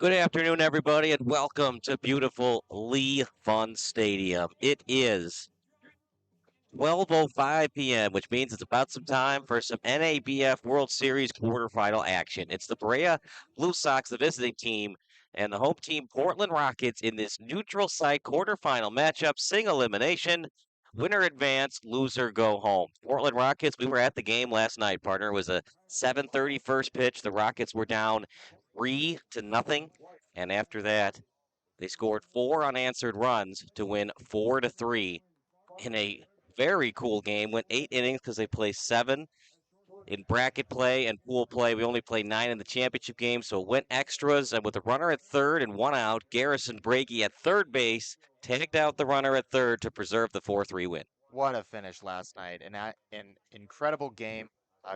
Good afternoon, everybody, and welcome to beautiful Lee Fun Stadium. It is 12:05 p.m., which means it's about some time for some NABF World Series quarterfinal action. It's the Berea Blue Sox, the visiting team, and the home team Portland Rockets in this neutral site quarterfinal matchup, single elimination. Winner advance, loser go home. Portland Rockets, we were at the game last night, partner. It was a 7:30 first pitch. The Rockets were down 3-0, and after that, they scored 4 unanswered runs to win 4-3 in a very cool game. Went 8 innings because they play 7 in bracket play and pool play. We only play 9 in the championship game, so it went extras. And with a runner at third and 1 out, Garrison Brady at third base tagged out the runner at third to preserve the 4-3 win. What a finish last night. An incredible game.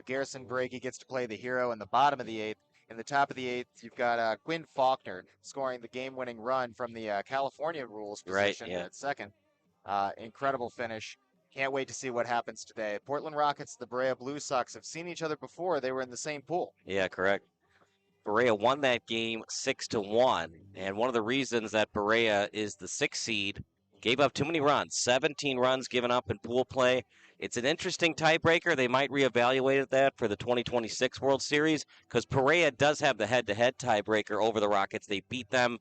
Garrison Brady gets to play the hero in the bottom of the eighth. In the top of the eighth, you've got Quinn Faulkner scoring the game-winning run from the California rules position at second. Incredible finish. Can't wait to see what happens today. Portland Rockets, the Berea Blue Sox have seen each other before. They were in the same pool. Yeah, correct. Berea won that game 6-1, and one of the reasons that Berea is the 6th seed gave up too many runs, 17 runs given up in pool play. It's an interesting tiebreaker. They might reevaluate that for the 2026 World Series because Berea does have the head-to-head tiebreaker over the Rockets. They beat them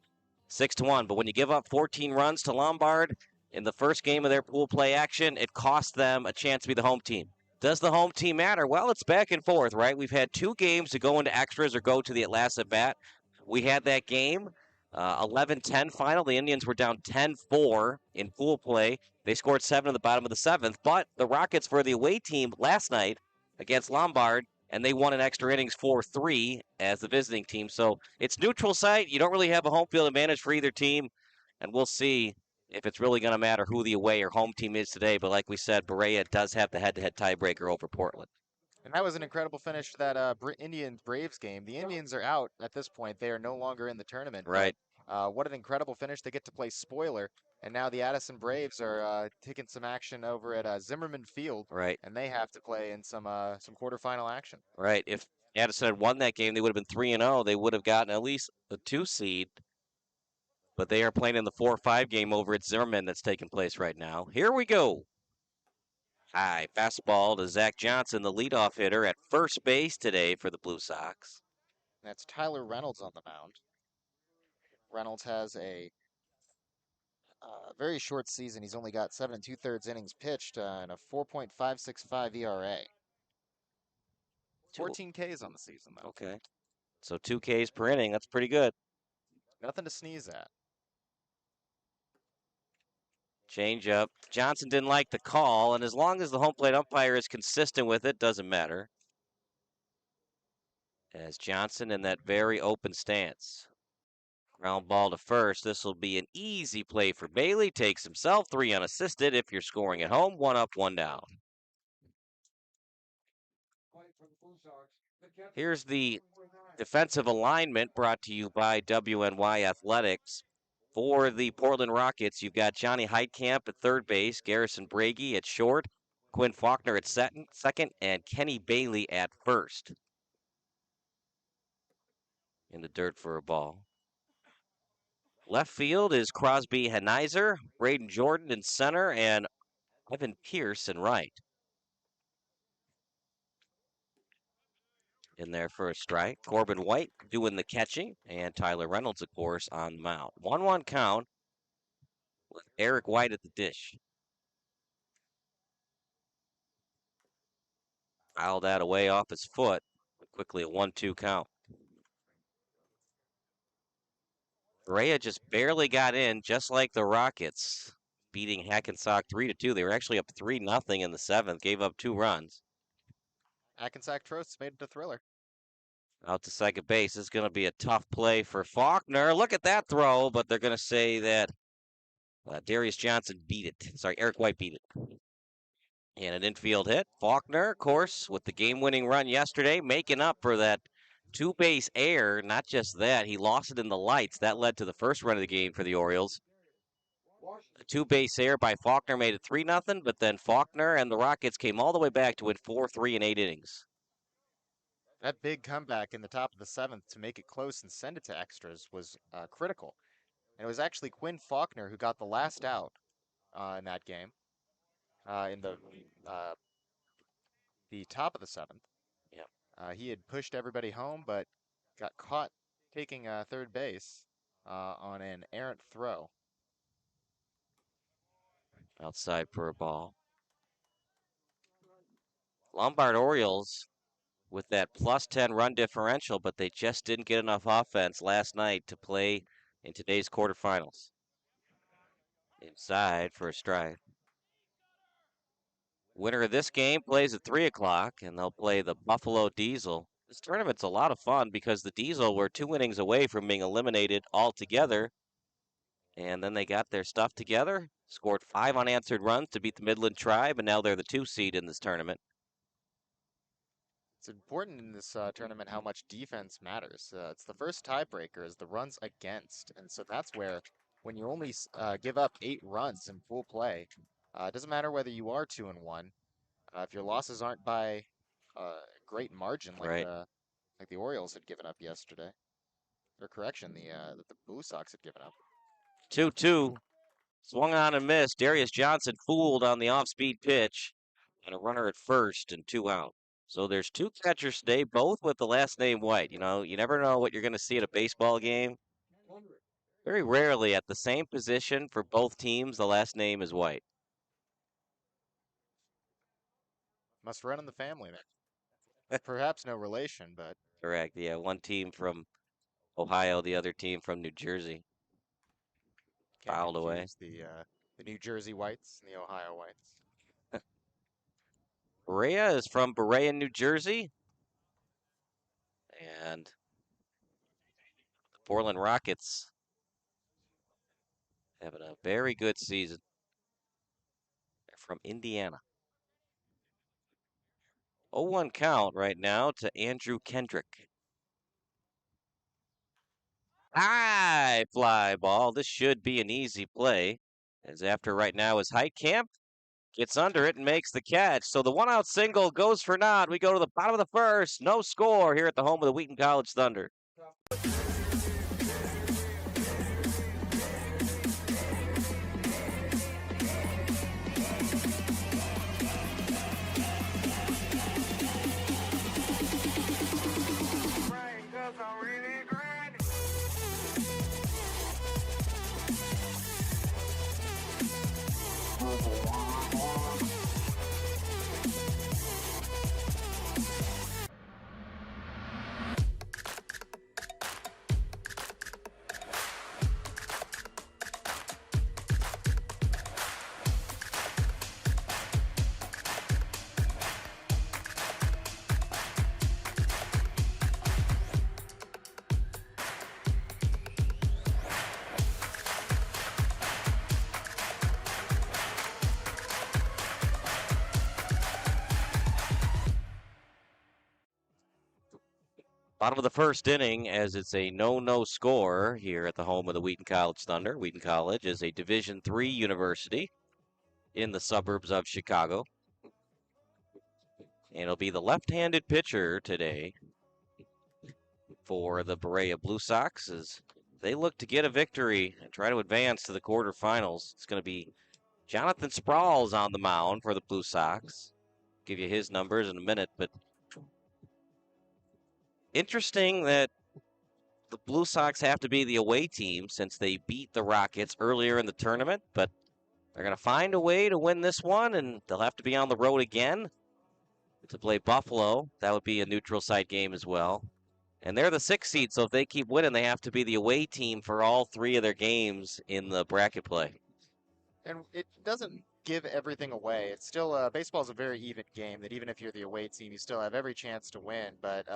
6-1, but when you give up 14 runs to Lombard in the first game of their pool play action, it cost them a chance to be the home team. Does the home team matter? Well, it's back and forth, right? We've had 2 games to go into extras or go to the last at bat. We had that game, 11-10 final. The Indians were down 10-4 in pool play. They scored 7 in the bottom of the 7th, but the Rockets were the away team last night against Lombard, and they won in extra innings 4-3 as the visiting team. So it's neutral site. You don't really have a home field advantage for either team, and we'll see if it's really going to matter who the away or home team is today. But like we said, Berea does have the head-to-head tiebreaker over Portland. And that was an incredible finish to that Indians-Braves game. The Indians are out at this point. They are no longer in the tournament. Right. What an incredible finish. They get to play spoiler. And now the Addison Braves are taking some action over at Zimmerman Field. Right. And they have to play in some quarterfinal action. Right. If Addison had won that game, they would have been 3-0. They would have gotten at least a 2 seed. But they are playing in the 4-5 game over at Zimmerman that's taking place right now. Here we go. High fastball to Zach Johnson, the leadoff hitter at first base today for the Blue Sox. That's Tyler Reynolds on the mound. Reynolds has a very short season. He's only got 7 2/3 innings pitched and a 4.565 ERA. 14 Ks on the season, though. Okay. So 2 Ks per inning. That's pretty good. Nothing to sneeze at. Change up. Johnson didn't like the call, and as long as the home plate umpire is consistent with it, doesn't matter. As Johnson in that very open stance. Ground ball to first. This will be an easy play for Bailey. Takes himself 3 unassisted if you're scoring at home. 1 up, 1 down. Here's the defensive alignment brought to you by WNY Athletics. For the Portland Rockets, you've got Johnny Heitkamp at third base, Garrison Brady at short, Quinn Faulkner at second, and Kenny Bailey at first. In the dirt for a ball. Left field is Crosby Henizer, Braden Jordan in center, and Evan Pierce in right. In there for a strike. Corbin White doing the catching, and Tyler Reynolds, of course, on the mound. 1-1 count with Eric White at the dish. Fouled that away off his foot. Quickly a 1-2 count. Berea just barely got in, just like the Rockets, beating Hackensack 3-2. They were actually up 3-0 in the 7th, gave up 2 runs. Hackensack Trosts made it a thriller. Out to second base. This is going to be a tough play for Faulkner. Look at that throw, but they're going to say that Darius Johnson beat it. Sorry, Eric White beat it. And an infield hit. Faulkner, of course, with the game-winning run yesterday, making up for that 2-base error. Not just that, he lost it in the lights. That led to the first run of the game for the Orioles. A 2-base error by Faulkner made it 3-0, but then Faulkner and the Rockets came all the way back to win 4-3 in 8 innings. That big comeback in the top of the seventh to make it close and send it to extras was critical. And it was actually Quinn Faulkner who got the last out in that game, in uh, the top of the seventh. Yep. He had pushed everybody home, but got caught taking third base on an errant throw. Outside for a ball. Lombard Orioles with that plus 10 run differential, but they just didn't get enough offense last night to play in today's quarterfinals. Inside for a strike. Winner of this game plays at 3 o'clock, and they'll play the Buffalo Diesel. This tournament's a lot of fun because the Diesel were 2 innings away from being eliminated altogether, and then they got their stuff together, scored 5 unanswered runs to beat the Midland Tribe, and now they're the 2 seed in this tournament. It's important in this tournament how much defense matters. It's the first tiebreaker is the runs against, and so that's where when you only give up 8 runs in full play, it doesn't matter whether you are 2-1. If your losses aren't by a great margin Right. like the Orioles had given up yesterday, or correction, the Blue Sox had given up. 2-2. Swung on and missed. Darius Johnson fooled on the off-speed pitch, and a runner at first and 2 out. So there's 2 catchers today, both with the last name White. You know, you never know what you're going to see at a baseball game. Very rarely at the same position for both teams, the last name is White. Must run in the family then. Perhaps no relation, but Correct. Yeah, one team from Ohio, the other team from New Jersey. can't Fouled away. confuse the New Jersey Whites and the Ohio Whites. Berea is from Berea, New Jersey. And the Portland Rockets having a very good season. They're from Indiana. 0-1 count right now to Andrew Kendrick. High fly ball. This should be an easy play. As after right now is Heitkamp. Gets under it and makes the catch. So the 1-out single goes for naught. We go to the bottom of the first. No score here at the home of the Wheaton College Thunder. Bottom of the first inning, as it's a no score here at the home of the Wheaton College Thunder. Wheaton College is a Division III university in the suburbs of Chicago. And it'll be the left-handed pitcher today for the Berea Blue Sox as they look to get a victory and try to advance to the quarterfinals. It's going to be Jonathan Sprawls on the mound for the Blue Sox. Give you his numbers in a minute, but interesting that the Blue Sox have to be the away team since they beat the Rockets earlier in the tournament, but they're going to find a way to win this one, and they'll have to be on the road again to play Buffalo. That would be a neutral site game as well. And they're the 6th seed, so if they keep winning, they have to be the away team for all 3 of their games in the bracket play. And it doesn't give everything away. It's still baseball is a very even game. That even if you're the away team, you still have every chance to win. But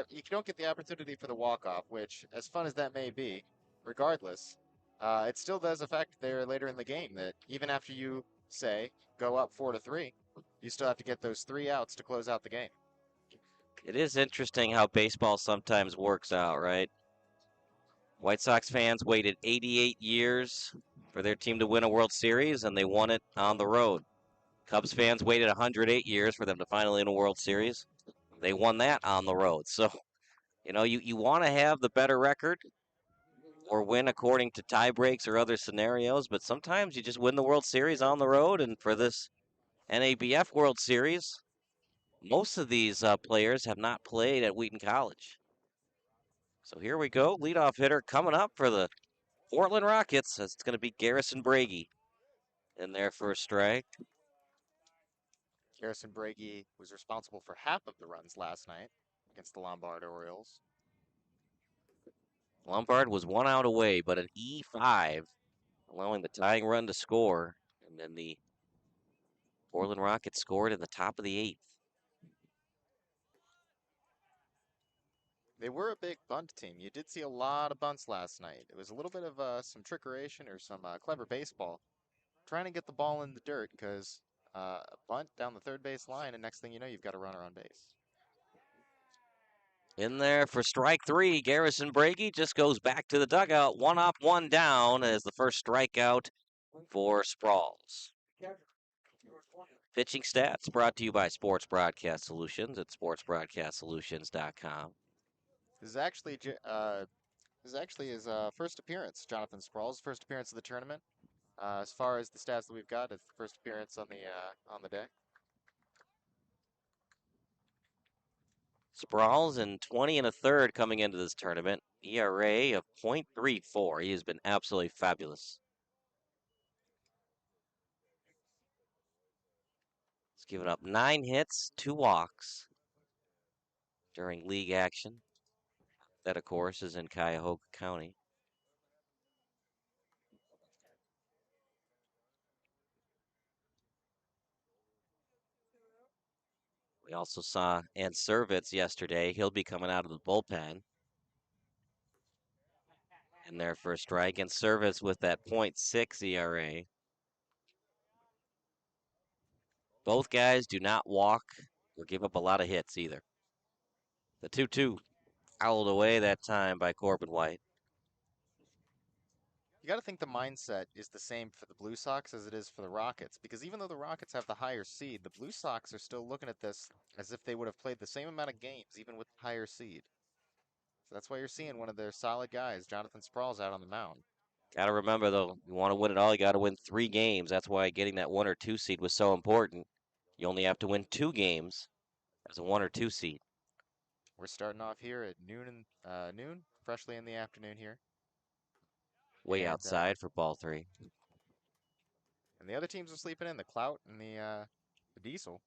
you don't get the opportunity for the walk-off, which, as fun as that may be, regardless, it still does affect there later in the game. That even after you say go up 4-3, you still have to get those 3 outs to close out the game. It is interesting how baseball sometimes works out, right? White Sox fans waited 88 years for their team to win a World Series, and they won it on the road. Cubs fans waited 108 years for them to finally win a World Series. They won that on the road. So, you want to have the better record or win according to tie breaks or other scenarios, but sometimes you just win the World Series on the road. And for this NABF World Series, most of these players have not played at Wheaton College. So here we go. Leadoff hitter coming up for the Portland Rockets. It's going to be Garrison Bragi in their first strike. Garrison Bragi was responsible for half of the runs last night against the Lombard Orioles. Lombard was 1 out away, but an E5, allowing the tying run to score. And then the Portland Rockets scored in the top of the 8th. They were a big bunt team. You did see a lot of bunts last night. It was a little bit of some trickeration or some clever baseball, trying to get the ball in the dirt because a bunt down the third base line, and next thing you know, you've got a runner on base. In there for strike 3, Garrison Bragi just goes back to the dugout. 1 up, 1 down as the first strikeout for Sprawls. Pitching stats brought to you by Sports Broadcast Solutions at sportsbroadcastsolutions.com. This is actually his first appearance, Jonathan Sprawls' first appearance of the tournament. As far as the stats that we've got, it's the first appearance on the day. Sprawls in 20 and a third coming into this tournament. ERA of .34. He has been absolutely fabulous. He's given up 9 hits, 2 walks during league action. That, of course, is in Cuyahoga County. We also saw Anservitz yesterday. He'll be coming out of the bullpen. And their first strike. And Service with that .6 ERA. Both guys do not walk or give up a lot of hits either. The 2-2 fouled away that time by Corbin White. You got to think the mindset is the same for the Blue Sox as it is for the Rockets, because even though the Rockets have the higher seed, the Blue Sox are still looking at this as if they would have played the same amount of games, even with the higher seed. So that's why you're seeing one of their solid guys, Jonathan Sprawls, out on the mound. Got to remember, though, you want to win it all, you got to win 3 games. That's why getting that 1 or 2 seed was so important. You only have to win 2 games as a 1 or 2 seed. We're starting off here at noon, freshly in the afternoon here. Way And, outside for ball 3. And the other teams are sleeping in. The Clout and the Diesel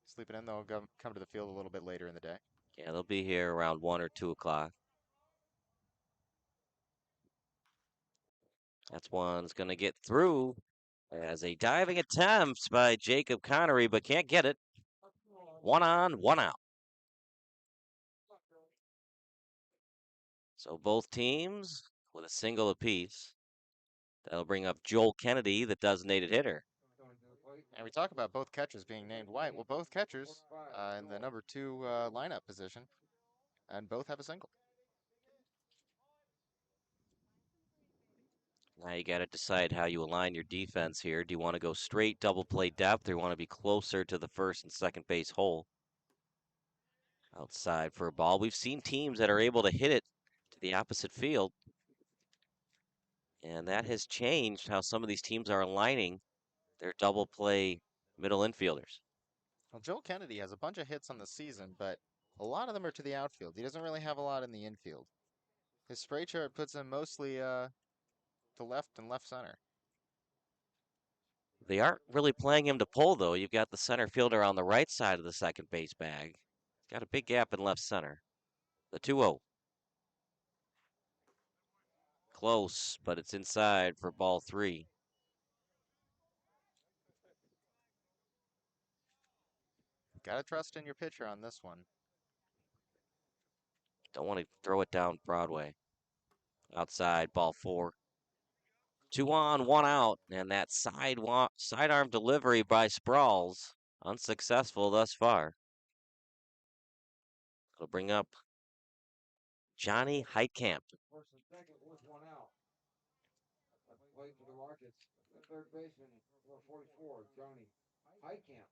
sleeping in. They'll come to the field a little bit later in the day. Yeah, they'll be here around 1 or 2 o'clock. That's one's going to get through as a diving attempt by Jacob Connery, but can't get it. 1 on, 1 out. So both teams with a single apiece. That'll bring up Joel Kennedy, the designated hitter. And we talk about both catchers being named White. Well, both catchers in the number 2 lineup position, and both have a single. Now you got to decide how you align your defense here. Do you want to go straight double play depth or you want to be closer to the first and second base hole? Outside for a ball. We've seen teams that are able to hit it to the opposite field. And that has changed how some of these teams are aligning their double play middle infielders. Well, Joel Kennedy has a bunch of hits on the season, but a lot of them are to the outfield. He doesn't really have a lot in the infield. His spray chart puts him mostly to left and left center. They aren't really playing him to pull, though. You've got the center fielder on the right side of the second base bag. Got a big gap in left center. The 2-0. Close, but it's inside for ball 3. Gotta trust in your pitcher on this one. Don't want to throw it down Broadway. Outside, ball 4. 2 on, 1 out, and that sidearm delivery by Sprawls unsuccessful thus far. It'll bring up Johnny Heitkamp. First and second with 1 out. Played for the Rockets. The third baseman, number 44, Johnny Heitkamp.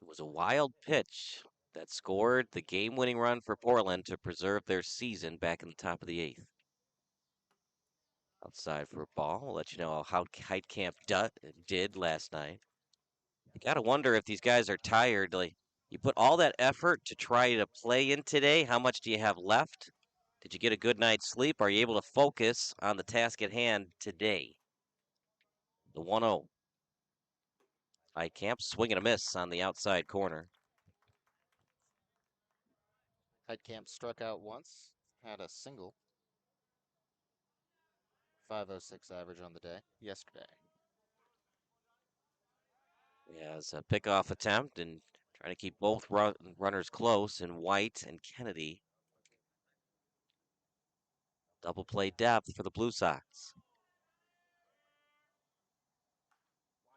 It was a wild pitch that scored the game-winning run for Portland to preserve their season back in the top of the 8th. Outside for a ball. We'll let you know how Heitkamp did last night. You got to wonder if these guys are tired. Like, you put all that effort to try to play in today. How much do you have left? Did you get a good night's sleep? Are you able to focus on the task at hand today? The 1-0. Heitkamp swing and a miss on the outside corner. Heitkamp struck out once, had a single. 506 average on the day yesterday. Yeah, it's a pickoff attempt and trying to keep both runners close in White and Kennedy. Double play depth for the Blue Sox.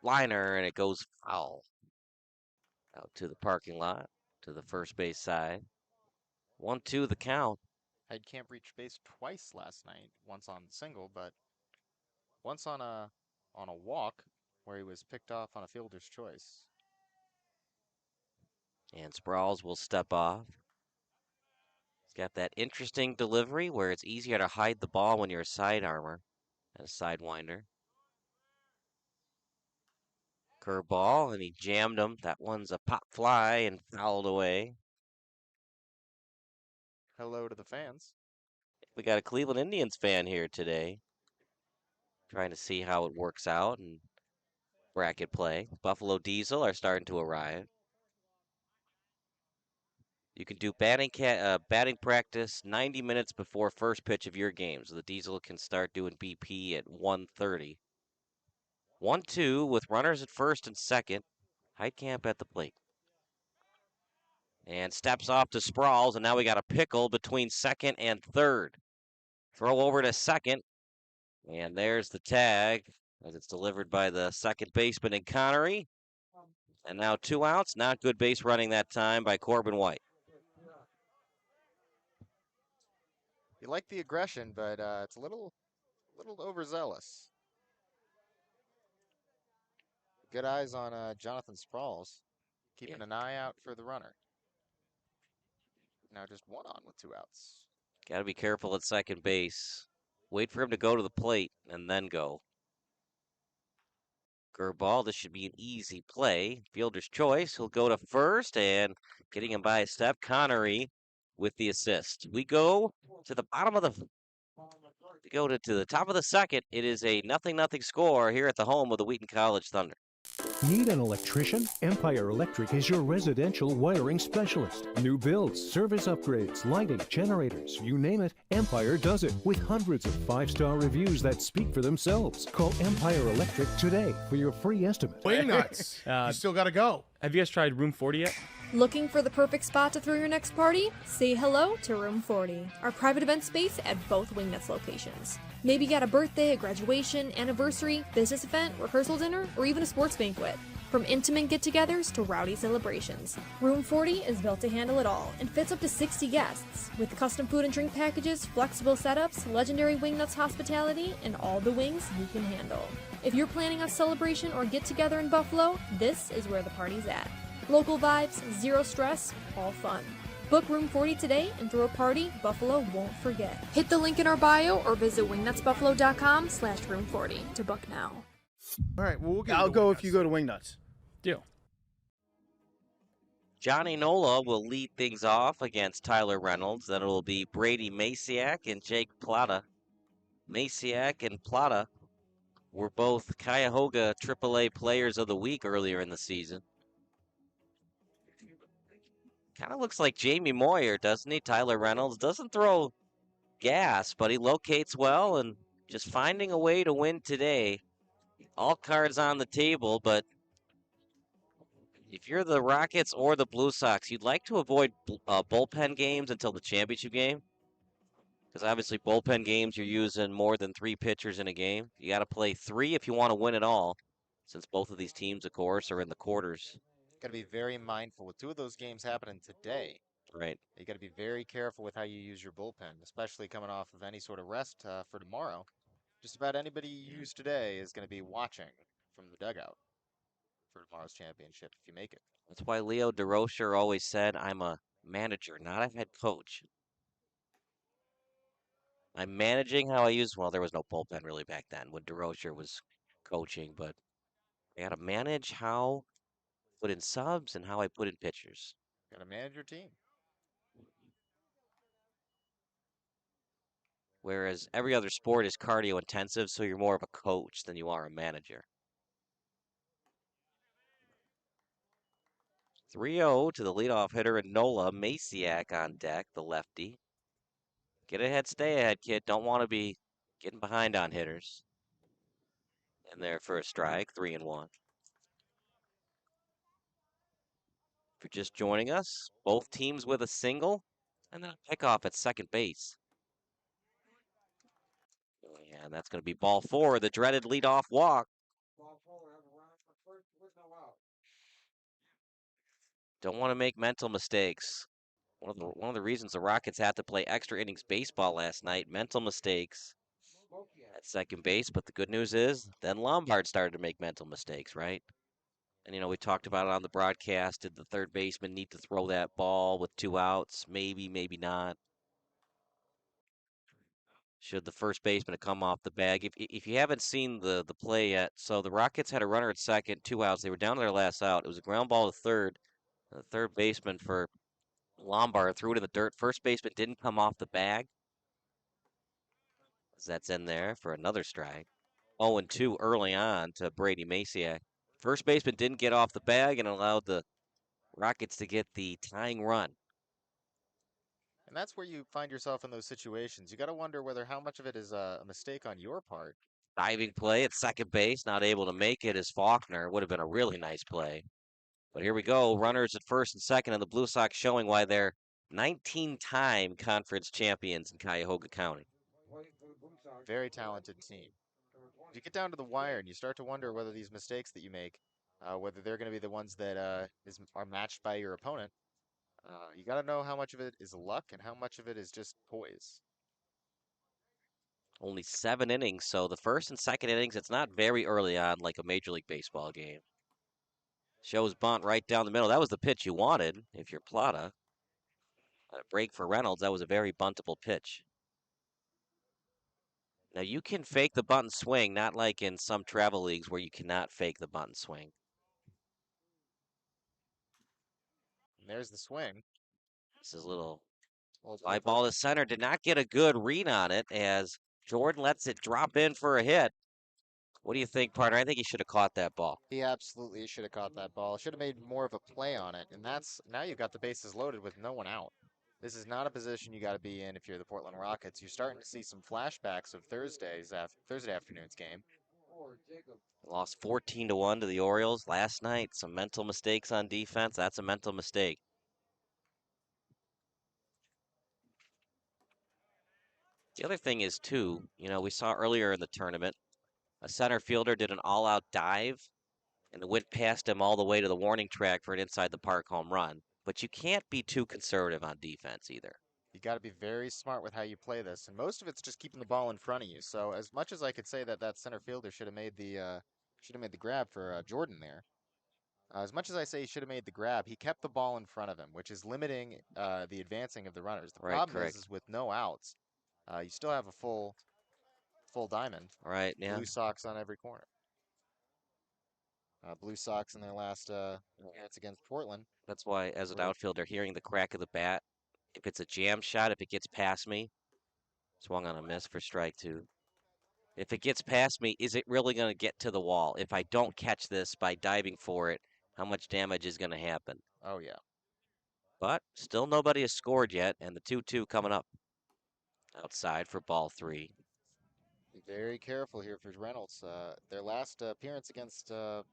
Liner, and it goes foul. Out to the parking lot, to the first base side. 1-2 the count. Heitkamp reached base twice last night, once on single, but once on a walk where he was picked off on a fielder's choice. And Sproles will step off. He's got that interesting delivery where it's easier to hide the ball when you're a side armor and a sidewinder. Curveball, and he jammed him. That one's a pop fly and fouled away. Hello to the fans. We got a Cleveland Indians fan here today. Trying to see how it works out in bracket play. Buffalo Diesel are starting to arrive. You can do batting practice 90 minutes before first pitch of your game, so the Diesel can start doing BP at 1:30. 1-2 with runners at first and second. Heitkamp at the plate. And steps off to Sproles, and now we got a pickle between second and third. Throw over to second, and there's the tag as it's delivered by the second baseman in Connery. And now 2 outs. Not good base running that time by Corbin White. You like the aggression, but it's a little overzealous. Good eyes on Jonathan Sproles, keeping an eye out for the runner. Now just one on with 2 outs. Got to be careful at second base. Wait for him to go to the plate and then go. Curveball, this should be an easy play. Fielder's choice. He'll go to first, and getting him by a step, Connery with the assist. We go to the bottom of the to the top of the second. It is a 0-0 score here at the home of the Wheaton College Thunder. Need an electrician? Empire Electric is your residential wiring specialist. New builds, service upgrades, lighting, generators, you name it, Empire does it with hundreds of 5-star reviews that speak for themselves. Call Empire Electric today for your free estimate. Wing nuts. You still got to go. Have you guys tried Room 40 yet? Looking for the perfect spot to throw your next party? Say hello to Room 40, our private event space at both Wingnuts locations. Maybe you got a birthday, a graduation, anniversary, business event, rehearsal dinner, or even a sports banquet. From intimate get-togethers to rowdy celebrations, Room 40 is built to handle it all and fits up to 60 guests. With custom food and drink packages, flexible setups, legendary Wingnuts hospitality, and all the wings you can handle. If you're planning a celebration or get-together in Buffalo, this is where the party's at. Local vibes, zero stress, all fun. Book Room 40 today and throw a party Buffalo won't forget. Hit the link in our bio or visit wingnutsbuffalo.com/room40 to book now. All right, well, I'll go if you go to Wingnuts. Deal. Johnny Nola will lead things off against Tyler Reynolds. Then it'll be Brady Masiak and Jake Plata. Masiak and Plata were both Cuyahoga AAA Players of the Week earlier in the season. Kind of looks like Jamie Moyer, doesn't he? Tyler Reynolds doesn't throw gas, but he locates well and just finding a way to win today. All cards on the table, but if you're the Rockets or the Blue Sox, you'd like to avoid bullpen games until the championship game. Because obviously bullpen games, you're using more than 3 pitchers in a game. You got to play 3 if you want to win it all, since both of these teams, of course, are in the quarters. Got to be very mindful with 2 of those games happening today. Right. You got to be very careful with how you use your bullpen, especially coming off of any sort of rest for tomorrow. Just about anybody you use today is going to be watching from the dugout. for tomorrow's championship if you make it. That's why Leo DeRocher always said, I'm a manager, not a head coach. I'm managing how I use, well, there was no bullpen really back then when DeRocher was coaching, but I got to manage how I put in subs and how I put in pitchers. Got to manage your team. Whereas every other sport is cardio intensive, so you're more of a coach than you are a manager. 3-0 to the leadoff hitter and Nola Maciak on deck, the lefty. Get ahead, stay ahead, kid. Don't want to be getting behind on hitters. And there for a strike, 3-1. If you're just joining us, both teams with a single, and then a pickoff at second base. And that's going to be ball 4, the dreaded leadoff walk. Ball forward, have a run for first with no out. Don't want to make mental mistakes. One of the reasons the Rockets had to play extra innings baseball last night, mental mistakes Smokey at at second base. But the good news is, then Lombard started to make mental mistakes, right? And, we talked about it on the broadcast. Did the third baseman need to throw that ball with 2 outs? Maybe, maybe not. Should the first baseman have come off the bag? If you haven't seen the play yet, so the Rockets had a runner at second, 2 outs. They were down to their last out. It was a ground ball to third. The third baseman for Lombard threw it in the dirt. First baseman didn't come off the bag. That's in there for another strike. 0-2 early on to Brady Maciak. First baseman didn't get off the bag and allowed the Rockets to get the tying run. And that's where you find yourself in those situations. You got to wonder whether how much of it is a mistake on your part. Diving play at second base, not able to make it as Faulkner. Would have been a really nice play. But here we go. Runners at first and second, and the Blue Sox showing why they're 19-time conference champions in Cuyahoga County. plate for the Blue Sox. Very talented team. Number 20. You get down to the wire and you start to wonder whether these mistakes that you make, whether they're going to be the ones that are matched by your opponent. You got to know how much of it is luck and how much of it is just poise. Only 7 innings, so the first and second innings, it's not very early on like a Major League Baseball game. Shows bunt right down the middle. That was the pitch you wanted if you're Plata. A break for Reynolds, that was a very buntable pitch. Now you can fake the bunt and swing, not like in some travel leagues where you cannot fake the bunt and swing. And there's the swing. This is a little Well, fly ball to center. Did not get a good read on it as Jordan lets it drop in for a hit. What do you think, partner? I think he should have caught that ball. He absolutely should have caught that ball. Should have made more of a play on it. And that's now you've got the bases loaded with no one out. This is not a position you got to be in if you're the Portland Rockets. You're starting to see some flashbacks of Thursday afternoon's game. Or Jacob. Lost 14-1 to the Orioles last night. Some mental mistakes on defense. That's a mental mistake. The other thing is, too, we saw earlier in the tournament, a center fielder did an all-out dive and it went past him all the way to the warning track for an inside the park home run. But you can't be too conservative on defense either. You got to be very smart with how you play this, and most of it's just keeping the ball in front of you. So as much as I could say that center fielder should have made the grab for Jordan there, as much as I say he should have made the grab, he kept the ball in front of him, which is limiting the advancing of the runners. The Right, problem correct. is with no outs, you still have a full diamond. Right, yeah. Blue Sox on every corner. Blue Sox in their last appearance against Portland. That's why, as an outfielder, hearing the crack of the bat, if it's a jam shot, if it gets past me, swung on a miss for strike 2. If it gets past me, is it really going to get to the wall? If I don't catch this by diving for it, how much damage is going to happen? Oh, yeah. But still nobody has scored yet, and the 2-2 coming up outside for ball 3. Be very careful here for Reynolds. Their last appearance against the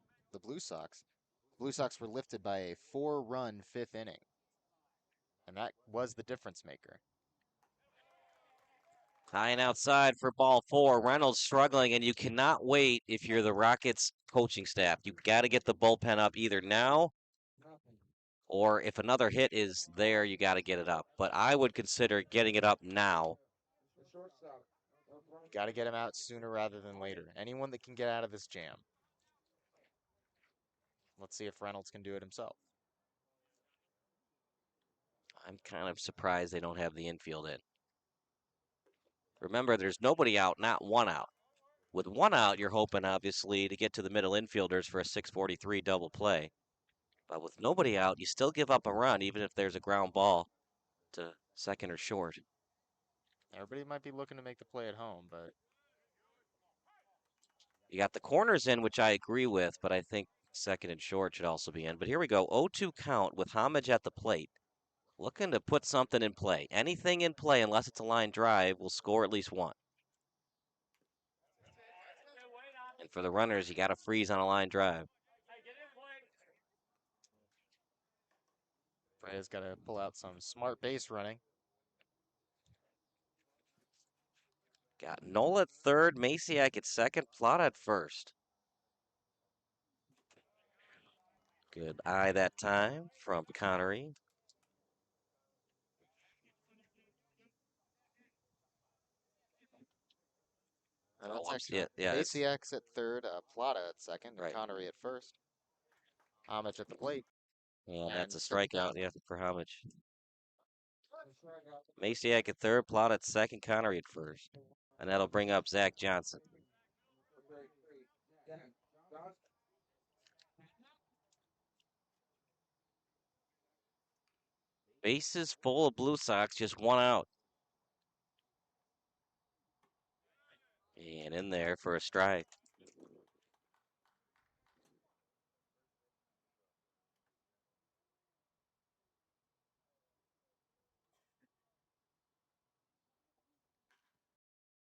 Blue Sox. Blue Sox were lifted by a 4-run 5th inning. And that was the difference maker. High and outside for ball 4. Reynolds struggling, and you cannot wait if you're the Rockets coaching staff. You've got to get the bullpen up either now Nothing. or if another hit is there, you got to get it up. But I would consider getting it up now. The shortstop. No throw. Got to get him out sooner rather than later. Anyone that can get out of this jam. Let's see if Reynolds can do it himself. I'm kind of surprised they don't have the infield in. Remember, there's nobody out, not one out. With one out, you're hoping, obviously, to get to the middle infielders for a 643 double play. But with nobody out, you still give up a run, even if there's a ground ball to second or short. Everybody might be looking to make the play at home, but You got the corners in, which I agree with, but I think second and short should also be in. But here we go, 0-2 count with Homage at the plate. Looking to put something in play. Anything in play, unless it's a line drive, will score at least one. And for the runners, you got to freeze on a line drive. Brea's got to pull out some smart base running. Got Nola at third, Maciak at second, Plata at first. Good eye that time from Connery. That's Yeah, it's- Maciak's at third, Plata at second, and Right. Connery at first. Homage at the plate. Well, that's a And second strikeout, down. yeah, for Homage. Maciak at third, Plata at second, Connery at first. And that'll bring up Zach Johnson. Bases full of Blue Sox, just one out. And in there for a strike.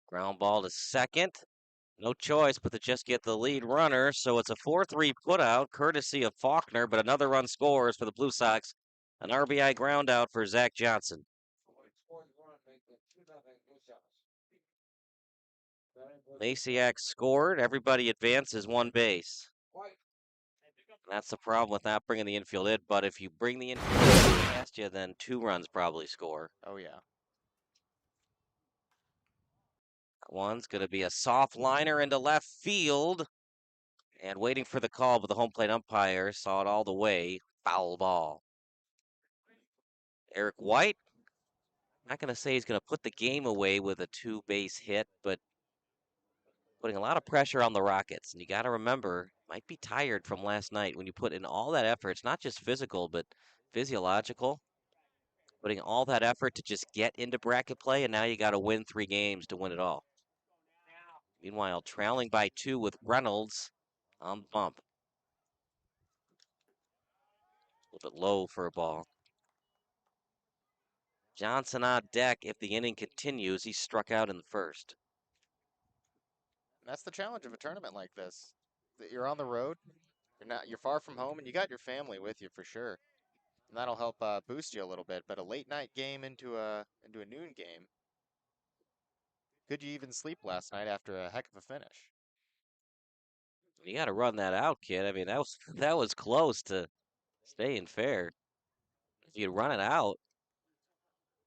Ground ball to second. No choice but to just get the lead runner. So it's a 4-3 putout, courtesy of Faulkner, but another run scores for the Blue Sox. An RBI ground out for Zach Johnson. Maciak scored. Everybody advances one base. That's the problem with not bringing the infield in. But if you bring the infield past you, then 2 runs probably score. Oh, yeah. One's going to be a soft liner into left field. And waiting for the call, but the home plate umpire saw it all the way. Foul ball. Eric White, I'm not going to say he's going to put the game away with a 2-base hit, but putting a lot of pressure on the Rockets. And you got to remember, might be tired from last night when you put in all that effort. It's not just physical, but physiological. Putting all that effort to just get into bracket play, and now you got to win 3 games to win it all. Meanwhile, trailing by 2 with Reynolds on the bump. A little bit low for a ball. Johnson on deck. If the inning continues, he's struck out in the first. That's the challenge of a tournament like this. That you're on the road, you're far from home, and you got your family with you for sure. And that'll help boost you a little bit. But a late night game into a noon game. Could you even sleep last night after a heck of a finish? You got to run that out, kid. I mean, that was close to staying fair. If you run it out,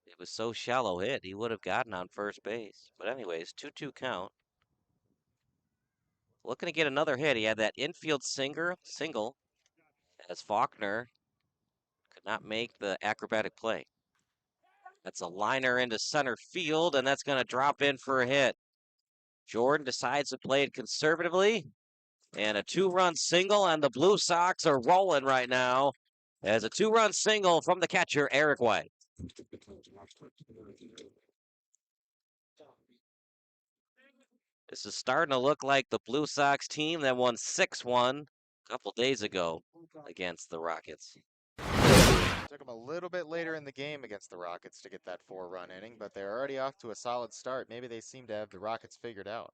it was so shallow hit, he would have gotten on first base. But anyways, 2-2 count. Looking to get another hit. He had that infield single as Faulkner could not make the acrobatic play. That's a liner into center field, and that's going to drop in for a hit. Jordan decides to play it conservatively, and a 2-run single, and the Blue Sox are rolling right now as a 2-run single from the catcher, Eric White. This is starting to look like the Blue Sox team that won 6-1 a couple days ago against the Rockets. Took them a little bit later in the game against the Rockets to get that 4-run inning, but they're already off to a solid start. Maybe they seem to have the Rockets figured out.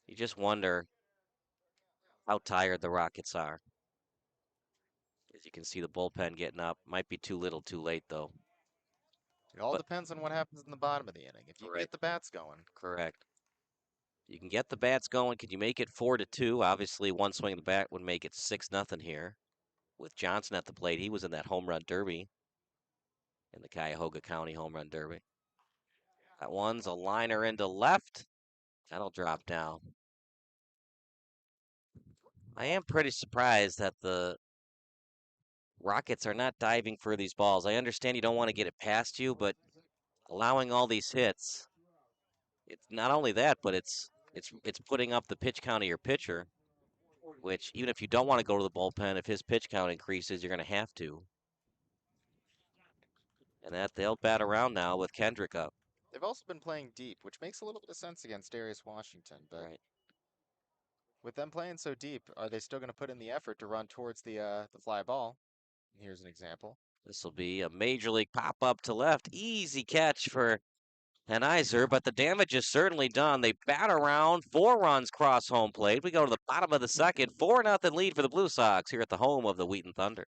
You just wonder how tired the Rockets are. As you can see the bullpen getting up. Might be too little too late, though. It all depends on what happens in the bottom of the inning. If you can get the bats going. Correct. You can get the bats going. Can you make it 4-2? Obviously, one swing of the bat would make it 6-0 here. With Johnson at the plate, he was in that home run derby. In the Cuyahoga County home run derby. That one's a liner into left. That'll drop down. I am pretty surprised that the Rockets are not diving for these balls. I understand you don't want to get it past you, but allowing all these hits, it's not only that, but it's putting up the pitch count of your pitcher, which even if you don't want to go to the bullpen, if his pitch count increases, you're going to have to. And that they'll bat around now with Kendrick up. They've also been playing deep, which makes a little bit of sense against Darius Washington. But Right. with them playing so deep, are they still going to put in the effort to run towards the fly ball? Here's an example. This will be a major league pop up to left. Easy catch for Henizer, but the damage is certainly done. They bat around, 4 runs cross home plate. We go to the bottom of the second, 4-0 lead for the Blue Sox here at the home of the Wheaton Thunder.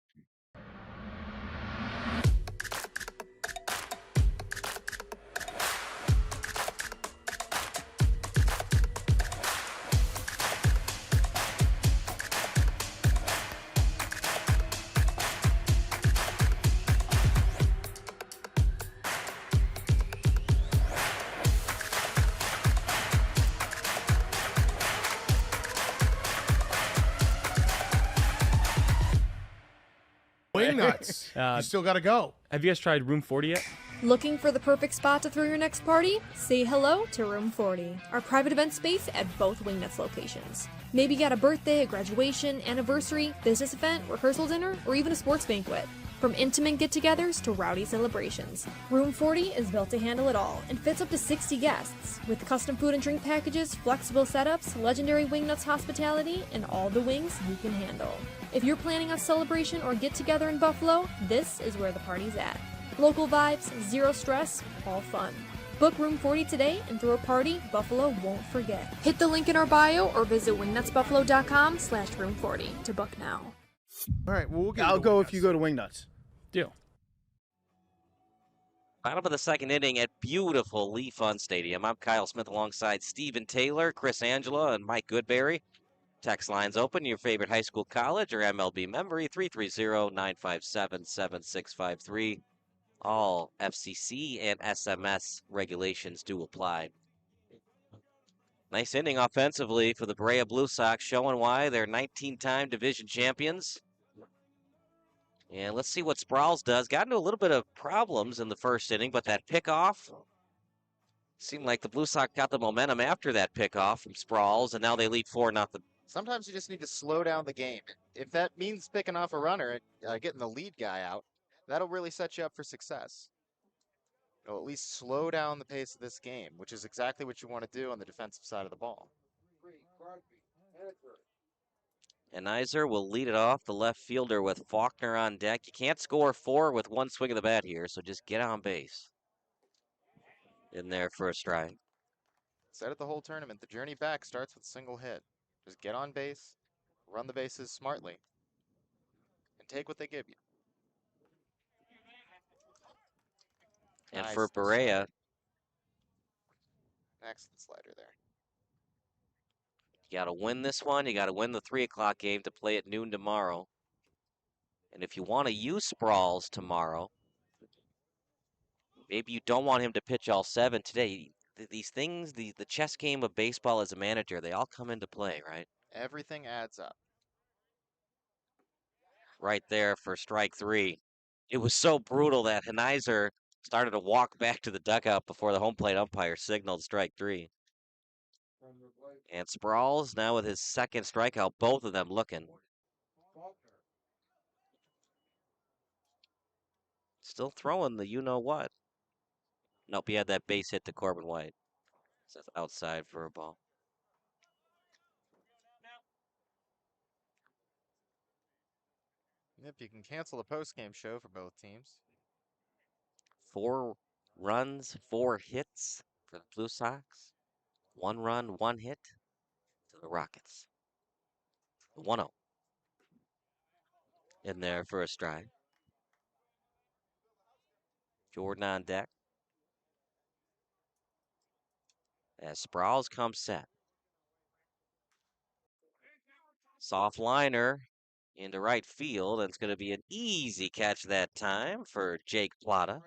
Wing nuts. You still got to go. Have you guys tried Room 40 yet? Looking for the perfect spot to throw your next party? Say hello to Room 40, our private event space at both Wingnuts locations. Maybe you got a birthday, a graduation, anniversary, business event, rehearsal dinner, or even a sports banquet. From intimate get-togethers to rowdy celebrations, Room 40 is built to handle it all and fits up to 60 guests, with custom food and drink packages, flexible setups, legendary Wingnuts hospitality, and all the wings you can handle. If you're planning a celebration or get-together in Buffalo, this is where the party's at. Local vibes, zero stress, all fun. Book Room 40 today and throw a party Buffalo won't forget. Hit the link in our bio or visit wingnutsbuffalo.com/room40 to book now. All right, well, we'll get I'll into go Wing if you Nuts. go to Wingnuts. Deal. Bottom of the second inning at beautiful Lee Fun Stadium. I'm Kyle Smith alongside Stephen Taylor, Chris Angela, and Mike Goodberry. Text lines open. Your favorite high school, college, or MLB memory, 330-957-7653. All FCC and SMS regulations do apply. Nice inning offensively for the Berea Blue Sox, showing why they're 19-time division champions. And let's see what Sproles does. Got into a little bit of problems in the first inning, but that pickoff seemed like the Blue Sox got the momentum after that pickoff from Sproles, and now they lead 4-0. Sometimes you just need to slow down the game. If that means picking off a runner and getting the lead guy out, that'll really set you up for success. It'll at least slow down the pace of this game, which is exactly what you want to do on the defensive side of the ball. And Iser will lead it off, the left fielder with Faulkner on deck. You can't score 4 with one swing of the bat here, so just get on base. In there for a strike. Said it the whole tournament, the journey back starts with a single hit. Just get on base, run the bases smartly, and take what they give you. And Nice for little Berea, slider. Excellent slider there. you got to win this one. You got to win the 3 o'clock game to play at noon tomorrow. And if you want to use Sproles tomorrow, maybe you don't want him to pitch all 7 today. These things, the chess game of baseball as a manager, they all come into play, right? Everything adds up. Right there for strike 3. It was so brutal that Henizer started to walk back to the dugout before the home plate umpire signaled strike 3. And Sproles now with his second strikeout, both of them looking. Still throwing the you-know-what. Nope, he had that base hit to Corbin White. So that's outside for a ball. Yep, you can cancel the post-game show for both teams. 4 runs, 4 hits for the Blue Sox. 1 run, 1 hit to the Rockets. 1-0. In there for a strike. Jordan on deck. As Sproles comes set. Soft liner into right field, and it's going to be an easy catch that time for Jake Plata.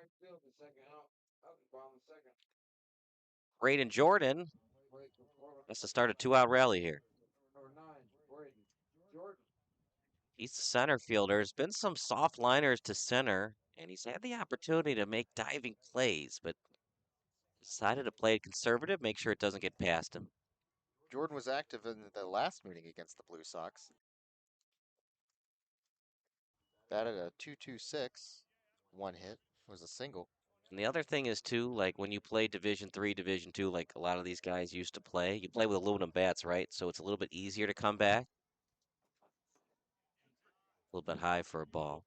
Braden Jordan has to start a 2-out rally here. He's the center fielder. There's been some soft liners to center, and he's had the opportunity to make diving plays, but decided to play it conservative, make sure it doesn't get past him. Jordan was active in the last meeting against the Blue Sox. Batted a 2.26. One hit was a single. And the other thing is too, like when you play Division III, Division II, like a lot of these guys used to play, you play with aluminum bats, right? So it's a little bit easier to come back. A little bit high for a ball.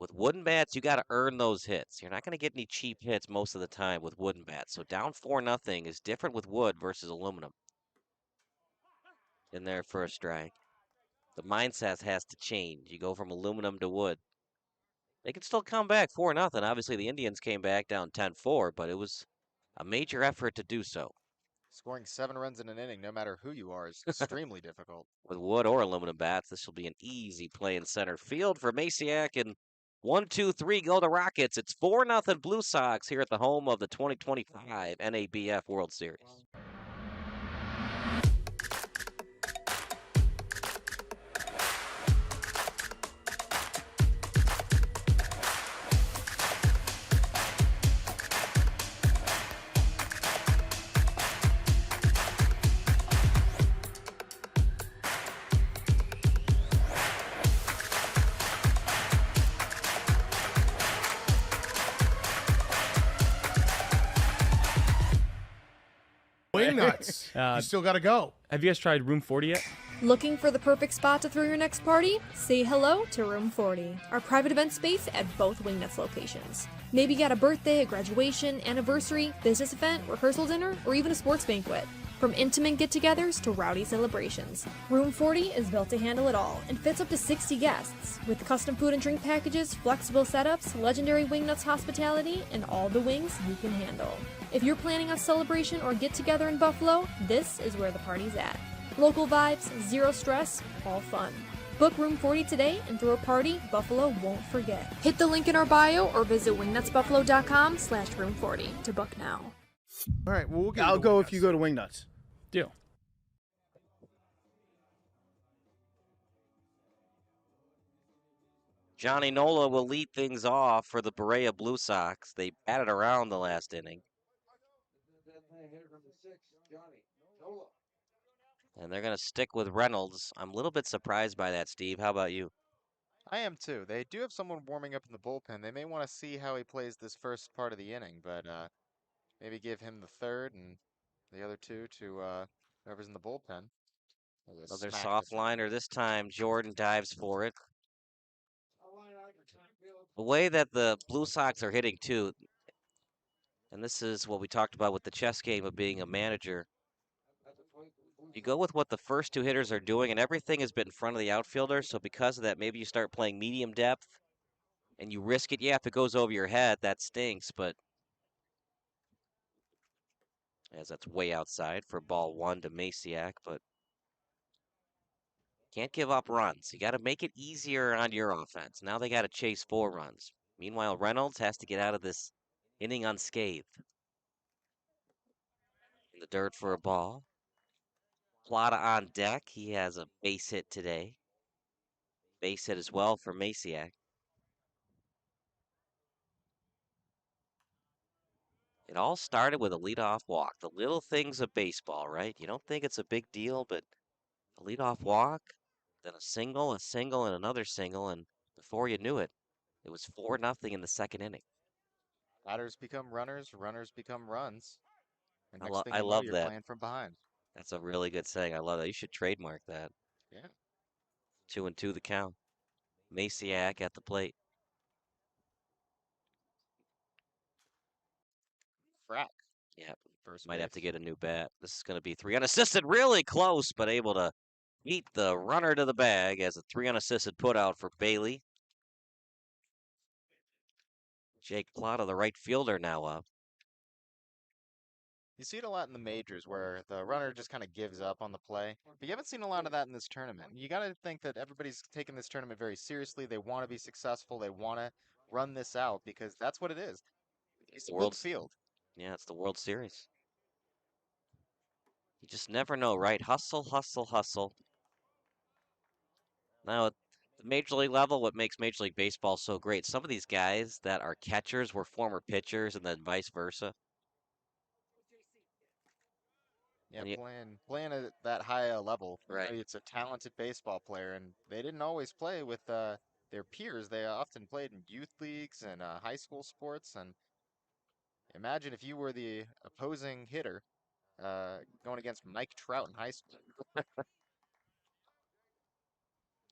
With wooden bats, you got to earn those hits. You're not going to get any cheap hits most of the time with wooden bats. So down 4-0 is different with wood versus aluminum. In there for a strike. The mindset has to change. You go from aluminum to wood. They can still come back 4-0. Obviously, the Indians came back down 10-4, but it was a major effort to do so. Scoring 7 runs in an inning, no matter who you are, is extremely difficult. With wood or aluminum bats, this will be an easy play in center field for Masiak. And 1, 2, 3 go the Rockets. It's 4-0 Blue Sox here at the home of the 2025 NABF World Series. Wing nuts. You still got to go. Have you guys tried Room 40 yet? Looking for the perfect spot to throw your next party? Say hello to Room 40, our private event space at both Wingnuts locations. Maybe you got a birthday, a graduation, anniversary, business event, rehearsal dinner, or even a sports banquet. From intimate get-togethers to rowdy celebrations, Room 40 is built to handle it all and fits up to 60 guests, with custom food and drink packages, flexible setups, legendary Wingnuts hospitality, and all the wings you can handle. If you're planning a celebration or get-together in Buffalo, this is where the party's at. Local vibes, zero stress, all fun. Book Room 40 today and throw a party Buffalo won't forget. Hit the link in our bio or visit wingnutsbuffalo.com/room40 to book now. All right, well, we'll get I'll you to go Wing if you Nuts. go to Wingnuts. Deal. Johnny Nola will lead things off for the Berea Blue Sox. They batted around the last inning. Hitter number 6, Johnny Nola. And they're going to stick with Reynolds. I'm a little bit surprised by that, Steve. How about you? I am too. They do have someone warming up in the bullpen. They may want to see how he plays this first part of the inning, but maybe give him the third and the other two to whoever's in the bullpen. Another soft liner this time. Jordan dives for it. The way that the Blue Sox are hitting, too, and this is what we talked about with the chess game of being a manager. You go with what the first two hitters are doing, and everything has been in front of the outfielder. So because of that, maybe you start playing medium depth, and you risk it. Yeah, if it goes over your head, that stinks. But as that's way outside for ball 1 to Masiak, but can't give up runs. You got to make it easier on your offense. Now they got to chase 4 runs. Meanwhile, Reynolds has to get out of this inning unscathed. In the dirt for a ball. Plata on deck. He has a base hit today. Base hit as well for Masiak. It all started with a leadoff walk. The little things of baseball, right? You don't think it's a big deal, but a leadoff walk, then a single, and another single, and before you knew it, it was 4-0 in the second inning. Batters become runners, runners become runs. And next thing I you know, love you're that. playing from behind. That's a really good saying. I love that. You should trademark that. Yeah. 2-2 the count. Masiak at the plate. Frack. Yeah, First might have to base. get a new bat. This is going to be 3 unassisted, really close, but able to beat the runner to the bag as a 3 unassisted putout for Bailey. Jake Plata, the right fielder, now up. You see it a lot in the majors where the runner just kind of gives up on the play. But you haven't seen a lot of that in this tournament. You got to think that everybody's taking this tournament very seriously. They want to be successful. They want to run this out because that's what it is. It's The Luke World's Field. Yeah, it's the World Series. You just never know, right? Hustle, hustle, hustle. Now, at the Major League level, what makes Major League Baseball so great, some of these guys that are catchers were former pitchers and then vice versa. Yeah, And you- playing at that high a level. Right. It's a talented baseball player, and they didn't always play with their peers. They often played in youth leagues and high school sports. And imagine if you were the opposing hitter going against Mike Trout in high school.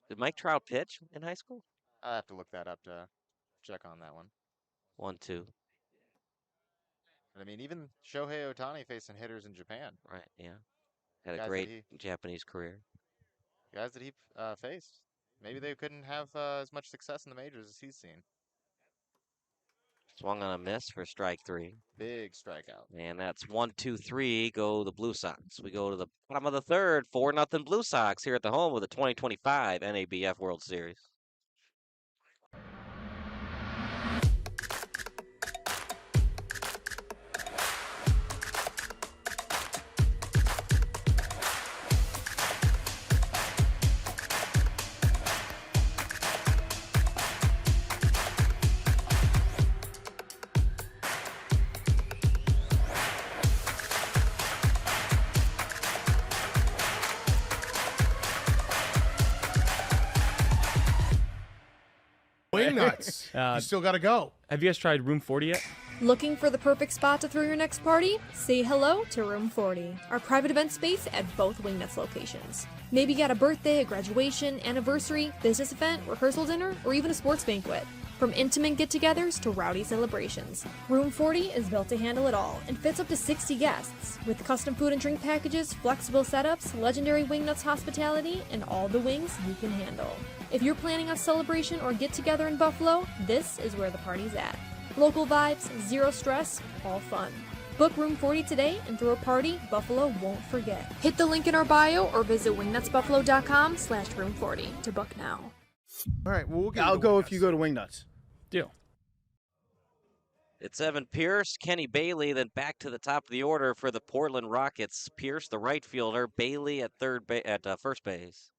Did Mike Trout pitch in high school? I'll have to look that up to check on that one. 1-2. But I mean, even Shohei Ohtani facing hitters in Japan. Right, yeah. Had a Guys that great he- Japanese career. Guys that he faced. Maybe they couldn't have as much success in the majors as he's seen. Swung on a miss for strike 3. Big strikeout. And that's 1-2-3. Go the Blue Sox. We go to the bottom of the third. 4-0 Blue Sox here at the home of the 2025 NABF World Series. Wing nuts. You still got to go. Have you guys tried Room 40 yet? Looking for the perfect spot to throw your next party? Say hello to Room 40, our private event space at both Wingnuts locations. Maybe got a birthday, a graduation, anniversary, business event, rehearsal dinner, or even a sports banquet. From intimate get-togethers to rowdy celebrations, Room 40 is built to handle it all and fits up to 60 guests, with custom food and drink packages, flexible setups, legendary Wingnuts hospitality, and all the wings you can handle. If you're planning a celebration or get-together in Buffalo, this is where the party's at. Local vibes, zero stress, all fun. Book Room 40 today and throw a party Buffalo won't forget. Hit the link in our bio or visit wingnutsbuffalo.com/room40 to book now. All right, well, we'll get I'll into go Wing if you Nuts. go to Wingnuts. Deal. It's Evan Pierce, Kenny Bailey, then back to the top of the order for the Portland Rockets. Pierce, the right fielder, Bailey at first base.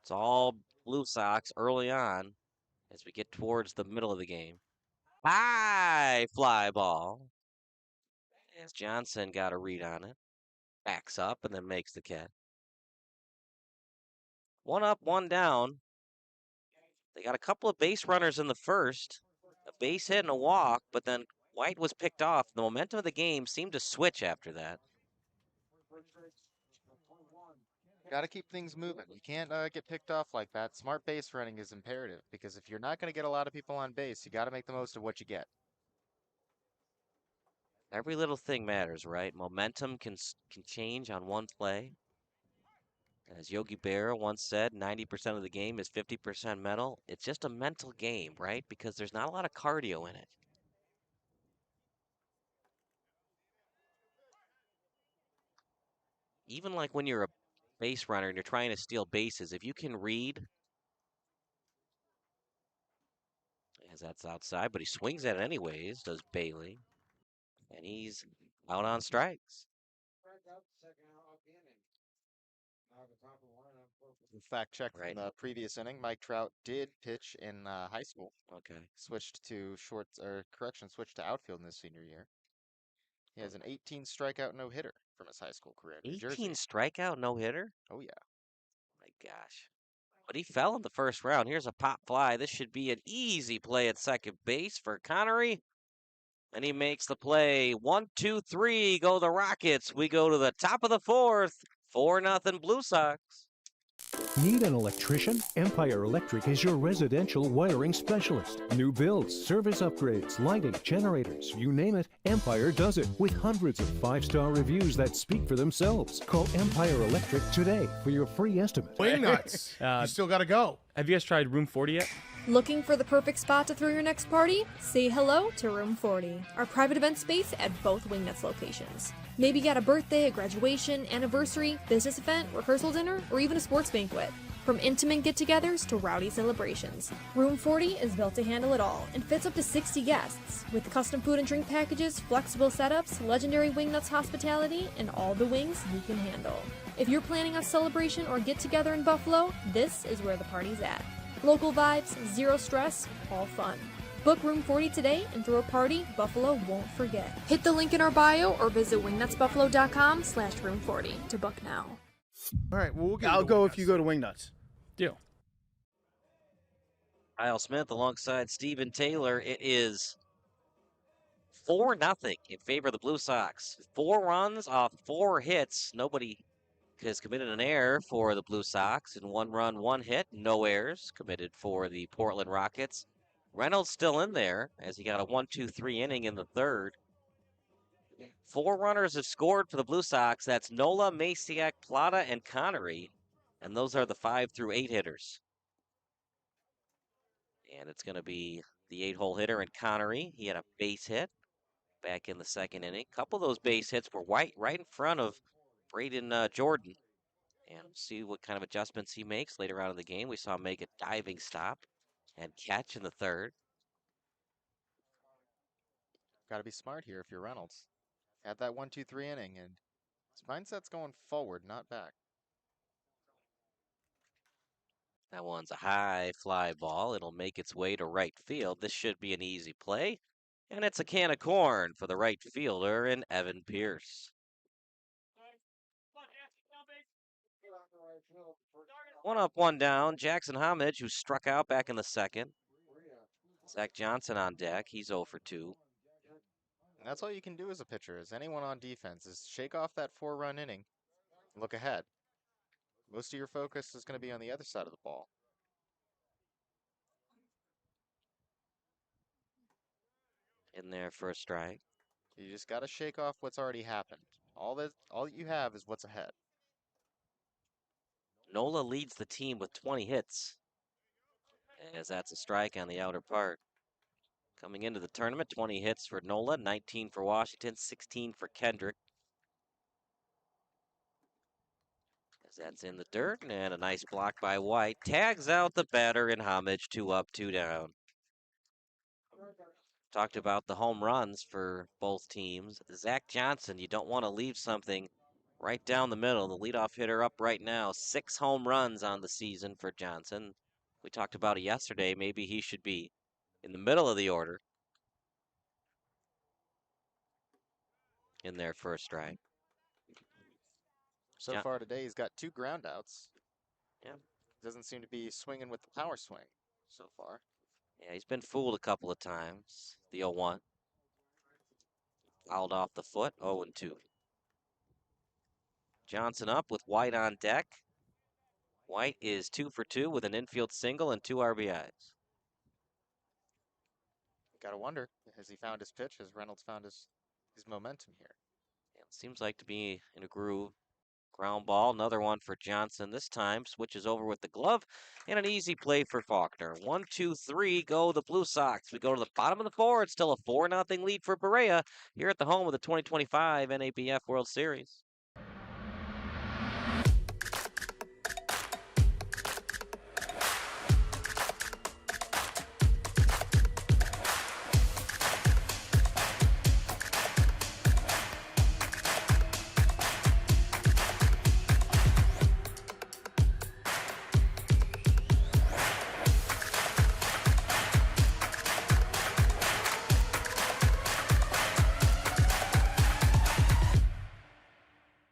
It's all Blue Sox early on as we get towards the middle of the game. High fly ball. As Johnson got a read on it. Backs up and then makes the catch. 1 up, 1 down. They got a couple of base runners in the first. A base hit and a walk, but then White was picked off. The momentum of the game seemed to switch after that. Got to keep things moving. You can't get picked off like that. Smart base running is imperative because if you're not going to get a lot of people on base, you got to make the most of what you get. Every little thing matters, right? Momentum can change on one play. As Yogi Berra once said, 90% of the game is 50% mental. It's just a mental game, right? Because there's not a lot of cardio in it. Even like when you're a base runner and you're trying to steal bases, if you can read, as that's outside, but he swings at it anyways, does Bailey. And he's out on strikes. Fact check Right. from the previous inning. Mike Trout did pitch in high school. Okay. Switched to switched to outfield in his senior year. He has an 18 strikeout no hitter from his high school career in New 18 Jersey. strikeout, no hitter? Oh yeah. My gosh. But he fell in the first round. Here's a pop fly. This should be an easy play at second base for Connery. And he makes the play. 1, 2, 3. Go the Rockets. We go to the top of the fourth. 4-0 Blue Sox. Need an electrician? Empire Electric is your residential wiring specialist. New builds, service upgrades, lighting, generators, you name it, Empire does it with hundreds of 5-star reviews that speak for themselves. Call Empire Electric today for your free estimate. Wing nuts. You still got to go. Have you guys tried Room 40 yet? Looking for the perfect spot to throw your next party? Say hello to Room 40, our private event space at both Wingnuts locations. Maybe got a birthday, a graduation, anniversary, business event, rehearsal dinner, or even a sports banquet. From intimate get-togethers to rowdy celebrations, Room 40 is built to handle it all and fits up to 60 guests, with custom food and drink packages, flexible setups, legendary Wingnuts hospitality, and all the wings you can handle. If you're planning a celebration or get together in Buffalo, this is where the party's at. Local vibes, zero stress, all fun. Book Room 40 today and throw a party Buffalo won't forget. Hit the link in our bio or visit wingnutsbuffalo.com/room40 to book now. All right, well, I'll go if you go to Wingnuts. Deal. Kyle Smith alongside Steven Taylor. It is 4-0 in favor of the Blue Sox. 4 runs off 4 hits. Nobody has committed an error for the Blue Sox, and 1 run, 1 hit, no errors committed for the Portland Rockets. Reynolds still in there as he got a 1-2-3 inning in the third. 4 runners have scored for the Blue Sox. That's Nola, Maciak, Plata, and Connery, and those are the 5 through 8 hitters. And it's going to be the 8-hole hitter in Connery. He had a base hit back in the second inning. A couple of those base hits were right in front of Braden Jordan. And we'll see what kind of adjustments he makes later on in the game. We saw him make a diving stop and catch in the third. Got to be smart here if you're Reynolds. Had that 1-2-3 inning, and his mindset's going forward, not back. That one's a high fly ball. It'll make its way to right field. This should be an easy play. And it's a can of corn for the right fielder in Evan Pierce. 1 up, 1 down. Jackson Homage, who struck out back in the second. Zach Johnson on deck. He's 0 for 2. And that's all you can do as a pitcher, as anyone on defense, is shake off that 4-run inning and look ahead. Most of your focus is going to be on the other side of the ball. In there for a strike. You just got to shake off what's already happened. All you have is what's ahead. Nola leads the team with 20 hits, as that's a strike on the outer part. Coming into the tournament, 20 hits for Nola, 19 for Washington, 16 for Kendrick. As that's in the dirt, and a nice block by White. Tags out the batter in Homage, 2 up, 2 down. Talked about the home runs for both teams. Zach Johnson, you don't want to leave something right down the middle. The leadoff hitter up right now, 6 home runs on the season for Johnson. We talked about it yesterday. Maybe he should be in the middle of the order. In their first strike. So far today, he's got 2 groundouts. Yeah. Doesn't seem to be swinging with the power swing so far. Yeah, he's been fooled a couple of times. The 0-1. Fouled off the foot, 0-2. Johnson up with White on deck. White is 2 for 2 with an infield single and 2 RBIs. Gotta wonder, has he found his pitch? Has Reynolds found his momentum here? Yeah, it seems like to be in a groove. Ground ball, another one for Johnson. This time switches over with the glove, and an easy play for Faulkner. 1, 2, 3, go the Blue Sox. We go to the bottom of the 4. It's still a 4-0 lead for Berea here at the home of the 2025 NABF World Series.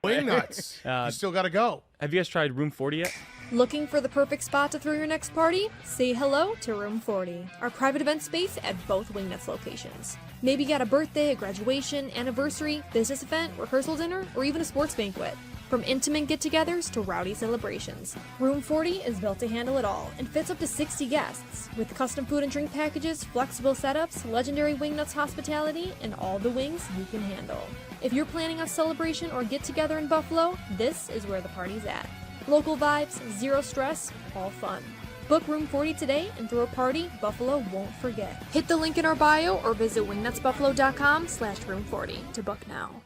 Wingnuts. You still got to go. Have you guys tried Room 40 yet? Looking for the perfect spot to throw your next party? Say hello to Room 40, our private event space at both Wingnuts locations. Maybe got a birthday, a graduation, anniversary, business event, rehearsal dinner, or even a sports banquet. From intimate get-togethers to rowdy celebrations, Room 40 is built to handle it all and fits up to 60 guests, with custom food and drink packages, flexible setups, legendary Wingnuts hospitality, and all the wings you can handle. If you're planning a celebration or get-together in Buffalo, this is where the party's at. Local vibes, zero stress, all fun. Book Room 40 today and throw a party Buffalo won't forget. Hit the link in our bio or visit wingnutsbuffalo.com/room40 to book now.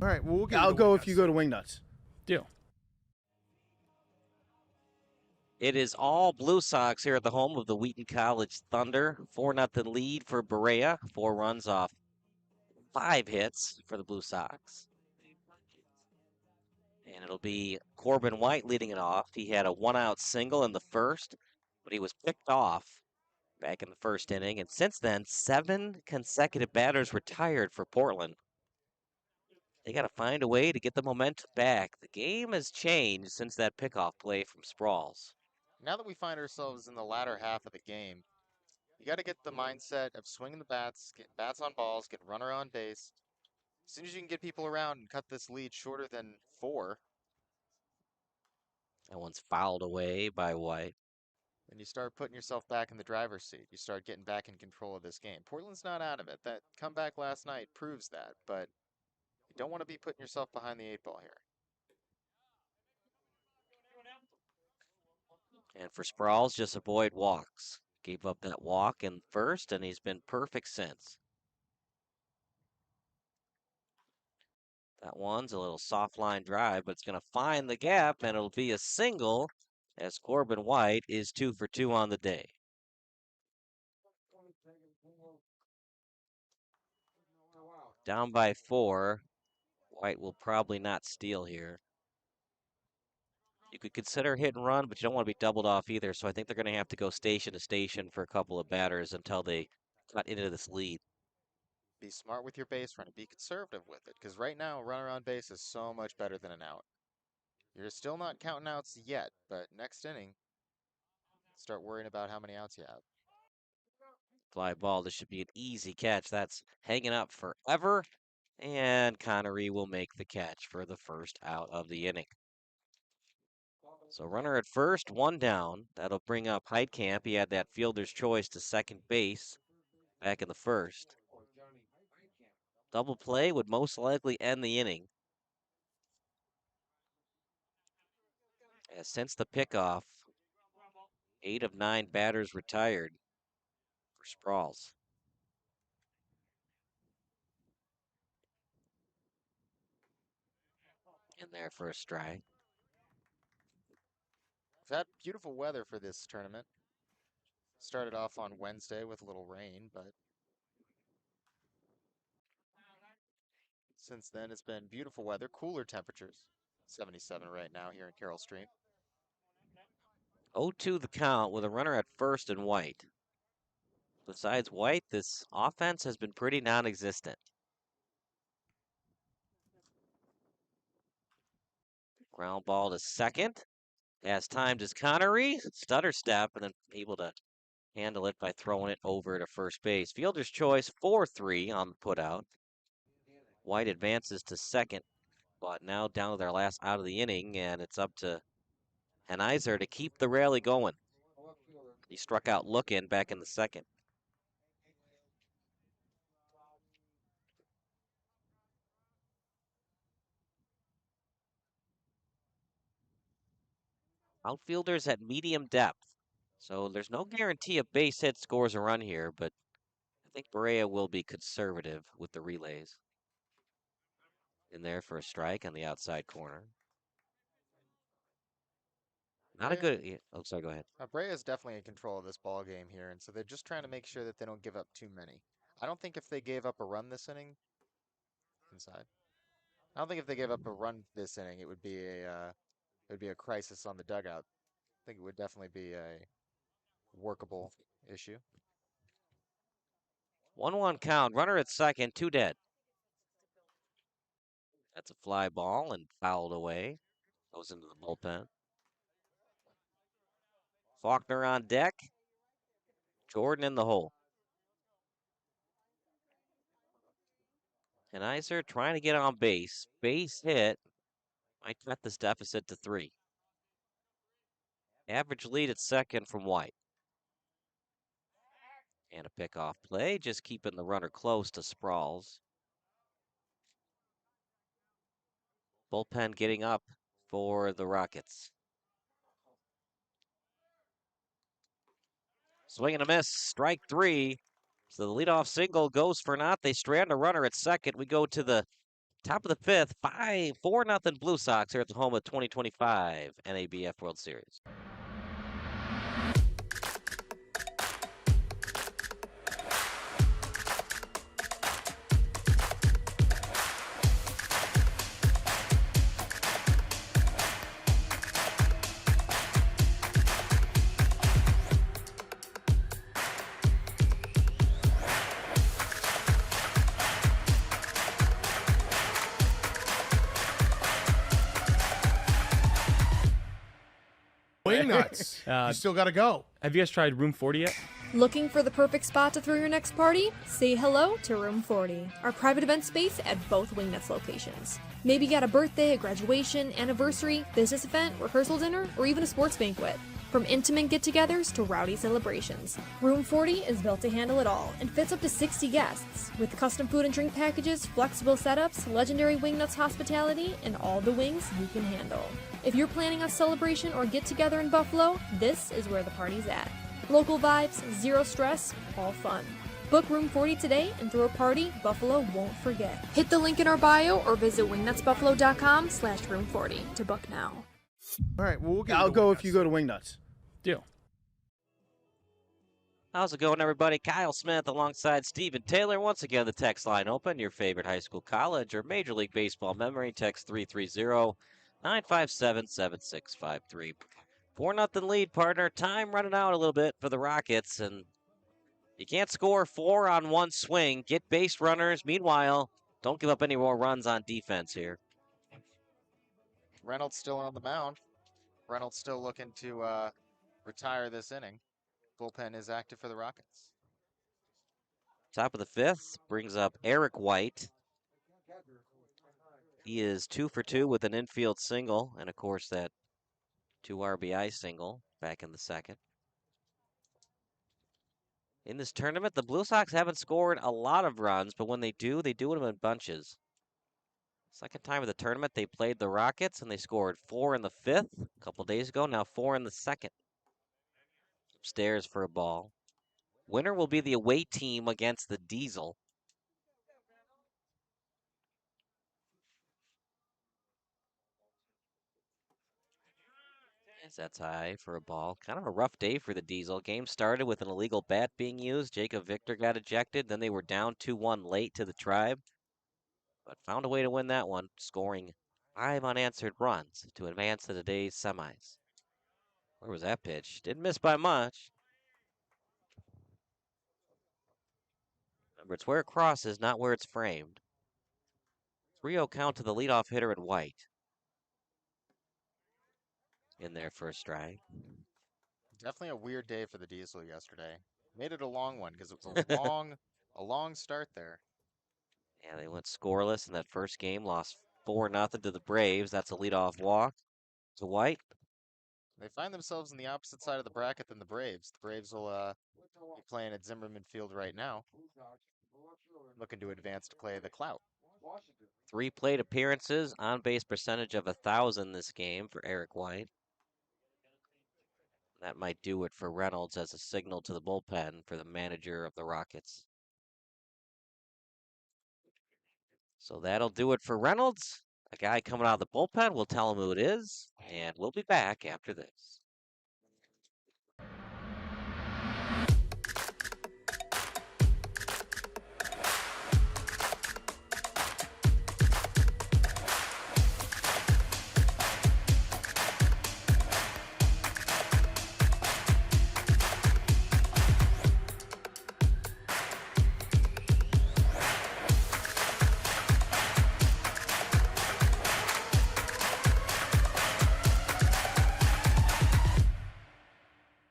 All right, well, I'll go if you go to Wingnuts. Deal. It is all Blue Sox here at the home of the Wheaton College Thunder. 4-0 lead for Berea. 4 runs off 5 hits for the Blue Sox. And it'll be Corbin White leading it off. He had a 1-out single in the first, but he was picked off back in the first inning. And since then, 7 consecutive batters retired for Portland. They got to find a way to get the momentum back. The game has changed since that pickoff play from Sproles. Now that we find ourselves in the latter half of the game, you got to get the mindset of swinging the bats, get bats on balls, get runner on base. As soon as you can get people around and cut this lead shorter than 4, That one's fouled away by White. then you start putting yourself back in the driver's seat. You start getting back in control of this game. Portland's not out of it. That comeback last night proves that, but you don't want to be putting yourself behind the 8 ball here. And for Sproles, just avoid walks. Gave up that walk in first, and he's been perfect since. That one's a little soft line drive, but it's going to find the gap, and it'll be a single as Corbin White is 2 for 2 on the day. Down by 4. White will probably not steal here. You could consider hit and run, but you don't want to be doubled off either. So I think they're going to have to go station to station for a couple of batters until they cut into this lead. Be smart with your base running. Be conservative with it, because right now, runner on base is so much better than an out. You're still not counting outs yet, but next inning, start worrying about how many outs you have. Fly ball. This should be an easy catch. That's hanging up forever. And Connery will make the catch for the first out of the inning. So runner at first, 1 down. That'll bring up Heitkamp. He had that fielder's choice to second base back in the first. Double play would most likely end the inning. As since the pickoff, 8 of 9 batters retired for Sproles. In there for a strike. We've had beautiful weather for this tournament. Started off on Wednesday with a little rain, but since then it's been beautiful weather, cooler temperatures. 77 right now here in Carroll Stream. 0-2 the count with a runner at first and White. Besides White, this offense has been pretty non-existent. Ground ball to second. As timed as Connery. Stutter step and then able to handle it by throwing it over to first base. Fielder's choice 4-3 on the putout. White advances to second, but now down to their last out of the inning, and it's up to Henizer to keep the rally going. He struck out looking back in the second. Outfielders at medium depth. So there's no guarantee of base hit scores a run here, but I think Berea will be conservative with the relays. In there for a strike on the outside corner. Not a good. Yeah, oh, sorry, go ahead. Berea is definitely in control of this ball game here, and so they're just trying to make sure that they don't give up too many. I don't think if they gave up a run this inning, inside. I don't think if they gave up a run this inning, it would be a crisis on the dugout. I think it would definitely be a workable issue. 1-1 count. Runner at second, 2 dead. That's a fly ball and fouled away. Goes into the bullpen. Faulkner on deck. Jordan in the hole. Henizer trying to get on base. Base hit. Might cut this deficit to 3. Average lead at second from White. And a pickoff play, just keeping the runner close to Sproles. Bullpen getting up for the Rockets. Swing and a miss, strike 3. So the leadoff single goes for naught. They strand a runner at second. We go to the top of the 5th, 4-0 Blue Sox here at the home of 2025 NABF World Series. Wing nuts. You still got to go. Have you guys tried Room 40 yet? Looking for the perfect spot to throw your next party? Say hello to Room 40, our private event space at both Wingnuts locations. Maybe you got a birthday, a graduation, anniversary, business event, rehearsal dinner, or even a sports banquet. From intimate get-togethers to rowdy celebrations, Room 40 is built to handle it all and fits up to 60 guests, with custom food and drink packages, flexible setups, legendary Wingnuts hospitality, and all the wings you can handle. If you're planning a celebration or get-together in Buffalo, this is where the party's at. Local vibes, zero stress, all fun. Book Room 40 today and throw a party Buffalo won't forget. Hit the link in our bio or visit wingnutsbuffalo.com/room40 to book now. All right. Well, I'll go if you go to Wingnuts. Deal. How's it going, everybody? Kyle Smith alongside Steven Taylor. Once again, the text line open. Your favorite high school, college, or Major League Baseball memory. Text 330-957-7653. 4-0 lead, partner. Time running out a little bit for the Rockets, and you can't score 4 on one swing. Get base runners. Meanwhile, don't give up any more runs on defense here. Reynolds still on the mound. Reynolds still looking to retire this inning. Bullpen is active for the Rockets. Top of the 5th brings up Eric White. He is 2 for 2 with an infield single, and of course that 2 RBI single back in the 2nd. In this tournament, the Blue Sox haven't scored a lot of runs, but when they do them in bunches. Second time of the tournament, they played the Rockets, and they scored 4 in the 5th a couple days ago, now 4 in the 2nd. Upstairs for a ball. Winner will be the away team against the Diesel. As that's high for a ball. Kind of a rough day for the Diesel. Game started with an illegal bat being used. Jacob Victor got ejected. Then they were down 2-1 late to the Tribe, but found a way to win that one, scoring 5 unanswered runs to advance to today's semis. Where was that pitch? Didn't miss by much. Remember, it's where it crosses, not where it's framed. 3-0 count to the leadoff hitter at White. In their first strike. Definitely a weird day for the Diesel yesterday. Made it a long one because it was a long start there. Yeah, they went scoreless in that first game, lost 4-0 to the Braves. That's a leadoff walk to White. They find themselves on the opposite side of the bracket than the Braves. The Braves will be playing at Zimmerman Field right now, looking to advance to play the Clout. 3 plate appearances, on-base percentage of 1,000 this game for Eric White. That might do it for Reynolds as a signal to the bullpen for the manager of the Rockets. So that'll do it for Reynolds. A guy coming out of the bullpen, we'll tell him who it is, and we'll be back after this.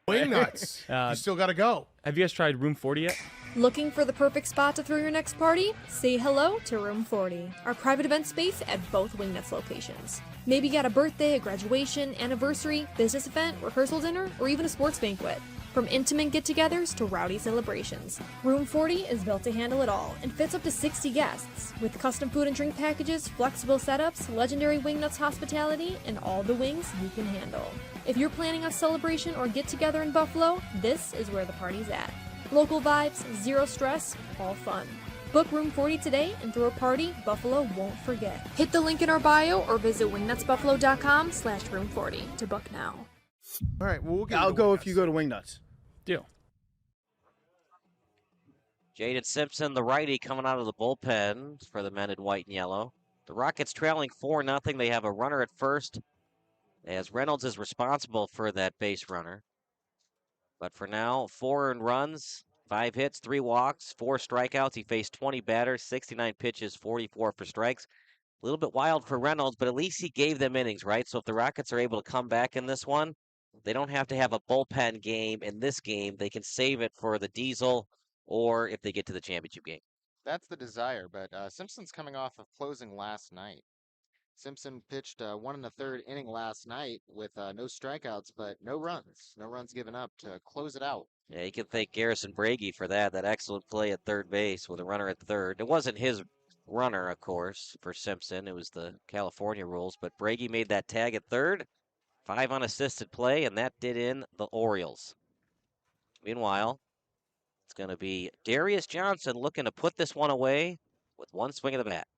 Wing nuts. You still got to go. Have you guys tried Room 40 yet? Looking for the perfect spot to throw your next party? Say hello to Room 40, our private event space at both Wingnuts locations. Maybe you got a birthday, a graduation, anniversary, business event, rehearsal dinner, or even a sports banquet. From intimate get-togethers to rowdy celebrations, Room 40 is built to handle it all and fits up to 60 guests, with custom food and drink packages, flexible setups, legendary Wingnuts hospitality, and all the wings you can handle. If you're planning a celebration or get-together in Buffalo, this is where the party's at. Local vibes, zero stress, all fun. Book Room 40 today and throw a party Buffalo won't forget. Hit the link in our bio or visit wingnutsbuffalo.com/room40 to book now. All right. Well, I'll go if you go to Wingnuts. Deal. Jaden Simpson, the righty, coming out of the bullpen for the men in white and yellow. The Rockets trailing 4-0. They have a runner at first, as Reynolds is responsible for that base runner. But for now, 4 earned runs, 5 hits, 3 walks, 4 strikeouts. He faced 20 batters, 69 pitches, 44 for strikes. A little bit wild for Reynolds, but at least he gave them innings, right? So if the Rockets are able to come back in this one, They don't have to have a bullpen game in this game. They can save it for the Diesel or if they get to the championship game. That's the desire, but Simpson's coming off of closing last night. Simpson pitched 1 1/3 inning last night with no strikeouts, but no runs. No runs given up to close it out. Yeah, you can thank Garrison Brady for that excellent play at third base with a runner at third. It wasn't his runner, of course, for Simpson. It was the California rules, but Brady made that tag at third. 5 unassisted play, and that did in the Orioles. Meanwhile, it's going to be Darius Johnson looking to put this one away with one swing of the bat.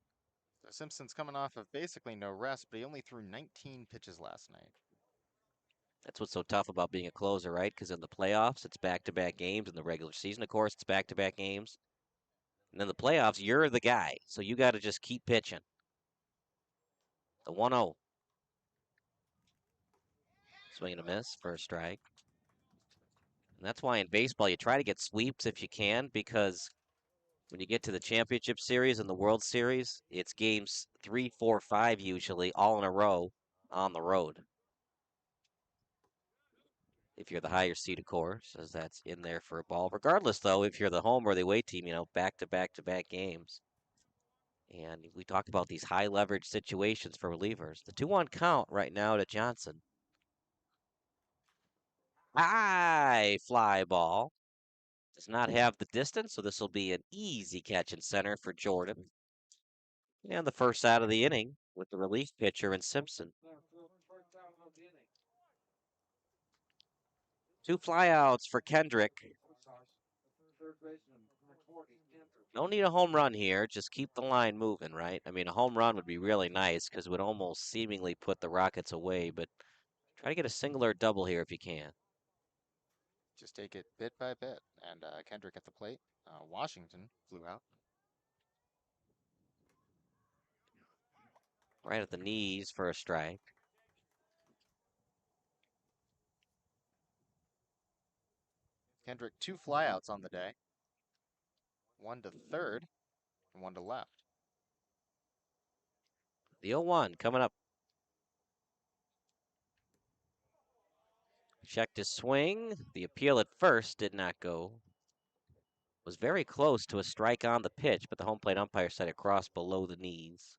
So Simpson's coming off of basically no rest, but he only threw 19 pitches last night. That's what's so tough about being a closer, right? Because in the playoffs, it's back-to-back games. In the regular season, of course, it's back-to-back games. And in the playoffs, you're the guy, so you got to just keep pitching. The 1-0. Swing and a miss for a strike. And that's why in baseball, you try to get sweeps if you can, because when you get to the championship series and the World Series, it's games 3, 4, 5 usually, all in a row on the road. If you're the higher seed, of course, as that's in there for a ball. Regardless, though, if you're the home or the away team, back-to-back-to-back games. And we talked about these high leverage situations for relievers. The 2-1 count right now to Johnson. High fly ball. Does not have the distance, so this will be an easy catch in center for Jordan. And the first out of the inning with the relief pitcher and Simpson. 2 flyouts for Kendrick. No need a home run here. Just keep the line moving, right? I mean, a home run would be really nice because it would almost seemingly put the Rockets away, but try to get a single or double here if you can. Just take it bit by bit. And Kendrick at the plate. Washington flew out. Right at the knees for a strike. Kendrick 2 flyouts on the day. 1 to third and 1 to left. The 0-1 coming up. Checked his swing. The appeal at first did not go. Was very close to a strike on the pitch, but the home plate umpire said it crossed below the knees.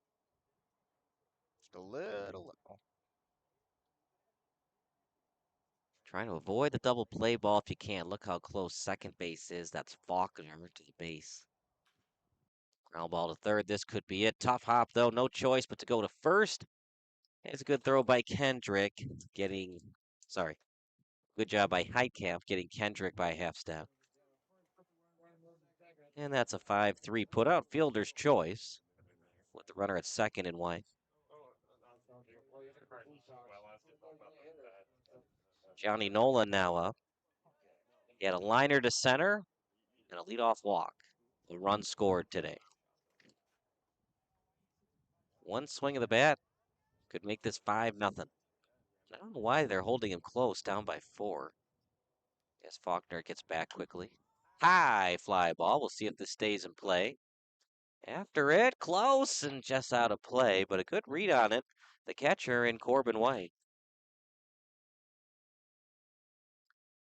Just a little low. Trying to avoid the double play ball if you can. Look how close second base is. That's Faulkner to the base. Ground ball to third. This could be it. Tough hop, though. No choice but to go to first. It's a good throw by Kendrick. Good job by Heitkamp getting Kendrick by a half step. And that's a 5-3 put out. Fielder's choice with the runner at second and White. Johnny Nolan now up. He had a liner to center and a leadoff walk. A run scored today. One swing of the bat could make this 5-0. I don't know why they're holding him close, down by 4. Guess Faulkner gets back quickly. High fly ball. We'll see if this stays in play. After it, close and just out of play, but a good read on it. The catcher in Corbin White.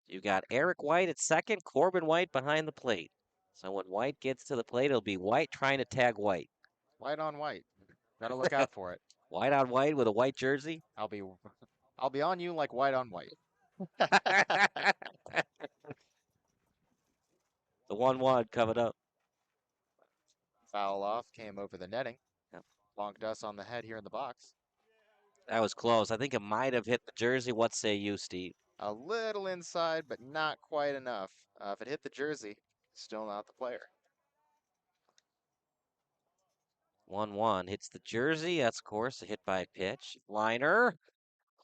You got Eric White at second, Corbin White behind the plate. So when White gets to the plate, it'll be White trying to tag White. White on white. Gotta look out for it. White on white with a white jersey. I'll be on you like white on white. The 1-1 coming up. Foul off, came over the netting. Yep. Bonked us on the head here in the box. That was close. I think it might have hit the jersey. What say you, Steve? A little inside, but not quite enough. If it hit the jersey, still not the player. 1-1 hits the jersey. That's, of course, a hit by pitch. Liner.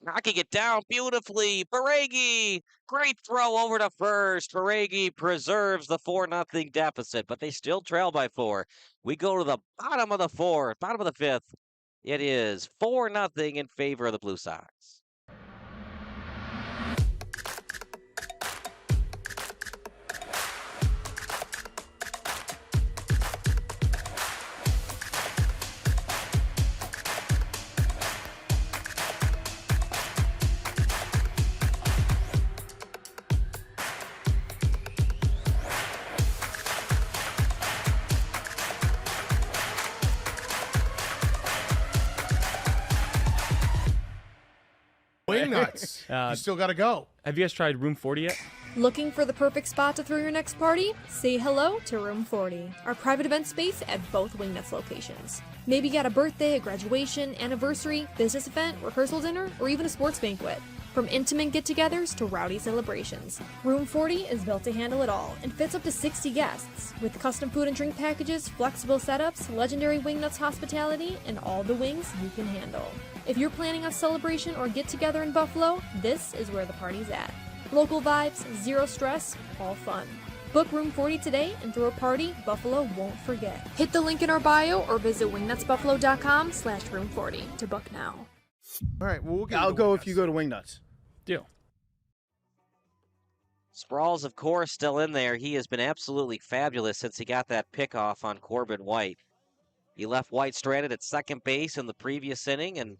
Knocking it down beautifully. Beregi. Great throw over to first. Beregi preserves the 4-0 deficit, but they still trail by 4. We go to the bottom of the 5th. It is 4-0 in favor of the Blue Sox. Wing nuts. You still got to go. Have you guys tried Room 40 yet? Looking for the perfect spot to throw your next party? Say hello to Room 40, our private event space at both Wingnuts locations. Maybe you got a birthday, a graduation, anniversary, business event, rehearsal dinner, or even a sports banquet. From intimate get-togethers to rowdy celebrations, Room 40 is built to handle it all and fits up to 60 guests. With custom food and drink packages, flexible setups, legendary Wingnuts hospitality, and all the wings you can handle. If you're planning a celebration or get-together in Buffalo, this is where the party's at. Local vibes, zero stress, all fun. Book Room 40 today and throw a party Buffalo won't forget. Hit the link in our bio or visit wingnutsbuffalo.com/room40 to book now. All right, well, we'll get I'll go if you go to Wingnuts. Deal. Sprawls, of course, still in there. He has been absolutely fabulous since he got that pickoff on Corbin White. He left White stranded at second base in the previous inning, and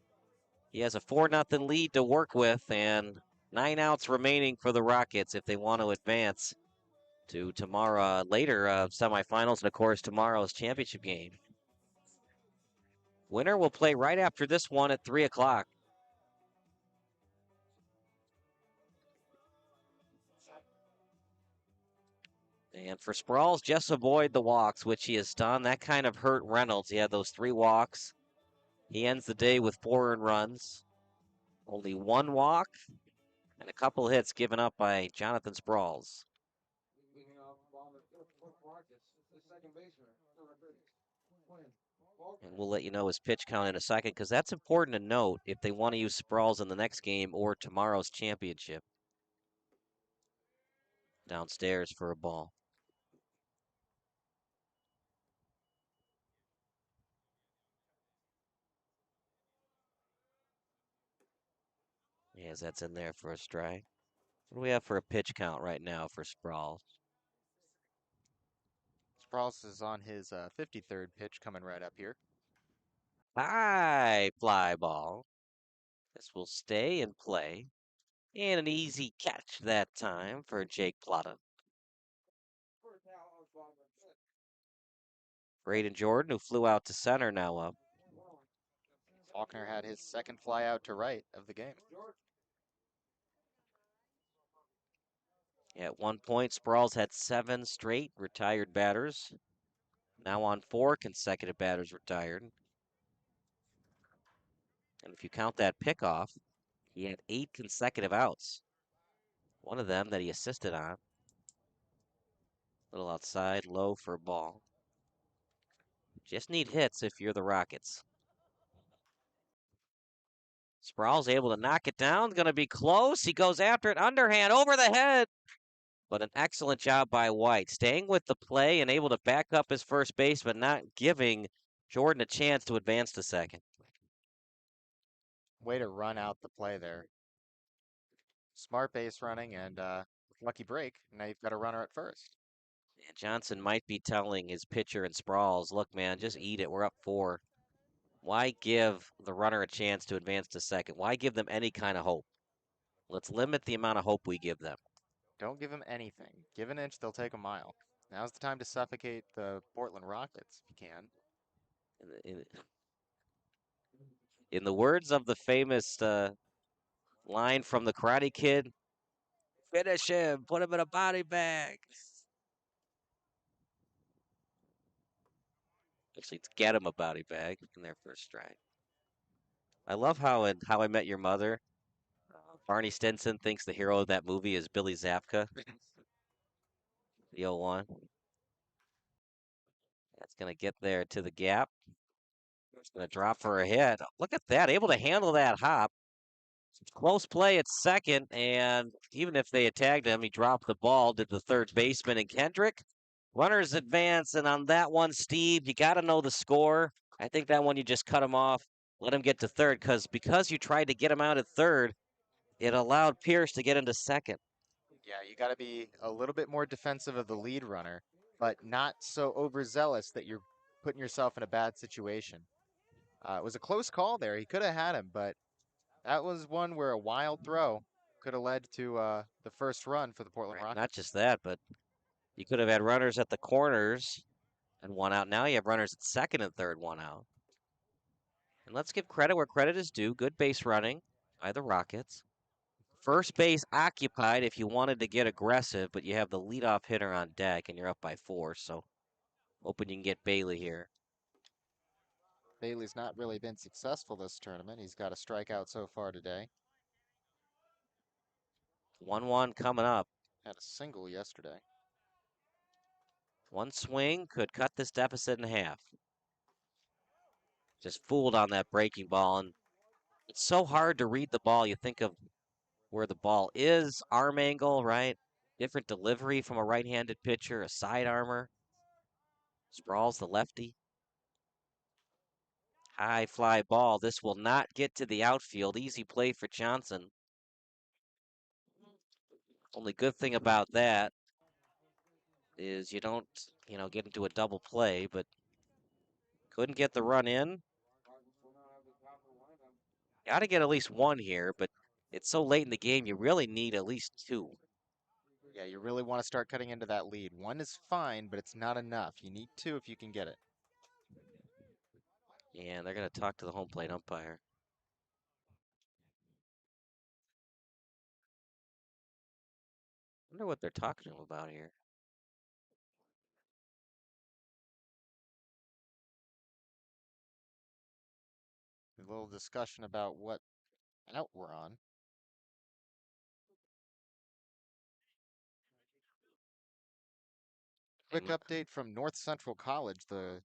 he has a 4-0 lead to work with, and 9 outs remaining for the Rockets if they want to advance to tomorrow, later semifinals, and of course tomorrow's championship game. Winner will play right after this one at 3 o'clock. And for Sprawls, just avoid the walks, which he has done. That kind of hurt Reynolds. He had those 3 walks. He ends the day with 4 earned runs. Only 1 walk and a couple hits given up by Jonathan Sprawls. Leading off on the Rockets, the second baseman, Quinn. And we'll let you know his pitch count in a second, because that's important to note if they want to use Sprawls in the next game or tomorrow's championship. Downstairs for a ball. Yes, that's in there for a strike. What do we have for a pitch count right now for Sprawls? Sprouls is on his 53rd pitch coming right up here. High fly ball. This will stay in play. And an easy catch that time for Jake Plata. Braden Jordan, who flew out to center, now up. Faulkner had his second fly out to right of the game. At one point, Sprawls had 7 straight retired batters. Now on 4 consecutive batters retired. And if you count that pickoff, he had 8 consecutive outs. One of them that he assisted on. Little outside, low for a ball. Just need hits if you're the Rockets. Sprawls able to knock it down. Going to be close. He goes after it. Underhand over the head. But an excellent job by White. Staying with the play and able to back up his first baseman, not giving Jordan a chance to advance to second. Way to run out the play there. Smart base running and lucky break. Now you've got a runner at first. And Johnson might be telling his pitcher and Sprawls, look, man, just eat it. We're up 4. Why give the runner a chance to advance to second? Why give them any kind of hope? Let's limit the amount of hope we give them. Don't give them anything. Give an inch, they'll take a mile. Now's the time to suffocate the Portland Rockets, if you can. In the words of the famous line from the Karate Kid, finish him, put him in a body bag. Actually, it's get him a body bag in their first strike. I love how in How I Met Your Mother, Barney Stinson thinks the hero of that movie is Billy Zabka. The 0-1. That's going to get there to the gap. It's going to drop for a hit. Look at that, able to handle that hop. Close play at second, and even if they had tagged him, he dropped the ball. Did the third baseman and Kendrick. Runners advance, and on that one, Steve, you got to know the score. I think that one you just cut him off, let him get to third, because you tried to get him out at third, it allowed Pierce to get into second. Yeah, you got to be a little bit more defensive of the lead runner, but not so overzealous that you're putting yourself in a bad situation. It was a close call there. He could have had him, but that was one where a wild throw could have led to the first run for the Portland Rockets. Not just that, but you could have had runners at the corners and 1 out. Now you have runners at second and third, 1 out. And let's give credit where credit is due. Good base running by the Rockets. First base occupied if you wanted to get aggressive, but you have the leadoff hitter on deck and you're up by 4, so hoping you can get Bailey here. Bailey's not really been successful this tournament. He's got a strikeout so far today. 1-1 coming up. Had a single yesterday. One swing could cut this deficit in half. Just fooled on that breaking ball, and it's so hard to read the ball. You think of where the ball is, arm angle, right? Different delivery from a right-handed pitcher, a side armor. Sprawls the lefty. High fly ball. This will not get to the outfield. Easy play for Johnson. Only good thing about that is you don't, get into a double play, but couldn't get the run in. Got to get at least one here, but it's so late in the game, you really need at least 2. Yeah, you really want to start cutting into that lead. 1 is fine, but it's not enough. You need 2 if you can get it. And they're going to talk to the home plate umpire. Wonder what they're talking to him about here. A little discussion about what out we're on. Quick update from North Central College. The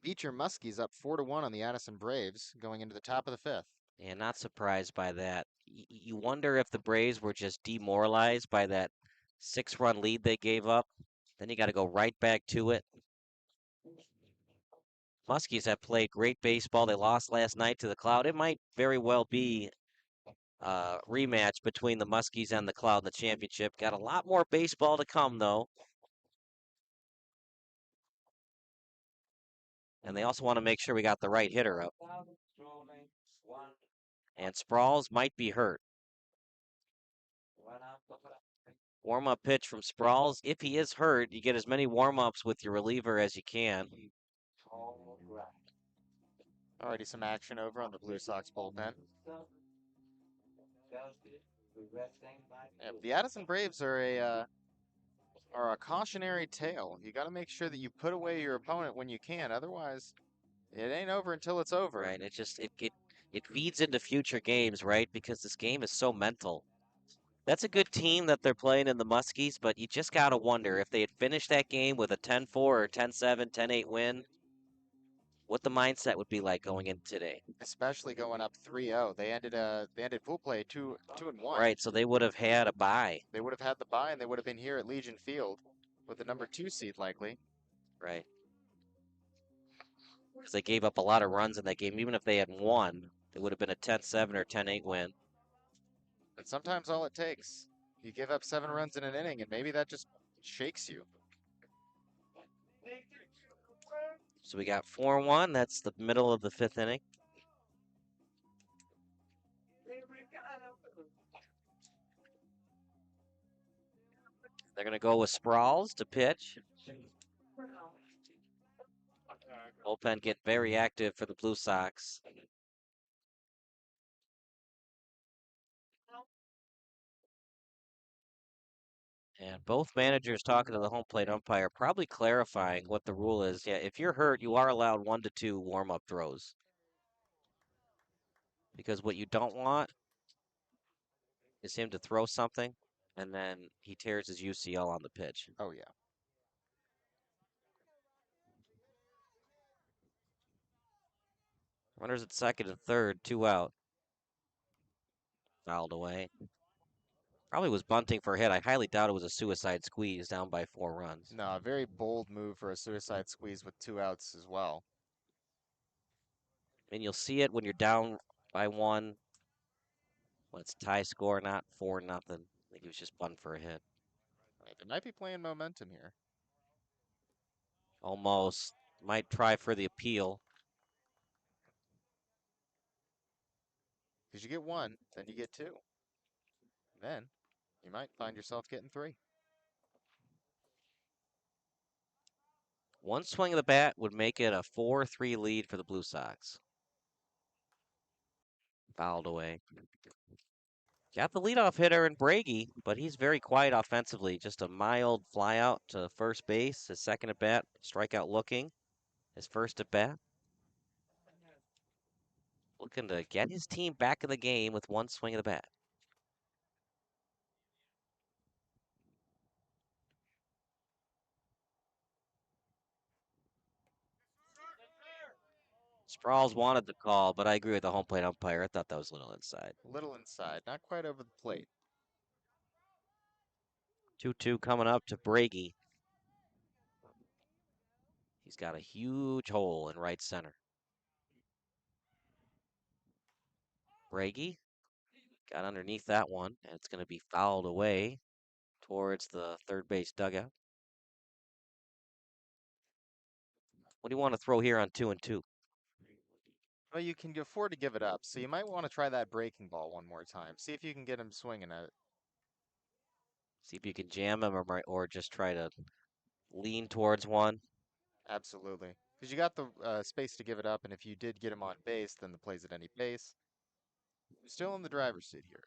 Beecher Muskies up 4-1 on the Addison Braves going into the top of the 5th. And not surprised by that. You wonder if the Braves were just demoralized by that 6-run lead they gave up. Then you got to go right back to it. Muskies have played great baseball. They lost last night to the Cloud. It might very well be a rematch between the Muskies and the Cloud in the championship. Got a lot more baseball to come, though. And they also want to make sure we got the right hitter up. And Sprawls might be hurt. Warm-up pitch from Sprawls. If he is hurt, you get as many warm-ups with your reliever as you can. Already some action over on the Blue Sox bullpen. Yeah, the Addison Braves are a cautionary tale. You got to make sure that you put away your opponent when you can. Otherwise, it ain't over until it's over. Right. It feeds into future games, right? Because this game is so mental. That's a good team that they're playing in the Muskies, but you just got to wonder if they had finished that game with a 10-4 or 10-7, 10-8 win, what the mindset would be like going into today. Especially going up 3-0. They ended pool play 2-1. Right, so they would have had a bye. They would have had the bye, and they would have been here at Legion Field with the number 2 seed likely. Right. Because they gave up a lot of runs in that game. Even if they had won, it would have been a 10-7 or 10-8 win. And sometimes all it takes, you give up 7 runs in an inning, and maybe that just shakes you. So we got 4-1. That's the middle of the 5th inning. They're going to go with Sprawls to pitch. Bullpen get very active for the Blue Sox. And both managers talking to the home plate umpire, probably clarifying what the rule is. Yeah, if you're hurt, you are allowed 1 to 2 warm-up throws. Because what you don't want is him to throw something, and then he tears his UCL on the pitch. Oh, yeah. Runners at second and third, 2 out. Fouled away. Probably was bunting for a hit. I highly doubt it was a suicide squeeze down by 4 runs. No, a very bold move for a suicide squeeze with 2 outs as well. And you'll see it when you're down by 1. When it's tie score, not 4-0. I think he was just bunting for a hit. They might be playing momentum here. Almost. Might try for the appeal. Because you get 1, then you get 2. Then you might find yourself getting 3. One swing of the bat would make it a 4-3 lead for the Blue Sox. Fouled away. Got the leadoff hitter in Brady, but he's very quiet offensively. Just a mild fly out to first base. His second at bat, strikeout looking. His first at bat. Looking to get his team back in the game with one swing of the bat. Sprawls wanted the call, but I agree with the home plate umpire. I thought that was a little inside. A little inside, not quite over the plate. 2-2 coming up to Brady. He's got a huge hole in right center. Brady got underneath that one, and it's going to be fouled away towards the third base dugout. What do you want to throw here on 2-2? Well, you can afford to give it up, so you might want to try that breaking ball one more time. See if you can get him swinging at it. See if you can jam him or just try to lean towards one. Absolutely. Because you got the space to give it up, and if you did get him on base, then the play's at any base. You're still in the driver's seat here.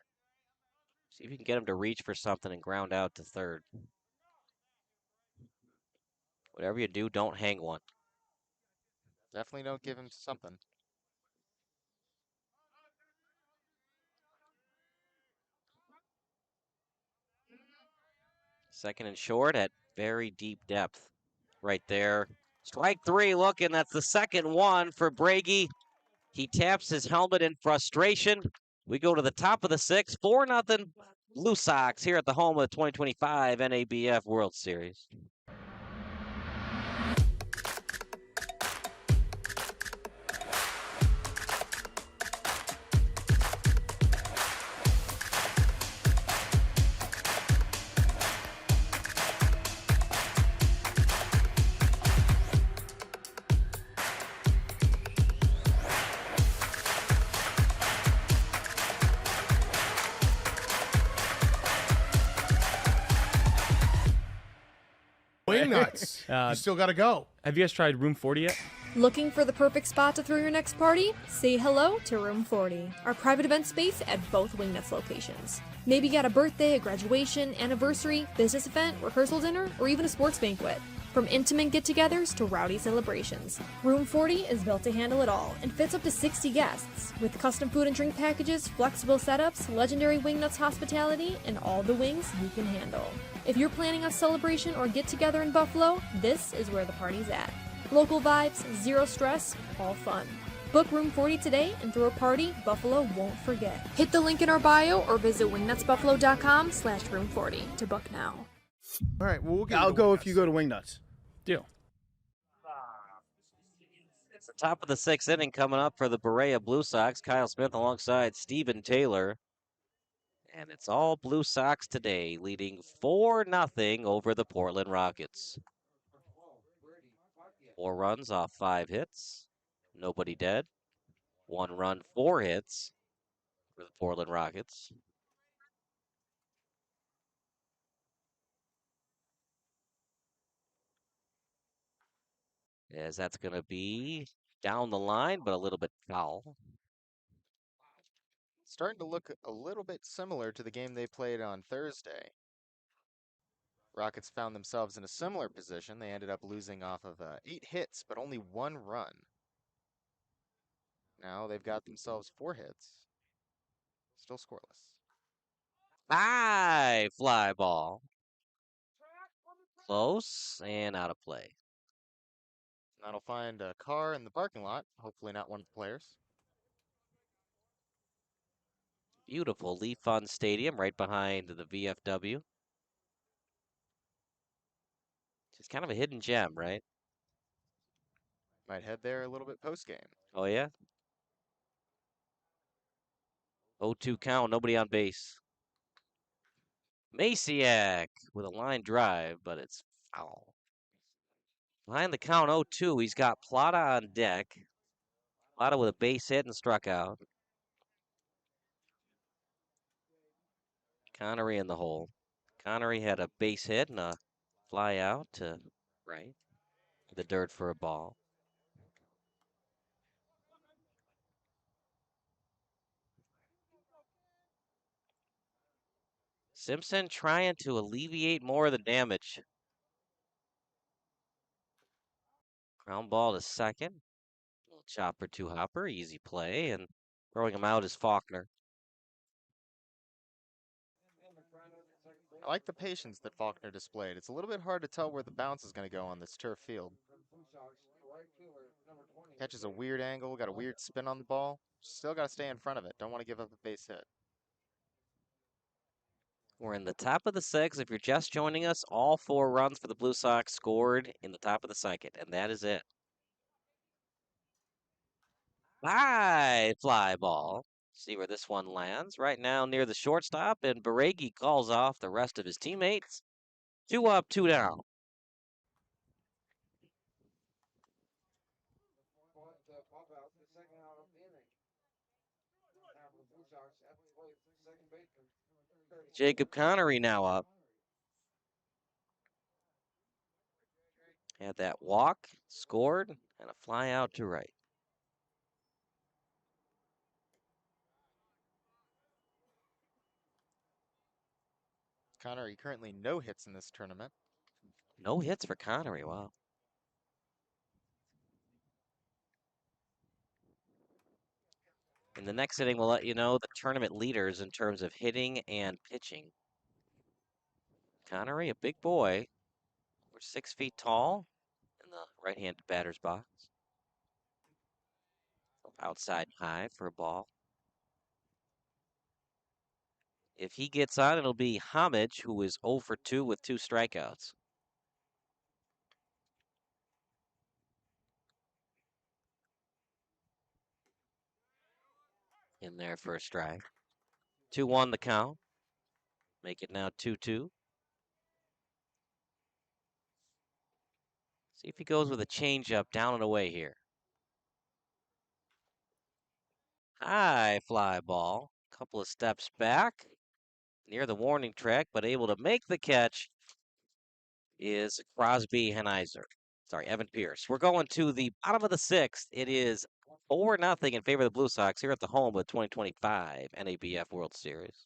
See if you can get him to reach for something and ground out to third. Whatever you do, don't hang one. Definitely don't give him something. Second and short at very deep depth. Right there. Strike three looking. That's the second one for Brady. He taps his helmet in frustration. We go to the top of the sixth. 4-0 Blue Sox here at the home of the 2025 NABF World Series. Wing nuts. You still got to go. Have you guys tried Room 40 yet? Looking for the perfect spot to throw your next party? Say hello to Room 40, our private event space at both Wingnuts locations. Maybe you got a birthday, a graduation, anniversary, business event, rehearsal dinner, or even a sports banquet. From intimate get-togethers to rowdy celebrations, Room 40 is built to handle it all and fits up to 60 guests, with custom food and drink packages, flexible setups, legendary Wingnuts hospitality, and all the wings you can handle. If you're planning a celebration or get-together in Buffalo, this is where the party's at. Local vibes, zero stress, all fun. Book Room 40 today and throw a party Buffalo won't forget. Hit the link in our bio or visit wingnutsbuffalo.com/room40 to book now. All right. Well, we'll get I'll you to go Wing if you Nuts. go to Wingnuts. Deal. It's the top of the sixth inning coming up for the Berea Blue Sox. Kyle Smith alongside Stephen Taylor. And it's all Blue Sox today, leading 4-0 over the Portland Rockets. 4 runs off 5 hits. Nobody dead. 1 run, 4 hits for the Portland Rockets. As that's going to be down the line, but a little bit foul. Starting to look a little bit similar to the game they played on Thursday. Rockets found themselves in a similar position. They ended up losing off of 8 hits, but only 1 run. Now they've got themselves 4 hits. Still scoreless. High fly ball. Close and out of play. That'll find a car in the parking lot. Hopefully not one of the players. Beautiful Leaf Fund Stadium right behind the VFW. Just kind of a hidden gem, right? Might head there a little bit post-game. Oh, yeah? 0-2 count, nobody on base. Maciak with a line drive, but it's foul. Behind the count 0-2, he's got Plata on deck. Plata with a base hit and struck out. Connery in the hole. Connery had a base hit and a fly out to right. The dirt for a ball. Simpson trying to alleviate more of the damage. Ground ball to second. Little chopper to Hopper, easy play, and throwing him out is Faulkner. I like the patience that Faulkner displayed. It's a little bit hard to tell where the bounce is going to go on this turf field. Catches a weird angle, got a weird spin on the ball. Still got to stay in front of it. Don't want to give up a base hit. We're in the top of the sixth. If you're just joining us, all 4 runs for the Blue Sox scored in the top of the second, and that is it. High fly ball. See where this one lands. Right now near the shortstop, and Berea calls off the rest of his teammates. 2 up, 2 down. Pop out the second out of the inning. Now for the Blue Sox at the plate, second baseman. Jacob Connery now up. Had that walk, scored, and a fly out to right. Connery currently no hits in this tournament. No hits for Connery, wow. In the next inning, we'll let you know the tournament leaders in terms of hitting and pitching. Connery, a big boy, over 6 feet tall in the right-handed batter's box. Outside high for a ball. If he gets on, it'll be Homage, who is 0 for 2 with 2 strikeouts. In there for a strike. 2-1 the count. Make it now 2-2. See if he goes with a changeup down and away here. High fly ball. Couple of steps back. Near the warning track, but able to make the catch is Crosby Henizer. Sorry, Evan Pierce. We're going to the bottom of the sixth. It is 4-0 in favor of the Blue Sox here at the home of the 2025 NABF World Series.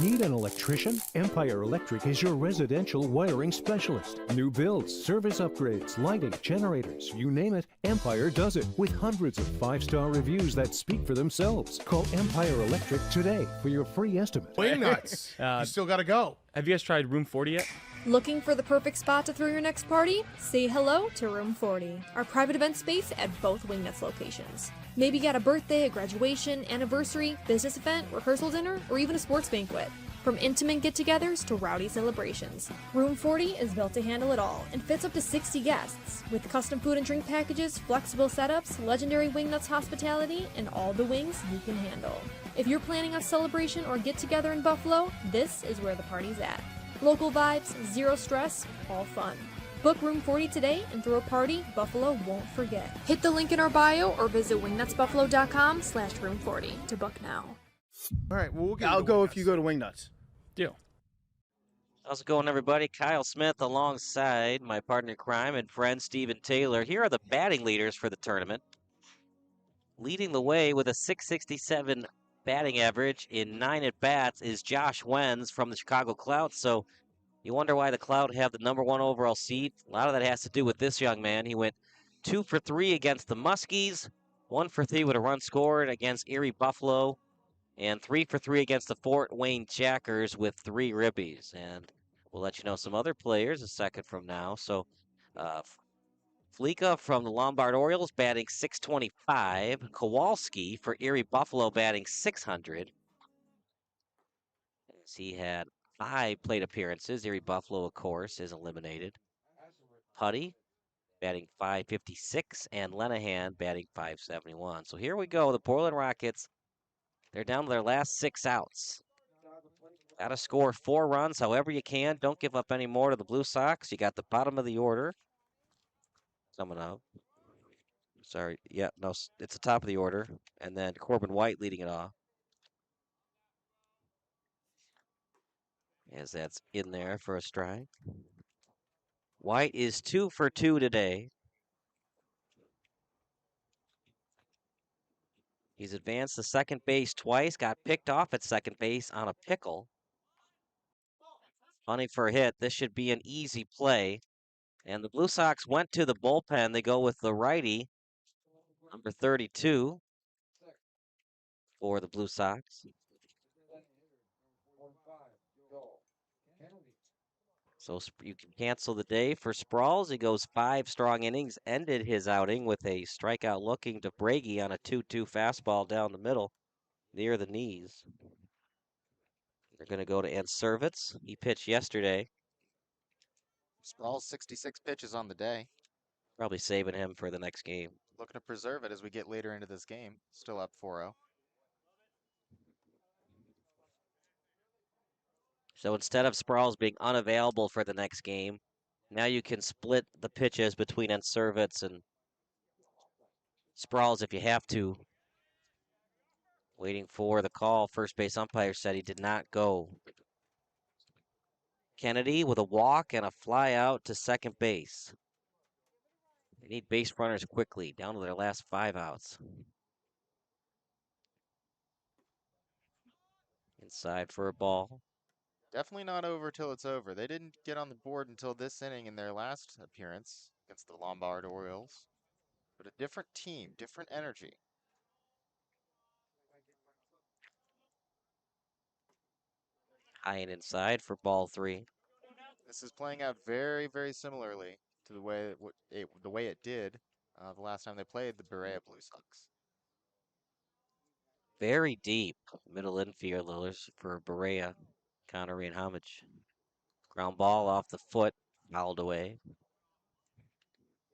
Need an electrician? Empire Electric is your residential wiring specialist. New builds, service upgrades, lighting, generators, you name it, Empire does it with hundreds of 5-star reviews that speak for themselves. Call Empire Electric today for your free estimate. Wing nuts. You still got to go. Have you guys tried Room 40 yet? Looking for the perfect spot to throw your next party? Say hello to Room 40, our private event space at both Wingnuts locations. Maybe got a birthday, a graduation, anniversary, business event, rehearsal dinner, or even a sports banquet. From intimate get-togethers to rowdy celebrations, Room 40 is built to handle it all and fits up to 60 guests. With custom food and drink packages, flexible setups, legendary Wingnuts hospitality, and all the wings you can handle. If you're planning a celebration or get-together in Buffalo, this is where the party's at. Local vibes, zero stress, all fun. Book Room 40 today and throw a party Buffalo won't forget. Hit the link in our bio or visit wingnutsbuffalo.com/room40 to book now. All right, well, we'll get I'll to go Wing if you Nuts. go to Wingnuts. Deal. How's it going, everybody? Kyle Smith alongside my partner in crime and friend Steven Taylor. Here are the batting leaders for the tournament. Leading the way with a .667 batting average in 9 at-bats is Josh Wenz from the Chicago Clout. So you wonder why the Clout have the #1 overall seed. A lot of that has to do with this young man. He went 2 for 3 against the Muskies, 1 for 3 with a run scored against Erie Buffalo, and 3 for 3 against the Fort Wayne Jackers with 3 ribbies. And we'll let you know some other players a second from now. So Fleeka from the Lombard Orioles batting .625. Kowalski for Erie Buffalo batting .600. As he had 5 plate appearances. Erie Buffalo, of course, is eliminated. Putty batting .556 and Lenahan batting .571. So here we go. The Portland Rockets, they're down to their last 6 outs. Got to score 4 runs however you can. Don't give up any more to the Blue Sox. You got the bottom of the order coming up. Sorry, yeah, no, it's the top of the order. And then Corbin White leading it off. As that's in there for a strike. White is 2 for 2 today. He's advanced to second base twice, got picked off at second base on a pickle. Hunting for a hit. This should be an easy play. And the Blue Sox went to the bullpen. They go with the righty, number 32 for the Blue Sox. So you can cancel the day for Sproles. He goes 5 strong innings, ended his outing with a strikeout looking to Brady on a 2-2 fastball down the middle near the knees. They're going to go to Anservitz. He pitched yesterday. Sproles 66 pitches on the day. Probably saving him for the next game. Looking to preserve it as we get later into this game. Still up 4-0. So instead of Sproles being unavailable for the next game, now you can split the pitches between Anservitz and Sproles if you have to. Waiting for the call. First base umpire said he did not go. Kennedy with a walk and a fly out to second base. They need base runners quickly, down to their last 5 outs. Inside for a ball. Definitely not over till it's over. They didn't get on the board until this inning in their last appearance against the Lombard Orioles. But a different team, different energy. High and inside for ball 3. This is playing out very, very similarly to the way it did the last time they played the Berea Blue Sox. Very deep middle infielders for Berea, Connery and Homage. Ground ball off the foot, fouled away.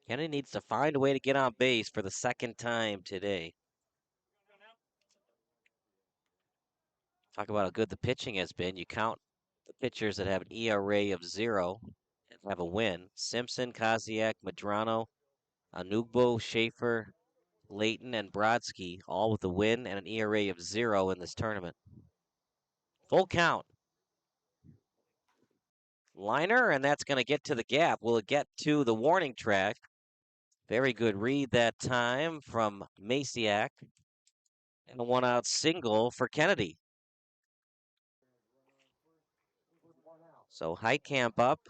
Kennedy needs to find a way to get on base for the second time today. Talk about how good the pitching has been. You count the pitchers that have an ERA of 0 and have a win. Simpson, Koziak, Medrano, Anugbo, Schaefer, Layton, and Brodsky, all with a win and an ERA of 0 in this tournament. Full count. Liner, and that's going to get to the gap. Will it get to the warning track? Very good read that time from Maciak. And a 1-out single for Kennedy. So Heitkamp up.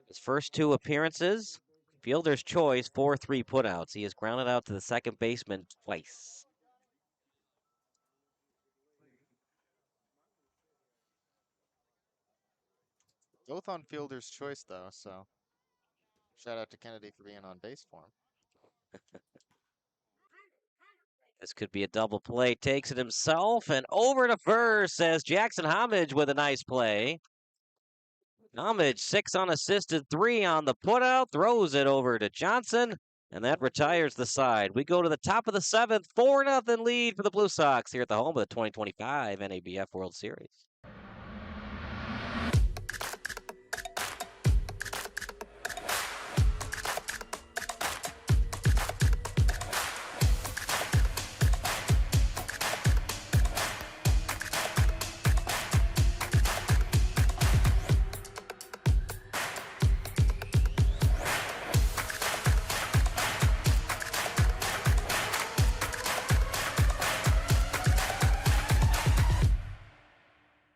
His first 2 appearances. Fielder's choice, 4-3 putouts. He has grounded out to the second baseman twice. Both on fielder's choice, though, so shout out to Kennedy for being on base for him. This could be a double play. Takes it himself and over to first, says Jackson Homage with a nice play. Homage, 6 unassisted, 3 on the putout, throws it over to Johnson, and that retires the side. We go to the top of the 7th, 4-0 lead for the Blue Sox here at the home of the 2025 NABF World Series.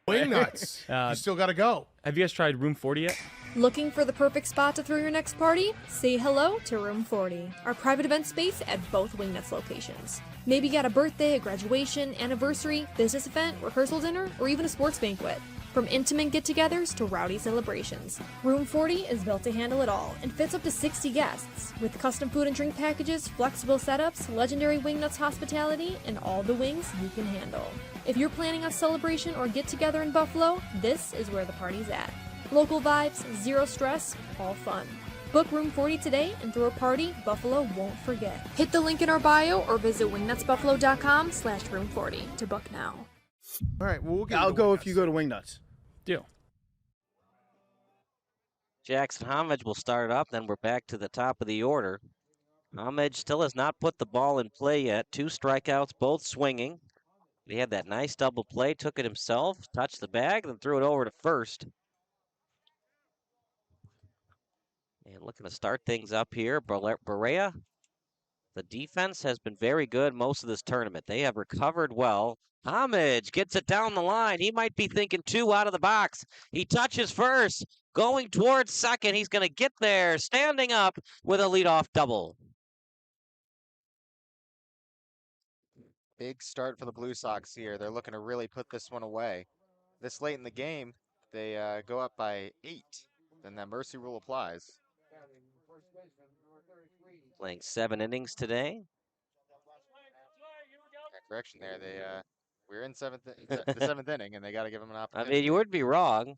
Wing nuts. You still got to go. Have you guys tried Room 40 yet? Looking for the perfect spot to throw your next party? Say hello to Room 40, our private event space at both Wingnuts locations. Maybe you got a birthday, a graduation, anniversary, business event, rehearsal dinner, or even a sports banquet. From intimate get-togethers to rowdy celebrations, Room 40 is built to handle it all and fits up to 60 guests, with custom food and drink packages, flexible setups, legendary Wingnuts hospitality, and all the wings you can handle. If you're planning a celebration or get-together in Buffalo, this is where the party's at. Local vibes, zero stress, all fun. Book Room 40 today and throw a party Buffalo won't forget. Hit the link in our bio or visit wingnutsbuffalo.com/room40 to book now. All right, well, we'll get I'll you to go Wing if you Nuts. go to Wingnuts. Deal. Jackson Homage will start it up, then we're back to the top of the order. Homage still has not put the ball in play yet. 2 strikeouts, both swinging. He had that nice double play, took it himself, touched the bag, then threw it over to first. And looking to start things up here, Berea The defense has been very good most of this tournament. They have recovered well. Homage gets it down the line. He might be thinking 2 out of the box. He touches first, going towards second. He's going to get there, standing up with a leadoff double. Big start for the Blue Sox here. They're looking to really put this one away. This late in the game, they go up by 8. Then that mercy rule applies. Playing 7 innings today. Correction there. We're in the 7th inning, and they got to give them an I opportunity. mean, you would be wrong.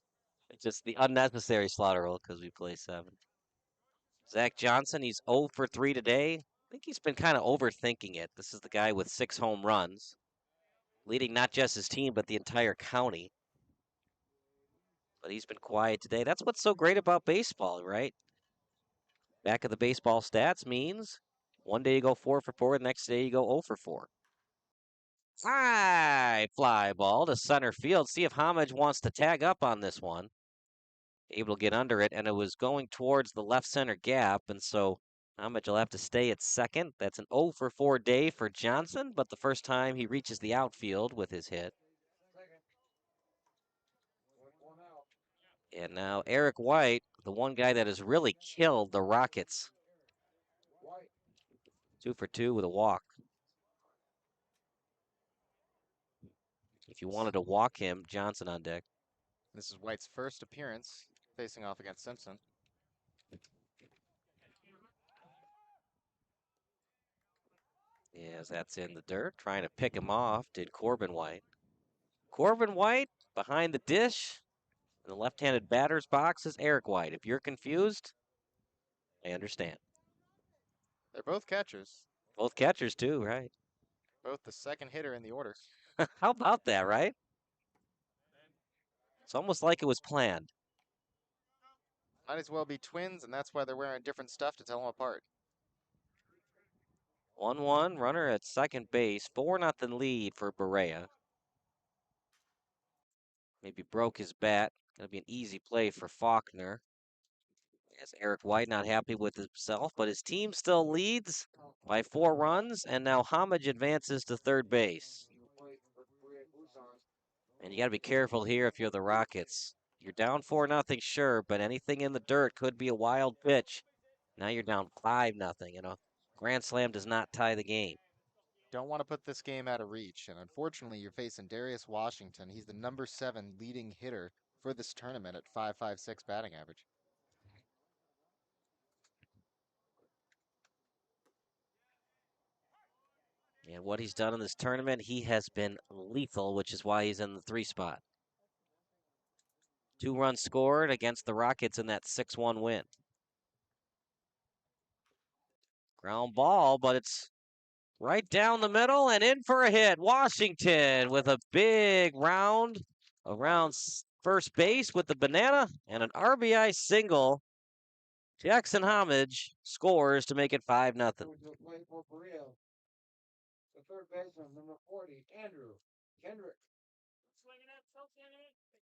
It's just the unnecessary slaughter rule because we play 7. Zach Johnson, he's 0 for 3 today. I think he's been kind of overthinking it. This is the guy with 6 home runs, leading not just his team, but the entire county. But he's been quiet today. That's what's so great about baseball, right? Back of the baseball stats means one day you go 4 for 4, the next day you go 0 for 4. High fly ball to center field. See if Homage wants to tag up on this one. Able to get under it, and it was going towards the left center gap, and so Homage will have to stay at second. That's an 0 for 4 day for Johnson, but the first time he reaches the outfield with his hit. And now Eric White, the one guy that has really killed the Rockets. 2 for 2 with a walk. If you wanted to walk him, Johnson on deck. This is White's first appearance facing off against Simpson. Yes, that's in the dirt. Trying to pick him off, did Corbin White. Corbin White behind the dish. In the left-handed batter's box is Eric White. If you're confused, I understand. They're both catchers. Both catchers too, right? Both the second hitter in the order. How about that, right? It's almost like it was planned. Might as well be twins, and that's why they're wearing different stuff to tell them apart. 1-1, runner at second base. 4-0 lead for Berea. Maybe broke his bat. Gonna be an easy play for Faulkner. As Eric White not happy with himself, but his team still leads by 4 runs, and now Homage advances to third base. And you got to be careful here if you're the Rockets. You're down 4-0, sure, but anything in the dirt could be a wild pitch. Now you're down 5-0. You know, grand slam does not tie the game. Don't want to put this game out of reach, and unfortunately, you're facing Darius Washington. He's the number 7 leading hitter for this tournament at .556 batting average. And what he's done in this tournament, he has been lethal, which is why he's in the 3 spot. 2 runs scored against the Rockets in that 6-1 win. Ground ball, but it's right down the middle and in for a hit. Washington with a big round around first base with the banana and an RBI single. Jackson Homage scores to make it 5-0. The third baseman, number 40, Andrew Kendrick.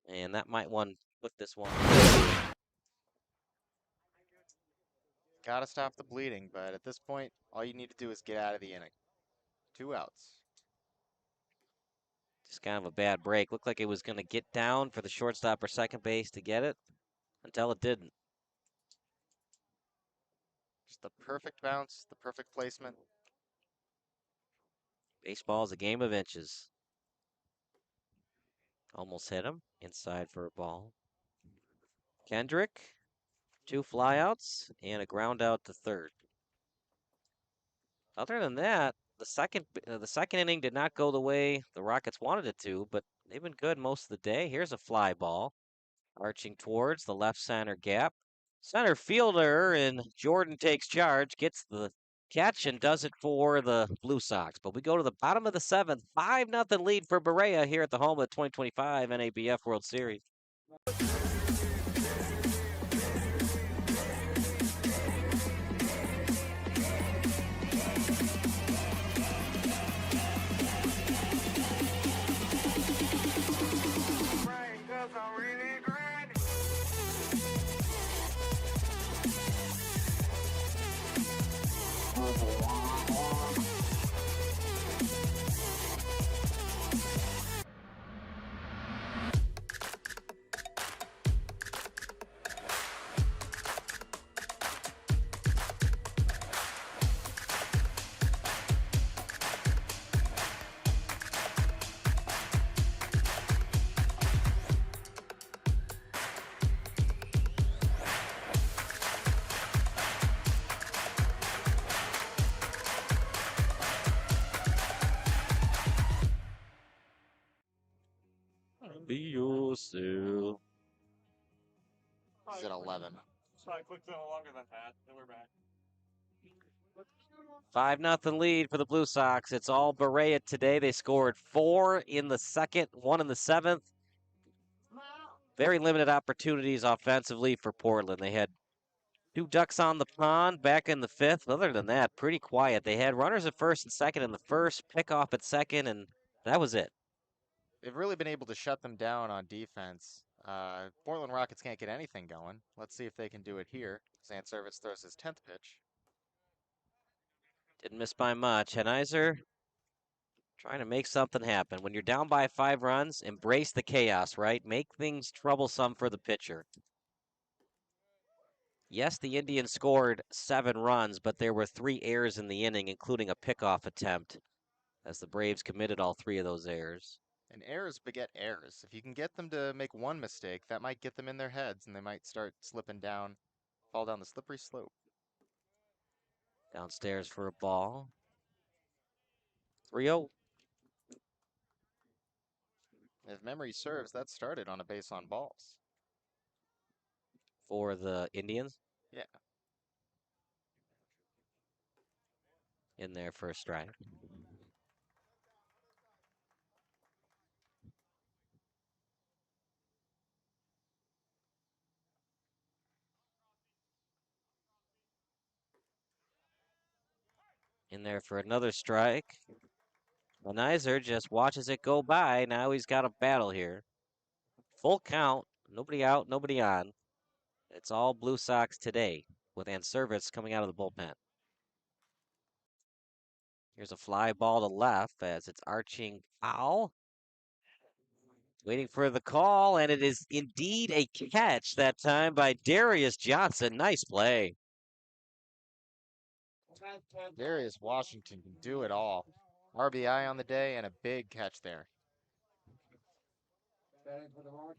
And that might put this one. Gotta stop the bleeding, but at this point, all you need to do is get out of the inning. 2 outs. Just kind of a bad break. Looked like it was going to get down for the shortstop or second base to get it until it didn't. Just the perfect bounce, the perfect placement. Baseball is a game of inches. Almost hit him. Inside for a ball. Kendrick, 2 flyouts and a ground out to third. Other than that, the second inning did not go the way the Rockets wanted it to, but they've been good most of the day. Here's a fly ball, arching towards the left center gap. Center fielder and Jordan takes charge, gets the catch and does it for the Blue Sox. But we go to the bottom of the 7th, 5-0 lead for Berea here at the home of the 2025 NABF World Series. see you soon. He's at 11. So I clicked on longer than that, then we're back. 5-0 lead for the Blue Sox. It's all Berea today. They scored 4 in the second, 1 in the seventh. Very limited opportunities offensively for Portland. They had 2 ducks on the pond back in the fifth. Other than that, pretty quiet. They had runners at first and second in the first, pickoff at second, and that was it. They've really been able to shut them down on defense. Portland Rockets can't get anything going. Let's see if they can do it here. Sanservice throws his 10th pitch. Didn't miss by much. Henizer trying to make something happen. When you're down by 5 runs, embrace the chaos, right? Make things troublesome for the pitcher. Yes, the Indians scored 7 runs, but there were 3 errors in the inning, including a pickoff attempt, as the Braves committed all 3 of those errors. And errors beget errors. If you can get them to make one mistake, that might get them in their heads, and they might start slipping down, fall down the slippery slope. Downstairs for a ball. 3-0. If memory serves, that started on a base on balls. For the Indians. Yeah. In there for a strike. In there for another strike. Henizer just watches it go by. Now he's got a battle here. Full count. Nobody out, nobody on. It's all Blue Sox today with Anservitz coming out of the bullpen. Here's a fly ball to left as it's arching foul. Waiting for the call, and it is indeed a catch that time by Darius Johnson. Nice play. Darius Washington can do it all. RBI on the day and a big catch there.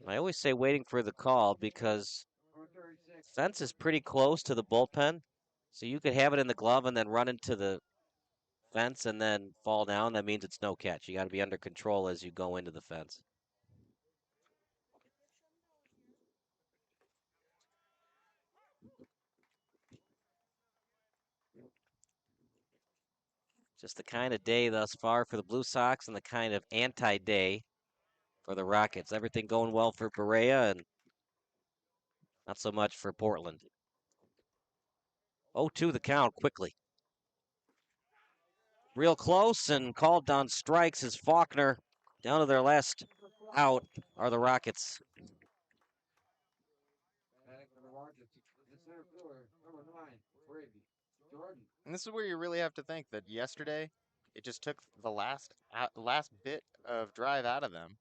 I always say waiting for the call because fence is pretty close to the bullpen. So you could have it in the glove and then run into the fence and then fall down. That means it's no catch. You got to be under control as you go into the fence. Just the kind of day thus far for the Blue Sox and the kind of anti-day for the Rockets. Everything going well for Berea and not so much for Portland. 0-2 the count quickly. Real close and called on strikes as Faulkner down to their last out are the Rockets. And this is where you really have to think that yesterday, it just took the last bit of drive out of them.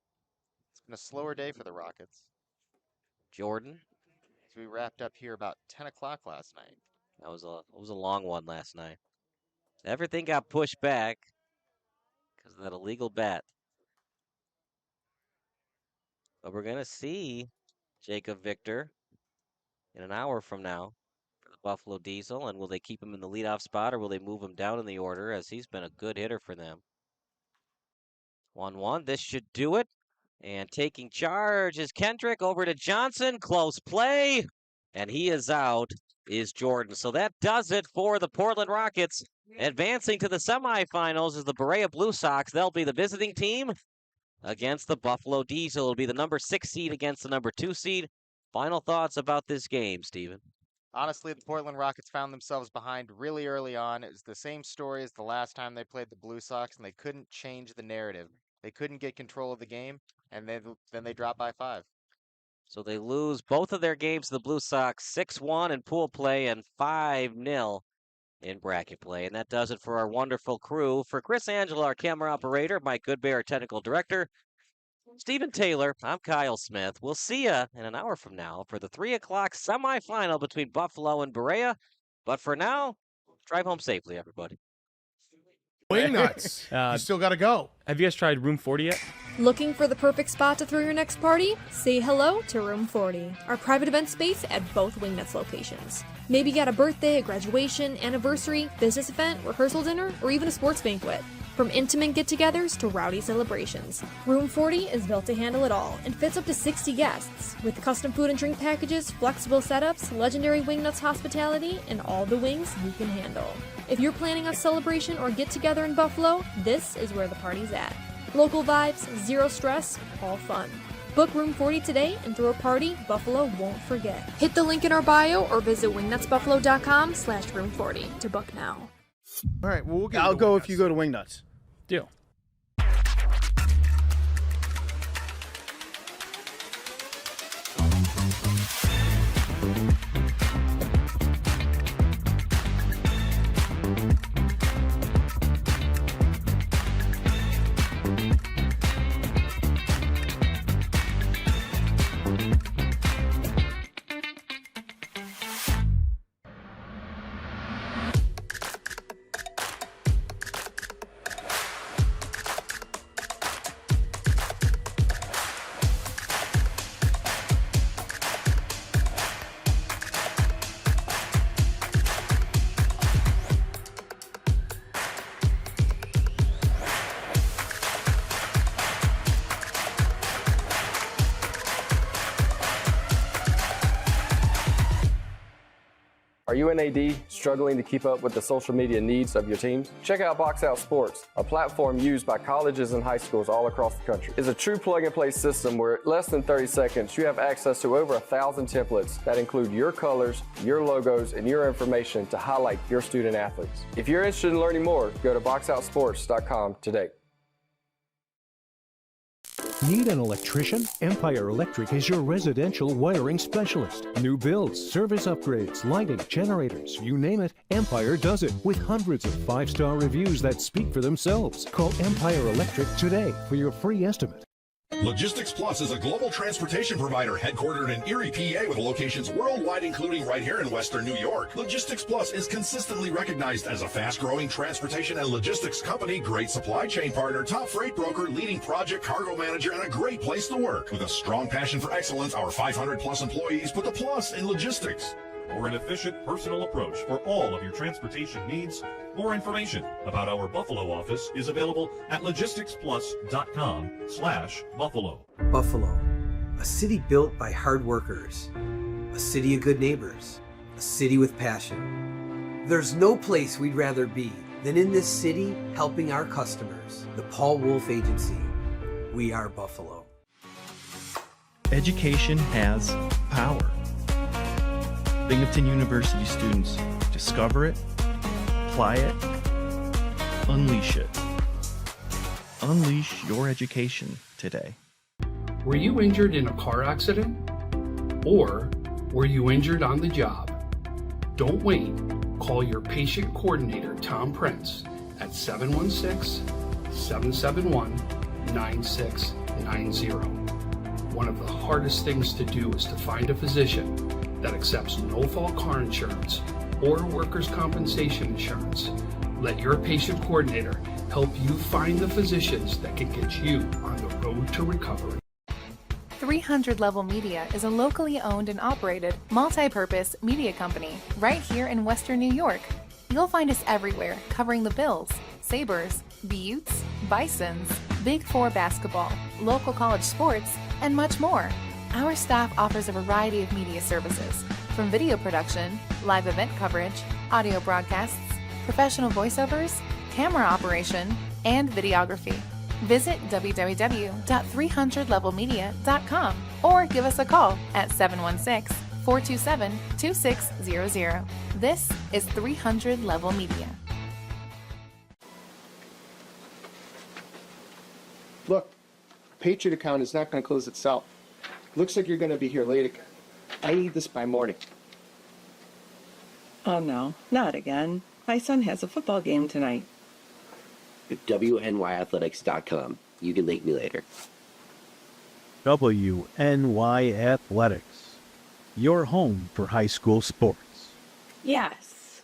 It's been a slower day for the Rockets. Jordan. So we wrapped up here about 10 o'clock last night. That was a long one last night. Everything got pushed back because of that illegal bet. But we're going to see Jacob Victor in an hour from now for the Buffalo Diesel. And will they keep him in the leadoff spot or will they move him down in the order as he's been a good hitter for them? 1-1. This should do it. And taking charge is Kendrick over to Johnson. Close play. And he is out, is Jordan. So that does it for the Portland Rockets. Advancing to the semifinals is the Berea Blue Sox. They'll be the visiting team against the Buffalo Diesel. It'll be the number 6 seed against the number 2 seed. Final thoughts about this game, Steven? Honestly, the Portland Rockets found themselves behind really early on. It was the same story as the last time they played the Blue Sox, and they couldn't change the narrative. They couldn't get control of the game, and then they dropped by 5. So they lose both of their games to the Blue Sox, 6-1 in pool play and 5-0 in bracket play. And that does it for our wonderful crew. For Chris Angela, our camera operator, Mike Goodbear, our technical director, Stephen Taylor, I'm Kyle Smith. We'll see you in an hour from now for the 3 o'clock semifinal between Buffalo and Berea. But for now, drive home safely, everybody. Wing nuts. You still got to go. Have you guys tried Room 40 yet? Looking for the perfect spot to throw your next party? Say hello to Room 40, our private event space at both Wingnuts locations. Maybe you got a birthday, a graduation, anniversary, business event, rehearsal dinner, or even a sports banquet. From intimate get-togethers to rowdy celebrations, Room 40 is built to handle it all and fits up to 60 guests. With custom food and drink packages, flexible setups, legendary Wingnuts hospitality, and all the wings you can handle. If you're planning a celebration or get-together in Buffalo, this is where the party's at. Local vibes, zero stress, all fun. Book Room 40 today and throw a party Buffalo won't forget. Hit the link in our bio or visit wingnutsbuffalo.com/room40 to book now. All right, well, we'll get I'll go if you go to Wingnuts. Deal. Are you an AD struggling to keep up with the social media needs of your teams? Check out Box Out Sports, a platform used by colleges and high schools all across the country. It's a true plug-and-play system where in less than 30 seconds you have access to over 1,000 templates that include your colors, your logos, and your information to highlight your student athletes. If you're interested in learning more, go to boxoutsports.com today. Need an electrician? Empire Electric is your residential wiring specialist. New builds, service upgrades, lighting, generators, you name it, Empire does it with hundreds of 5-star reviews that speak for themselves. Call Empire Electric today for your free estimate. Logistics Plus is a global transportation provider headquartered in Erie, PA with locations worldwide, including right here in Western New York. Logistics Plus is consistently recognized as a fast-growing transportation and logistics company, great supply chain partner, top freight broker, leading project cargo manager, and a great place to work. With a strong passion for excellence, our 500-plus employees put the plus in logistics. For an efficient, personal approach for all of your transportation needs, more information about our Buffalo office is available at logisticsplus.com/Buffalo. Buffalo, a city built by hard workers, a city of good neighbors, a city with passion. There's no place we'd rather be than in this city helping our customers. The Paul Wolf Agency. We are Buffalo. Education has power. Binghamton University students discover it, apply it, unleash it. Unleash your education today. Were you injured in a car accident? Or were you injured on the job? Don't wait. Call your patient coordinator, Tom Prince, at 716-771-9690. One of the hardest things to do is to find a physician that accepts no-fault car insurance or workers' compensation insurance. Let your patient coordinator help you find the physicians that can get you on the road to recovery. 300 Level Media is a locally owned and operated multi-purpose media company right here in Western New York. You'll find us everywhere covering the Bills, Sabres, Buttes, Bisons, Big Four basketball, local college sports, and much more. Our staff offers a variety of media services, from video production, live event coverage, audio broadcasts, professional voiceovers, camera operation, and videography. Visit www.300levelmedia.com or give us a call at 716-427-2600. This is 300 Level Media. Look, Patriot account is not going to close itself. Looks like you're going to be here late again. I need this by morning. Oh no, not again. My son has a football game tonight. WNYathletics.com. You can link me later. WNY Athletics, your home for high school sports. Yes.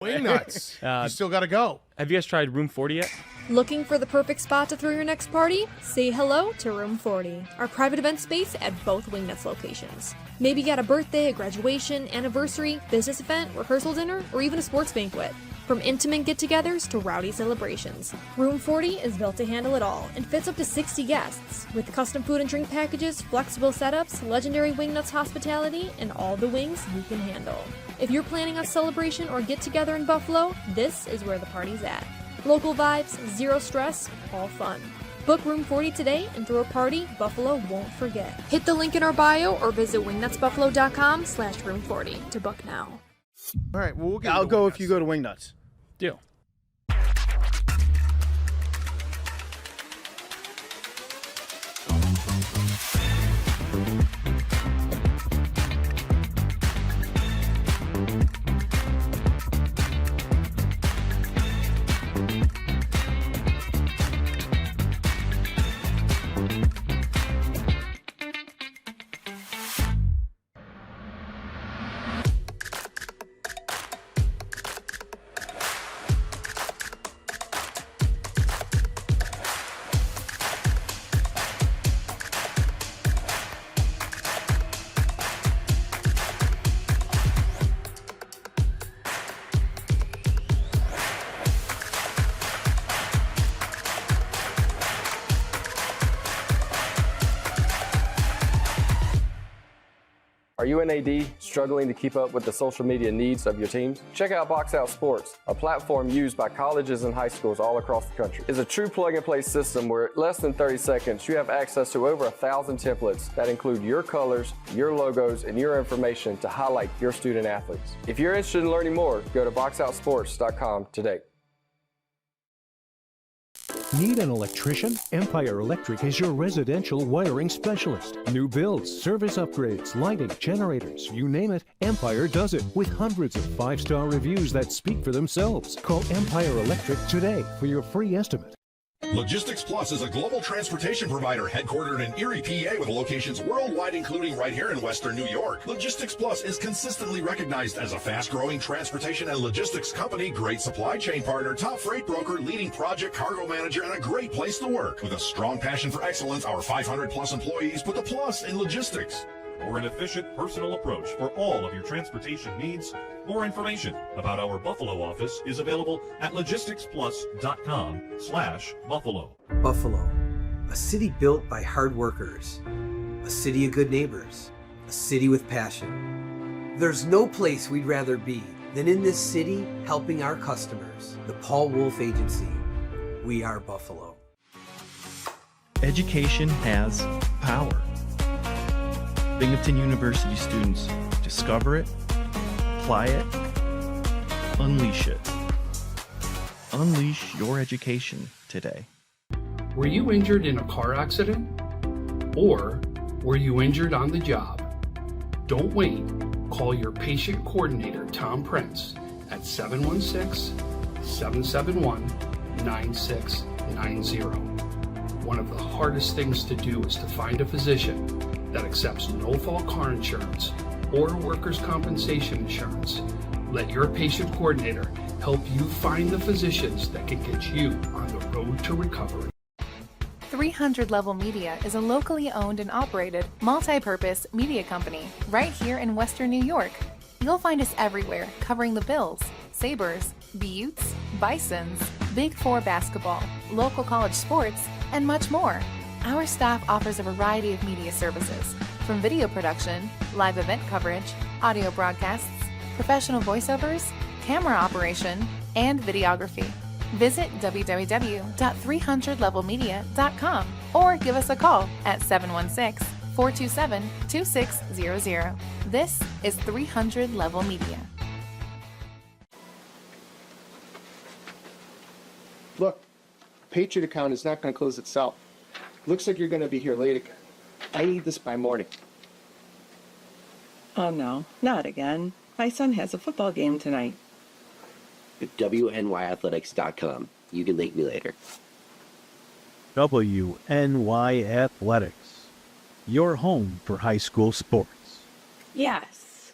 Wing nuts. You still got to go. Have you guys tried Room 40 yet? Looking for the perfect spot to throw your next party? Say hello to Room 40, our private event space at both Wingnuts locations. Maybe you got a birthday, a graduation, anniversary, business event, rehearsal dinner, or even a sports banquet. From intimate get-togethers to rowdy celebrations, Room 40 is built to handle it all and fits up to 60 guests. With custom food and drink packages, flexible setups, legendary Wingnuts hospitality, and all the wings you can handle. If you're planning a celebration or get-together in Buffalo, this is where the party's at. Local vibes, zero stress, all fun. Book Room 40 today and throw a party Buffalo won't forget. Hit the link in our bio or visit wingnutsbuffalo.com/room40 to book now. All right, well, I'll go if you go to Wingnuts. Deal. Are you an AD struggling to keep up with the social media needs of your teams? Check out Box Out Sports, a platform used by colleges and high schools all across the country. It's a true plug-and-play system where in less than 30 seconds you have access to over 1,000 templates that include your colors, your logos, and your information to highlight your student athletes. If you're interested in learning more, go to boxoutsports.com today. Need an electrician? Empire Electric is your residential wiring specialist. New builds, service upgrades, lighting, generators, you name it, Empire does it with hundreds of 5-star reviews that speak for themselves. Call Empire Electric today for your free estimate. Logistics Plus is a global transportation provider headquartered in Erie, PA with locations worldwide, including right here in Western New York. Logistics Plus is consistently recognized as a fast-growing transportation and logistics company, great supply chain partner, top freight broker, leading project cargo manager, and a great place to work. With a strong passion for excellence, our 500-plus employees put the plus in logistics. For an efficient, personal approach for all of your transportation needs, more information about our Buffalo office is available at logisticsplus.com/Buffalo. Buffalo, a city built by hard workers, a city of good neighbors, a city with passion. There's no place we'd rather be than in this city helping our customers. The Paul Wolf Agency. We are Buffalo. Education has power. Binghamton University students discover it, apply it, unleash it. Unleash your education today. Were you injured in a car accident? Or were you injured on the job? Don't wait. Call your patient coordinator, Tom Prince, at 716-771-9690. One of the hardest things to do is to find a physician that accepts no-fault car insurance or workers' compensation insurance. Let your patient coordinator help you find the physicians that can get you on the road to recovery. 300 Level Media is a locally owned and operated multi-purpose media company right here in Western New York. You'll find us everywhere covering the Bills, Sabres, Buttes, Bisons, Big Four basketball, local college sports, and much more. Our staff offers a variety of media services, from video production, live event coverage, audio broadcasts, professional voiceovers, camera operation, and videography. Visit www.300levelmedia.com or give us a call at 716-427-2600. This is 300 Level Media. Look, Patriot account is not going to close itself. Looks like you're going to be here late again. I need this by morning. Oh no, not again. My son has a football game tonight. WNYathletics.com. You can thank me later. WNY Athletics, your home for high school sports. Yes.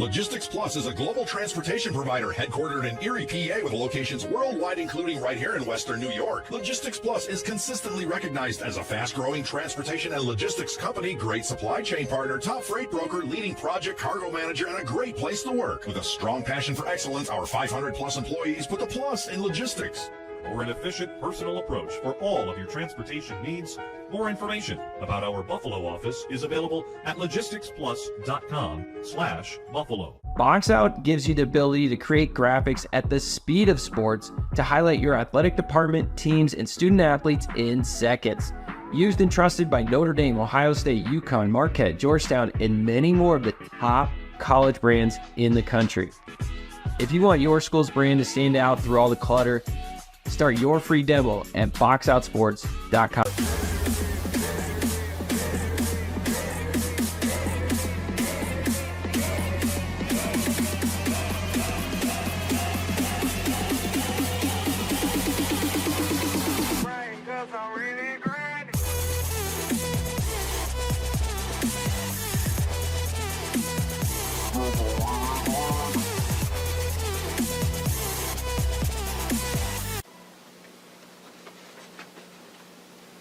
Logistics Plus is a global transportation provider headquartered in Erie, PA with locations worldwide, including right here in Western New York. Logistics Plus is consistently recognized as a fast-growing transportation and logistics company, great supply chain partner, top freight broker, leading project cargo manager, and a great place to work. With a strong passion for excellence, our 500-plus employees put the plus in logistics. For an efficient, personal approach for all of your transportation needs, more information about our Buffalo office is available at logisticsplus.com/Buffalo. Box Out gives you the ability to create graphics at the speed of sports to highlight your athletic department, teams, and student athletes in seconds. Used and trusted by Notre Dame, Ohio State, UConn, Marquette, Georgetown, and many more of the top college brands in the country. If you want your school's brand to stand out through all the clutter, start your free demo at boxoutsports.com.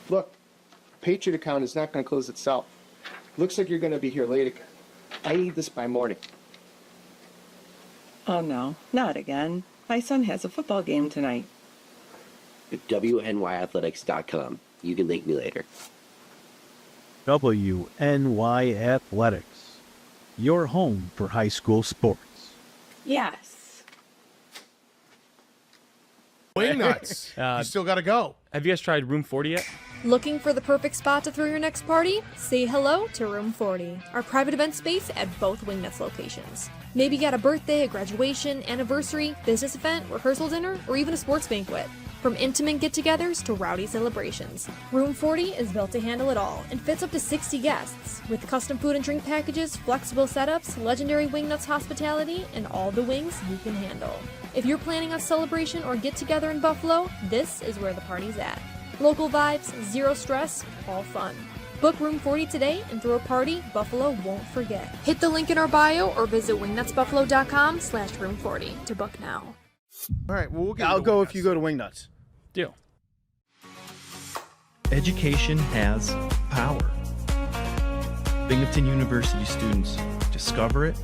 Look, Patriot account is not going to close itself. Looks like you're going to be here late again. I need this by morning. Oh no, not again. My son has a football game tonight. WNYathletics.com. You can thank me later. WNY Athletics, your home for high school sports. Yes. Wing nuts. You still got to go. Have you guys tried Room 40 yet? Looking for the perfect spot to throw your next party? Say hello to Room 40, our private event space at both Wingnuts locations. Maybe you got a birthday, a graduation, anniversary, business event, rehearsal dinner, or even a sports banquet. From intimate get-togethers to rowdy celebrations, Room 40 is built to handle it all and fits up to 60 guests. With custom food and drink packages, flexible setups, legendary Wingnuts hospitality, and all the wings you can handle. If you're planning a celebration or get-together in Buffalo, this is where the party's at. Local vibes, zero stress, all fun. Book Room 40 today and throw a party Buffalo won't forget. Hit the link in our bio or visit wingnutsbuffalo.com/room40 to book now. All right, well, I'll go if you go to Wingnuts. Deal. Education has power. Binghamton University students discover it,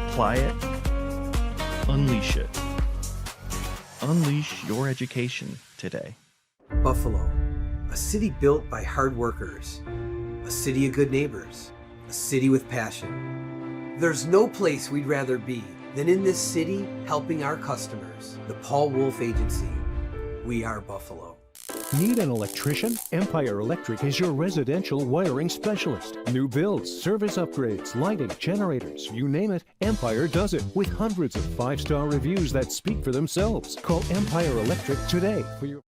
apply it, unleash it. Unleash your education today. Buffalo, a city built by hard workers, a city of good neighbors, a city with passion. There's no place we'd rather be than in this city helping our customers, the Paul Wolf Agency. We are Buffalo. Need an electrician? Empire Electric is your residential wiring specialist. New builds, service upgrades, lighting, generators, you name it, Empire does it with hundreds of 5-star reviews that speak for themselves. Call Empire Electric today for your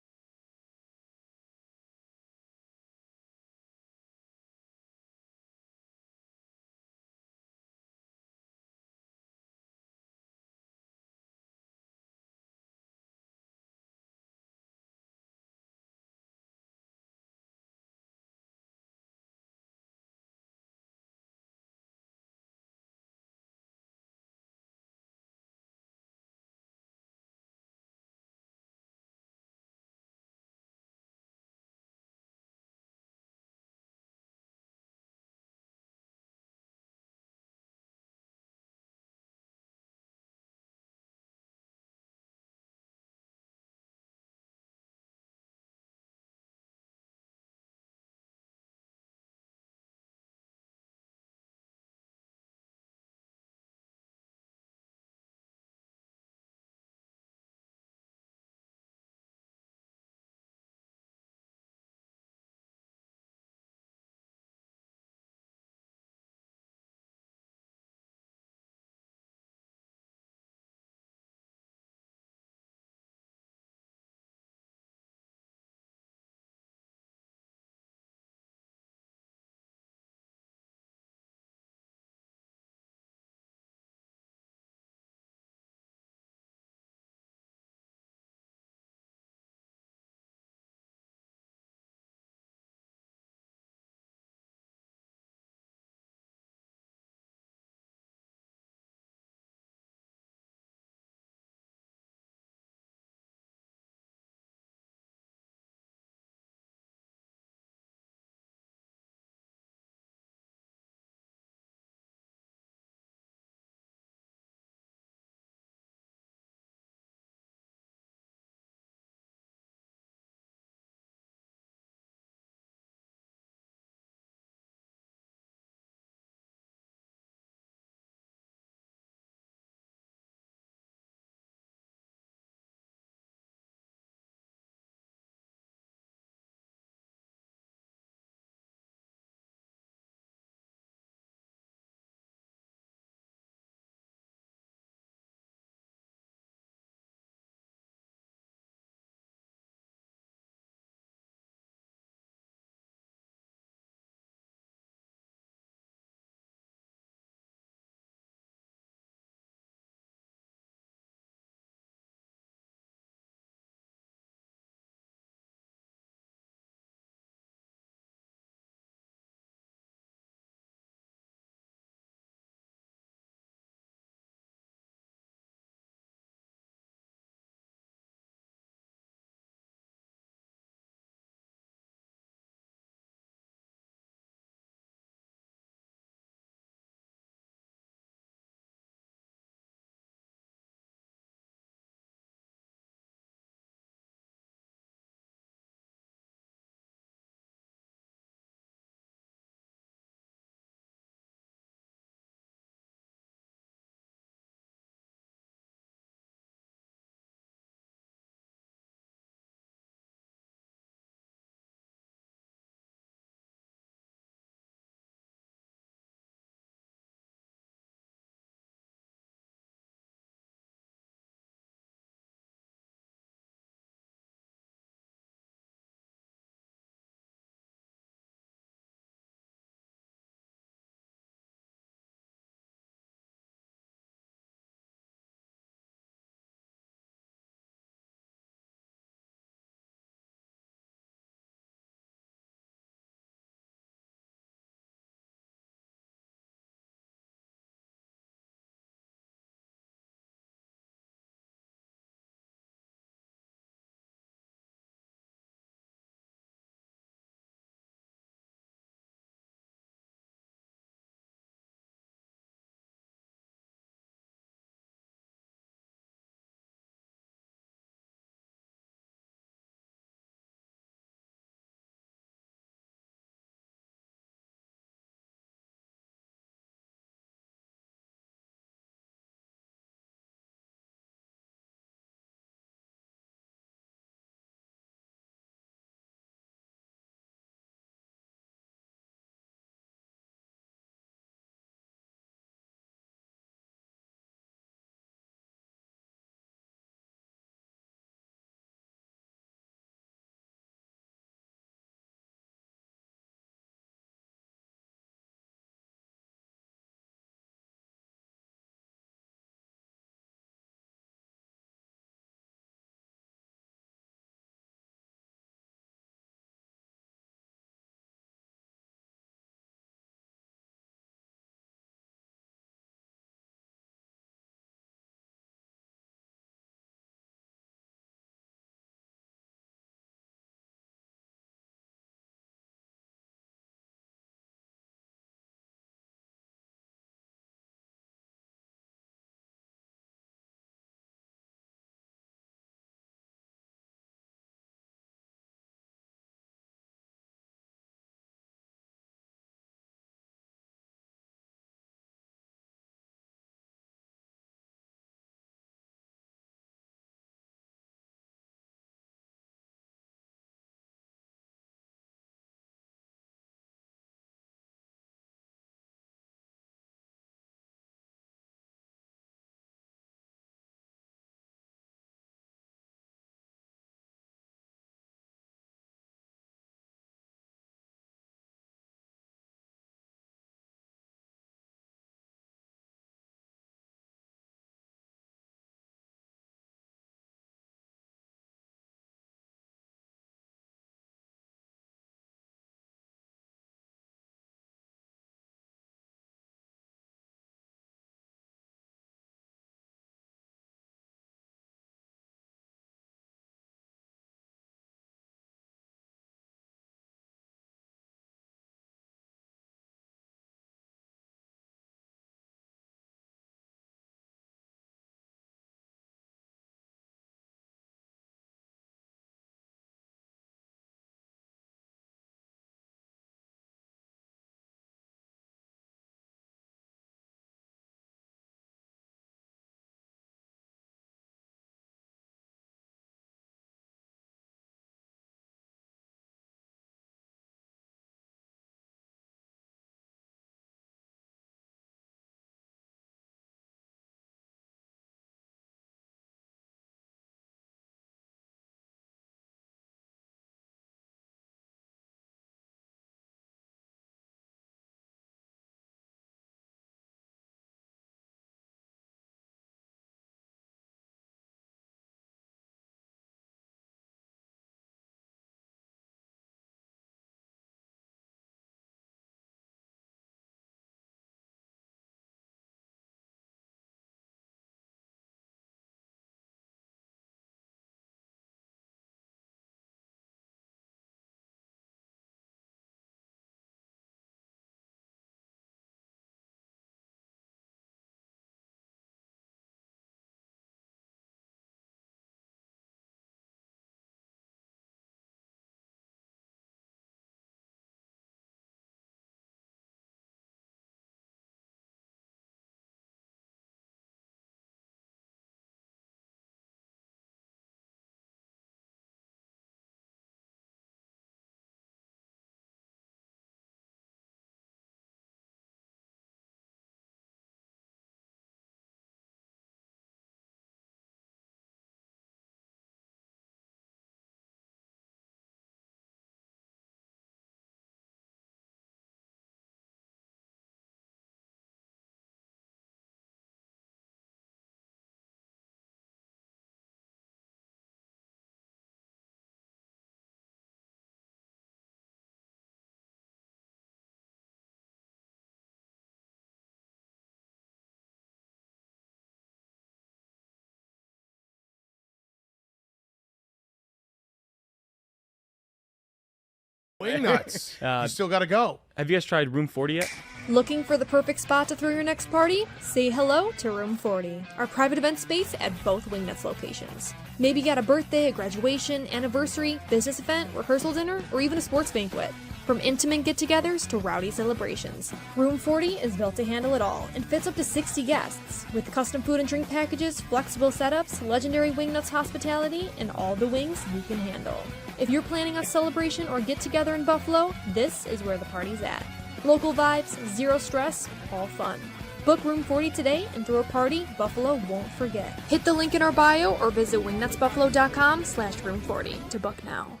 Wing nuts. You still got to go. Have you guys tried Room 40 yet? Looking for the perfect spot to throw your next party? Say hello to Room 40, our private event space at both Wingnuts locations. Maybe you got a birthday, a graduation, anniversary, business event, rehearsal dinner, or even a sports banquet. From intimate get-togethers to rowdy celebrations, Room 40 is built to handle it all and fits up to 60 guests, with custom food and drink packages, flexible setups, legendary Wingnuts hospitality, and all the wings you can handle. If you're planning a celebration or get-together in Buffalo, this is where the party's at. Local vibes, zero stress, all fun. Book Room 40 today and throw a party Buffalo won't forget. Hit the link in our bio or visit wingnutsbuffalo.com/room40 to book now.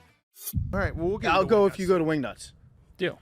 All right, well, I'll go if you go to Wingnuts. Deal.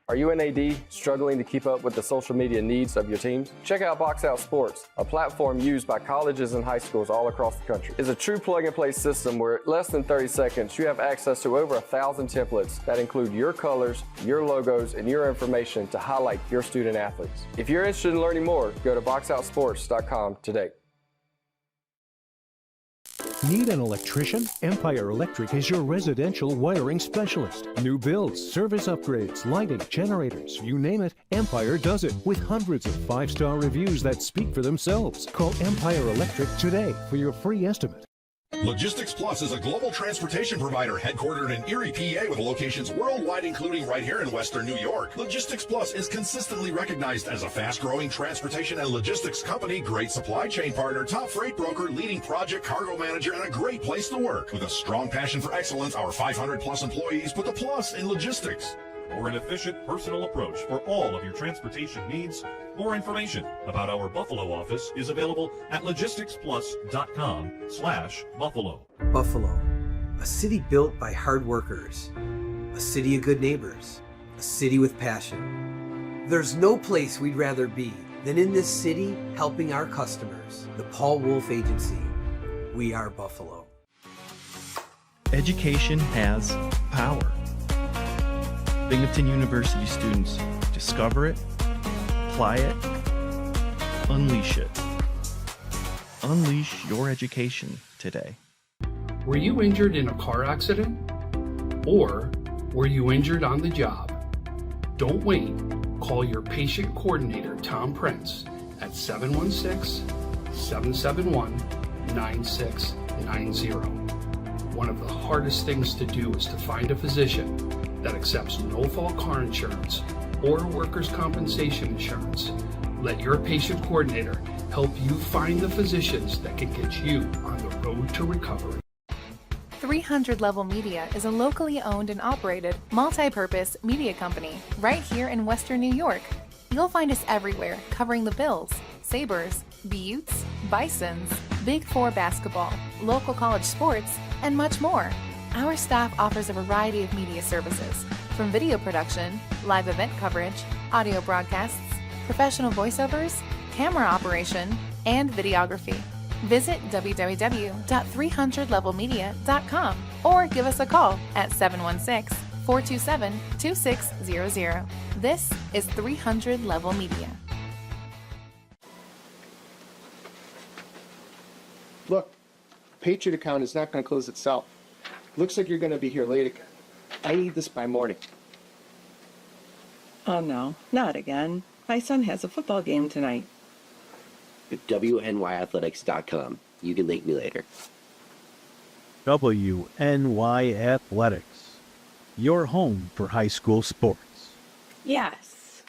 Are you an AD struggling to keep up with the social media needs of your teams? Check out Box Out Sports, a platform used by colleges and high schools all across the country. It's a true plug-and-play system where in less than 30 seconds you have access to over 1,000 templates that include your colors, your logos, and your information to highlight your student athletes. If you're interested in learning more, go to boxoutsports.com today. Need an electrician? Empire Electric is your residential wiring specialist. New builds, service upgrades, lighting, generators, you name it, Empire does it with hundreds of 5-star reviews that speak for themselves. Call Empire Electric today for your free estimate. Logistics Plus is a global transportation provider headquartered in Erie, PA with locations worldwide, including right here in Western New York. Logistics Plus is consistently recognized as a fast-growing transportation and logistics company, great supply chain partner, top freight broker, leading project cargo manager, and a great place to work. With a strong passion for excellence, our 500-plus employees put the plus in logistics. For an efficient, personal approach for all of your transportation needs, more information about our Buffalo office is available at logisticsplus.com/Buffalo. Buffalo, a city built by hard workers, a city of good neighbors, a city with passion. There's no place we'd rather be than in this city helping our customers. The Paul Wolf Agency. We are Buffalo. Education has power. Binghamton University students discover it, apply it, unleash it. Unleash your education today. Were you injured in a car accident? Or were you injured on the job? Don't wait. Call your patient coordinator, Tom Prince, at 716-771-9690. One of the hardest things to do is to find a physician that accepts no-fault car insurance or workers' compensation insurance. Let your patient coordinator help you find the physicians that can get you on the road to recovery. 300 Level Media is a locally owned and operated multi-purpose media company right here in Western New York. You'll find us everywhere covering the Bills, Sabres, Buttes, Bisons, Big Four basketball, local college sports, and much more. Our staff offers a variety of media services, from video production, live event coverage, audio broadcasts, professional voiceovers, camera operation, and videography. Visit www.300levelmedia.com or give us a call at 716-427-2600. This is 300 Level Media. Look, Patriot account is not going to close itself. Looks like you're going to be here late again. I need this by morning. Oh no, not again. My son has a football game tonight. WNYathletics.com. You can link me later. WNY Athletics, your home for high school sports. Yes.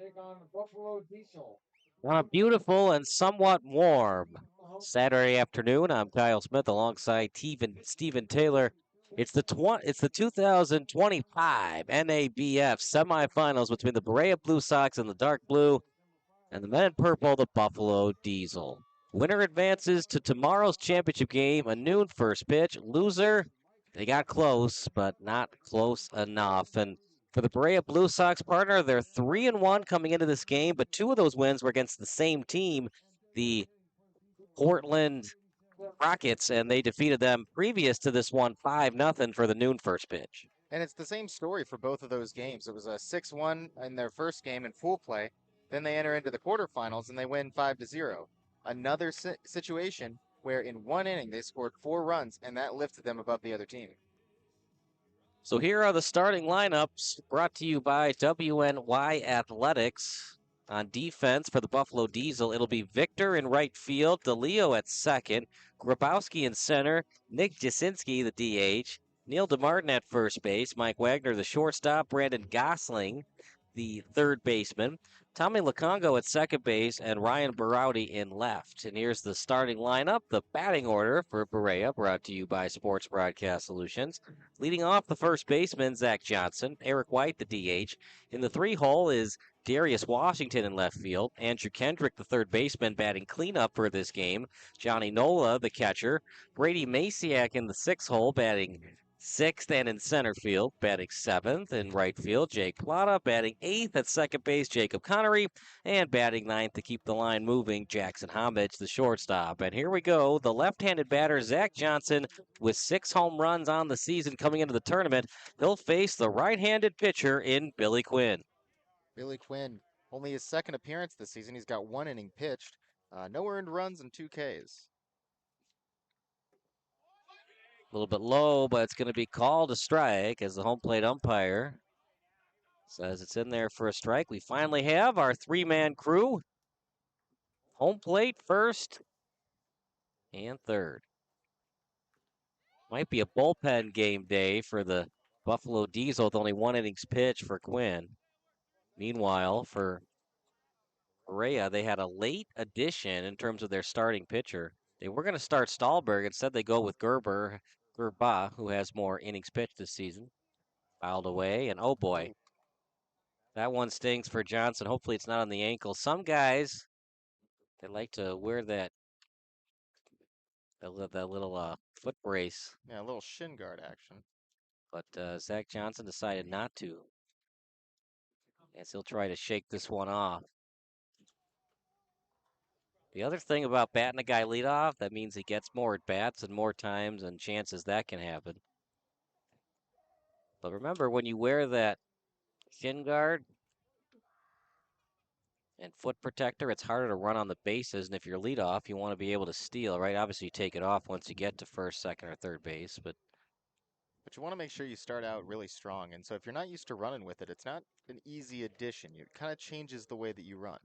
take on the Buffalo Diesel. On a beautiful and somewhat warm Saturday afternoon, I'm Kyle Smith alongside Stephen Taylor. It's the 2025 NABF semifinals between the Berea Blue Sox and the Dark Blue, and the men in purple, the Buffalo Diesel. Winner advances to tomorrow's championship game, a noon first pitch. Loser, they got close, but not close enough. And for the Berea Blue Sox partner, they're 3-1 coming into this game, but 2 of those wins were against the same team, the Portland Rockets, and they defeated them previous to this one 5-0 for the noon first pitch. And it's the same story for both of those games. It was a 6-1 in their first game in full play. Then they enter into the quarterfinals and they win 5-0. Another situation where in one inning they scored 4 runs and that lifted them above the other team. So here are the starting lineups brought to you by WNY Athletics. On defense for the Buffalo Diesel, it'll be Victor in right field, DeLeo at second, Grabowski in center, Nick Jasinski, the DH, Neil DeMartin at first base, Mike Wagner, the shortstop, Brandon Gosling, the third baseman, Tommy Lukongo at second base, and Ryan Barowdy in left. And here's the starting lineup, the batting order for Berea, brought to you by Sports Broadcast Solutions. Leading off the first baseman, Zach Johnson, Eric White, the DH. In the 3-hole is Darius Washington in left field, Andrew Kendrick, the third baseman, batting cleanup for this game, Johnny Nola, the catcher, Brady Masiak in the 6-hole, batting 6th and in center field, batting 7th in right field, Jake Plata, batting 8th at second base, Jacob Connery, and batting 9th to keep the line moving, Jackson Homage, the shortstop. And here we go, the left-handed batter, Zach Johnson, with 6 home runs on the season coming into the tournament. He'll face the right-handed pitcher in Billy Quinn. Billy Quinn, only his second appearance this season. He's got 1 inning pitched, no earned runs and 2 Ks. A little bit low, but it's going to be called a strike as the home plate umpire says it's in there for a strike. We finally have our 3-man crew. Home plate first and third. Might be a bullpen game day for the Buffalo Diesel with only 1 innings pitch for Quinn. Meanwhile, for Berea, they had a late addition in terms of their starting pitcher. They were going to start Stahlberg. Instead, they go with Gerba, who has more innings pitched this season. Fouled away, and oh boy, that one stings for Johnson. Hopefully it's not on the ankle. Some guys, they like to wear that little foot brace. Yeah, a little shin guard action. But Zach Johnson decided not to, as he'll try to shake this one off. The other thing about batting a guy leadoff, that means he gets more at-bats and more times and chances that can happen. But remember, when you wear that shin guard and foot protector, it's harder to run on the bases. And if you're leadoff, you want to be able to steal, right? Obviously, you take it off once you get to first, second, or third base. But you want to make sure you start out really strong. And so if you're not used to running with it, it's not an easy addition. It kind of changes the way that you run.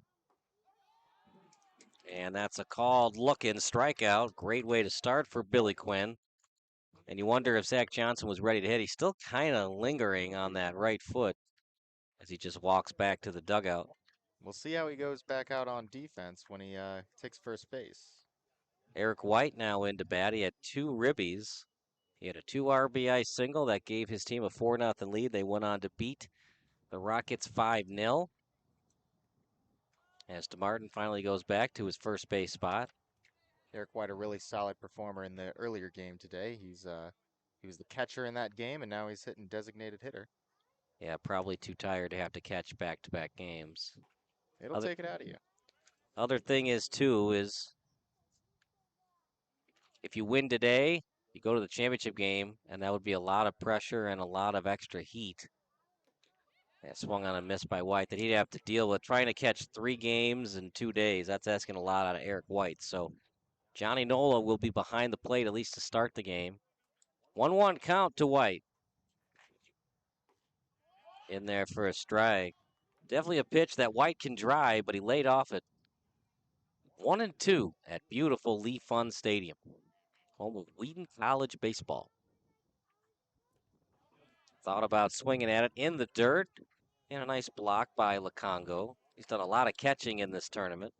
And that's a called look-in strikeout. Great way to start for Billy Quinn. And you wonder if Zach Johnson was ready to hit. He's still kind of lingering on that right foot as he just walks back to the dugout. We'll see how he goes back out on defense when he takes first base. Eric White now into bat. He had 2 ribbies. He had a 2 RBI single that gave his team a 4-0 lead. They went on to beat the Rockets 5-0. As DeMartin finally goes back to his first base spot. Eric White, a really solid performer in the earlier game today. He was the catcher in that game, and now he's hitting designated hitter. Yeah, probably too tired to have to catch back-to-back games. It'll take it out of you. Other thing is, too, is if you win today, you go to the championship game, and that would be a lot of pressure and a lot of extra heat. That swung on a miss by White that he'd have to deal with. Trying to catch 3 games in 2 days, that's asking a lot out of Eric White. So Johnny Nola will be behind the plate at least to start the game. 1-1 count to White. In there for a strike. Definitely a pitch that White can drive, but he laid off it. 1-2 at beautiful Lee Fun Stadium, home of Wheaton College baseball. Thought about swinging at it in the dirt, and a nice block by Lukongo. He's done a lot of catching in this tournament.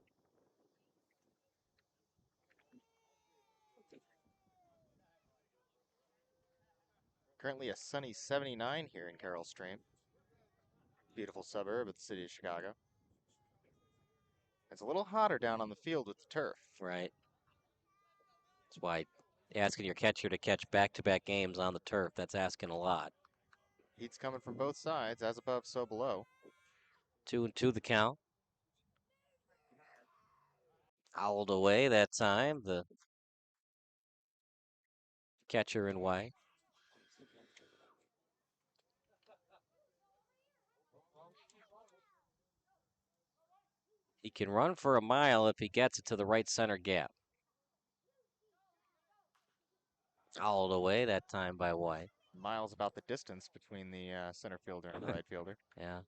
Currently a sunny 79 here in Carroll Stream. Beautiful suburb of the city of Chicago. It's a little hotter down on the field with the turf. Right. That's why asking your catcher to catch back-to-back games on the turf, that's asking a lot. Heat's coming from both sides, as above, so below. 2-2 the count. Fouled away that time, the catcher in white. He can run for a mile if he gets it to the right center gap. Fouled away that time by White. Miles about the distance between the center fielder and the right fielder. Yeah.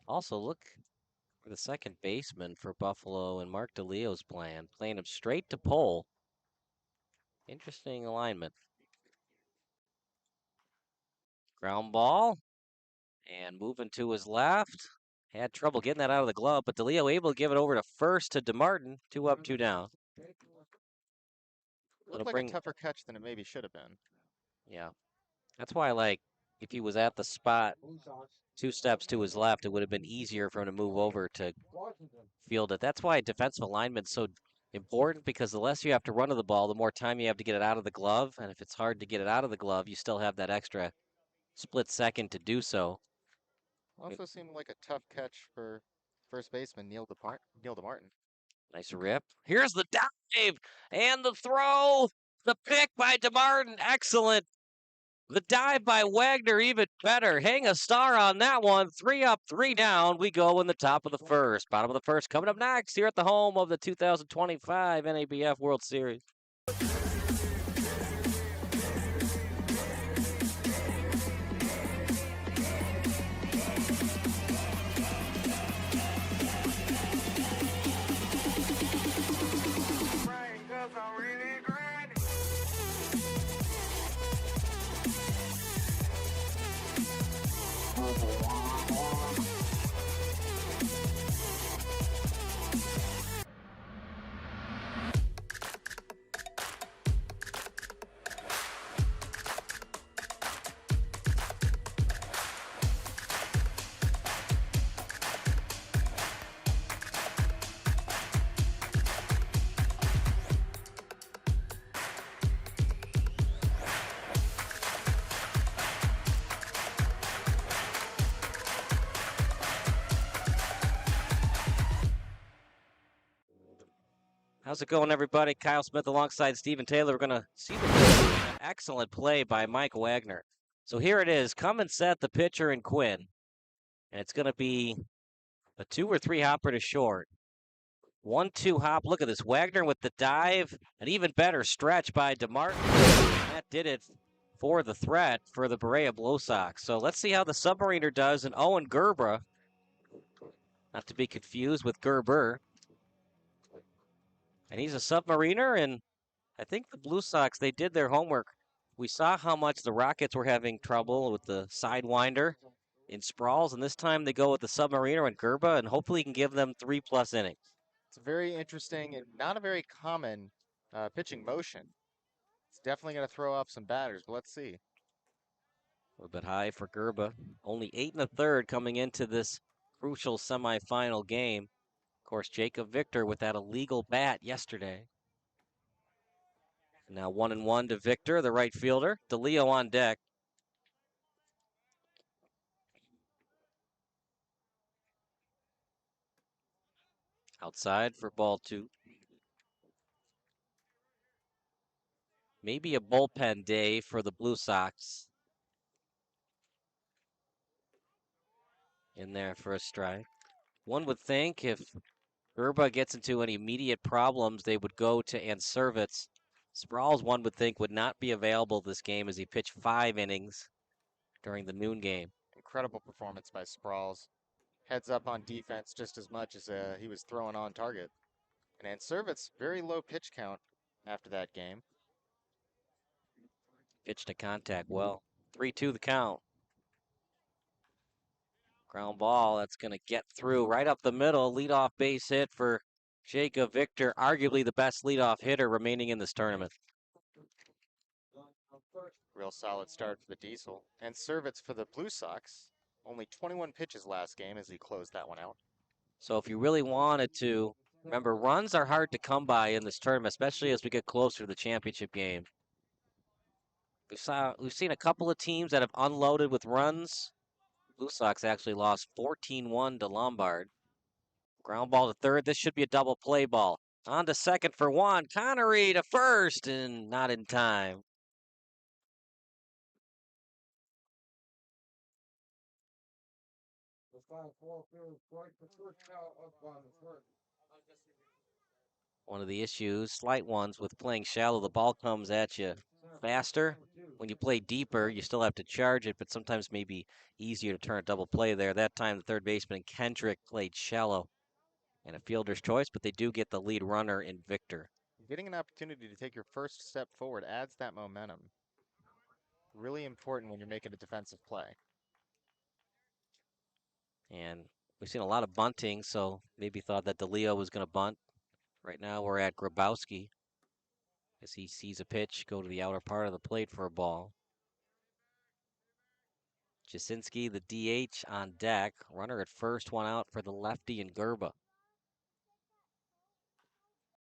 Also, look for the second baseman for Buffalo and Mark DeLeo's playing him straight to pole. Interesting alignment. Ground ball. And moving to his left. Had trouble getting that out of the glove, but DeLeo able to give it over to first to DeMartin. 2 up, 2 down. Looked like a tougher catch than it maybe should have been. Yeah. That's why, like, if he was at the spot 2 steps to his left, it would have been easier for him to move over to field it. That's why defensive alignment's so important, because the less you have to run to the ball, the more time you have to get it out of the glove. And if it's hard to get it out of the glove, you still have that extra split second to do so. Also seemed like a tough catch for first baseman Neil DeMartin. Nice rip. Here's the dive and the throw. The pick by DeMartin, excellent. The dive by Wagner, even better. Hang a star on that one. 3 up, 3 down. We go in the top of the first. Bottom of the first coming up next here at the home of the 2025 NABF World Series. How's it going, everybody? Kyle Smith alongside Stephen Taylor. We're going to see the excellent play by Mike Wagner. So here it is. Come and set the pitcher and Quinn. And it's going to be a 2 or 3 hopper to short. 1-2 hop. Look at this. Wagner with the dive. An even better stretch by DeMartin. That did it for the threat for the Berea Blue Sox. So let's see how the Submariner does. And Owen Gerber, not to be confused with Gerber. And he's a Submariner, and I think the Blue Sox, they did their homework. We saw how much the Rockets were having trouble with the Sidewinder in Sprawls, and this time they go with the Submariner and Gerba, and hopefully he can give them 3+ innings. It's a very interesting and not a very common pitching motion. It's definitely going to throw off some batters, but let's see. A little bit high for Gerba. Only 8 1/3 coming into this crucial semifinal game. Of course, Jacob Victor with that illegal bat yesterday. Now 1-1 to Victor, the right fielder. DeLeo on deck. Outside for ball 2. Maybe a bullpen day for the Blue Sox. In there for a strike. One would think if Gerba gets into any immediate problems, they would go to Anservitz. Sprawls, one would think, would not be available this game as he pitched 5 innings during the noon game. Incredible performance by Sprawls. Heads up on defense just as much as he was throwing on target. And Anservitz, very low pitch count after that game. Pitch to contact well. 3-2 the count. Ground ball that's going to get through right up the middle. Leadoff base hit for Jacob Victor, arguably the best leadoff hitter remaining in this tournament. Real solid start for the Diesel. And Servitz for the Blue Sox. Only 21 pitches last game as he closed that one out. So if you really wanted to, remember, runs are hard to come by in this tournament, especially as we get closer to the championship game. We've seen a couple of teams that have unloaded with runs. Blue Sox actually lost 14-1 to Lombard. Ground ball to third. This should be a double play ball. On to second for Juan. Connery to first, and not in time. One of the issues, slight ones, with playing shallow, the ball comes at you faster. When you play deeper, you still have to charge it, but sometimes maybe easier to turn a double play there. That time, the third baseman Kendrick played shallow and a fielder's choice, but they do get the lead runner in Victor. Getting an opportunity to take your first step forward adds that momentum. Really important when you're making a defensive play. And we've seen a lot of bunting, so maybe thought that DeLeo was going to bunt. Right now we're at Grabowski as he sees a pitch go to the outer part of the plate for a ball. Jasinski, the DH on deck. Runner at first, one out for the lefty and Gerba.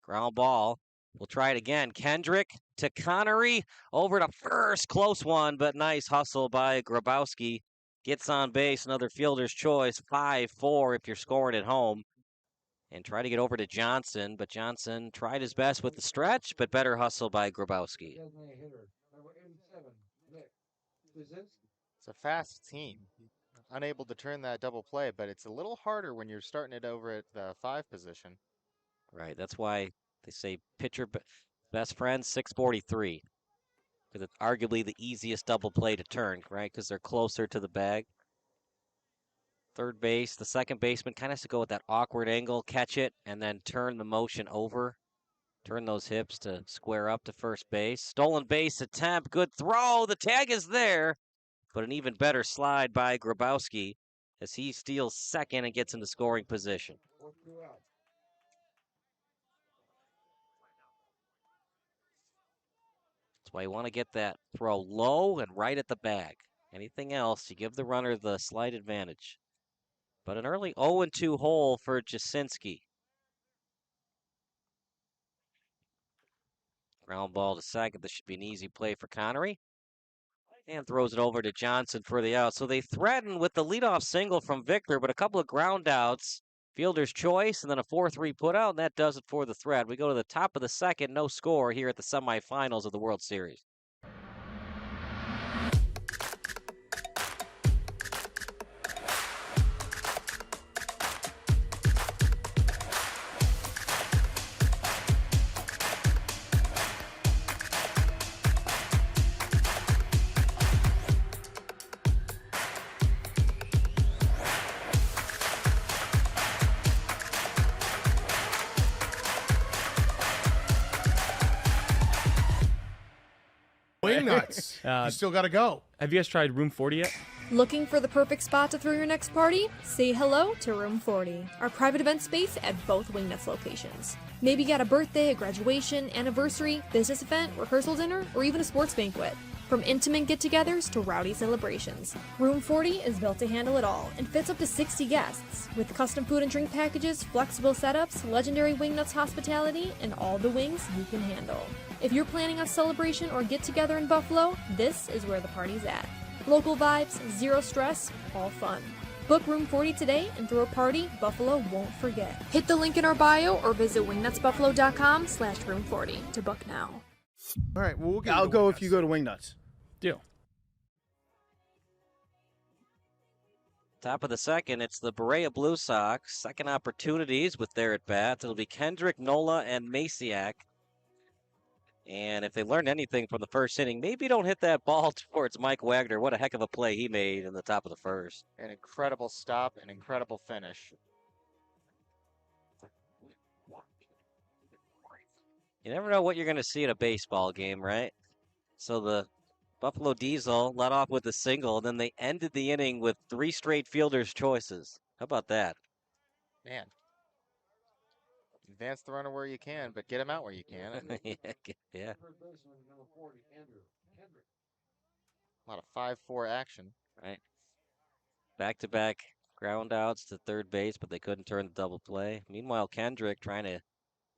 Ground ball. We'll try it again. Kendrick to Connery. Over to first. Close one, but nice hustle by Grabowski. Gets on base. Another fielder's choice. 5-4 if you're scoring at home. And try to get over to Johnson, but Johnson tried his best with the stretch, but better hustle by Grabowski. It's a fast team. Unable to turn that double play, but it's a little harder when you're starting it over at the 5 position. Right, that's why they say pitcher best friend 643. Because it's arguably the easiest double play to turn, right? Because they're closer to the bag. Third base, the second baseman kind of has to go with that awkward angle, catch it, and then turn the motion over. Turn those hips to square up to first base. Stolen base attempt, good throw. The tag is there, but an even better slide by Grabowski as he steals second and gets into scoring position. That's why you want to get that throw low and right at the bag. Anything else, you give the runner the slight advantage. But an early 0-2 hole for Jasinski. Ground ball to second. This should be an easy play for Connery. And throws it over to Johnson for the out. So they threaten with the leadoff single from Victor, but a couple of ground outs. Fielder's choice, and then a 4-3 put out, and that does it for the threat. We go to the top of the second, no score here at the semifinals of the World Series. Wing nuts. You still got to go. Have you guys tried Room 40 yet? Looking for the perfect spot to throw your next party? Say hello to Room 40, our private event space at both Wingnuts locations. Maybe you got a birthday, a graduation, anniversary, business event, rehearsal dinner, or even a sports banquet. From intimate get-togethers to rowdy celebrations, Room 40 is built to handle it all and fits up to 60 guests, with custom food and drink packages, flexible setups, legendary Wingnuts hospitality, and all the wings you can handle. If you're planning a celebration or get-together in Buffalo, this is where the party's at. Local vibes, zero stress, all fun. Book Room 40 today and throw a party Buffalo won't forget. Hit the link in our bio or visit wingnutsbuffalo.com/room40 to book now. All right, well, I'll go if you go to Wingnuts. Deal. Top of the second, it's the Berea Blue Sox. Second opportunities with their at-bats. It'll be Kendrick, Nola, and Masiak. And if they learned anything from the first inning, maybe don't hit that ball towards Mike Wagner. What a heck of a play he made in the top of the first. An incredible stop, an incredible finish. You never know what you're going to see at a baseball game, right? So the Buffalo Diesel led off with a single, and then they ended the inning with 3 straight fielders' choices. How about that? Man. Advance the runner where you can, but get him out where you can. Yeah. A lot of 5-4 action. Right. Back-to-back ground outs to third base, but they couldn't turn the double play. Meanwhile, Kendrick trying to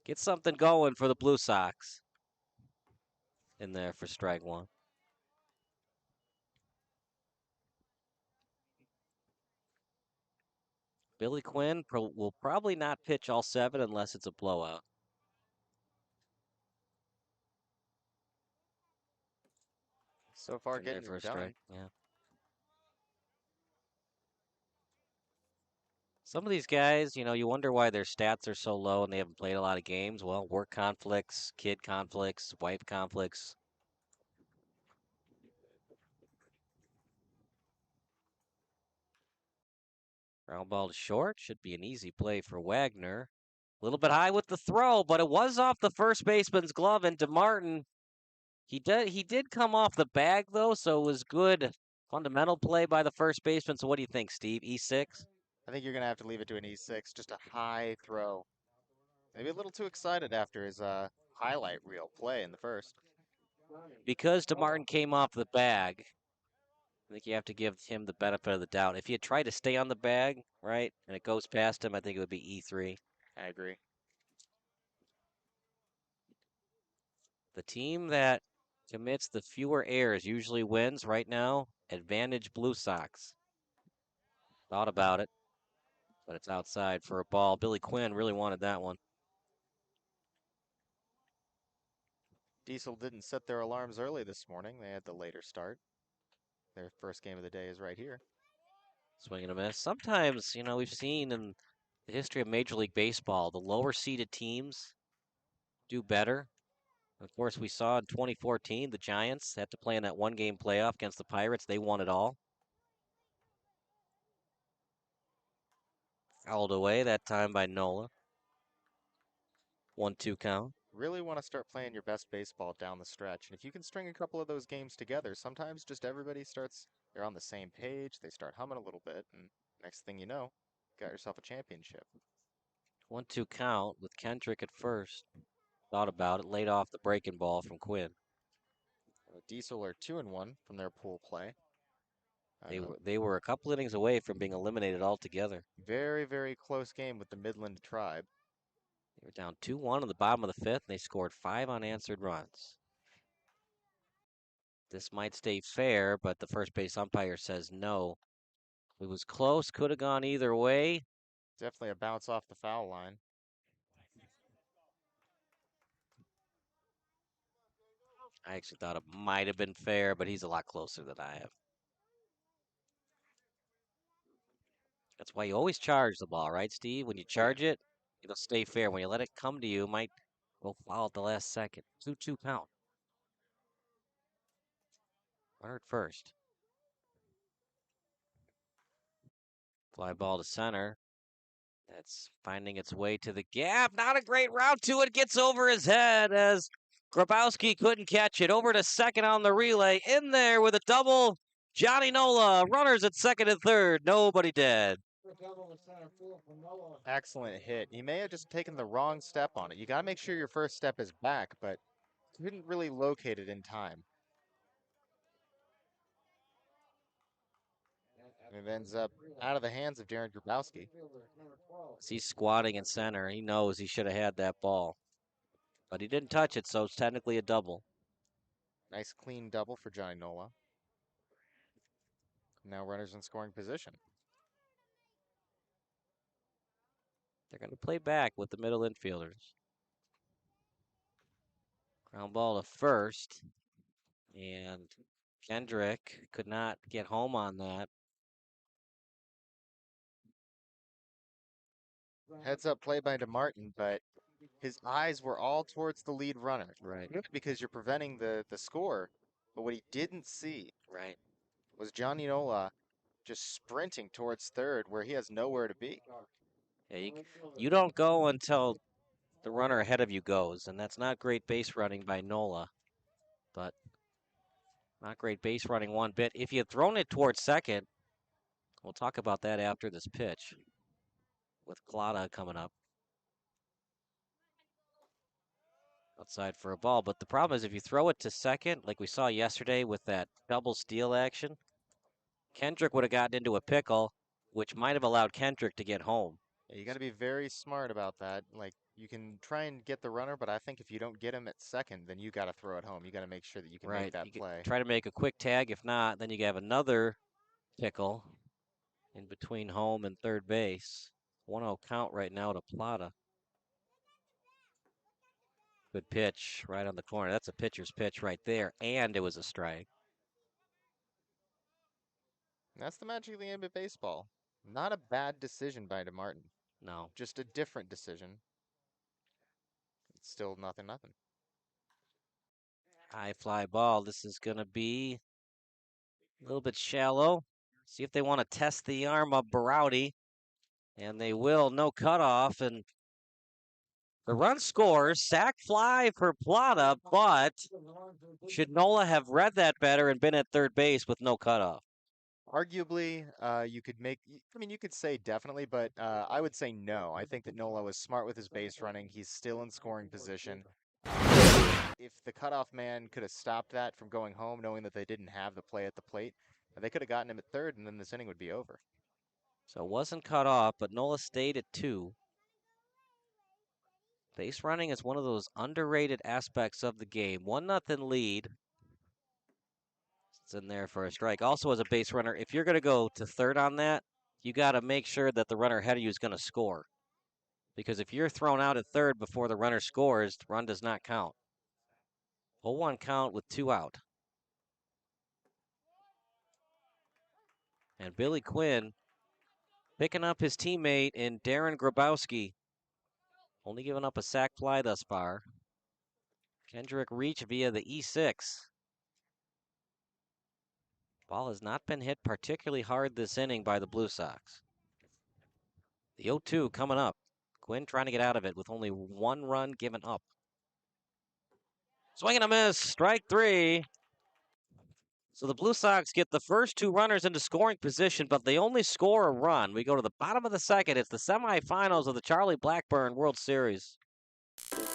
get something going for the Blue Sox. In there for strike one. Billy Quinn will probably not pitch all 7 unless it's a blowout. So far, getting for a it done. strike. Yeah. Some of these guys, you wonder why their stats are so low and they haven't played a lot of games. Well, work conflicts, kid conflicts, wife conflicts. Ground ball to short. Should be an easy play for Wagner. A little bit high with the throw, but it was off the first baseman's glove, and DeMartin, he did come off the bag, though, so it was good fundamental play by the first baseman. So what do you think, Steve? E6? I think you're going to have to leave it to an E6, just a high throw. Maybe a little too excited after his highlight reel play in the first. Because DeMartin came off the bag, I think you have to give him the benefit of the doubt. If he had tried to stay on the bag, right, and it goes past him, I think it would be E3. I agree. The team that commits the fewer errors usually wins. Right now, advantage Blue Sox. Thought about it, but it's outside for a ball. Billy Quinn really wanted that one. Diesel didn't set their alarms early this morning. They had the later start. Their first game of the day is right here. Swing and a miss. Sometimes, we've seen in the history of Major League Baseball, the lower seeded teams do better. Of course, we saw in 2014, the Giants had to play in that one-game playoff against the Pirates. They won it all. Fouled away that time by Nola. 1-2 count. Really want to start playing your best baseball down the stretch. And if you can string a couple of those games together, sometimes just everybody they're on the same page. They start humming a little bit. And next thing you know, got yourself a championship. 1-2 count with Kendrick at first. Thought about it, laid off the breaking ball from Quinn. Diesel are 2-1 from their pool play. They were a couple innings away from being eliminated altogether. Very, very close game with the Midland Tribe. They were down 2-1 in the bottom of the 5th, and they scored 5 unanswered runs. This might stay fair, but the first base umpire says no. It was close, could have gone either way. Definitely a bounce off the foul line. I actually thought it might have been fair, but he's a lot closer than I am. That's why you always charge the ball, right, Steve? When you charge it, it'll stay fair. When you let it come to you, it might go foul at the last second. 2-2 count. Runner at first. Fly ball to center. That's finding its way to the gap. Not a great route to it. Gets over his head as Grabowski couldn't catch it. Over to second on the relay. In there with a double. Johnny Nola. Runners at second and third. Nobody dead. Excellent hit. He may have just taken the wrong step on it. You got to make sure your first step is back, but couldn't really locate it in time. It ends up out of the hands of Darren Grabowski. He's squatting in center. He knows he should have had that ball. But he didn't touch it, so it's technically a double. Nice clean double for Johnny Nola. Now runners in scoring position. They're going to play back with the middle infielders. Ground ball to first. And Kendrick could not get home on that. Heads up play by DeMartin, but his eyes were all towards the lead runner. Right. Good, because you're preventing the score. But what he didn't see was Johnny Nola just sprinting towards third where he has nowhere to be. Yeah, you don't go until the runner ahead of you goes, and that's not great base running by Nola. But Not great base running one bit. If you had thrown it towards second, we'll talk about that after this pitch with Plata coming up. Outside for a ball, but the problem is if you throw it to second, like we saw yesterday with that double steal action, Kendrick would have gotten into a pickle, which might have allowed Kendrick to get home. Yeah, you got to be very smart about that. Like, you can try and get the runner, but I think if you don't get him at second, then you got to throw it home. You got to make sure that you can make Right, that you play. try to make a quick tag. If not, then you have another pickle in between home and third base. 1-0 count right now to Plata. Good pitch right on the corner. That's a pitcher's pitch right there, and it was a strike. And that's the magic of the game of baseball. Not a bad decision by DeMartin. No. Just a different decision. It's still 0-0. High fly ball. This is going to be a little bit shallow. See if they want to test the arm of Berowdy. And they will. No cutoff. And the run scores. Sac fly for Plata, but should Nola have read that better and been at third base with no cutoff? Arguably, you could make, I mean, you could say definitely, but I would say no. I think that Nola was smart with his base running. He's still in scoring position. If the cutoff man could have stopped that from going home, knowing that they didn't have the play at the plate, they could have gotten him at third, and then this inning would be over. So it wasn't cut off, but Nola stayed at 2. Base running is one of those underrated aspects of the game. 1-0 lead. It's in there for a strike. Also, as a base runner, if you're going to go to third on that, you got to make sure that the runner ahead of you is going to score. Because if you're thrown out at third before the runner scores, the run does not count. 0-1 count with 2 out. And Billy Quinn picking up his teammate in Darren Grabowski. Only giving up a sac fly thus far. Kendrick reach via the E6. Ball has not been hit particularly hard this inning by the Blue Sox. The 0-2 coming up. Quinn trying to get out of it with only 1 run given up. Swing and a miss, strike 3. So the Blue Sox get the first 2 runners into scoring position, but they only score a run. We go to the bottom of the second. It's the semifinals of the Charlie Blackburn World Series.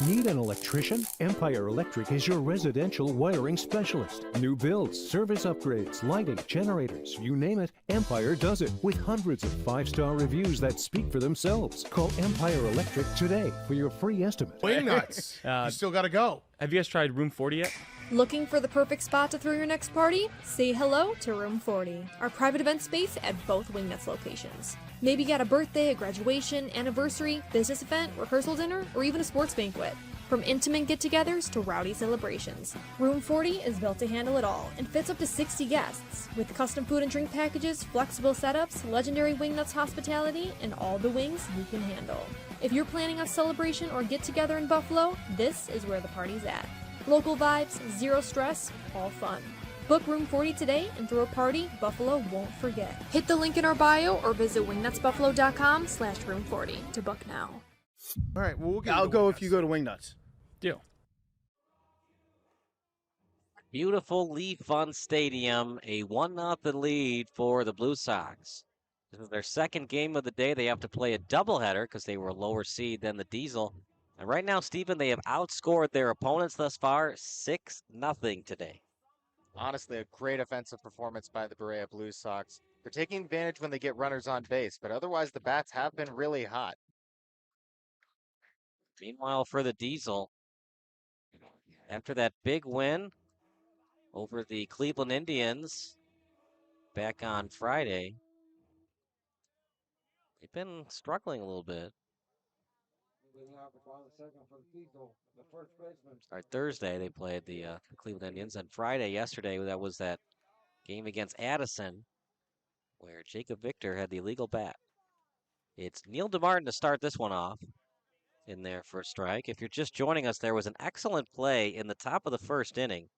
Need an electrician? Empire Electric is your residential wiring specialist. New builds, service upgrades, lighting, generators, you name it, Empire does it with hundreds of 5-star reviews that speak for themselves. Call Empire Electric today for your free estimate. Wing nuts. You still got to go. Have you guys tried Room 40 yet? Looking for the perfect spot to throw your next party? Say hello to Room 40, our private event space at both Wingnuts locations. Maybe you got a birthday, a graduation, anniversary, business event, rehearsal dinner, or even a sports banquet. From intimate get-togethers to rowdy celebrations, Room 40 is built to handle it all and fits up to 60 guests. With custom food and drink packages, flexible setups, legendary Wingnuts hospitality, and all the wings you can handle. If you're planning a celebration or get-together in Buffalo, this is where the party's at. Local vibes, zero stress, all fun. Book Room 40 today and throw a party Buffalo won't forget. Hit the link in our bio or visit wingnutsbuffalo.com/room40 to book now. All right, well, I'll go if you go to Wingnuts. Deal. Beautiful Lee Fun Stadium, a 1-0 lead for the Blue Sox. This is their second game of the day. They have to play a doubleheader because they were a lower seed than the Diesel. And right now, Stephen, they have outscored their opponents thus far 6-0 today. Honestly, a great offensive performance by the Berea Blue Sox. They're taking advantage when they get runners on base, but otherwise the bats have been really hot. Meanwhile, for the Diesel, after that big win over the Cleveland Indians back on Friday, they've been struggling a little bit. All right, Thursday they played the Cleveland Indians, and Friday, yesterday, that was that game against Addison where Jacob Victor had the illegal bat. It's Neil DeMartin to start this one off in there for a strike. If you're just joining us, there was an excellent play in the top of the first inning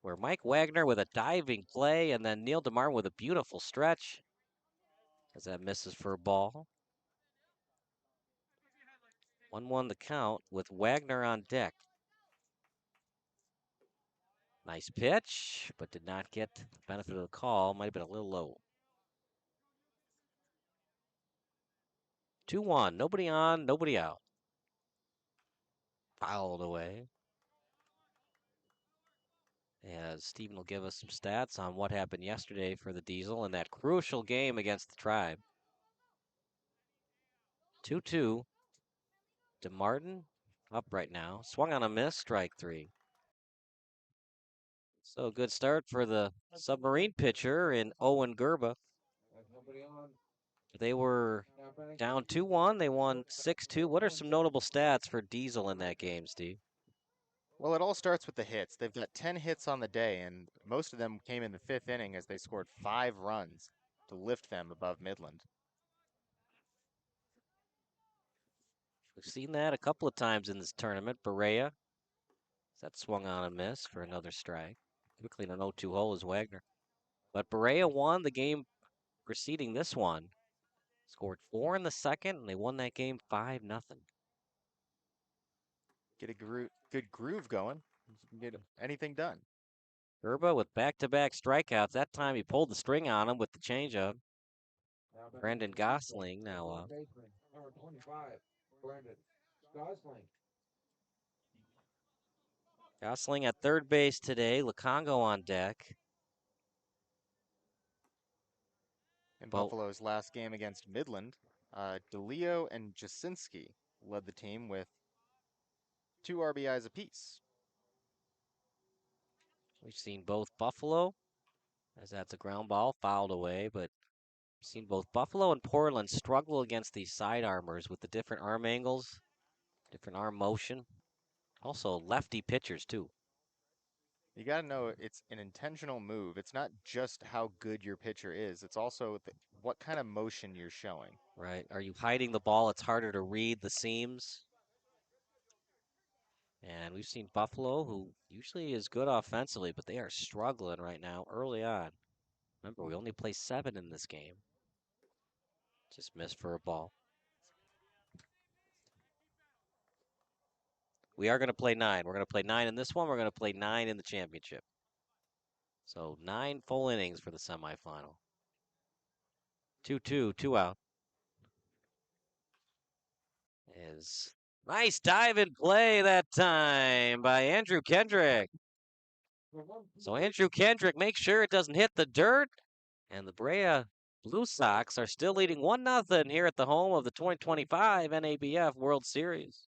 where Mike Wagner with a diving play and then Neil DeMartin with a beautiful stretch as that misses for a ball. 1-1 the count with Wagner on deck. Nice pitch, but did not get the benefit of the call. Might have been a little low. 2-1. Nobody on, nobody out. Fouled away. As Steven will give us some stats on what happened yesterday for the Diesel in that crucial game against the Tribe. 2-2. DeMartin up right now. Swung on a miss, strike 3. So good start for the Submarine pitcher in Owen Gerba. They were down 2-1. They won 6-2. What are some notable stats for Diesel in that game, Steve? Well, it all starts with the hits. They've got 10 hits on the day, and most of them came in the 5th inning as they scored 5 runs to lift them above Midland. We've seen that a couple of times in this tournament. Berea, that swung on a miss for another strike. Quickly in an 0-2 hole is Wagner. But Berea won the game preceding this one. Scored 4 in the second, and they won that game 5-0. Get a good groove going. You can get anything done. Gerba with back-to-back strikeouts. That time he pulled the string on him with the changeup. Brendan Gosling now up. Number 25, Brendan Gosling. Gosling at third base today. Lukongo on deck. In Buffalo's last game against Midland, DeLeo and Jasinski led the team with 2 RBIs apiece. We've seen both Buffalo, as that's a ground ball, fouled away, but we've seen both Buffalo and Portland struggle against these side armors with the different arm angles, different arm motion. Also lefty pitchers too. You got to know it's an intentional move. It's not just how good your pitcher is. It's also what kind of motion you're showing. Right. Are you hiding the ball? It's harder to read the seams. And we've seen Buffalo, who usually is good offensively, but they are struggling right now early on. Remember, we only play 7 in this game. Just missed for a ball. We are going to play 9. We're going to play 9 in this one. We're going to play 9 in the championship. So 9 full innings for the semifinal. 2-2, 2 out. Is nice dive and play that time by Andrew Kendrick. So Andrew Kendrick makes sure it doesn't hit the dirt. And the Berea Blue Sox are still leading 1-0 here at the home of the 2025 NABF World Series.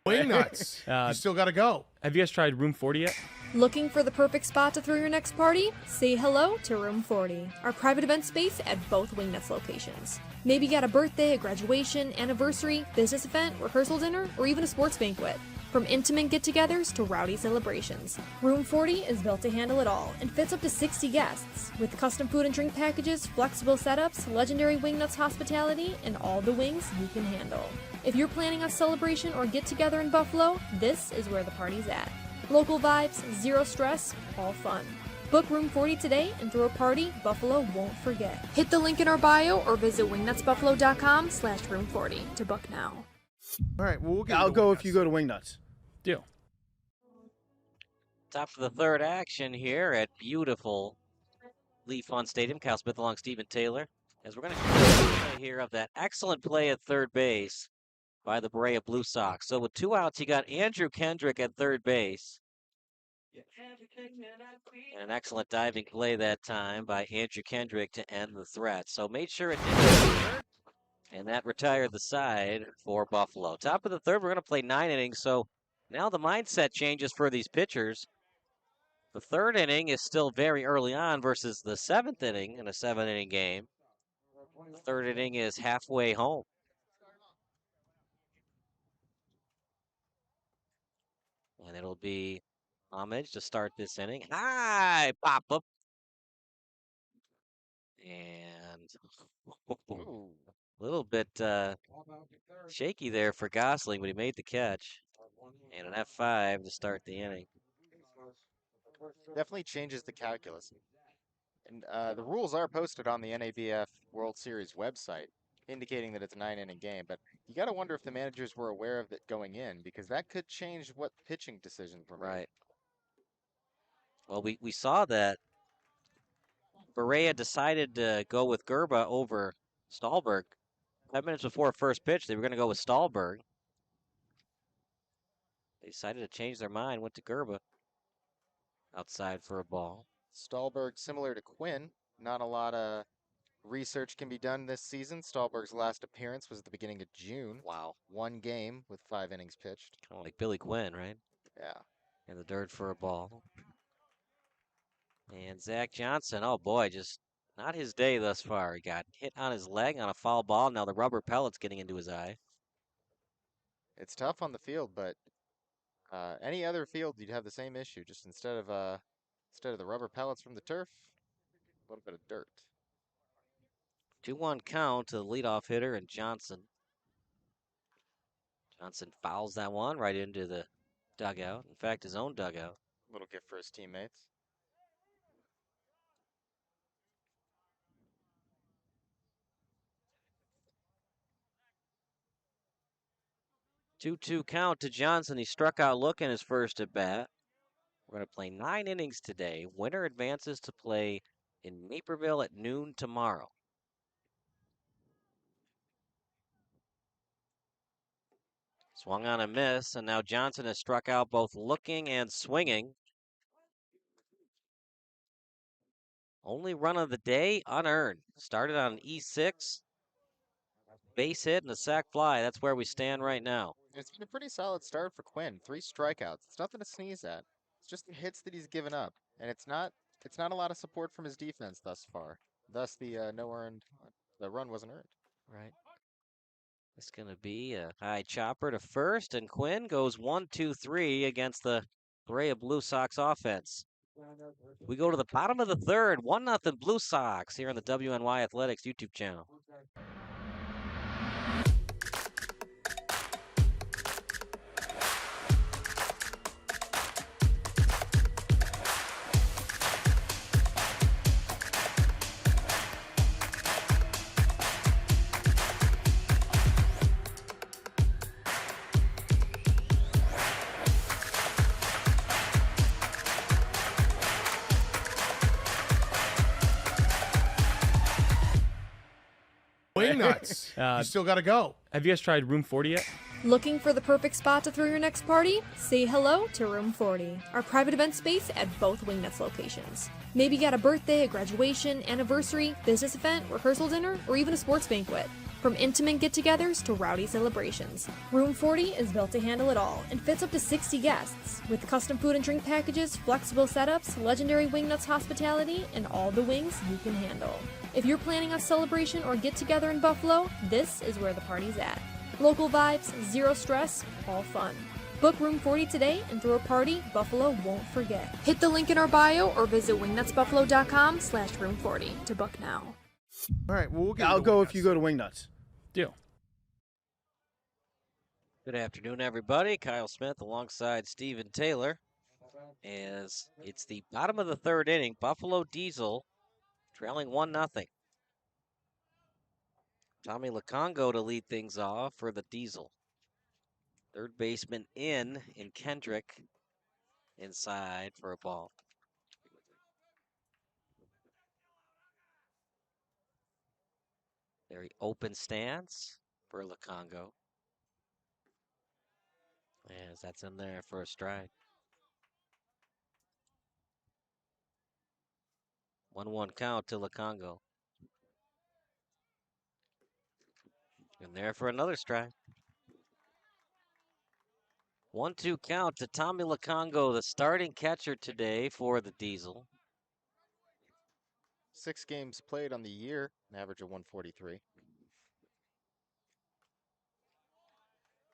Wing nuts. You still got to go. Have you guys tried Room 40 yet? Looking for the perfect spot to throw your next party? Say hello to Room 40, our private event space at both Wingnuts locations. Maybe you got a birthday, a graduation, anniversary, business event, rehearsal dinner, or even a sports banquet. From intimate get-togethers to rowdy celebrations, Room 40 is built to handle it all and fits up to 60 guests, with custom food and drink packages, flexible setups, legendary Wingnuts hospitality, and all the wings you can handle. If you're planning a celebration or get-together in Buffalo, this is where the party's at. Local vibes, zero stress, all fun. Book Room 40 today and throw a party Buffalo won't forget. Hit the link in our bio or visit wingnutsbuffalo.com/room40 to book now. All right, well, I'll go if you go to Wingnuts. Deal. Top of the third action here at beautiful Lee Fun Stadium. Cal Smith along Stephen Taylor. As we're going to hear of that excellent play at third base by the Berea Blue Sox. So with 2 outs, you got Andrew Kendrick at third base. And an excellent diving play that time by Andrew Kendrick to end the threat. So made sure it didn't. And that retired the side for Buffalo. Top of the third, we're going to play 9 innings. So now the mindset changes for these pitchers. The third inning is still very early on versus the 7th inning in a 7-inning game. The third inning is halfway home. And it'll be Homage to start this inning. High pop up. And a little bit shaky there for Gosling, but he made the catch. And an F5 to start the inning. Definitely changes the calculus. And the rules are posted on the NABF World Series website, indicating that it's a 9-inning game. But you got to wonder if the managers were aware of it going in, because that could change what pitching decisions were made. Right. Well, we saw that Berea decided to go with Gerba over Stahlberg. 5 minutes before first pitch, they were going to go with Stahlberg. They decided to change their mind, went to Gerba outside for a ball. Stahlberg, similar to Quinn, not a lot of research can be done this season. Stahlberg's last appearance was at the beginning of June. Wow. 1 game with 5 innings pitched. Kind of like Billy Quinn, right? Yeah. In the dirt for a ball. And Zach Johnson, oh boy, just not his day thus far. He got hit on his leg on a foul ball. Now the rubber pellet's getting into his eye. It's tough on the field, but any other field you'd have the same issue. Just instead of the rubber pellets from the turf, a little bit of dirt. 2-1 count to the leadoff hitter and Johnson. Johnson fouls that one right into the dugout. In fact, his own dugout. Little gift for his teammates. Two-two count to Johnson. He struck out looking his first at bat. We're going to play 9 innings today. Winner advances to play in Naperville at noon tomorrow. Swung on a miss, and now Johnson has struck out both looking and swinging. Only run of the day, unearned. Started on an E6. Base hit and a sac fly. That's where we stand right now. It's been a pretty solid start for Quinn. 3 strikeouts. It's nothing to sneeze at. It's just the hits that he's given up, and it's not a lot of support from his defense thus far. Thus, the the run wasn't earned. Right. It's going to be a high chopper to first, and Quinn goes 1-2-3 against the Berea Blue Sox offense. We go to the bottom of the third, 1-0 Blue Sox here on the WNY Athletics YouTube channel. Wing nuts. You still got to go. Have you guys tried Room 40 yet? Looking for the perfect spot to throw your next party? Say hello to Room 40, our private event space at both Wingnuts locations. Maybe got a birthday, a graduation, anniversary, business event, rehearsal dinner, or even a sports banquet. From intimate get-togethers to rowdy celebrations, Room 40 is built to handle it all and fits up to 60 guests, with custom food and drink packages, flexible setups, legendary Wingnuts hospitality, and all the wings you can handle. If you're planning a celebration or get-together in Buffalo, this is where the party's at. Local vibes, zero stress, all fun. Book Room 40 today and throw a party Buffalo won't forget. Hit the link in our bio or visit wingnutsbuffalo.com/room40 to book now. All right, well, I'll go if you go to Wingnuts. Deal. Good afternoon, everybody. Kyle Smith alongside Steven Taylor. As it's the bottom of the third inning, Buffalo Diesel trailing 1-0. Tommy Lukongo to lead things off for the Diesel. Third baseman in Kendrick inside for a ball. Very open stance for Lukongo. As that's in there for a strike. 1-1 count to Lukongo. And there for another strike. 1-2 count to Tommy Lukongo, the starting catcher today for the Diesel. 6 games played on the year, an average of 143.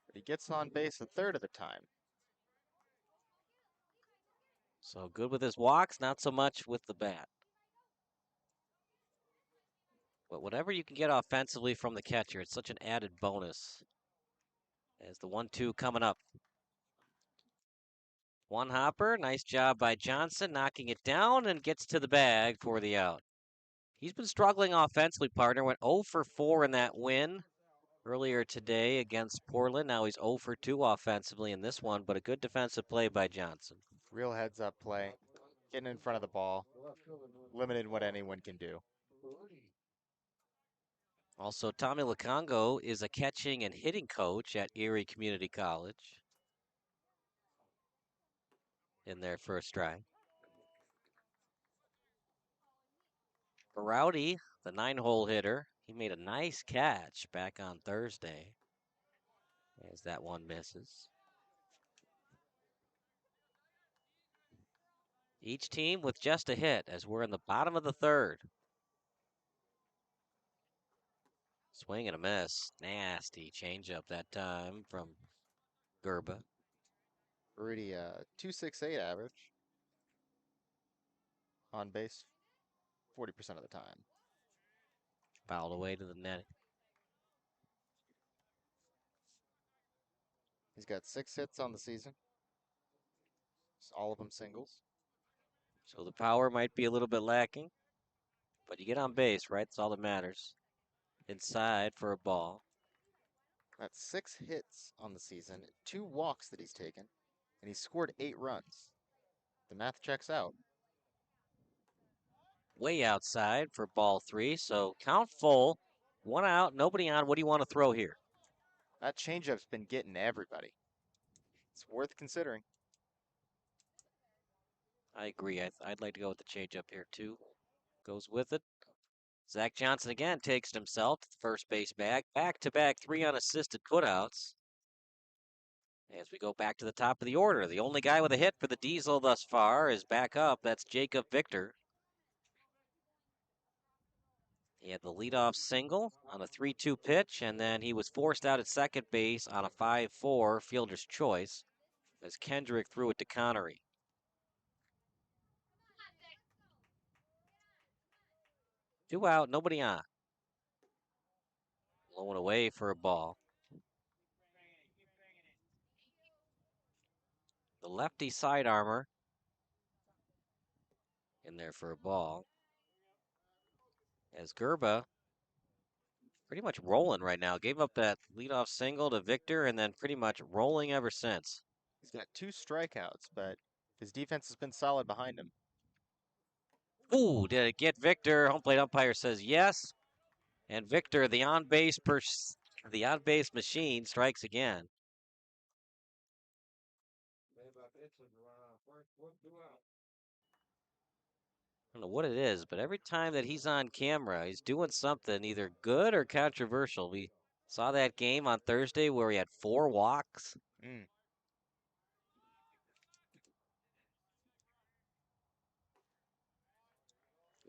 But he gets on base a third of the time. So good with his walks, not so much with the bat. But whatever you can get offensively from the catcher, it's such an added bonus. As the 1-2 coming up. One hopper, nice job by Johnson, knocking it down and gets to the bag for the out. He's been struggling offensively, partner. Went 0 for 4 in that win earlier today against Portland. Now he's 0 for 2 offensively in this one, but a good defensive play by Johnson. Real heads-up play, getting in front of the ball, limited what anyone can do. Also, Tommy Lukongo is a catching and hitting coach at Erie Community College. In their first try. Rowdy, the 9-hole hitter, he made a nice catch back on Thursday. As that one misses. Each team with just a hit as we're in the bottom of the third. Swing and a miss. Nasty changeup that time from Gerba. Rudy, 268 average. On base 40% of the time. Fouled away to the net. He's got 6 hits on the season. All of them singles. So the power might be a little bit lacking, but you get on base, right? That's all that matters. Inside for a ball. That's 6 hits on the season, 2 walks that he's taken, and he's scored 8 runs. The math checks out. Way outside for ball 3, so count full. 1 out, nobody on. What do you want to throw here? That changeup's been getting everybody. It's worth considering. I agree. I'd like to go with the changeup here, too. Goes with it. Zach Johnson again takes it himself to the first base bag. Back-to-back 3 unassisted putouts. As we go back to the top of the order, the only guy with a hit for the Diesel thus far is back up. That's Jacob Victor. He had the leadoff single on a 3-2 pitch, and then he was forced out at second base on a 5-4 fielder's choice as Kendrick threw it to Connery. Two out, nobody on. Blowing away for a ball. The lefty side armor in there for a ball. As Gerba pretty much rolling right now. Gave up that leadoff single to Victor and then pretty much rolling ever since. He's got 2 strikeouts, but his defense has been solid behind him. Ooh, did it get Victor? Home plate umpire says yes. And Victor, the on-base machine, strikes again. I don't know what it is, but every time that he's on camera, he's doing something either good or controversial. We saw that game on Thursday where he had 4 walks.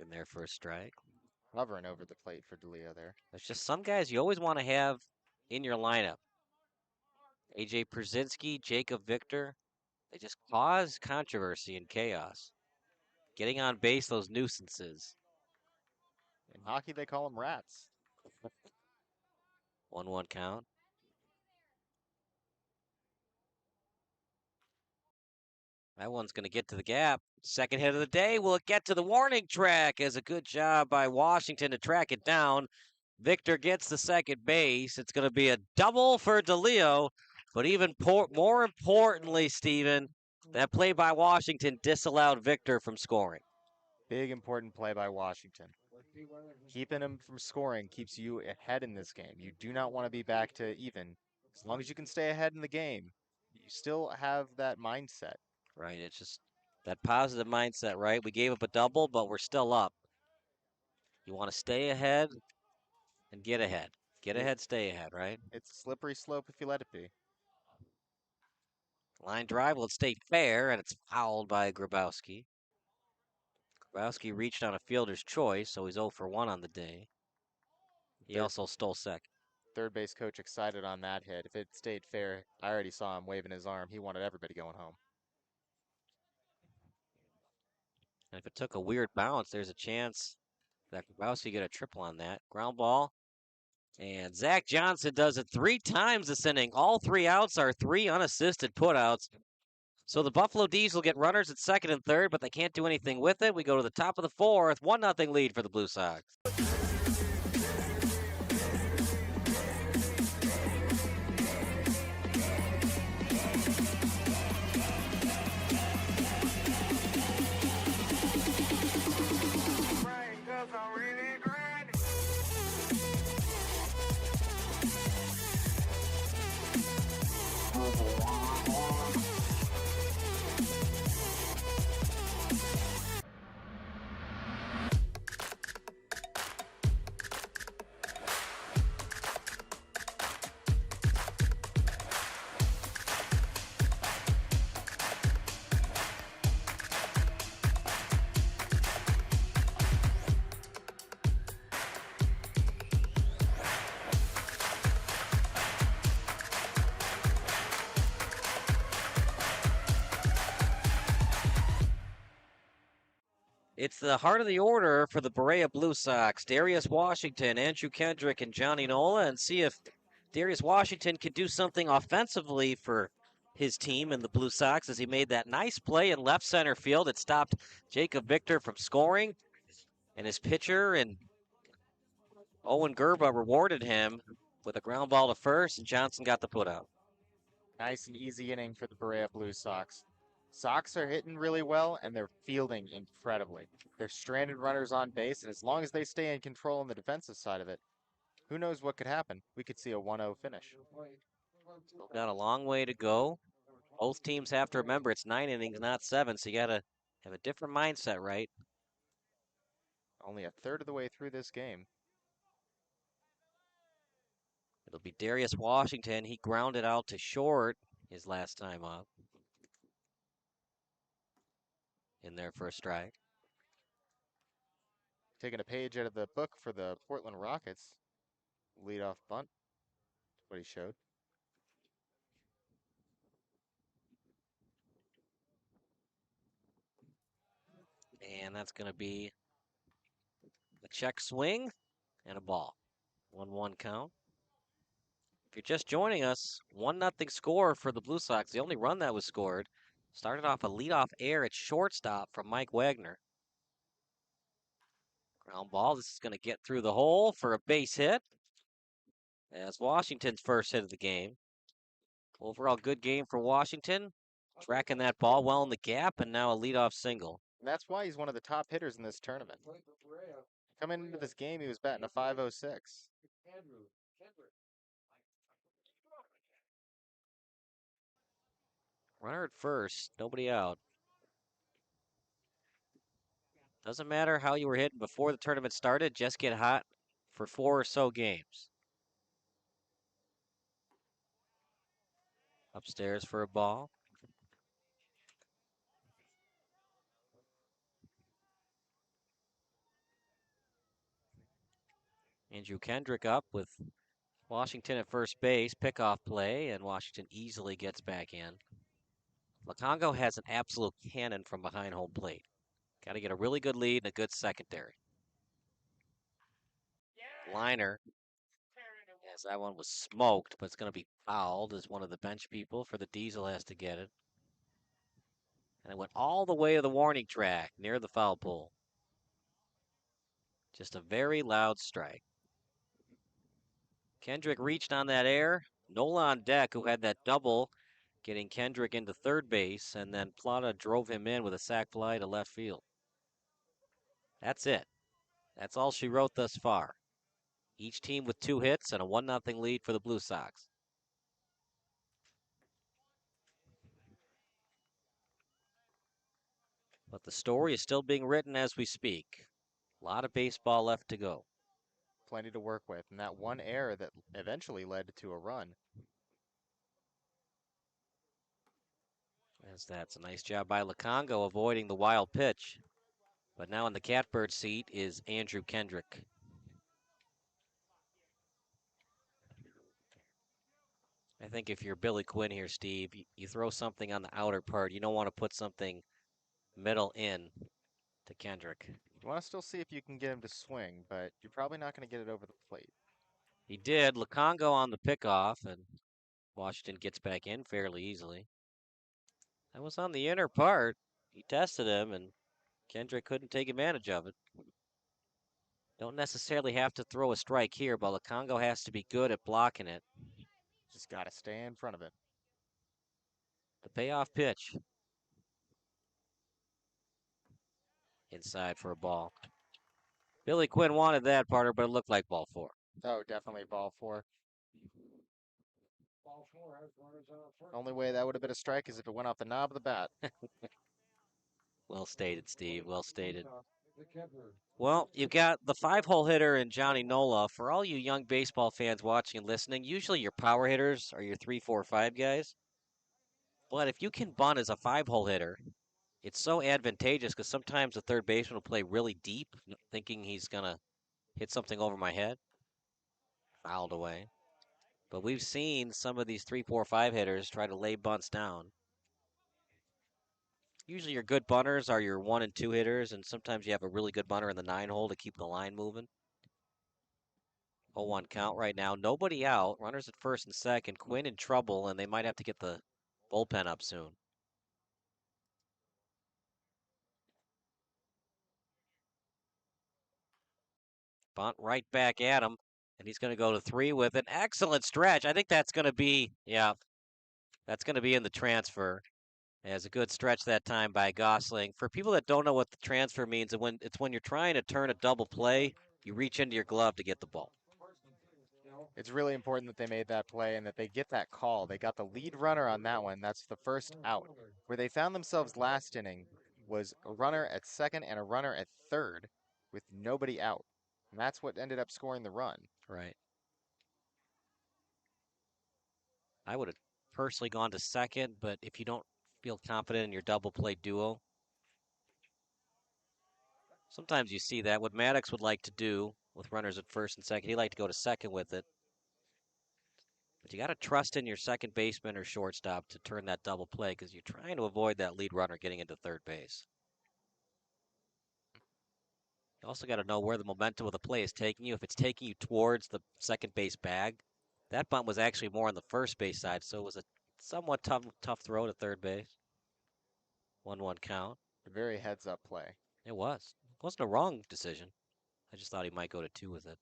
In there for a strike. Hovering over the plate for DeLeo there. There's just some guys you always want to have in your lineup. AJ Przinsky, Jacob Victor, they just cause controversy and chaos. Getting on base, those nuisances. In hockey, they call them rats. 1-1 count. That one's going to get to the gap. Second hit of the day. Will it get to the warning track? As a good job by Washington to track it down. Victor gets the second base. It's going to be a double for DeLeo. But even more importantly, Steven, that play by Washington disallowed Victor from scoring. Big important play by Washington. Keeping him from scoring keeps you ahead in this game. You do not want to be back to even. As long as you can stay ahead in the game, you still have that mindset. Right, it's just that positive mindset, right? We gave up a double, but we're still up. You want to stay ahead and get ahead. Get ahead, stay ahead, right? It's a slippery slope if you let it be. Line drive will stay fair, and it's fouled by Grabowski. Grabowski reached on a fielder's choice, so he's 0 for 1 on the day. He also stole second. Third base coach excited on that hit. If it stayed fair, I already saw him waving his arm. He wanted everybody going home. And if it took a weird bounce, there's a chance that Grabowski get a triple on that. Ground ball. And Zach Johnson does it 3 times this inning. All 3 outs are 3 unassisted putouts. So the Buffalo D's will get runners at second and third, but they can't do anything with it. We go to the top of the fourth, 1-0 lead for the Blue Sox. It's the heart of the order for the Berea Blue Sox. Darius Washington, Andrew Kendrick, and Johnny Nola, and see if Darius Washington can do something offensively for his team and the Blue Sox as he made that nice play in left center field. It stopped Jacob Victor from scoring, and his pitcher and Owen Gerba rewarded him with a ground ball to first, and Johnson got the putout. Nice and easy inning for the Berea Blue Sox. Sox are hitting really well, and they're fielding incredibly. They're stranded runners on base, and as long as they stay in control on the defensive side of it, who knows what could happen? We could see a 1-0 finish. Still got a long way to go. Both teams have to remember it's 9 innings, not 7, so you got to have a different mindset, right? Only a third of the way through this game. It'll be Darius Washington. He grounded out to short his last time up. In there for a strike. Taking a page out of the book for the Portland Rockets. Leadoff bunt. That's what he showed. And that's going to be a check swing and a ball. 1-1 count. If you're just joining us, 1-0 score for the Blue Sox. The only run that was scored started off a leadoff air at shortstop from Mike Wagner. Ground ball. This is going to get through the hole for a base hit. That's Washington's first hit of the game. Overall, good game for Washington. Tracking that ball well in the gap, and now a leadoff single. And that's why he's one of the top hitters in this tournament. Coming into this game, he was batting a .506. Runner at first, nobody out. Doesn't matter how you were hitting before the tournament started, just get hot for 4 or so games. Upstairs for a ball. Andrew Kendrick up with Washington at first base, pickoff play, and Washington easily gets back in. Lukongo has an absolute cannon from behind home plate. Got to get a really good lead and a good secondary. Liner, yes, that one was smoked, but it's going to be fouled as one of the bench people for the Diesel has to get it. And it went all the way to the warning track near the foul pole. Just a very loud strike. Kendrick reached on that air. Nola on deck, who had that double, getting Kendrick into third base, and then Plata drove him in with a sac fly to left field. That's it. That's all she wrote thus far. Each team with 2 hits and a 1-0 lead for the Blue Sox. But the story is still being written as we speak. A lot of baseball left to go. Plenty to work with, and that one error that eventually led to a run. As that's a nice job by Lukongo avoiding the wild pitch. But now in the catbird seat is Andrew Kendrick. I think if you're Billy Quinn here, Steve, you throw something on the outer part. You don't want to put something middle in to Kendrick. You want to still see if you can get him to swing, but you're probably not going to get it over the plate. He did. Lukongo on the pickoff, and Washington gets back in fairly easily. That was on the inner part. He tested him, and Kendrick couldn't take advantage of it. Don't necessarily have to throw a strike here, but Lukongo has to be good at blocking it. Just got to stay in front of it. The payoff pitch. Inside for a ball. Billy Quinn wanted that, partner, but it looked like ball 4. Oh, definitely ball 4. Ball 4 has runners on first. Only way that would have been a strike is if it went off the knob of the bat. Well stated, Steve. Well stated. The catcher. Well, you've got the 5-hole hitter in Johnny Nola. For all you young baseball fans watching and listening, usually your power hitters are your 3, 4, 5 guys. But if you can bunt as a 5-hole hitter, it's so advantageous because sometimes the third baseman will play really deep, thinking he's going to hit something over my head. Fouled away. But we've seen some of these 3, 4, 5 hitters try to lay bunts down. Usually your good bunters are your 1 and 2 hitters, and sometimes you have a really good bunter in the 9-hole to keep the line moving. 0-1 count right now. Nobody out. Runners at first and second. Quinn in trouble, and they might have to get the bullpen up soon. Bunt right back at him, and he's going to go to 3 with an excellent stretch. I think that's going to be, that's going to be in the transfer. As a good stretch that time by Gosling. For people that don't know what the transfer means, it's when you're trying to turn a double play, you reach into your glove to get the ball. It's really important that they made that play and that they get that call. They got the lead runner on that one. That's the first out. Where they found themselves last inning was a runner at second and a runner at third with nobody out. And that's what ended up scoring the run. Right. I would have personally gone to second, but if you don't feel confident in your double play duo, sometimes you see that. What Maddox would like to do with runners at first and second, he'd like to go to second with it. But you got to trust in your second baseman or shortstop to turn that double play because you're trying to avoid that lead runner getting into third base. You also got to know where the momentum of the play is taking you. If it's taking you towards the second base bag, that bunt was actually more on the first base side, so it was a somewhat tough throw to third base. 1-1 count. A very heads-up play. It was. It wasn't a wrong decision. I just thought he might go to 2 with it.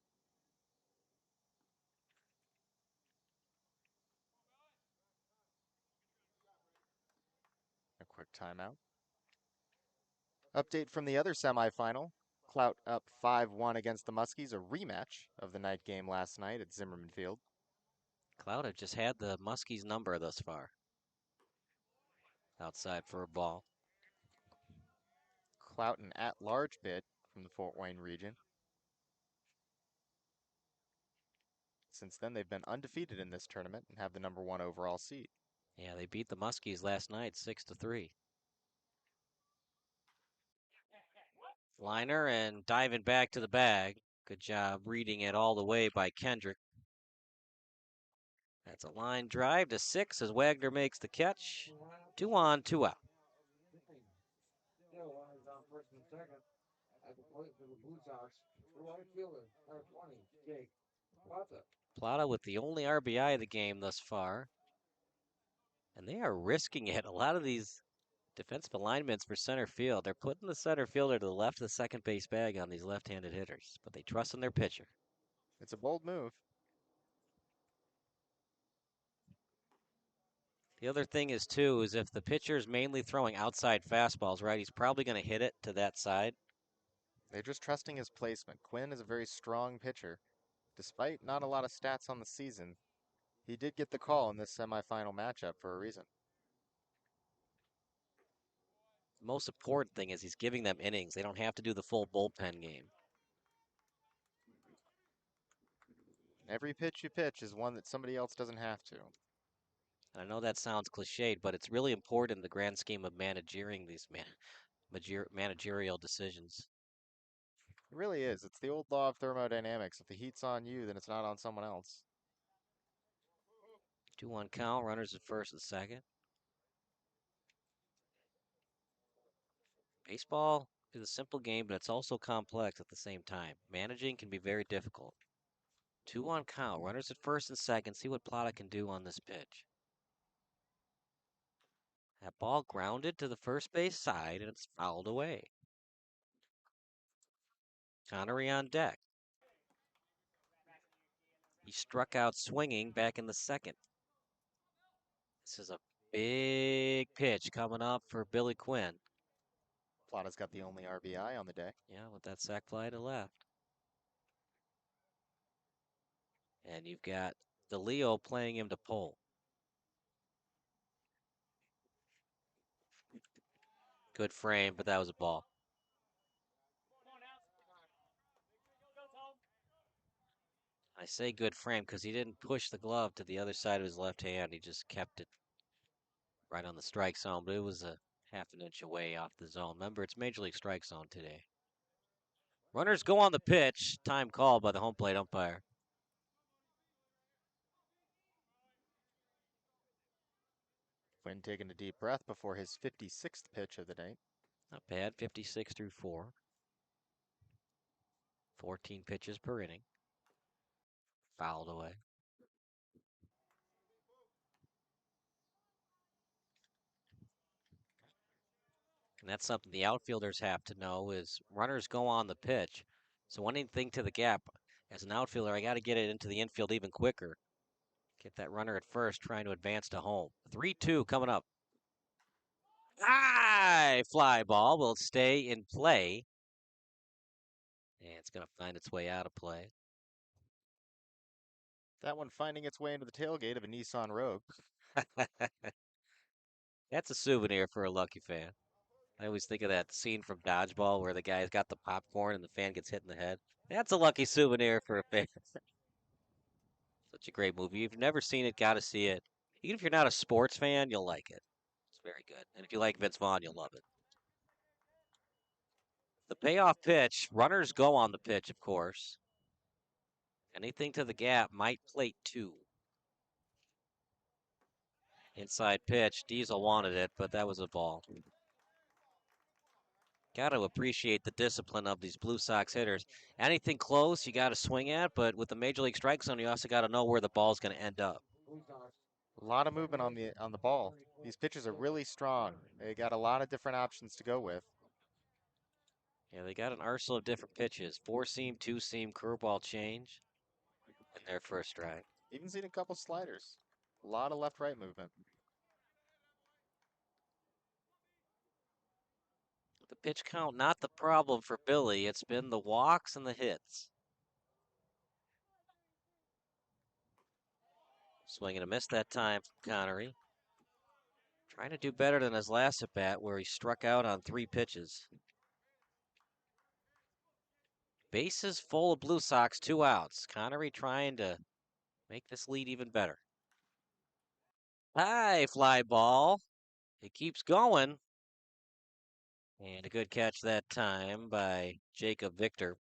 A quick timeout. Update from the other semifinal. Clout up 5-1 against the Muskies, a rematch of the night game last night at Zimmerman Field. Clout have just had the Muskies number thus far. Outside for a ball. Clout an at-large bid from the Fort Wayne region. Since then, they've been undefeated in this tournament and have the number 1 overall seed. Yeah, they beat the Muskies last night 6-3. Liner and diving back to the bag. Good job reading it all the way by Kendrick. That's a line drive to 6 as Wagner makes the catch. 2 on, 2 out. Still runners on first and second. At the plate for the Blue Sox. The right fielder, number 20, Jake Plata. Plata with the only RBI of the game thus far. And they are risking it. A lot of these defensive alignments for center field, they're putting the center fielder to the left of the second base bag on these left-handed hitters, but they trust in their pitcher. It's a bold move. The other thing is, too, is if the pitcher's mainly throwing outside fastballs, right, he's probably going to hit it to that side. They're just trusting his placement. Quinn is a very strong pitcher. Despite not a lot of stats on the season, he did get the call in this semifinal matchup for a reason. The most important thing is he's giving them innings. They don't have to do the full bullpen game. Every pitch you pitch is one that somebody else doesn't have to. And I know that sounds cliched, but it's really important in the grand scheme of managing these managerial decisions. It really is. It's the old law of thermodynamics. If the heat's on you, then it's not on someone else. 2-1 count, runners at first and second. Baseball It's a simple game, but it's also complex at the same time. Managing can be very difficult. 2-on count. Runners at first and second. See what Plata can do on this pitch. That ball grounded to the first base side, and it's fouled away. Connery on deck. He struck out swinging back in the second. This is a big pitch coming up for Billy Quinn. Plata's got the only RBI on the day. Yeah, with that sac fly to left. And you've got DeLeo playing him to pull. Good frame, but that was a ball. I say good frame because he didn't push the glove to the other side of his left hand. He just kept it right on the strike zone, but it was a half an inch away off the zone. Remember, it's Major League Strike Zone today. Runners go on the pitch. Time called by the home plate umpire. Quinn taking a deep breath before his 56th pitch of the day. Not bad, 56 through 4. 14 pitches per inning. Fouled away. And that's something the outfielders have to know is runners go on the pitch. So anything to the gap, as an outfielder, I got to get it into the infield even quicker. Get that runner at first trying to advance to home. 3-2 coming up. High fly ball will stay in play. And it's going to find its way out of play. That one finding its way into the tailgate of a Nissan Rogue. That's a souvenir for a Lucky fan. I always think of that scene from Dodgeball where the guy's got the popcorn and the fan gets hit in the head. That's a lucky souvenir for a fan. Such a great movie. If you've never seen it, got to see it. Even if you're not a sports fan, you'll like it. It's very good. And if you like Vince Vaughn, you'll love it. The payoff pitch, runners go on the pitch, of course. Anything to the gap might plate 2. Inside pitch, Diesel wanted it, but that was a ball. Got to appreciate the discipline of these Blue Sox hitters. Anything close, you got to swing at, but with the Major League Strike Zone, you also got to know where the ball's going to end up. A lot of movement on the ball. These pitches are really strong. They got a lot of different options to go with. Yeah, they got an arsenal of different pitches. 4-seam, 2-seam, curveball change. And their first strike. Even seen a couple sliders. A lot of left-right movement. The pitch count, not the problem for Billy. It's been the walks and the hits. Swing and a miss that time from Connery. Trying to do better than his last at-bat where he struck out on 3 pitches. Bases full of Blue Sox, 2 outs. Connery trying to make this lead even better. High fly ball. It keeps going. And a good catch that time by Jacob Victor.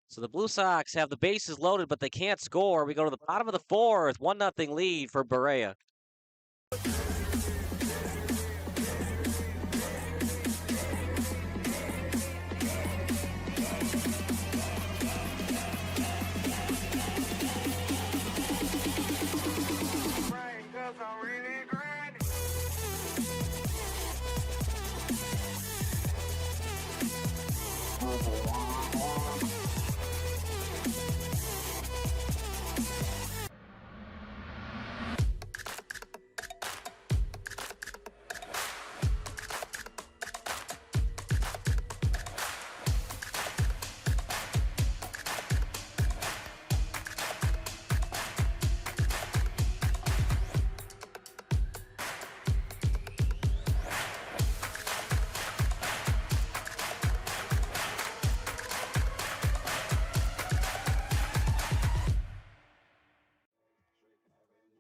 So the Blue Sox have the bases loaded, but they can't score. We go to the bottom of the 4th, 1-0 lead for Berea.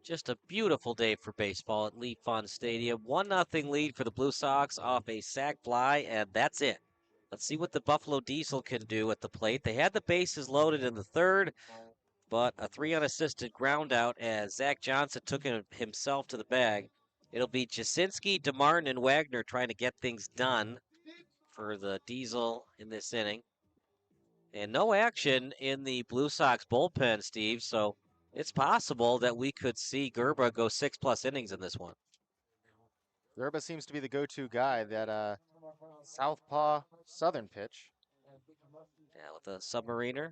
Just a beautiful day for baseball at Lee Fund Stadium. 1-0 lead for the Blue Sox off a sac fly, and that's it. Let's see what the Buffalo Diesel can do at the plate. They had the bases loaded in the 3rd, but a 3 unassisted ground out as Zach Johnson took himself to the bag. It'll be Jasinski, DeMartin, and Wagner trying to get things done for the Diesel in this inning. And no action in the Blue Sox bullpen, Steve, so it's possible that we could see Gerba go 6+ innings in this one. Gerba seems to be the go-to guy, that southpaw southern pitch. Yeah, with a submariner.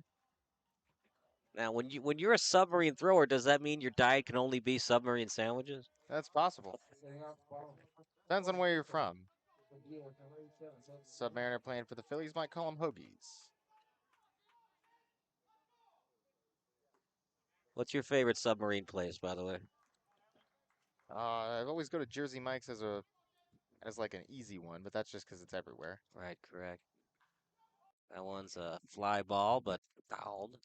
Now, when you're a submarine thrower, does that mean your diet can only be submarine sandwiches? That's possible. Depends on where you're from. Submariner playing for the Phillies might call them hoagies. What's your favorite submarine place, by the way? I always go to Jersey Mike's as like an easy one, but that's just because it's everywhere. Right, correct. That one's a fly ball, but fouled.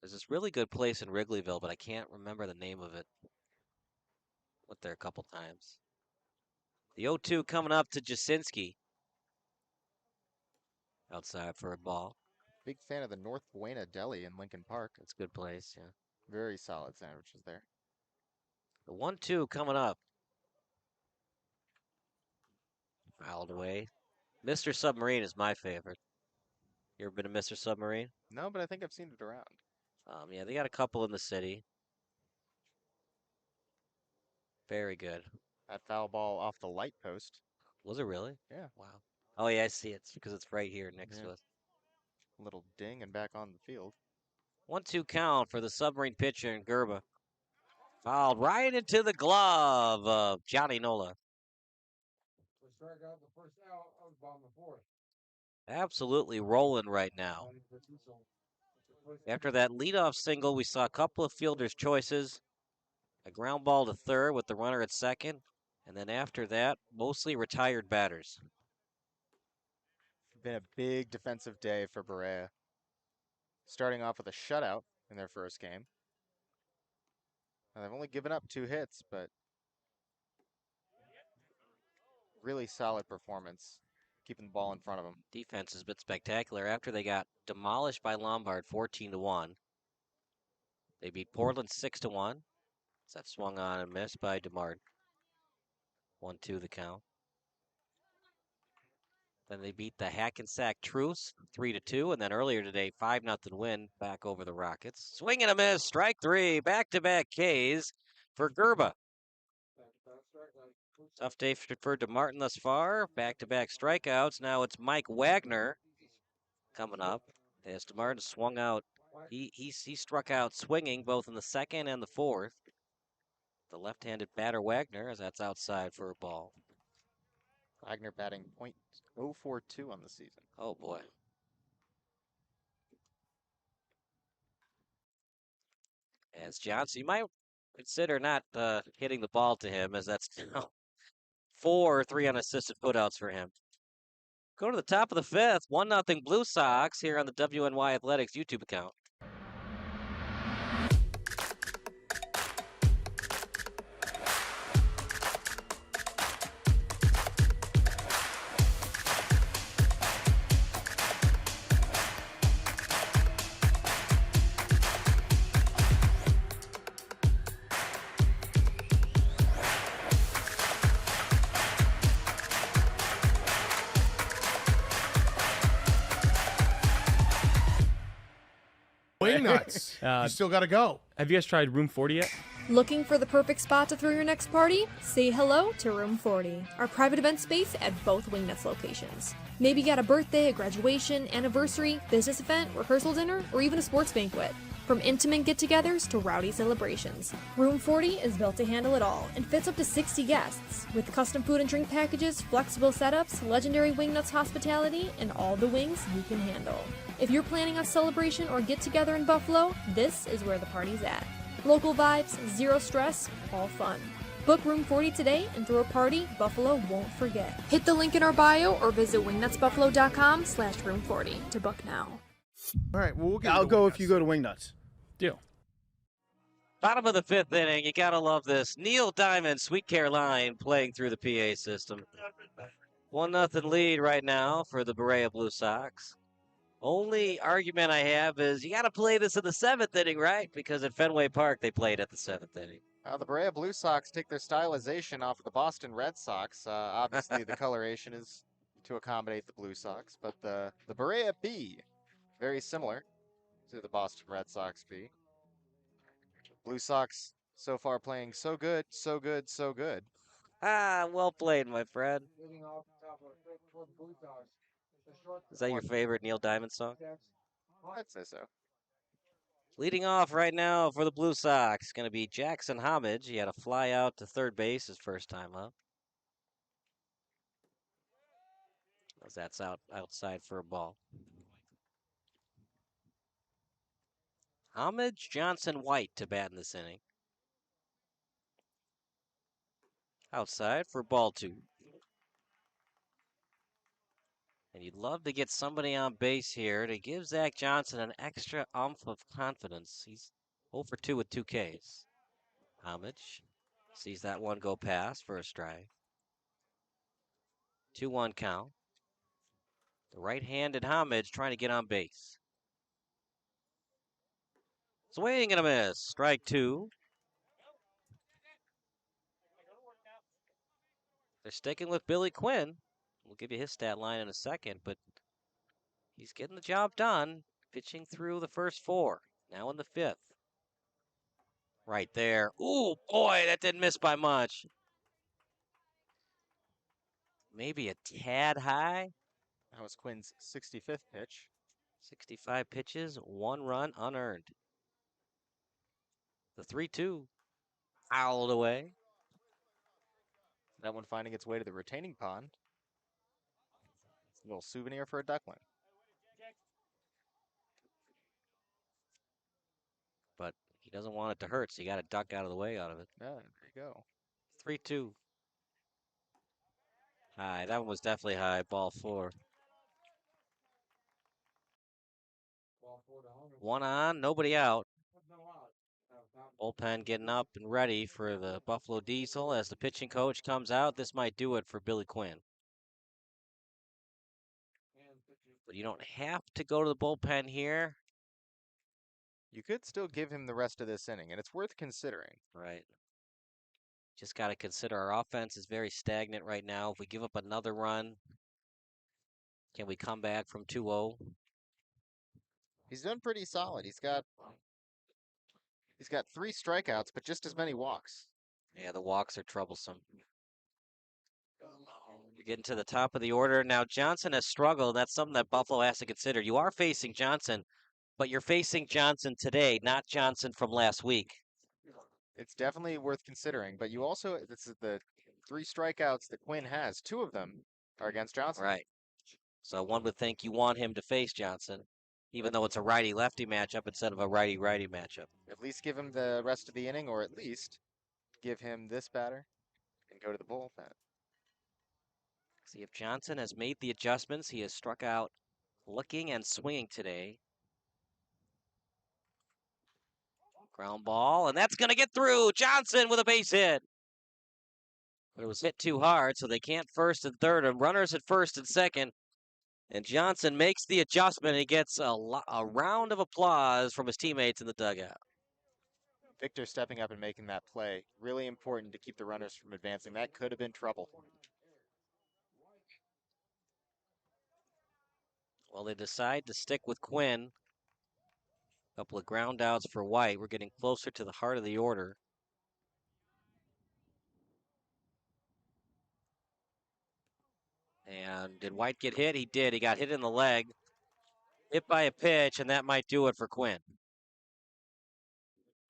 There's this really good place in Wrigleyville, but I can't remember the name of it. Went there a couple times. The 0-2 coming up to Jasinski. Outside for a ball. Big fan of the North Buena Deli in Lincoln Park. It's a good place, yeah. Very solid sandwiches there. The 1-2 coming up. Fouled away. Mr. Submarine is my favorite. You ever been to Mr. Submarine? No, but I think I've seen it around. Yeah, they got a couple in the city. Very good. That foul ball off the light post. Was it really? Yeah. Wow. Oh, yeah, I see it because it's right here next to us. Little ding and back on the field. 1-2 count for the Submarine pitcher in Gerba. Fouled right into the glove of Johnny Nola. Strike out the first out of the bottom of the fourth. Absolutely rolling right now. After that leadoff single, we saw a couple of fielders' choices. A ground ball to third with the runner at second. And then after that, mostly retired batters. Been a big defensive day for Berea. Starting off with a shutout in their first game. Now, they've only given up 2 hits, but really solid performance, keeping the ball in front of them. Defense has been spectacular after they got demolished by Lombard 14-1. They beat Portland 6-1. That swung on and missed by DeMart. 1-2 the count. Then they beat the Hackensack Truce 3-2, and then earlier today 5-0 win back over the Rockets. Swing and a miss, strike 3, back-to-back Ks for Gerba. Tough day for DeMartin thus far. Back-to-back strikeouts. Now it's Mike Wagner coming up. As DeMartin swung out, he struck out swinging both in the second and the fourth. The left-handed batter Wagner, as that's outside for a ball. Wagner batting .042 on the season. Oh boy. As Johnson, you might consider not hitting the ball to him, as that's 4 3 unassisted putouts for him. Go to the top of the 5th, 1-0 Blue Sox here on the WNY Athletics YouTube account. Wing nuts. You still got to go. Have you guys tried Room 40 yet? Looking for the perfect spot to throw your next party? Say hello to Room 40, our private event space at both Wingnuts locations. Maybe you got a birthday, a graduation, anniversary, business event, rehearsal dinner, or even a sports banquet. From intimate get-togethers to rowdy celebrations, Room 40 is built to handle it all and fits up to 60 guests, with custom food and drink packages, flexible setups, legendary Wingnuts hospitality, and all the wings you can handle. If you're planning a celebration or get-together in Buffalo, this is where the party's at. Local vibes, zero stress, all fun. Book Room 40 today and throw a party Buffalo won't forget. Hit the link in our bio or visit wingnutsbuffalo.com/room40 to book now. All right, well, I'll go if you go to Wingnuts. Deal. Bottom of the 5th inning, you gotta love this. Neil Diamond, Sweet Caroline, playing through the PA system. 1-0 lead right now for the Berea Blue Sox. Only argument I have is you gotta play this in the 7th inning, right? Because at Fenway Park, they played at the 7th inning. The Berea Blue Sox take their stylization off of the Boston Red Sox. Obviously, the coloration is to accommodate the Blue Sox, but the Berea B, very similar to the Boston Red Sox B. Blue Sox so far playing so good, so good, so good. Ah, well played, my friend. Leading off the top of the fifth for the Blue Sox. The short Is that your favorite Neil Diamond song? I'd say so. Leading off right now for the Blue Sox, going to be Jackson Homage. He had a fly out to third base his first time up. As that's outside for a ball. Homage, Johnson, White to bat in this inning. Outside for ball 2. And you'd love to get somebody on base here to give Zach Johnson an extra oomph of confidence. He's 0 for 2 with 2 Ks. Homage sees that one go past for a strike. 2-1 count. The right-handed Homage trying to get on base. Swing and a miss. Strike 2. They're sticking with Billy Quinn. We'll give you his stat line in a second, but he's getting the job done, pitching through the first 4. Now in the 5th. Right there. Ooh, boy, that didn't miss by much. Maybe a tad high. That was Quinn's 65th pitch. 65 pitches, 1 run unearned. The 3-2 fouled away. That one finding its way to the retaining pond. A little souvenir for a duckling. But he doesn't want it to hurt, so you got to duck out of the way out of it. Yeah, there you go. 3-2. High. That one was definitely high. Ball 4. One on, nobody out. Bullpen getting up and ready for the Buffalo Diesel as the pitching coach comes out. This might do it for Billy Quinn. But you don't have to go to the bullpen here. You could still give him the rest of this inning, and it's worth considering. Right. Just got to consider our offense is very stagnant right now. If we give up another run, can we come back from 2-0? He's done pretty solid. He's got 3 strikeouts, but just as many walks. Yeah, the walks are troublesome. You're getting to the top of the order. Now, Johnson has struggled. That's something that Buffalo has to consider. You are facing Johnson, but you're facing Johnson today, not Johnson from last week. It's definitely worth considering, but you also, this is the 3 strikeouts that Quinn has. 2 of them are against Johnson. Right. So one would think you want him to face Johnson, even though it's a righty-lefty matchup instead of a righty-righty matchup. At least give him the rest of the inning, or at least give him this batter and go to the bullpen. See if Johnson has made the adjustments. He has struck out looking and swinging today. Ground ball, and that's going to get through. Johnson with a base hit. But it was hit too hard, so they can't first and third, and runners at first and second. And Johnson makes the adjustment, and he gets a round of applause from his teammates in the dugout. Victor stepping up and making that play. Really important to keep the runners from advancing. That could have been trouble. Well, they decide to stick with Quinn. A couple of ground outs for White. We're getting closer to the heart of the order. And did White get hit? He did. He got hit in the leg. Hit by a pitch, and that might do it for Quinn.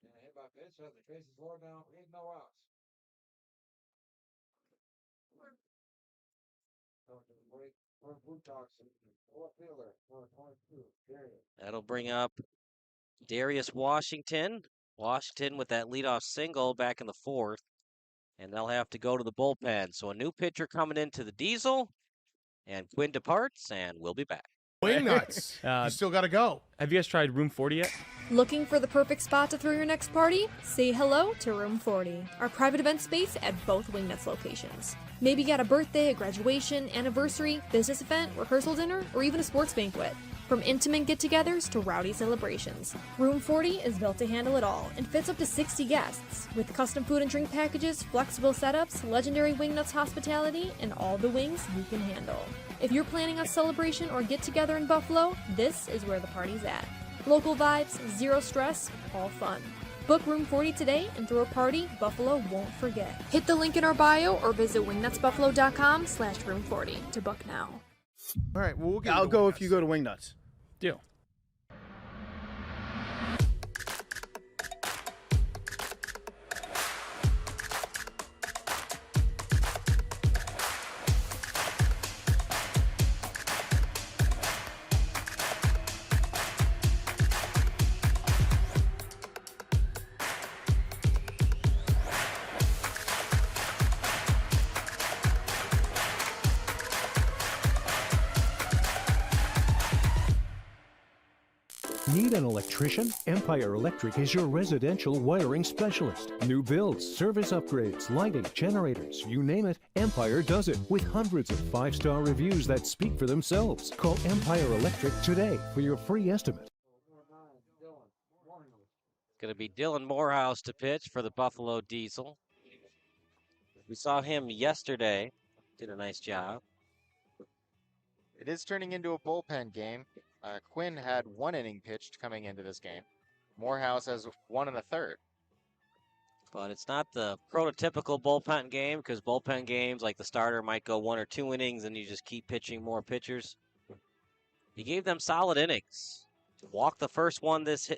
Hit by pitch, the base is lower down, 8 no outs. Blue Sox, fourth fielder, number 22, Berea. That'll bring up Darius Washington. Washington with that leadoff single back in the 4th. And they'll have to go to the bullpen. So a new pitcher coming into the Diesel. And Quinn departs, and we'll be back. Wing nuts. You still got to go. Have you guys tried Room 40 yet? Looking for the perfect spot to throw your next party? Say hello to Room 40, our private event space at both Wingnuts locations. Maybe you got a birthday, a graduation, anniversary, business event, rehearsal dinner, or even a sports banquet. From intimate get-togethers to rowdy celebrations, Room 40 is built to handle it all and fits up to 60 guests. With custom food and drink packages, flexible setups, legendary Wingnuts hospitality, and all the wings you can handle. If you're planning a celebration or get-together in Buffalo, this is where the party's at. Local vibes, zero stress, all fun. Book Room 40 today and throw a party Buffalo won't forget. Hit the link in our bio or visit wingnutsbuffalo.com/room40 to book now. All right, well, I'll go if you go to Wingnuts. Deal. Need an electrician? Empire Electric is your residential wiring specialist. New builds, service upgrades, lighting, generators, you name it, Empire does it with hundreds of 5-star reviews that speak for themselves. Call Empire Electric today for your free estimate. Going to be Dylan Morehouse to pitch for the Buffalo Diesel. We saw him yesterday. Did a nice job. It is turning into a bullpen game. Quinn had 1 inning pitched coming into this game. Morehouse has 1 1/3. But it's not the prototypical bullpen game, because bullpen games, like the starter, might go 1 or 2 innings and you just keep pitching more pitchers. He gave them solid innings. Walked the first one this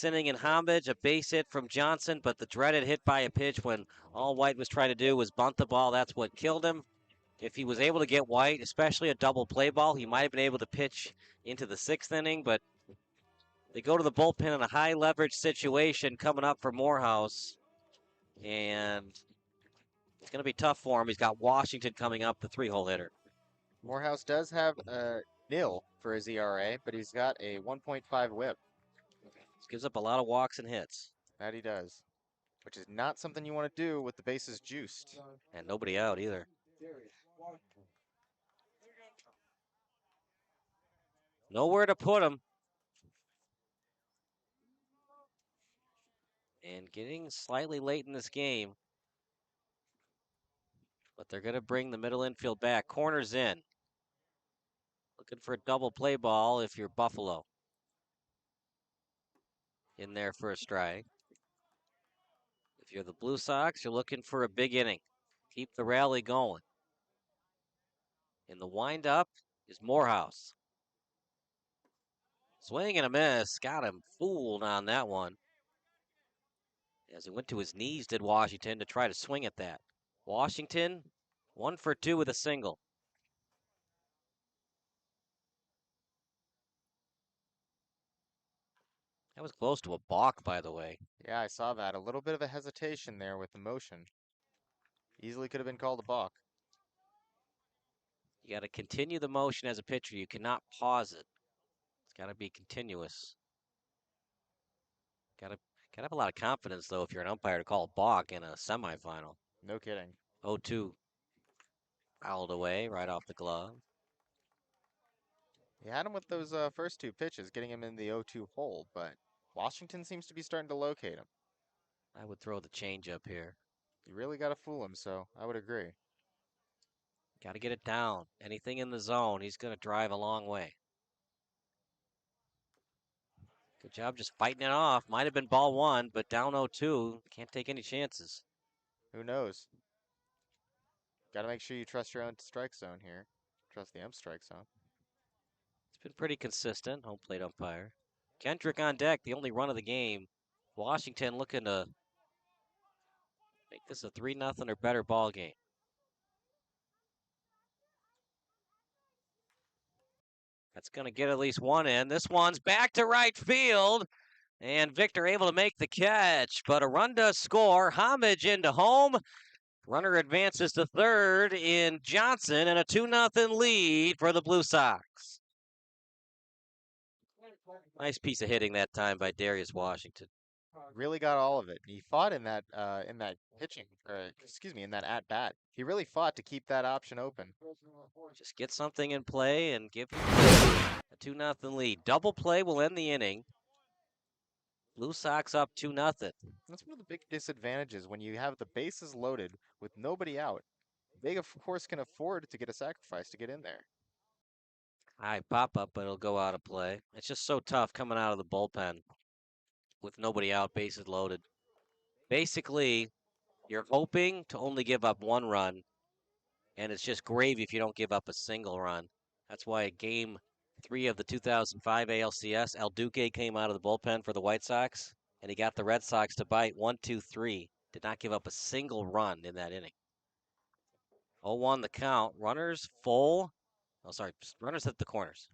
inning in homage, a base hit from Johnson, but the dreaded hit by a pitch when all White was trying to do was bunt the ball. That's what killed him. If he was able to get White, especially a double play ball, he might have been able to pitch into the 6th inning, but they go to the bullpen in a high leverage situation coming up for Morehouse, and it's going to be tough for him. He's got Washington coming up, the 3-hole hitter. Morehouse does have a 0 for his ERA, but he's got a 1.5 whip. Gives up a lot of walks and hits. That he does, which is not something you want to do with the bases juiced. And nobody out either. Nowhere to put him. And getting slightly late in this game. But they're going to bring the middle infield back. Corners in. Looking for a double play ball if you're Buffalo. In there for a strike. If you're the Blue Sox, you're looking for a big inning. Keep the rally going. In the windup is Morehouse. Swing and a miss. Got him fooled on that one. As he went to his knees, did Washington, to try to swing at that. Washington, 1 for 2 with a single. That was close to a balk, by the way. Yeah, I saw that. A little bit of a hesitation there with the motion. Easily could have been called a balk. You got to continue the motion as a pitcher. You cannot pause it. It's got to be continuous. Got to have a lot of confidence, though, if you're an umpire, to call a balk in a semifinal. No kidding. 0-2. Fouled away right off the glove. He had him with those first 2 pitches, getting him in the 0-2 hole, but Washington seems to be starting to locate him. I would throw the changeup here. You really got to fool him, so I would agree. Got to get it down. Anything in the zone, he's going to drive a long way. Good job just fighting it off. Might have been ball 1, but down 0-2. Can't take any chances. Who knows? Got to make sure you trust your own strike zone here. Trust the ump strike zone. It's been pretty consistent, home plate umpire. Kendrick on deck, the only run of the game. Washington looking to make this a 3-0 or better ball game. That's going to get at least one in. This one's back to right field. And Victor able to make the catch. But a run does score. Homage into home. Runner advances to third in Johnson, and a 2-0 lead for the Blue Sox. Nice piece of hitting that time by Darius Washington. Really got all of it. He fought in that pitching, or excuse me, in that at bat. He really fought to keep that option open. Just get something in play and give him a 2-0 lead. Double play will end the inning. Blue Sox up 2-0. That's one of the big disadvantages when you have the bases loaded with nobody out. They, of course, can afford to get a sacrifice to get in there. High pop-up, but it'll go out of play. It's just so tough coming out of the bullpen with nobody out, bases loaded. Basically, you're hoping to only give up 1 run, and it's just gravy if you don't give up a single run. That's why Game 3 of the 2005 ALCS, El Duque came out of the bullpen for the White Sox, and he got the Red Sox to bite 1-2-3. Did not give up a single run in that inning. 0-1 the count. Runners full. Oh, sorry. Runners at the corners.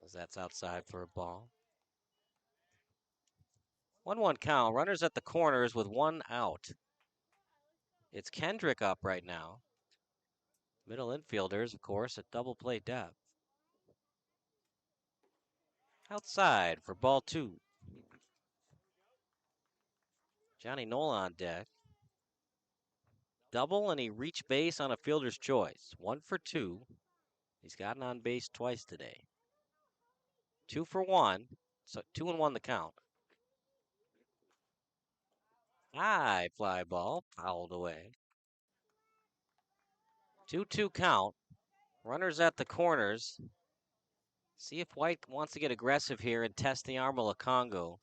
As that's outside for a ball. 1-1 count. Runners at the corners with 1 out. It's Kendrick up right now. Middle infielders, of course, at double play depth. Outside for ball 2. Johnny Nola on deck. Double, and he reached base on a fielder's choice. 1 for 2. He's gotten on base twice today. 2 for 1. So 2-1 the count. High fly ball, fouled away. 2-2 count. Runners at the corners. See if White wants to get aggressive here and test the arm of Congo.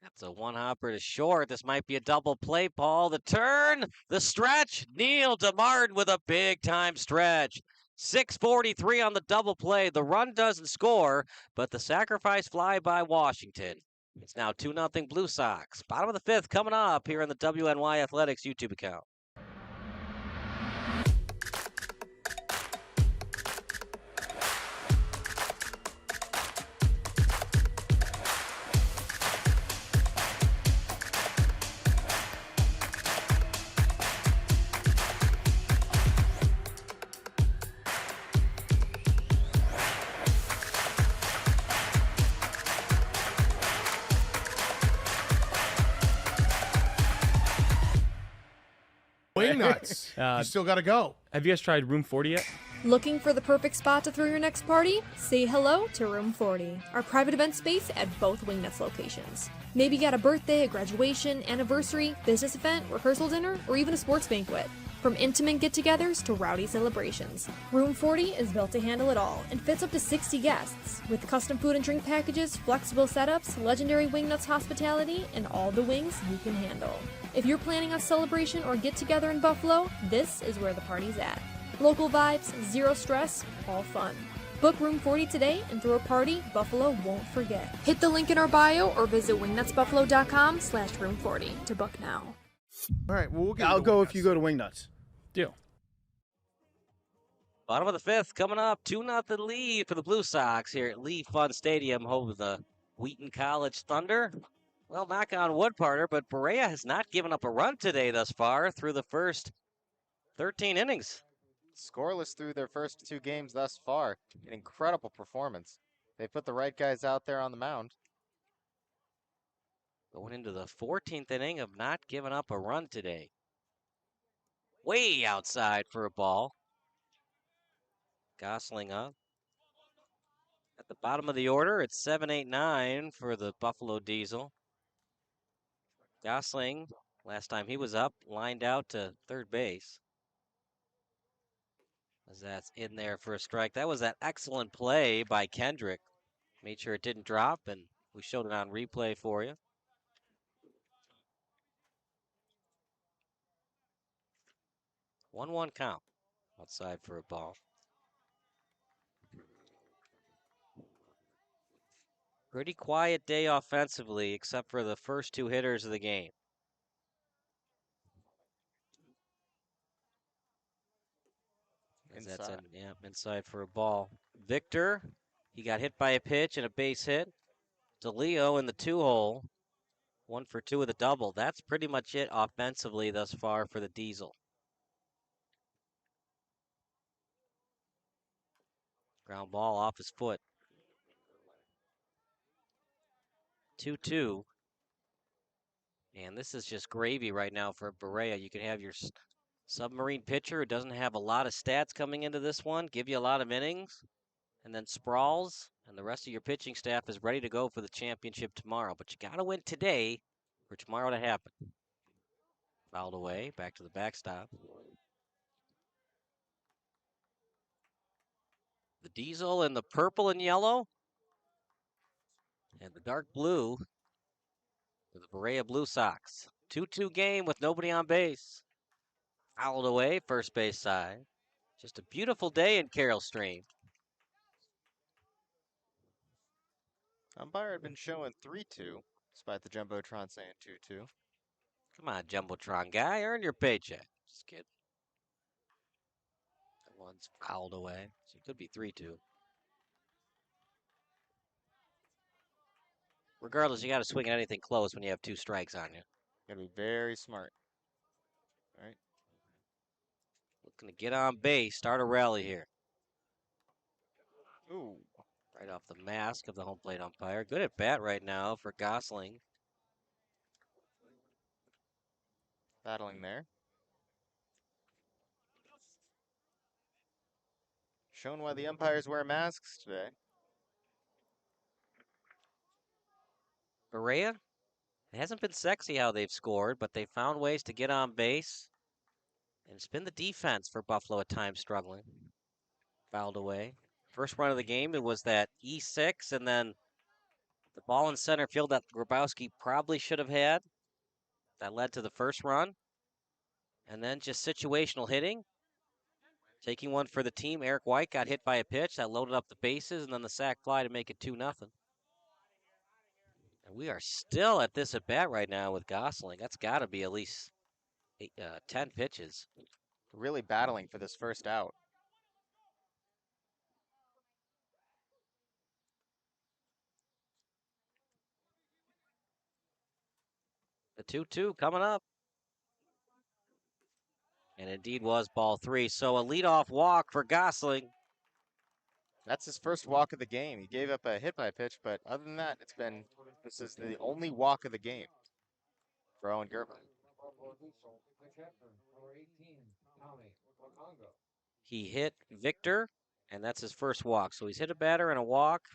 That's a one-hopper to short. This might be a double play, Paul. The turn, the stretch. Neil DeMartin with a big-time stretch. 6:43 on the double play. The run doesn't score, but the sacrifice fly by Washington. It's now 2-0 Blue Sox. Bottom of the 5th coming up here in the WNY Athletics YouTube account. Wing nuts. You still got to go. Have you guys tried Room 40 yet? Looking for the perfect spot to throw your next party? Say hello to Room 40, our private event space at both Wingnuts locations. Maybe you got a birthday, a graduation, anniversary, business event, rehearsal dinner, or even a sports banquet. From intimate get-togethers to rowdy celebrations, Room 40 is built to handle it all and fits up to 60 guests. With custom food and drink packages, flexible setups, legendary Wingnuts hospitality, and all the wings you can handle. If you're planning a celebration or get-together in Buffalo, this is where the party's at. Local vibes, zero stress, all fun. Book Room 40 today and throw a party Buffalo won't forget. Hit the link in our bio or visit wingnutsbuffalo.com/room40 to book now. All right, well, I'll go if you go to Wingnuts. Deal. Bottom of the 5th coming up. 2-0 lead for the Blue Sox here at Lee Fun Stadium, home of the Wheaton College Thunder. Well, knock on wood, partner, but Berea has not given up a run today thus far through the first 13 innings. Scoreless through their first 2 games thus far. An incredible performance. They put the right guys out there on the mound. Going into the 14th inning of not giving up a run today. Way outside for a ball. Gosling up. At the bottom of the order, it's 7-8-9 for the Buffalo Diesel. Gosling, last time he was up, lined out to third base. As that's in there for a strike. That was an excellent play by Kendrick. Made sure it didn't drop, and we showed it on replay for you. 1-1 count. Outside for a ball. Pretty quiet day offensively, except for the first 2 hitters of the game. That's inside for a ball. Victor, he got hit by a pitch and a base hit. DeLeo in the 2-hole. 1 for 2 with a double. That's pretty much it offensively thus far for the Diesel. Ground ball off his foot. 2-2. And this is just gravy right now for Berea. You can have your submarine pitcher who doesn't have a lot of stats coming into this one, give you a lot of innings. and then sprawls, and the rest of your pitching staff is ready to go for the championship tomorrow. But you got to win today for tomorrow to happen. Fouled away, back to the backstop. The diesel in the purple and yellow, and the dark blue for the Berea Blue Sox. 2-2 game with nobody on base. Fouled away, first base side. Just a beautiful day in Carroll Stream. Umpire had been showing 3-2, despite the Jumbotron saying 2-2. Come on, Jumbotron guy, earn your paycheck. Just kidding. That one's fouled away, so it could be 3-2. Regardless, you got to swing at anything close when you have 2 strikes on you. Got to be very smart. All right. Looking to get on base, start a rally here. Ooh. Right off the mask of the home plate umpire. Good at bat right now for Gosling. Battling there. Showing why the umpires wear masks today. Berea, it hasn't been sexy how they've scored, but they found ways to get on base. And it's been the defense for Buffalo at times struggling. Fouled away. First run of the game, it was that E6, and then the ball in center field that Grabowski probably should have had. That led to the first run. And then just situational hitting. Taking one for the team, Eric White got hit by a pitch that loaded up the bases, and then the sac fly to make it 2-0. And we are still at this at bat right now with Gosling. That's got to be at least 10 pitches. Really battling for this first out. The 2-2 coming up. And indeed was ball 3. So a leadoff walk for Gosling. That's his first walk of the game. He gave up a hit by pitch, but other than that, this is the only walk of the game for Owen Gerba. He hit Victor, and that's his first walk. So he's hit a batter and a walk.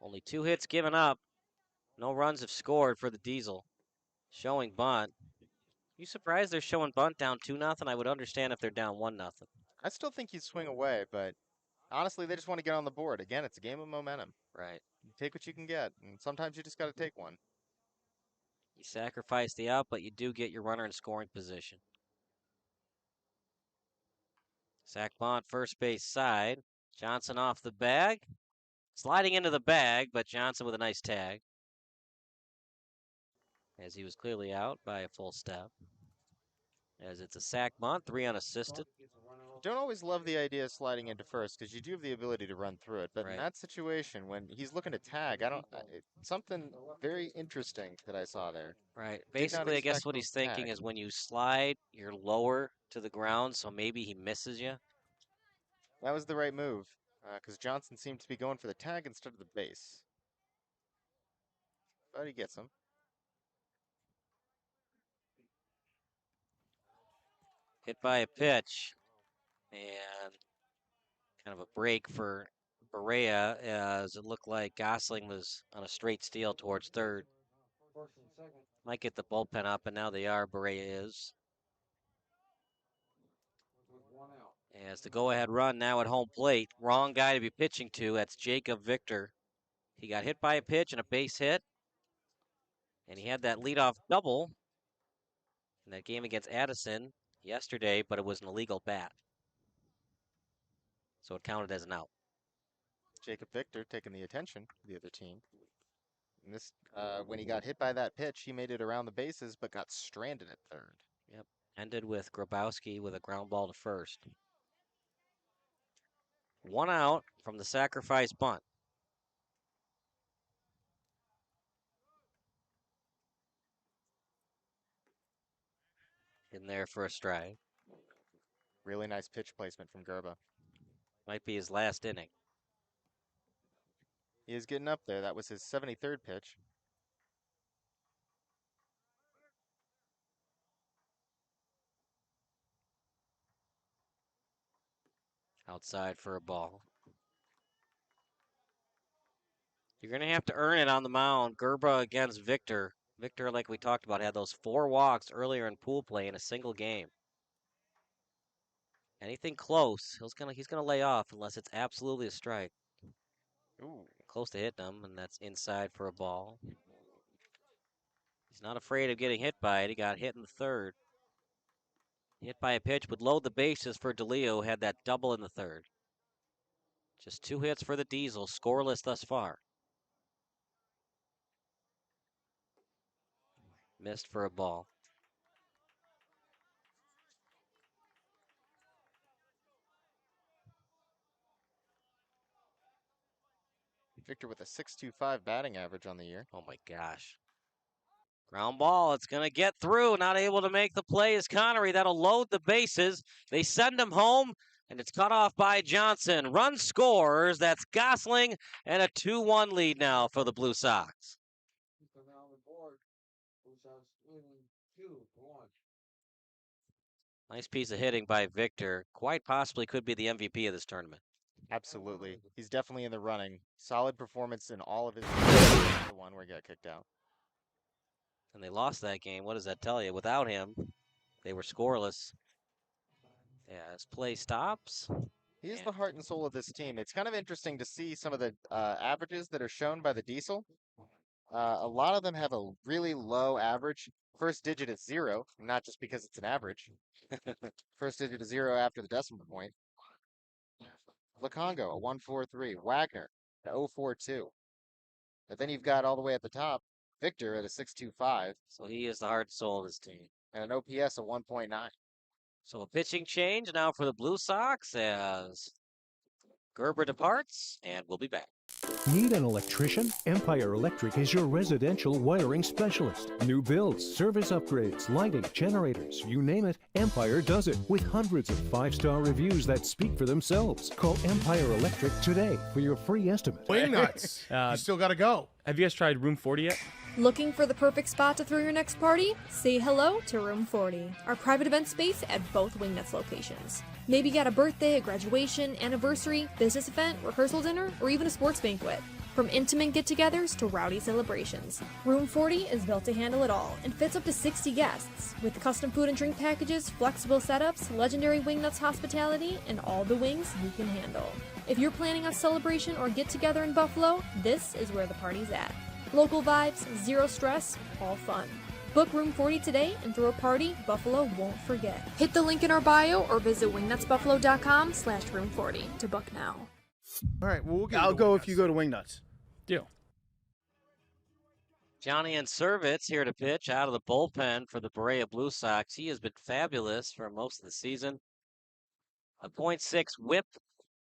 Only 2 hits given up. No runs have scored for the Diesel. Showing bunt. You surprised they're showing bunt down 2-0? I would understand if they're down 1-0. I still think he'd swing away, but honestly, they just want to get on the board. Again, it's a game of momentum. Right. You take what you can get, and sometimes you just got to take one. You sacrifice the out, but you do get your runner in scoring position. Sack bunt, first base side. Johnson off the bag. Sliding into the bag, but Johnson with a nice tag. As he was clearly out by a full step. As it's a sack bunt, 3 unassisted. Don't always love the idea of sliding into first because you do have the ability to run through it. But in that situation, when he's looking to tag, something very interesting that I saw there. Right. Basically, I guess what he's thinking is when you slide, you're lower to the ground, so maybe he misses you. That was the right move because Johnson seemed to be going for the tag instead of the base. But he gets him. Hit by a pitch. And kind of a break for Berea as it looked like Gosling was on a straight steal towards third. Might get the bullpen up, and now they are. Berea is. As the go-ahead run now at home plate. Wrong guy to be pitching to. That's Jacob Victor. He got hit by a pitch and a base hit. And he had that leadoff double in that game against Addison yesterday, but it was an illegal bat. So it counted as an out. Jacob Victor taking the attention of the other team. And this, when he got hit by that pitch, he made it around the bases, but got stranded at third. Yep. Ended with Grabowski with a ground ball to first. 1 out from the sacrifice bunt. In there for a strike. Really nice pitch placement from Gerba. Might be his last inning. He is getting up there. That was his 73rd pitch. Outside for a ball. You're going to have to earn it on the mound. Gerba against Victor. Victor, like we talked about, had those 4 walks earlier in pool play in a single game. Anything close, he's gonna lay off unless it's absolutely a strike. Ooh. Close to hitting him, and that's inside for a ball. He's not afraid of getting hit by it. He got hit in the third. Hit by a pitch would load the bases for DeLeo, had that double in the third. Just 2 hits for the Diesel, scoreless thus far. Missed for a ball. Victor with a .625 batting average on the year. Oh my gosh. Ground ball, it's going to get through. Not able to make the play is Connery. That'll load the bases. They send him home, and it's cut off by Johnson. Run scores. That's Gosling, and a 2-1 lead now for the Blue Sox. On the board, Blue Sox winning 2-1. Nice piece of hitting by Victor. Quite possibly could be the MVP of this tournament. Absolutely. He's definitely in the running. Solid performance in all of his the one where he got kicked out. And they lost that game. What does that tell you? Without him, they were scoreless. Yeah, his play stops. He is the heart and soul of this team. It's kind of interesting to see some of the averages that are shown by the Diesel. A lot of them have a really low average. First digit is 0, not just because it's an average. First digit is 0 after the decimal point. Lacongo, a 143. Wagner, a 042. But then you've got all the way at the top, Victor at a 625. So he is the heart and soul of this team. And an OPS of 1.9. So a pitching change now for the Blue Sox as Gerber departs, and we'll be back. Need an electrician? Empire Electric is your residential wiring specialist. New builds, service upgrades, lighting, generators, you name it, Empire does it with hundreds of 5-star reviews that speak for themselves. Call Empire Electric today for your free estimate. Wing nuts. You still got to go. Have you guys tried Room 40 yet? Looking for the perfect spot to throw your next party? Say hello to Room 40, our private event space at both Wingnuts locations. Maybe you got a birthday, a graduation, anniversary, business event, rehearsal dinner, or even a sports banquet. From intimate get-togethers to rowdy celebrations, Room 40 is built to handle it all and fits up to 60 guests. With custom food and drink packages, flexible setups, legendary Wingnuts hospitality, and all the wings you can handle. If you're planning a celebration or get-together in Buffalo, this is where the party's at. Local vibes, zero stress, all fun. Book Room 40 today and throw a party Buffalo won't forget. Hit the link in our bio or visit wingnutsbuffalo.com/room40 to book now. All right, well, I'll go if you go to Wingnuts. Deal. Johnny Servitz here to pitch out of the bullpen for the Berea Blue Sox. He has been fabulous for most of the season. A .6 whip.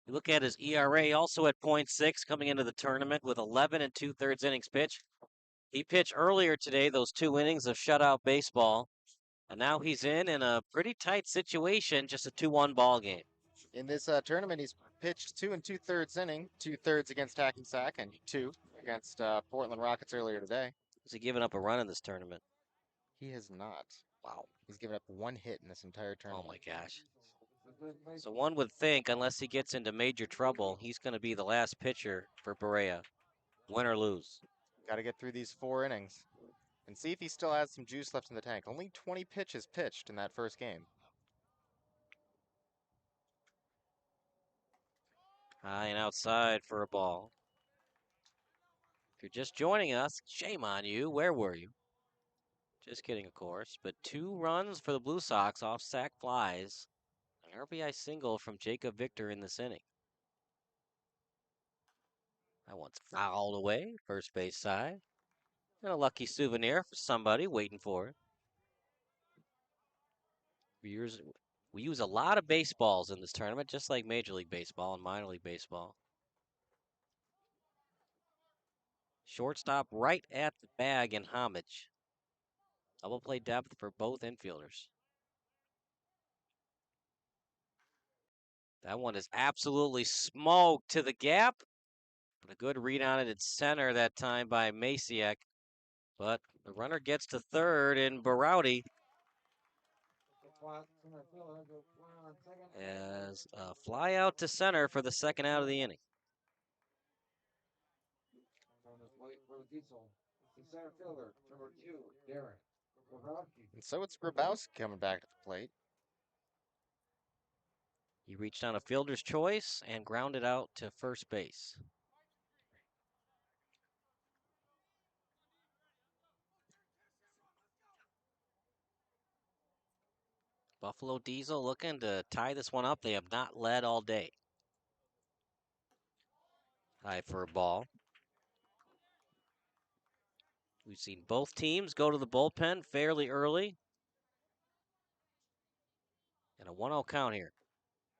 You look at his ERA, also at .6 coming into the tournament with 11 2/3 innings pitched. He pitched earlier today those 2 innings of shutout baseball, and now he's in a pretty tight situation, just a 2-1 ball game. In this tournament, he's pitched 2 2/3 inning, 2/3 against Hackensack and 2 against Portland Rockets earlier today. Has he given up a run in this tournament? He has not. Wow. He's given up 1 hit in this entire tournament. Oh my gosh. So one would think, unless he gets into major trouble, he's going to be the last pitcher for Berea, win or lose. Got to get through these 4 innings and see if he still has some juice left in the tank. Only 20 pitches pitched in that first game. High and outside for a ball. If you're just joining us, shame on you. Where were you? Just kidding, of course. But 2 runs for the Blue Sox off sac flies. An RBI single from Jacob Victor in this inning. That one's fouled away, first base side. And a lucky souvenir for somebody waiting for it. We use a lot of baseballs in this tournament, just like Major League Baseball and Minor League Baseball. Shortstop right at the bag in homage. Double play depth for both infielders. That one is absolutely smoked to the gap. But a good read on it at center that time by Masiak. But the runner gets to third in Barowdy. As a fly out to center for the second out of the inning. Diesel. The center fielder, number 2, Darren. And so it's Grabowski coming back to the plate. He reached on a fielder's choice and grounded out to first base. Buffalo Diesel looking to tie this one up. They have not led all day. High for a ball. We've seen both teams go to the bullpen fairly early. And a 1-0 count here.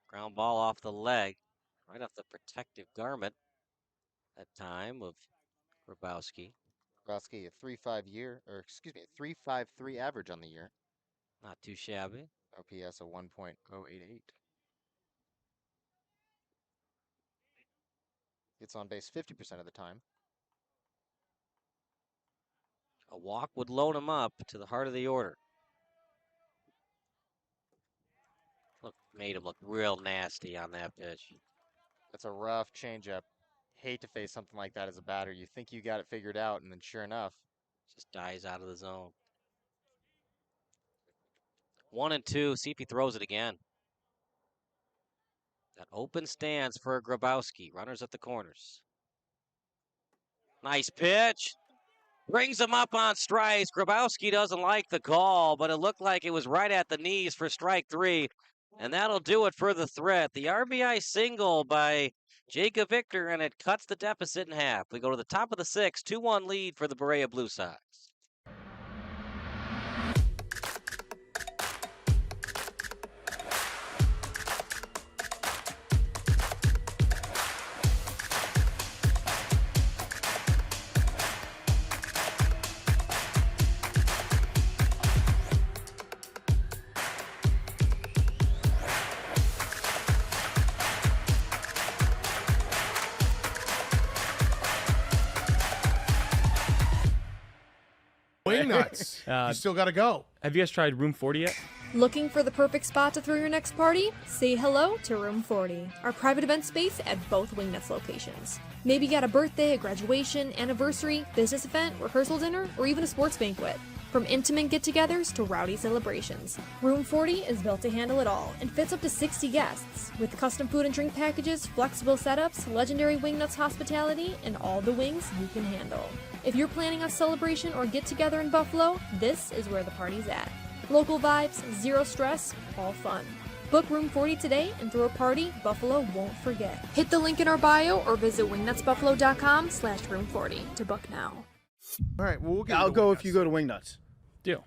Ground ball off the leg, right off the protective garment that time of Grabowski. Grabowski, a 3.53 average on the year. Not too shabby. OPS a 1.088. Gets on base 50% of the time. A walk would load him up to the heart of the order. Look, made him look real nasty on that pitch. That's a rough changeup. Hate to face something like that as a batter. You think you got it figured out, and then sure enough, just dies out of the zone. 1-2. See if he throws it again. That open stands for Grabowski. Runners at the corners. Nice pitch. Brings him up on strikes. Grabowski doesn't like the call, but it looked like it was right at the knees for strike 3. And that'll do it for the threat. The RBI single by Jacob Victor, and it cuts the deficit in half. We go to the top of the 6th, 2-1 lead for the Berea Blue Sox. Wing nuts. You still got to go. Have you guys tried Room 40 yet? Looking for the perfect spot to throw your next party? Say hello to Room 40, our private event space at both Wingnuts locations. Maybe you got a birthday, a graduation, anniversary, business event, rehearsal dinner, or even a sports banquet. From intimate get-togethers to rowdy celebrations, Room 40 is built to handle it all and fits up to 60 guests, with custom food and drink packages, flexible setups, legendary Wingnuts hospitality, and all the wings you can handle. If you're planning a celebration or get-together in Buffalo, this is where the party's at. Local vibes, zero stress, all fun. Book Room 40 today and throw a party Buffalo won't forget. Hit the link in our bio or visit wingnutsbuffalo.com/room40 to book now. All right, well, I'll go if you go to Wingnuts. Deal.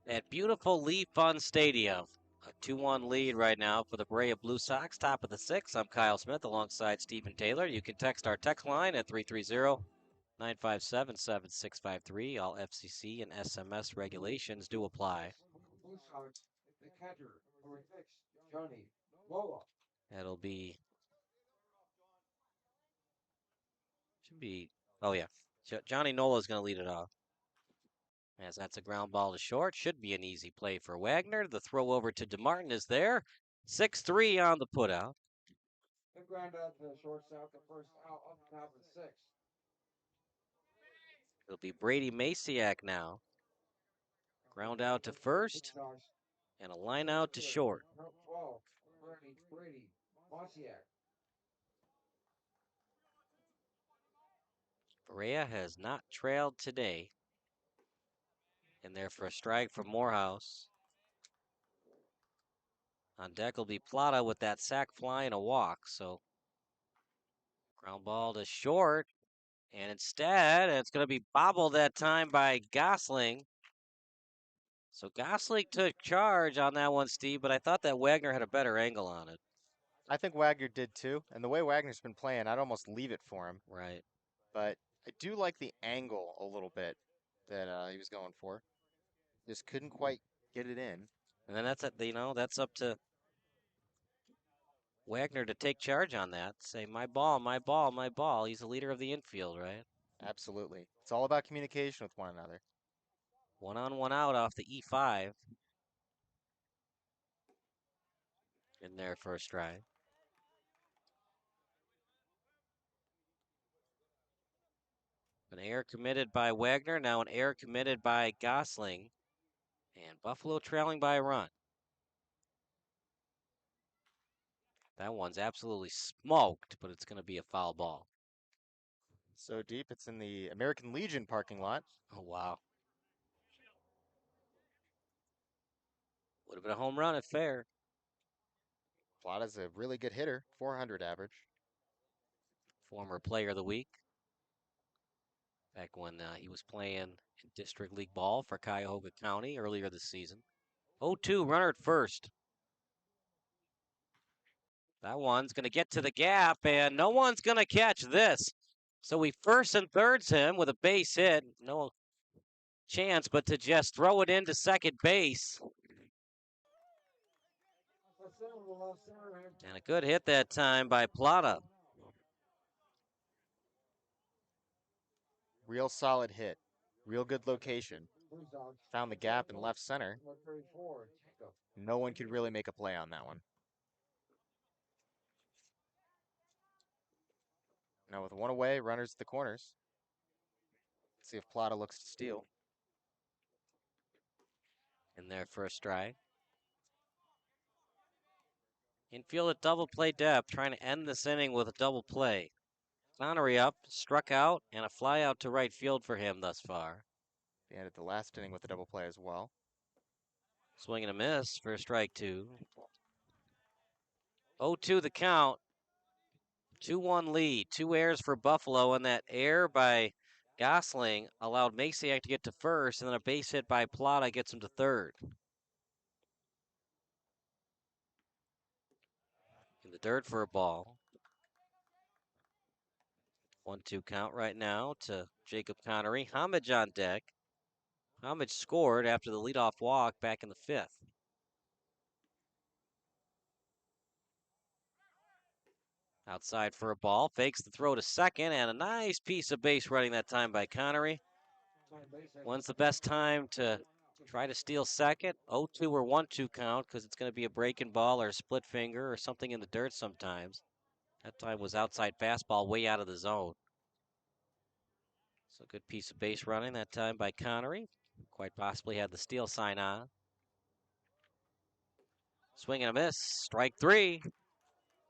At beautiful Lee Fun Stadium. A 2-1 lead right now for the Berea Blue Sox. Top of the 6th. I'm Kyle Smith alongside Stephen Taylor. You can text our text line at 330-957-7653. All FCC and SMS regulations do apply. Blue Sox, the catcher, number 6, Johnny Lola. That'll be... Should be... Oh, yeah. Johnny Nola's going to lead it off. As that's a ground ball to short. Should be an easy play for Wagner. The throw over to DeMartin is there. 6-3 on the putout. The ground out to the shortstop, the first out on the top of the 6th. It'll be Brady Masiak now. Ground out to first. And a line out to short. 12, Brady Masiak. Berea has not trailed today. In there for a strike from Morehouse. On deck will be Plata with that sac fly and a walk. So ground ball to short. And instead, it's going to be bobbled that time by Gosling. So Gosling took charge on that one, Steve, but I thought that Wagner had a better angle on it. I think Wagner did too. And the way Wagner's been playing, I'd almost leave it for him. Right. But I do like the angle a little bit that he was going for. Just couldn't quite get it in. And then that's up to Wagner to take charge on that. Say, my ball, my ball, my ball. He's the leader of the infield, right? Absolutely. It's all about communication with one another. 1 on, 1 out off the E5. In there for a strike. An error committed by Wagner, now an error committed by Gosling. And Buffalo trailing by a run. That one's absolutely smoked, but it's going to be a foul ball. So deep, it's in the American Legion parking lot. Oh, wow. Would have been a home run if fair. Plata's a really good hitter, 400 average. Former player of the week. Back when he was playing in District League ball for Cuyahoga County earlier this season. 0-2, runner at first. That one's going to get to the gap, and no one's going to catch this. So he first and thirds him with a base hit. No chance but to just throw it into second base. And a good hit that time by Plata. Real solid hit. Real good location. Found the gap in left center. No one could really make a play on that one. Now with one away, runners at the corners. Let's see if Plata looks to steal. In there for a strike. Infield at double play depth, trying to end this inning with a double play. Connery up, struck out, and a fly out to right field for him thus far. He ended the last inning with a double play as well. Swing and a miss for strike two. 0-2 the count. 2-1 lead. 2 errors for Buffalo, and that error by Gosling allowed Masiak to get to first, and then a base hit by Plata gets him to third. In the dirt for a ball. 1-2 count right now to Jacob Connery. Homage on deck. Homage scored after the leadoff walk back in the 5th. Outside for a ball, fakes the throw to second, and a nice piece of base running that time by Connery. When's the best time to try to steal second? 0-2 or 1-2 count, because it's going to be a breaking ball or a split finger or something in the dirt sometimes. That time was outside fastball way out of the zone. So good piece of base running that time by Connery. Quite possibly had the steal sign on. Swing and a miss, strike 3.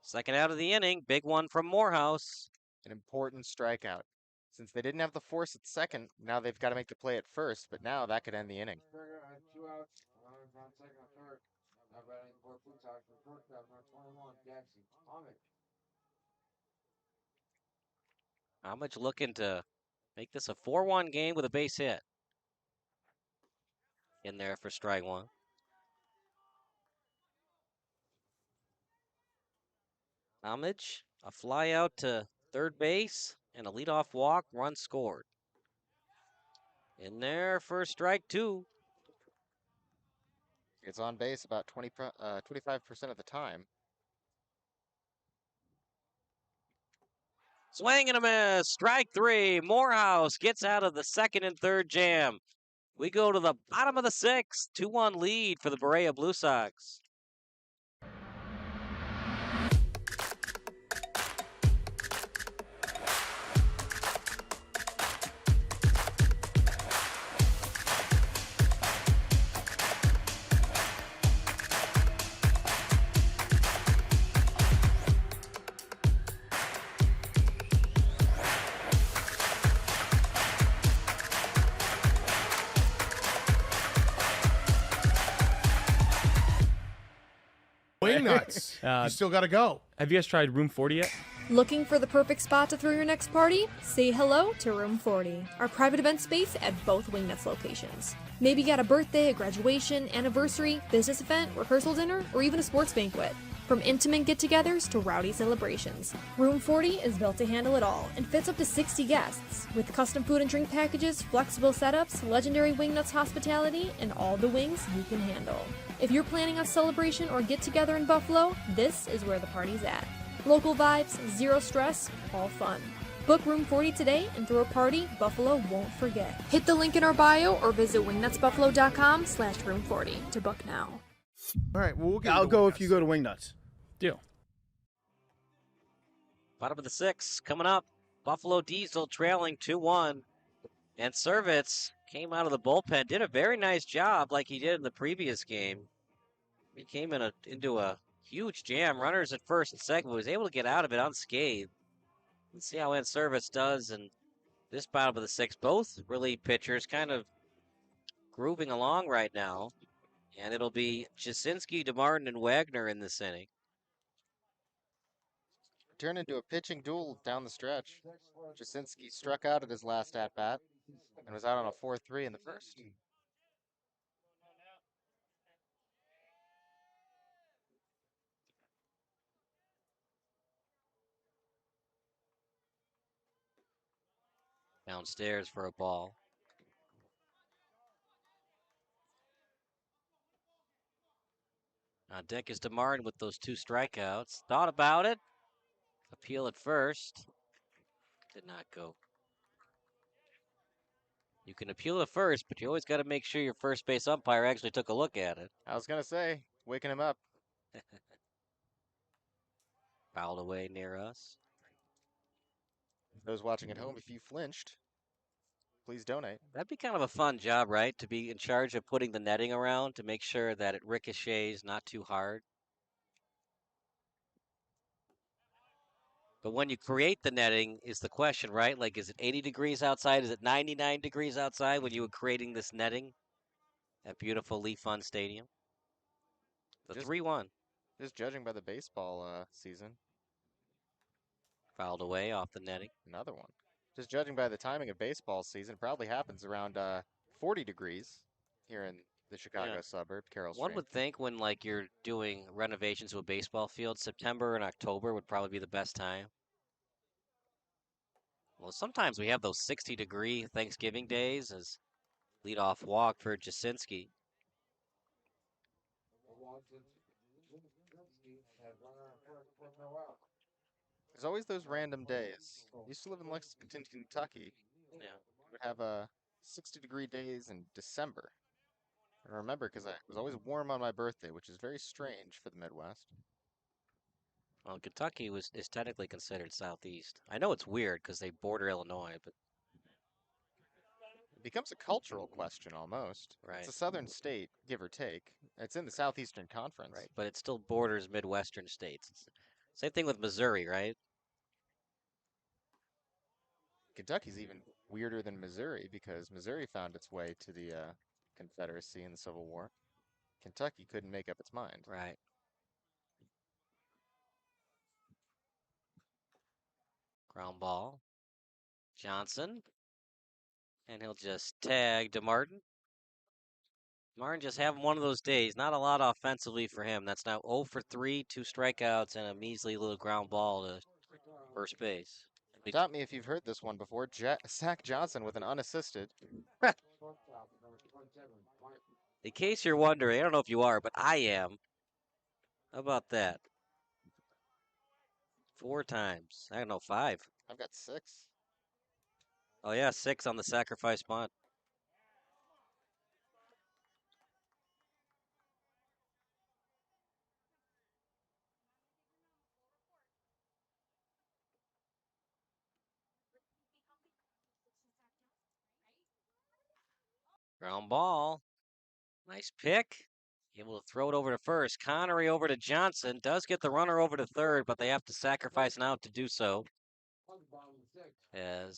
Second out of the inning, big one from Morehouse. An important strikeout. Since they didn't have the force at second, now they've got to make the play at first, but now that could end the inning. 2 outs, runners on second and third. Now batting for Blue Sox for shortstop number 21, Jackson. Homage looking to make this a 4-1 game with a base hit. In there for strike 1. Homage, a fly out to third base, and a leadoff walk, run scored. In there for strike 2. It's on base about 25% of the time. Swing and a miss, strike 3. Morehouse gets out of the second and third jam. We go to the bottom of the 6th, 2-1 lead for the Berea Blue Sox. Wing nuts. You still got to go. Have you guys tried Room 40 yet? Looking for the perfect spot to throw your next party? Say hello to Room 40, our private event space at both Wingnuts locations. Maybe you got a birthday, a graduation, anniversary, business event, rehearsal dinner, or even a sports banquet. From intimate get-togethers to rowdy celebrations, Room 40 is built to handle it all and fits up to 60 guests. With custom food and drink packages, flexible setups, legendary Wingnuts hospitality, and all the wings you can handle. If you're planning a celebration or get-together in Buffalo, this is where the party's at. Local vibes, zero stress, all fun. Book Room 40 today and throw a party Buffalo won't forget. Hit the link in our bio or visit wingnutsbuffalo.com/room40 to book now. All right, well, I'll go if you go to Wingnuts. Deal. Bottom of the 6th coming up. Buffalo Diesel trailing 2-1. And Servitz came out of the bullpen, did a very nice job like he did in the previous game. He came into a huge jam, runners at first and second, but was able to get out of it unscathed. Let's see how Ann Servitz does in this bottom of the sixth. Both relief pitchers kind of grooving along right now. And it'll be Jasinski, DeMartin, and Wagner in this inning. Turned into a pitching duel down the stretch. Jasinski struck out at his last at-bat and was out on a 4-3 in the first. Downstairs for a ball. On deck is DeMartin with those 2 strikeouts. Thought about it. Appeal at first. Did not go. You can appeal at first, but you always got to make sure your first base umpire actually took a look at it. I was going to say, waking him up. Fouled away near us. Those watching at home, if you flinched, please donate. That'd be kind of a fun job, right? To be in charge of putting the netting around to make sure that it ricochets not too hard. But when you create the netting is the question, right? Like, is it 80 degrees outside? Is it 99 degrees outside when you were creating this netting at beautiful Leaf Fund Stadium? The 3-1. Just judging by the baseball season. Fouled away off the netting. Another one. Just judging by the timing of baseball season, it probably happens around 40 degrees here in the Chicago suburb, Carroll Stream. One would think when like you're doing renovations to a baseball field, September and October would probably be the best time. Well, sometimes we have those 60-degree Thanksgiving days as leadoff walk for Jasinski. There's always those random days. I used to live in Lexington, Kentucky. Yeah. We would have 60-degree days in December. I remember because it was always warm on my birthday, which is very strange for the Midwest. Well, Kentucky is technically considered southeast. I know it's weird because they border Illinois, but it becomes a cultural question almost. Right. It's a southern state, give or take. It's in the Southeastern Conference. Right, but it still borders Midwestern states. Same thing with Missouri, right? Kentucky's even weirder than Missouri because Missouri found its way to the Confederacy in the Civil War. Kentucky couldn't make up its mind. Right. Ground ball. Johnson. And he'll just tag DeMartin. Martin just having one of those days. Not a lot offensively for him. That's now 0 for 3, 2 strikeouts, and a measly little ground ball to first base. Stop me if you've heard this one before. Zach Johnson with an unassisted. In case you're wondering, I don't know if you are, but I am. How about that? 4 times. I don't know, 5. I've got 6. Oh, yeah, 6 on the sacrifice bunt. Ground ball. Nice pick. Able to throw it over to first. Connery over to Johnson. Does get the runner over to third, but they have to sacrifice an out to do so. And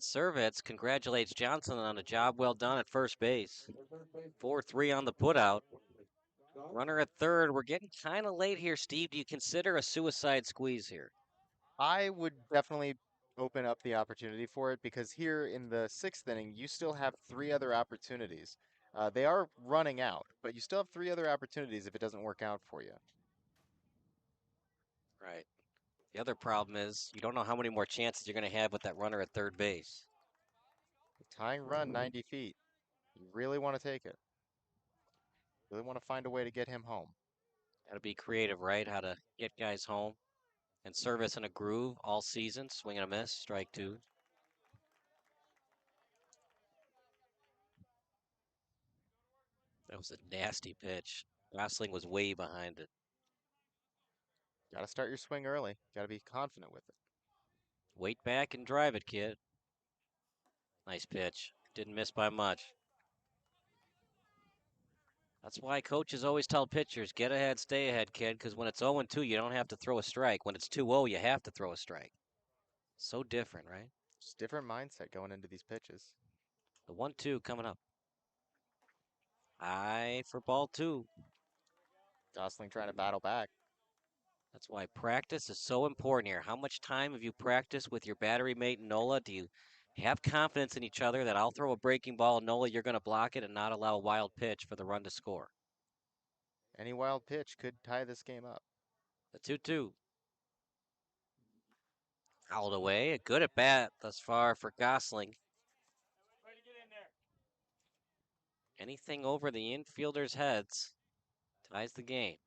Servitz congratulates Johnson on a job well done at first base. 4-3 on the putout. Runner at third. We're getting kind of late here, Steve. Do you consider a suicide squeeze here? I would definitely open up the opportunity for it because here in the 6th inning, you still have 3 other opportunities. They are running out, but you still have 3 other opportunities if it doesn't work out for you. Right. The other problem is you don't know how many more chances you're going to have with that runner at third base. Tying run 90 feet. You really want to take it. Really want to find a way to get him home. Got to be creative, right? How to get guys home. And Service in a groove all season. Swing and a miss. Strike 2. That was a nasty pitch. Gosling was way behind it. Got to start your swing early. Got to be confident with it. Wait back and drive it, kid. Nice pitch. Didn't miss by much. That's why coaches always tell pitchers, get ahead, stay ahead, kid, because when it's 0-2, you don't have to throw a strike. When it's 2-0, you have to throw a strike. So different, right? Just different mindset going into these pitches. The 1-2 coming up. High for ball 2. Gosling trying to battle back. That's why practice is so important here. How much time have you practiced with your battery mate, Nola? Do you have confidence in each other that I'll throw a breaking ball, Nola, you're going to block it and not allow a wild pitch for the run to score? Any wild pitch could tie this game up. The 2-2. Fouled away. A good at bat thus far for Gosling. Anything over the infielders' heads ties the game.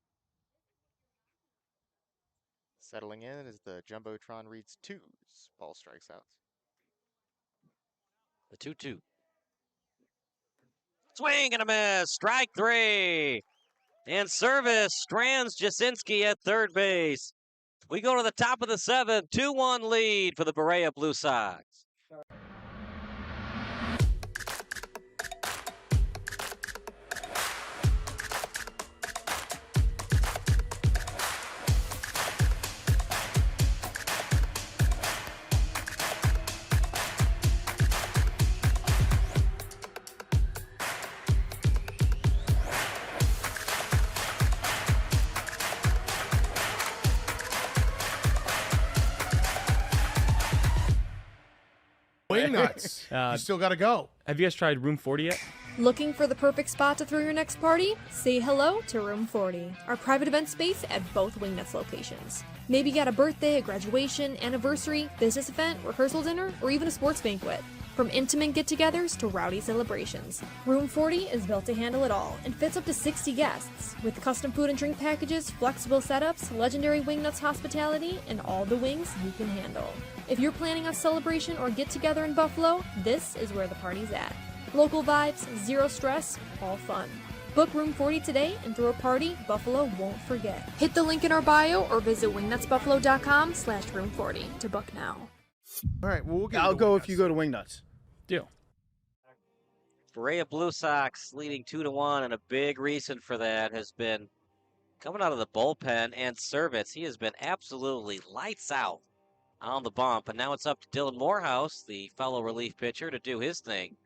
Settling in as the Jumbotron reads 2s. Ball strikes out. The 2-2. Swing and a miss. Strike 3. And service strands Jasinski at third base. We go to the top of the 7th. 2-1 lead for the Berea Blue Sox. Wing nuts. You still got to go. Have you guys tried Room 40 yet? Looking for the perfect spot to throw your next party? Say hello to Room 40, our private event space at both Wingnuts locations. Maybe got a birthday, a graduation, anniversary, business event, rehearsal dinner, or even a sports banquet. From intimate get-togethers to rowdy celebrations, Room 40 is built to handle it all and fits up to 60 guests, with custom food and drink packages, flexible setups, legendary Wingnuts hospitality, and all the wings you can handle. If you're planning a celebration or get-together in Buffalo, this is where the party's at. Local vibes, zero stress, all fun. Book Room 40 today and throw a party Buffalo won't forget. Hit the link in our bio or visit wingnutsbuffalo.com/room40 to book now. All right, well, I'll go if you go to Wingnuts. Deal. Berea Blue Sox leading 2-1, and a big reason for that has been coming out of the bullpen and Service. He has been absolutely lights out on the bump, and now it's up to Dylan Morehouse, the fellow relief pitcher, to do his thing.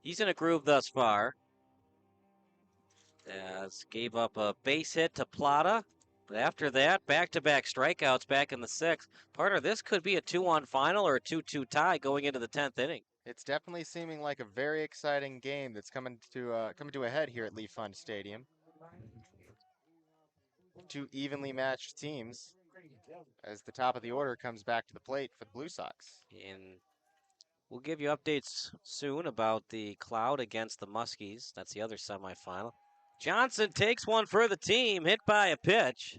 He's in a groove thus far. As gave up a base hit to Plata. But after that, back-to-back strikeouts back in the 6th. Partner, this could be a 2-1 final or a 2-2 tie going into the 10th inning. It's definitely seeming like a very exciting game that's coming to a head here at Leaf Fund Stadium. Two evenly matched teams as the top of the order comes back to the plate for the Blue Sox. And we'll give you updates soon about the Cloud against the Muskies. That's the other semifinal. Johnson takes one for the team, hit by a pitch.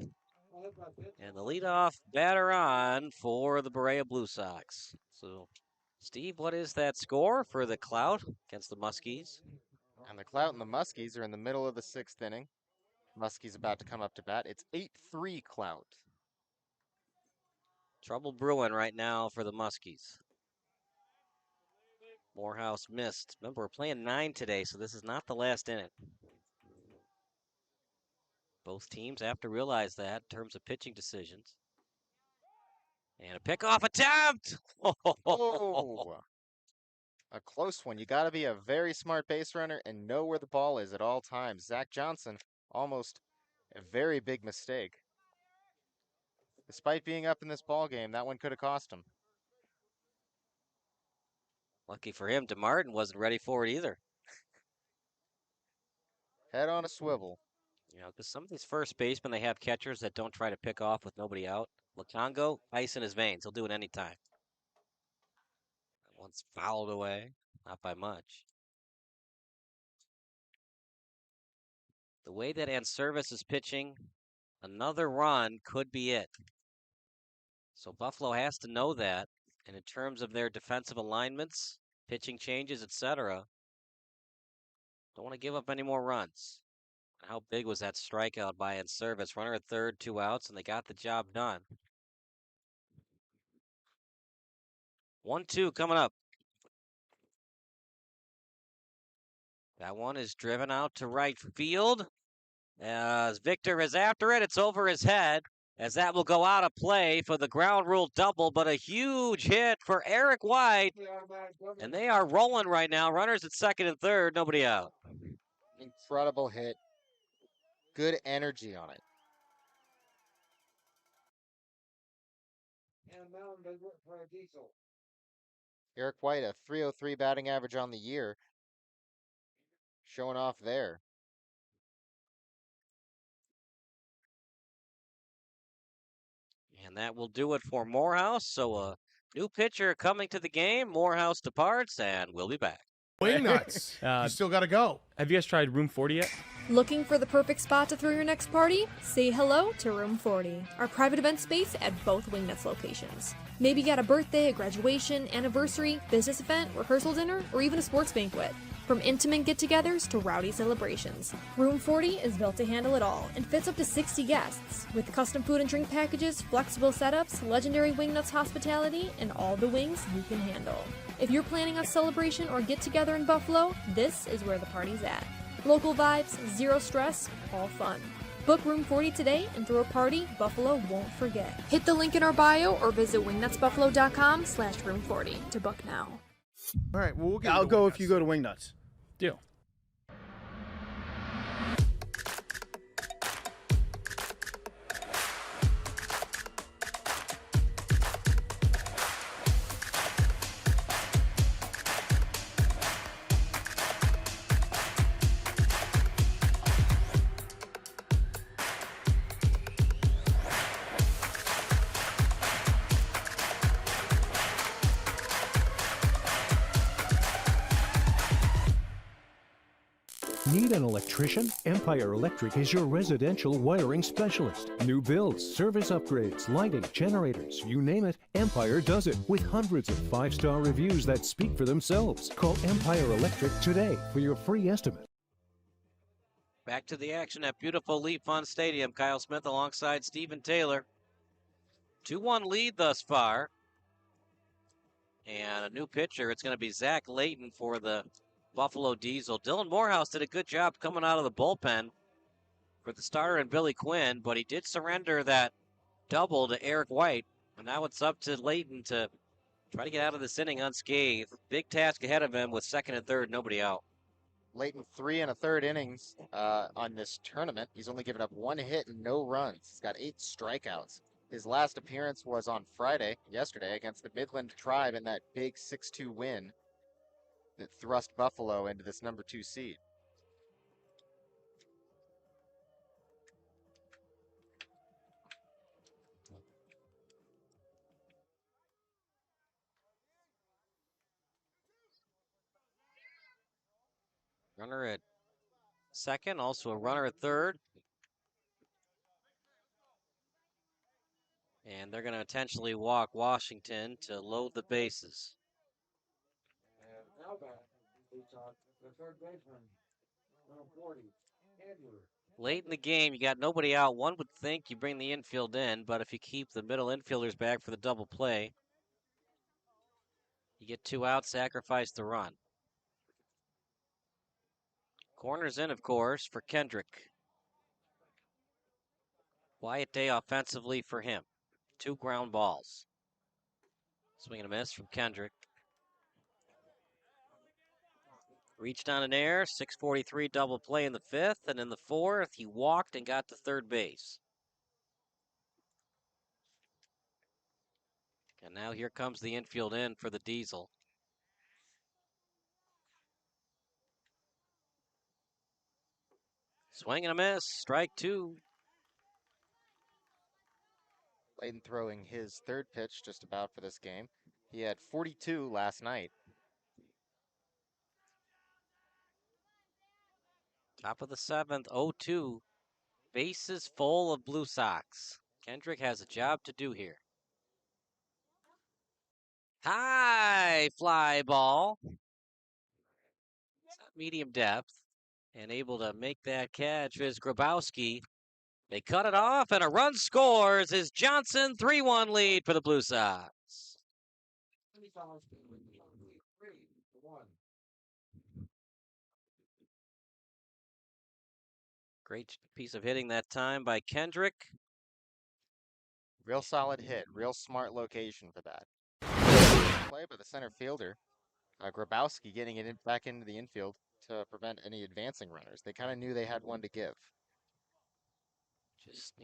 And the leadoff batter on for the Berea Blue Sox. So, Steve, what is that score for the Cloud against the Muskies? And the Cloud and the Muskies are in the middle of the 6th inning. Muskies about to come up to bat. It's 8-3 Cloud. Trouble brewing right now for the Muskies. Morehouse missed. Remember, we're playing 9 today, so this is not the last inning. Both teams have to realize that in terms of pitching decisions. And a pickoff attempt! Oh, a close one. You got to be a very smart base runner and know where the ball is at all times. Zach Johnson, almost a very big mistake. Despite being up in this ball game, that one could have cost him. Lucky for him, DeMartin wasn't ready for it either. Head on a swivel. You know, because some of these first basemen, they have catchers that don't try to pick off with nobody out. Lacongo, ice in his veins. He'll do it anytime. That one's fouled away. Not by much. The way that Anservis is pitching, another run could be it. So Buffalo has to know that. And in terms of their defensive alignments, pitching changes, etc., don't want to give up any more runs. How big was that strikeout by Anservis? Runner at third, 2 outs, and they got the job done. 1-2 coming up. That one is driven out to right field. As Victor is after it, it's over his head, as that will go out of play for the ground rule double, but a huge hit for Eric White. And they are rolling right now. Runners at second and third, nobody out. Incredible hit. Good energy on it. And mound for a Diesel. Eric White, a .303 batting average on the year. Showing off there. And that will do it for Morehouse. So a new pitcher coming to the game. Morehouse departs, and we'll be back. Wing nuts. You still got to go. Have you guys tried Room 40 yet? Looking for the perfect spot to throw your next party? Say hello to Room 40, our private event space at both Wingnuts locations. Maybe got a birthday, a graduation, anniversary, business event, rehearsal dinner, or even a sports banquet. From intimate get-togethers to rowdy celebrations, Room 40 is built to handle it all and fits up to 60 guests, with custom food and drink packages, flexible setups, legendary Wingnuts hospitality, and all the wings you can handle. If you're planning a celebration or get-together in Buffalo, this is where the party's at. Local vibes, zero stress, all fun. Book Room 40 today and throw a party Buffalo won't forget. Hit the link in our bio or visit wingnutsbuffalo.com/room40 to book now. All right, well, I'll go if you go to Wingnuts. Deal. Need an electrician? Empire Electric is your residential wiring specialist. New builds, service upgrades, lighting, generators, you name it, Empire does it with hundreds of 5-star reviews that speak for themselves. Call Empire Electric today for your free estimate. Back to the action at beautiful Leaf Fund Stadium. Kyle Smith alongside Stephen Taylor. 2-1 lead thus far. And a new pitcher. It's going to be Zach Layton for the Buffalo Diesel. Dylan Morehouse did a good job coming out of the bullpen for the starter and Billy Quinn, but he did surrender that double to Eric White. And now it's up to Layton to try to get out of this inning unscathed. Big task ahead of him with second and third, nobody out. Layton 3 1/3 innings on this tournament. He's only given up 1 hit and no runs. He's got 8 strikeouts. His last appearance was on yesterday, against the Midland Tribe in that big 6-2 win that thrust Buffalo into this number 2 seed. Runner at second, also a runner at third. And they're going to intentionally walk Washington to load the bases. And now back, the third baseman, number 40, Andrew. Late in the game, you got nobody out. One would think you bring the infield in, but if you keep the middle infielders back for the double play, you get 2 out, sacrifice the run. Corners in, of course, for Kendrick. Quiet day offensively for him. 2 ground balls. Swing and a miss from Kendrick. Reached on an air, 6:43 double play in the 5th, and in the 4th, he walked and got to third base. And now here comes the infield in for the Diesel. Swing and a miss, strike 2. Layton throwing his third pitch just about for this game. He had 42 last night. Top of the 7th, 0-2. Bases full of Blue Sox. Kendrick has a job to do here. High fly ball. It's not medium depth. And able to make that catch is Grabowski. They cut it off, and a run scores is Johnson. 3-1 lead for the Blue Sox. Great piece of hitting that time by Kendrick. Real solid hit, real smart location for that. Play by the center fielder. Grabowski getting it back into the infield to prevent any advancing runners. They kind of knew they had one to give. Just,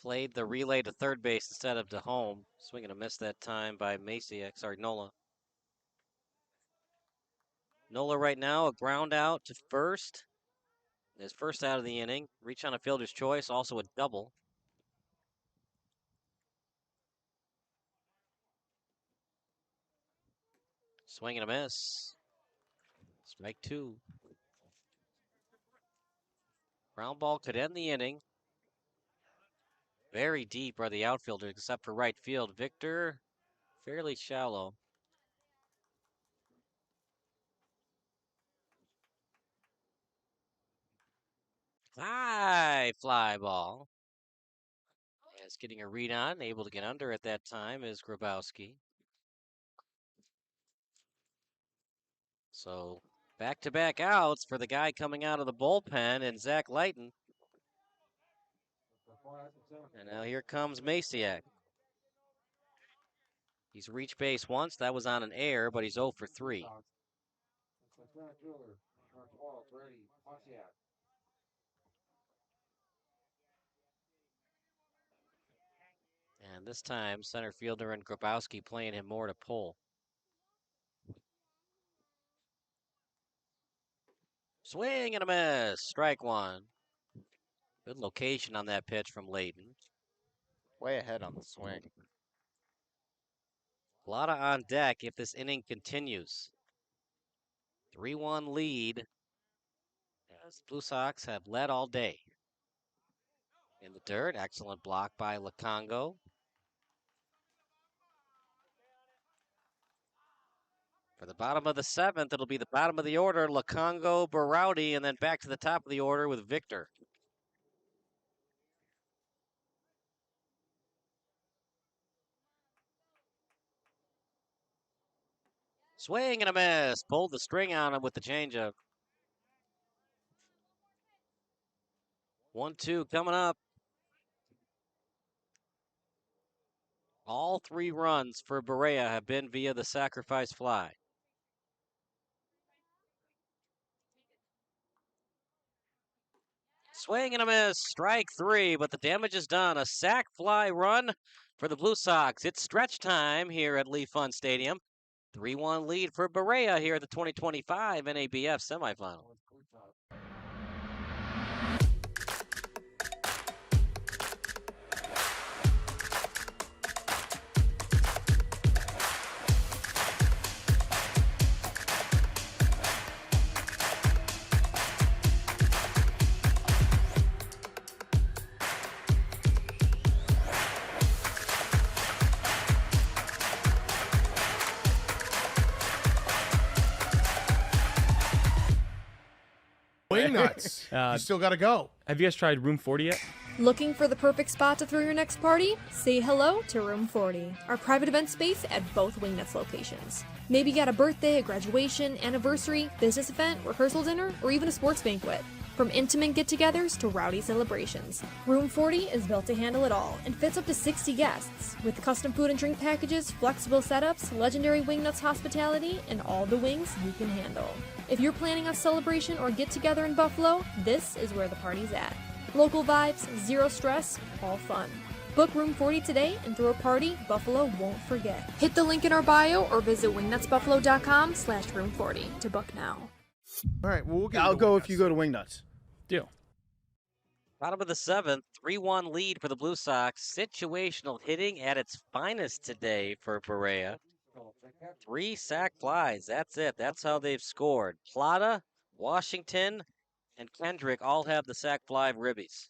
played the relay to third base instead of to home. Swing and a miss that time by Nola. Nola right now, a ground out to first. His first out of the inning. Reach on a fielder's choice, also a double. Swing and a miss. Strike two. Ground ball could end the inning. Very deep are the outfielders, except for right field. Victor, fairly shallow. High fly ball. As getting a read on, able to get under at that time is Grabowski. So back-to-back outs for the guy coming out of the bullpen and Zach Lighton. And now here comes Masiak. He's reached base once. That was on an error, but he's 0 for 3. And this time, center fielder and Grabowski playing him more to pull. Swing and a miss. Strike one. Good location on that pitch from Layton. Way ahead on the swing. Plata on deck if this inning continues. 3-1 lead. As Blue Sox have led all day. In the dirt, excellent block by Lukongo. For the bottom of the 7th, it'll be the bottom of the order, Lukongo, Berardi, and then back to the top of the order with Victor. Swing and a miss. Pulled the string on him with the changeup. 1-2 coming up. All 3 runs for Berea have been via the sacrifice fly. Swing and a miss, strike 3, but the damage is done. A sac fly run for the Blue Sox. It's stretch time here at Leaf Fund Stadium. 3-1 lead for Berea here at the 2025 NABF semifinal. Wing nuts. You still got to go. Have you guys tried Room 40 yet? Looking for the perfect spot to throw your next party? Say hello to Room 40, our private event space at both Wingnuts locations. Maybe you got a birthday, a graduation, anniversary, business event, rehearsal dinner, or even a sports banquet. From intimate get-togethers to rowdy celebrations, Room 40 is built to handle it all and fits up to 60 guests, with custom food and drink packages, flexible setups, legendary Wingnuts hospitality, and all the wings you can handle. If you're planning a celebration or get-together in Buffalo, this is where the party's at. Local vibes, zero stress, all fun. Book Room 40 today and throw a party Buffalo won't forget. Hit the link in our bio or visit wingnutsbuffalo.com/room40 to book now. All right, well, I'll go if you go to Wingnuts. Deal. Bottom of the 7th, 3-1 lead for the Blue Sox. Situational hitting at its finest today for Berea. 3 sac flies, that's it. That's how they've scored. Plata, Washington, and Kendrick all have the sac fly ribbies.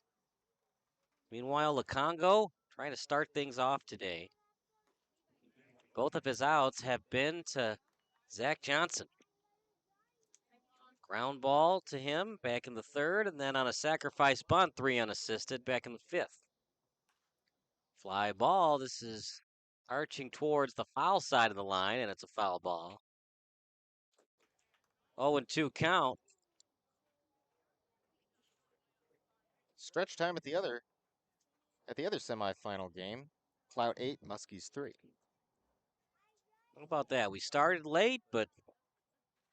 Meanwhile, Lukongo trying to start things off today. Both of his outs have been to Zach Johnson. Ground ball to him back in the 3rd, and then on a sacrifice bunt, 3 unassisted back in the 5th. Fly ball, this is arching towards the foul side of the line, and it's a foul ball. 0-2 count. stretch time at the other semifinal game. Clout 8, Muskies 3. How about that? We started late, but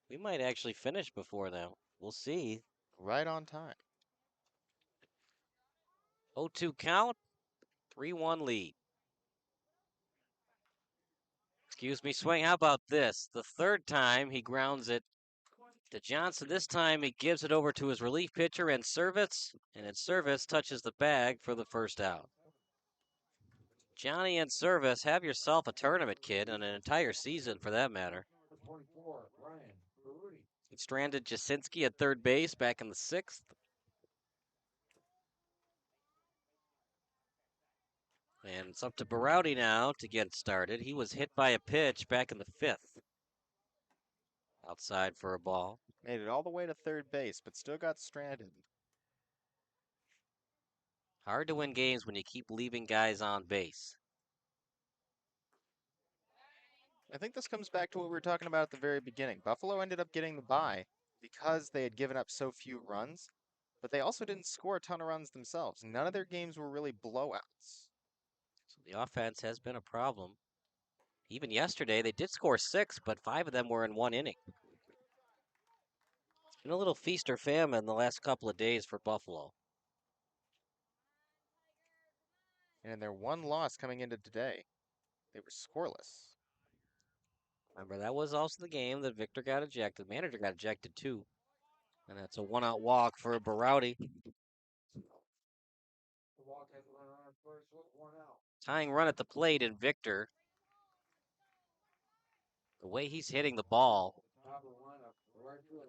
we might actually finish before them. We'll see. Right on time. 0-2 count, 3-1 lead. Excuse me, swing. How about this? The third time he grounds it to Johnson. This time he gives it over to his relief pitcher and Service, and in Service touches the bag for the first out. Johnny and Service, have yourself a tournament, kid, and an entire season for that matter. He stranded Jasinski at third base back in the 6th. And it's up to Berowdy now to get started. He was hit by a pitch back in the 5th. Outside for a ball. Made it all the way to third base, but still got stranded. Hard to win games when you keep leaving guys on base. I think this comes back to what we were talking about at the very beginning. Buffalo ended up getting the bye because they had given up so few runs, but they also didn't score a ton of runs themselves. None of their games were really blowouts. So the offense has been a problem. Even yesterday, they did score 6, but 5 of them were in 1 inning. It's been a little feast or famine the last couple of days for Buffalo. And in their one loss coming into today, they were scoreless. Remember, that was also the game that Victor got ejected. Manager got ejected too. And that's a 1-out walk for Berowdy. Tying run at the plate in Victor. The way he's hitting the ball,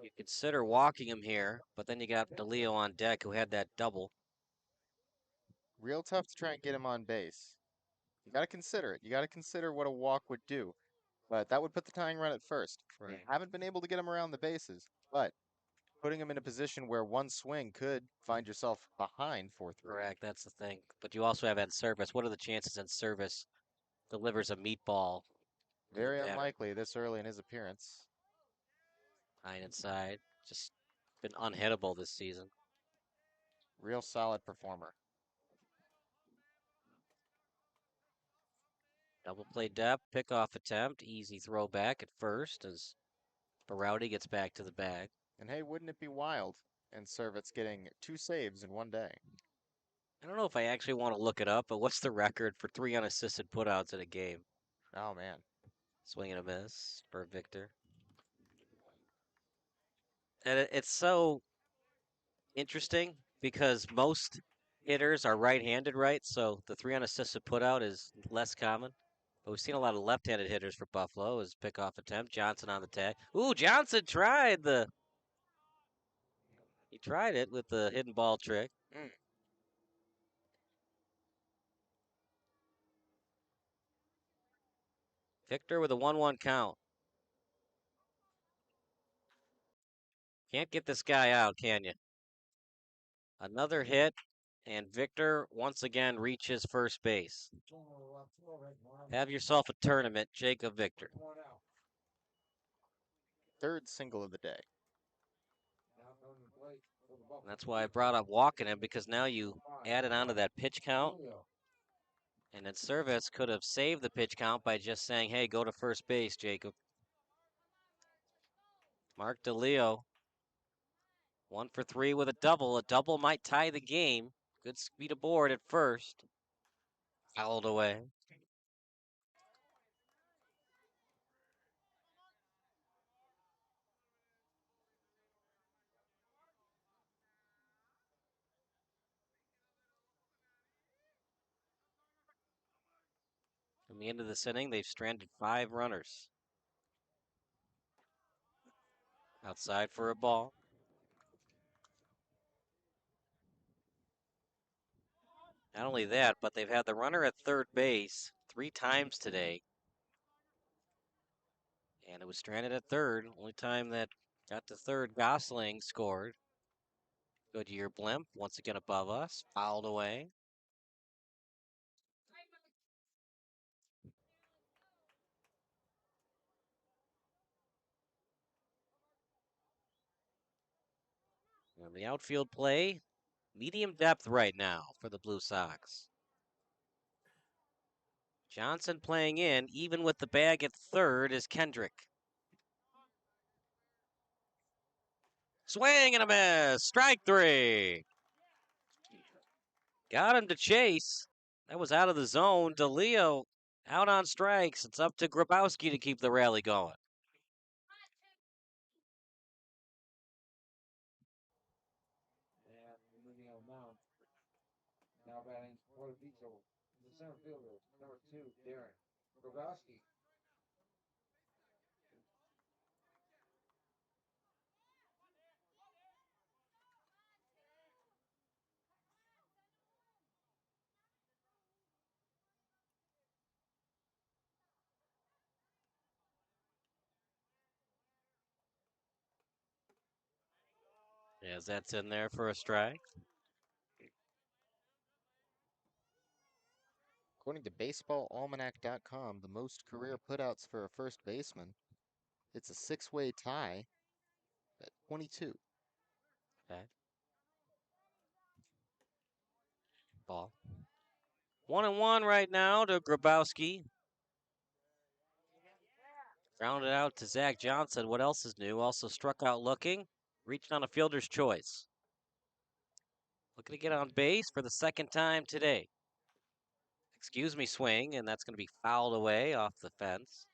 you consider walking him here, but then you got DeLeo on deck who had that double. Real tough to try and get him on base. You got to consider it. You got to consider what a walk would do. But that would put the tying run at first. Right. They haven't been able to get him around the bases, but putting him in a position where one swing could find yourself behind 4-3. Correct, that's the thing. But you also have in Service. What are the chances in Service delivers a meatball? Very unlikely this early in his appearance. High inside. Just been unhittable this season. Real solid performer. Double play depth, pickoff attempt, easy throw back at first as Berowdy gets back to the bag. And hey, wouldn't it be wild? And Servit's getting 2 saves in one day. I don't know if I actually want to look it up, but what's the record for 3 unassisted putouts in a game? Oh, man. Swing and a miss for Victor. And it's so interesting because most hitters are right-handed, right? So the 3 unassisted putout is less common. But we've seen a lot of left-handed hitters for Buffalo as pickoff attempt. Johnson on the tag. Ooh, Johnson tried He tried it with the hidden ball trick. Victor with a 1-1 count. Can't get this guy out, can you? Another hit, and Victor once again reaches first base. Have yourself a tournament, Jacob Victor. Third single of the day. And that's why I brought up walking him, because now you added on to that pitch count. And in Service could have saved the pitch count by just saying, hey, go to first base, Jacob. Mark DeLeo, 1 for 3 with a double. A double might tie the game. Good speed aboard at first. Fouled away. From the end of this inning, they've stranded 5 runners. Outside for a ball. Not only that, but they've had the runner at third base 3 times today. And it was stranded at third. Only time that got to third, Gosling scored. Goodyear blimp, once again above us, fouled away. And the outfield play, medium depth right now for the Blue Sox. Johnson playing in, even with the bag at third, is Kendrick. Swing and a miss. Strike three. Got him to chase. That was out of the zone. DeLeo out on strikes. It's up to Grabowski to keep the rally going. And moving on now. Now batting for the Vito, the center fielder, number 2, Darren Grabowski. As that's in there for a strike. According to BaseballAlmanac.com, the most career putouts for a first baseman, it's a 6-way tie at 22. Okay. Ball. 1-1 right now to Grabowski. Grounded out to Zach Johnson. What else is new? Also struck out looking. Reached on a fielder's choice. Looking to get on base for the second time today. Excuse me, swing, and that's going to be fouled away off the fence.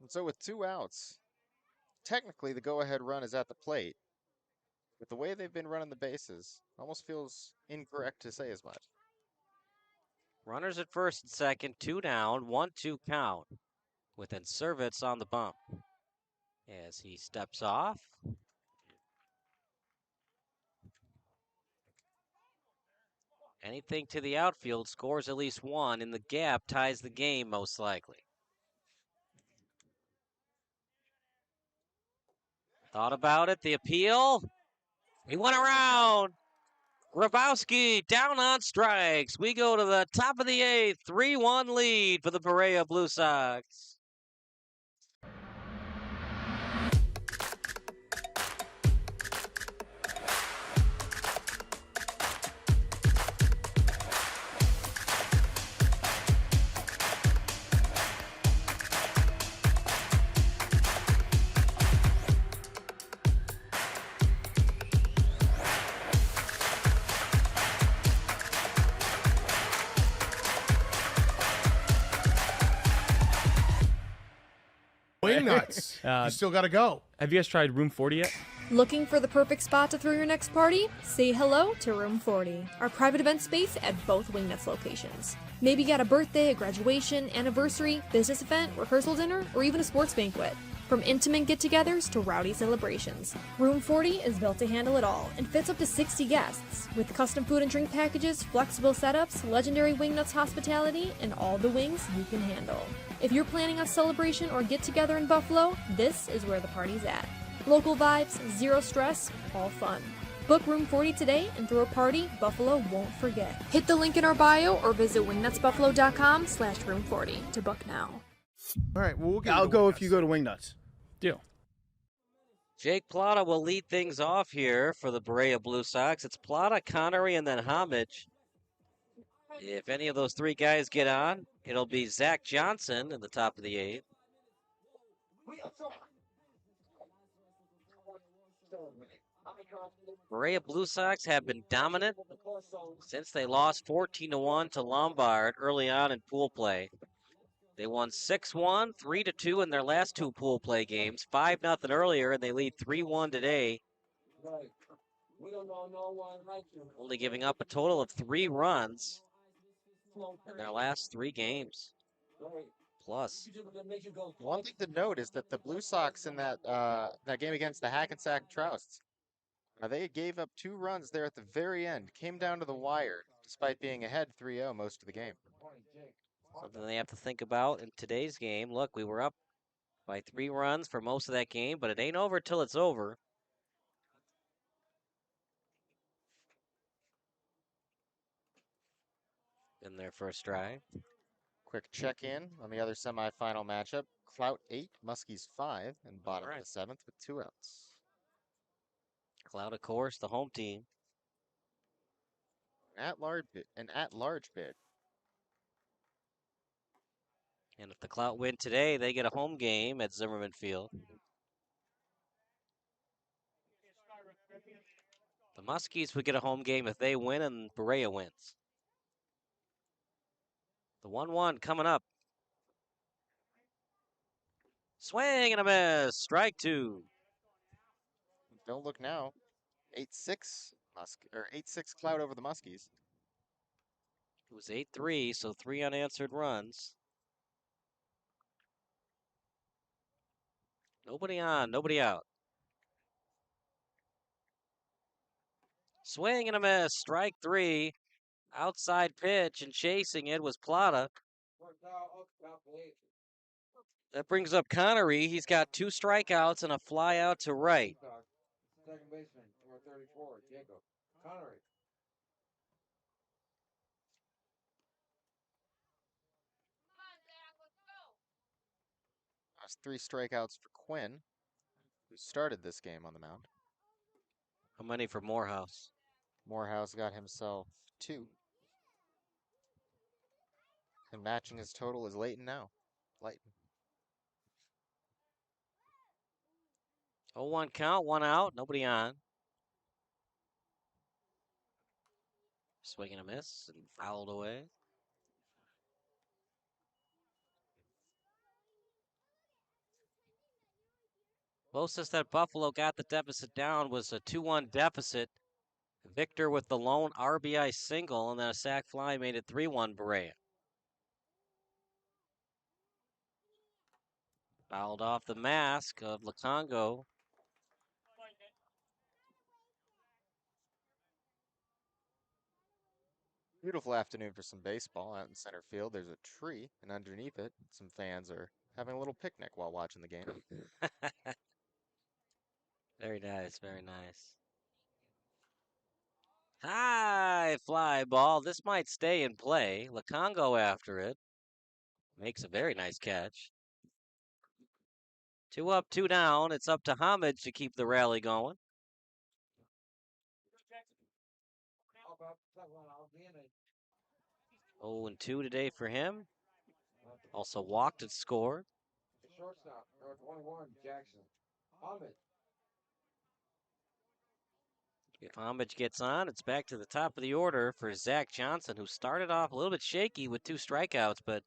And so with 2 outs, technically the go-ahead run is at the plate. With the way they've been running the bases, almost feels incorrect to say as much. Runners at first and second, 2 down, 1-2 count. With Servitz on the bump. As he steps off. Anything to the outfield, scores at least 1. In the gap, ties the game most likely. Thought about it, the appeal. He went around. Grabowski down on strikes. We go to the top of the 8th, 3-1 lead for the Berea Blue Sox. Wing nuts. You still got to go. Have you guys tried Room 40 yet? Looking for the perfect spot to throw your next party? Say hello to Room 40, our private event space at both Wingnuts locations. Maybe you got a birthday, a graduation, anniversary, business event, rehearsal dinner, or even a sports banquet. From intimate get-togethers to rowdy celebrations, Room 40 is built to handle it all and fits up to 60 guests. With custom food and drink packages, flexible setups, legendary Wingnuts hospitality, and all the wings you can handle. If you're planning a celebration or get-together in Buffalo, this is where the party's at. Local vibes, zero stress, all fun. Book Room 40 today and throw a party Buffalo won't forget. Hit the link in our bio or visit wingnutsbuffalo.com/room40 to book now. All right, well, I'll go if you go to Wingnuts. Deal. Jake Plata will lead things off here for the Berea Blue Sox. It's Plata, Connery, and then Homage. If any of those 3 guys get on, it'll be Zach Johnson in the top of the 8th. Berea Blue Sox have been dominant since they lost 14-1 to Lombard early on in pool play. They won 6-1, 3-2 in their last 2 pool play games, 5-0 earlier, and they lead 3-1 today. Only giving up a total of 3 runs in their last 3 games. Plus. One thing to note is that the Blue Sox in that game against the Hackensack Trousts, they gave up 2 runs there at the very end, came down to the wire, despite being ahead 3-0 most of the game. Something they have to think about in today's game. Look, we were up by 3 runs for most of that game, but it ain't over till it's over. In their first drive. Quick check-in on the other semifinal matchup. Clout 8, Muskies 5, and bottom of the 7th with 2 outs. Clout, of course, the home team. An at-large bid. And if the Clout win today, they get a home game at Zimmerman Field. The Muskies would get a home game if they win and Berea wins. The 1-1 coming up. Swing and a miss. Strike 2. Don't look now. 8-6 8-6 Clout over the Muskies. It was 8-3, so 3 unanswered runs. Nobody on, nobody out. Swing and a miss. Strike 3. Outside pitch and chasing it was Plata. That brings up Connery. He's got 2 strikeouts and a fly out to right. Second baseman, number 34, Jacob Connery. That's 3 strikeouts for Quinn, who started this game on the mound. How many for Morehouse? Morehouse got himself 2. And matching his total is Layton now. Layton. 0-1 count, 1 out, nobody on. Swing and a miss and fouled away. Closest that Buffalo got the deficit down was a 2-1 deficit. Victor with the lone RBI single, and then a sac fly made it 3-1 Berea. Fouled off the mask of Lacongo. Beautiful afternoon for some baseball out in center field. There's a tree, and underneath it, some fans are having a little picnic while watching the game. Very nice, very nice. High fly ball. This might stay in play. Lacongo after it. Makes a very nice catch. 2 up, 2 down. It's up to Homage to keep the rally going. 0-2 today for him. Also walked and scored. Shortstop, number 21, Jackson. Homage. If Homage gets on, it's back to the top of the order for Zach Johnson, who started off a little bit shaky with 2 strikeouts, but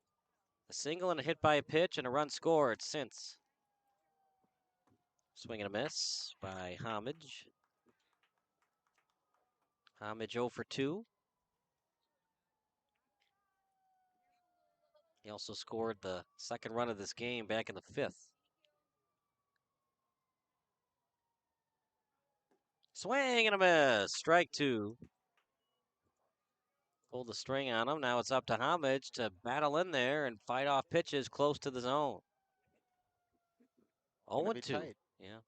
a single and a hit by a pitch and a run scored since. Swing and a miss by Homage. Homage 0 for 2. He also scored the second run of this game back in the 5th. Swing and a miss. Strike 2. Pulled the string on him. Now it's up to Homage to battle in there and fight off pitches close to the zone. 0-2. Yeah.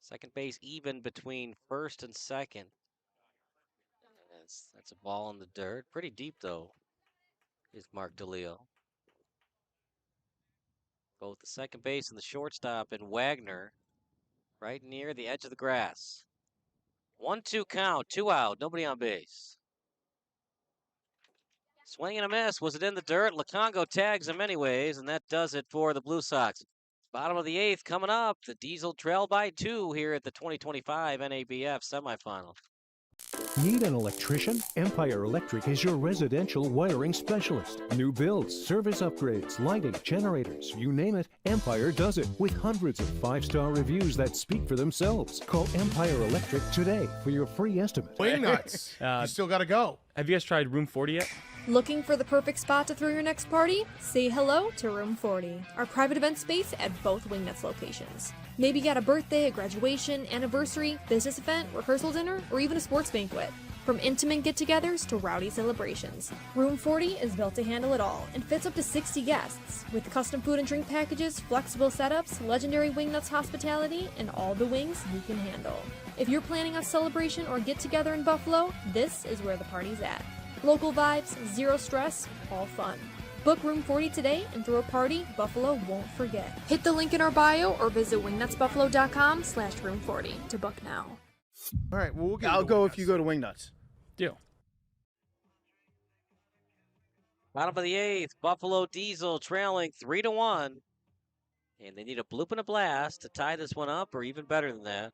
Second base even between first and second. That's a ball in the dirt. Pretty deep, though, is Mark DeLeo. Both the second base and the shortstop and Wagner right near the edge of the grass. 1-2 count, 2 out, nobody on base. Swing and a miss. Was it in the dirt? Lacongo tags him anyways, and that does it for the Blue Sox. Bottom of the 8th coming up. The Diesel trail by 2 here at the 2025 NABF semifinal. Need an electrician? Empire Electric is your residential wiring specialist. New builds, service upgrades, lighting, generators, you name it, Empire does it with hundreds of 5-star reviews that speak for themselves. Call Empire Electric today for your free estimate. Wing nuts. You still got to go. Have you guys tried Room 40 yet? Looking for the perfect spot to throw your next party? Say hello to Room 40, our private event space at both Wingnuts locations. Maybe you got a birthday, a graduation, anniversary, business event, rehearsal dinner, or even a sports banquet. From intimate get-togethers to rowdy celebrations, Room 40 is built to handle it all and fits up to 60 guests. With custom food and drink packages, flexible setups, legendary Wingnuts hospitality, and all the wings you can handle. If you're planning a celebration or get-together in Buffalo, this is where the party's at. Local vibes, zero stress, all fun. Book Room 40 today and throw a party Buffalo won't forget. Hit the link in our bio or visit wingnutsbuffalo.com/room40 to book now. All right, well, I'll go if you go to Wingnuts. Deal. Bottom of the 8th, Buffalo Diesel trailing 3-1. And they need a bloop and a blast to tie this one up, or even better than that.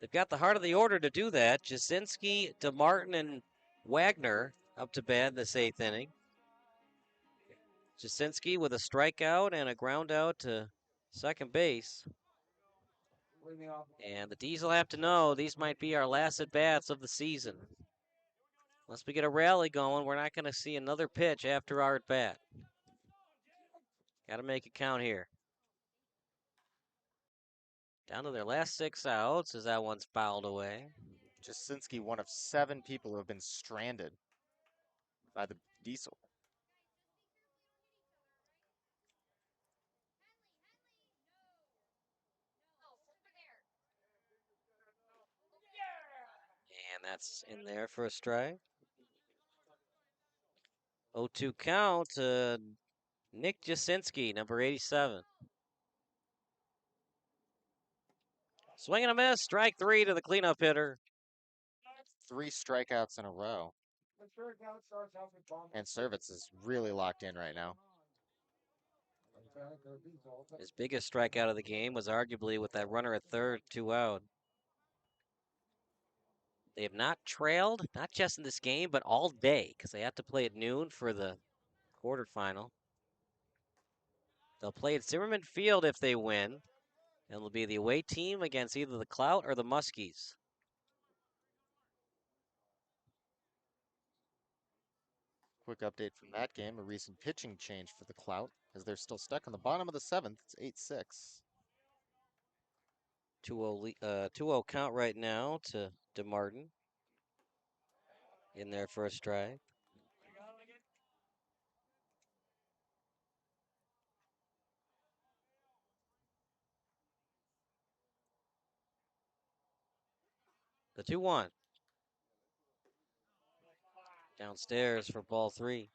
They've got the heart of the order to do that. Jasinski, DeMartin, and Wagner up to bat this 8th inning. Jasinski with a strikeout and a ground out to second base. And the Diesel have to know these might be our last at-bats of the season. Unless we get a rally going, we're not going to see another pitch after our at-bat. Got to make it count here. Down to their last 6 outs as that one's fouled away. Jasinski, one of 7 people who have been stranded by the Diesel. And that's in there for a strike. 0-2 count to Nick Jasinski, number 87. Swing and a miss, strike 3 to the cleanup hitter. 3 strikeouts in a row. And Service is really locked in right now. His biggest strikeout of the game was arguably with that runner at third, 2 out. They have not trailed, not just in this game, but all day, because they have to play at noon for the quarterfinal. They'll play at Zimmerman Field if they win, and it'll be the away team against either the Clout or the Muskies. Quick update from that game, a recent pitching change for the Clout, as they're still stuck on the bottom of the 7th. It's 8-6. 2-0 count right now to DeMartin. In there for a strike. The 2-1. Downstairs for ball 3.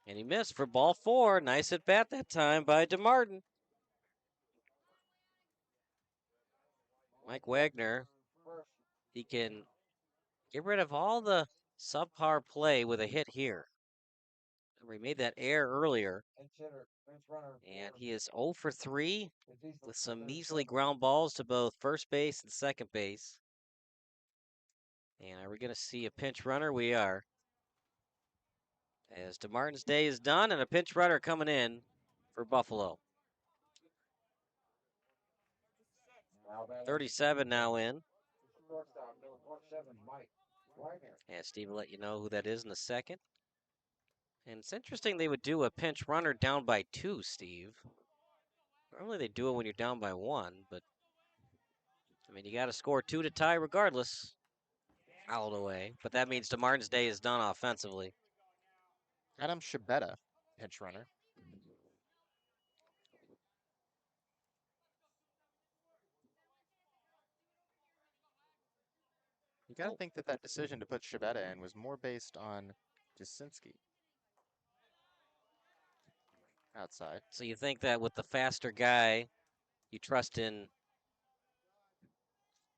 And he missed for ball 4. Nice at bat that time by DeMartin. Mike Wagner, he can get rid of all the subpar play with a hit here. We made that error earlier. And he is 0 for 3 with some measly ground balls to both first base and second base. And are we going to see a pinch runner? We are. As DeMartin's day is done and a pinch runner coming in for Buffalo. 37 now in. And Steve will let you know who that is in a second. And it's interesting they would do a pinch runner down by 2, Steve. Normally they do it when you're down by 1, but I mean, you got to score 2 to tie regardless. Fouled away, but that means DeMartin's day is done offensively. Adam Shibetta, pinch runner. You got to think that that decision to put Shibetta in was more based on Jasinski. Outside. So you think that with the faster guy, you trust in...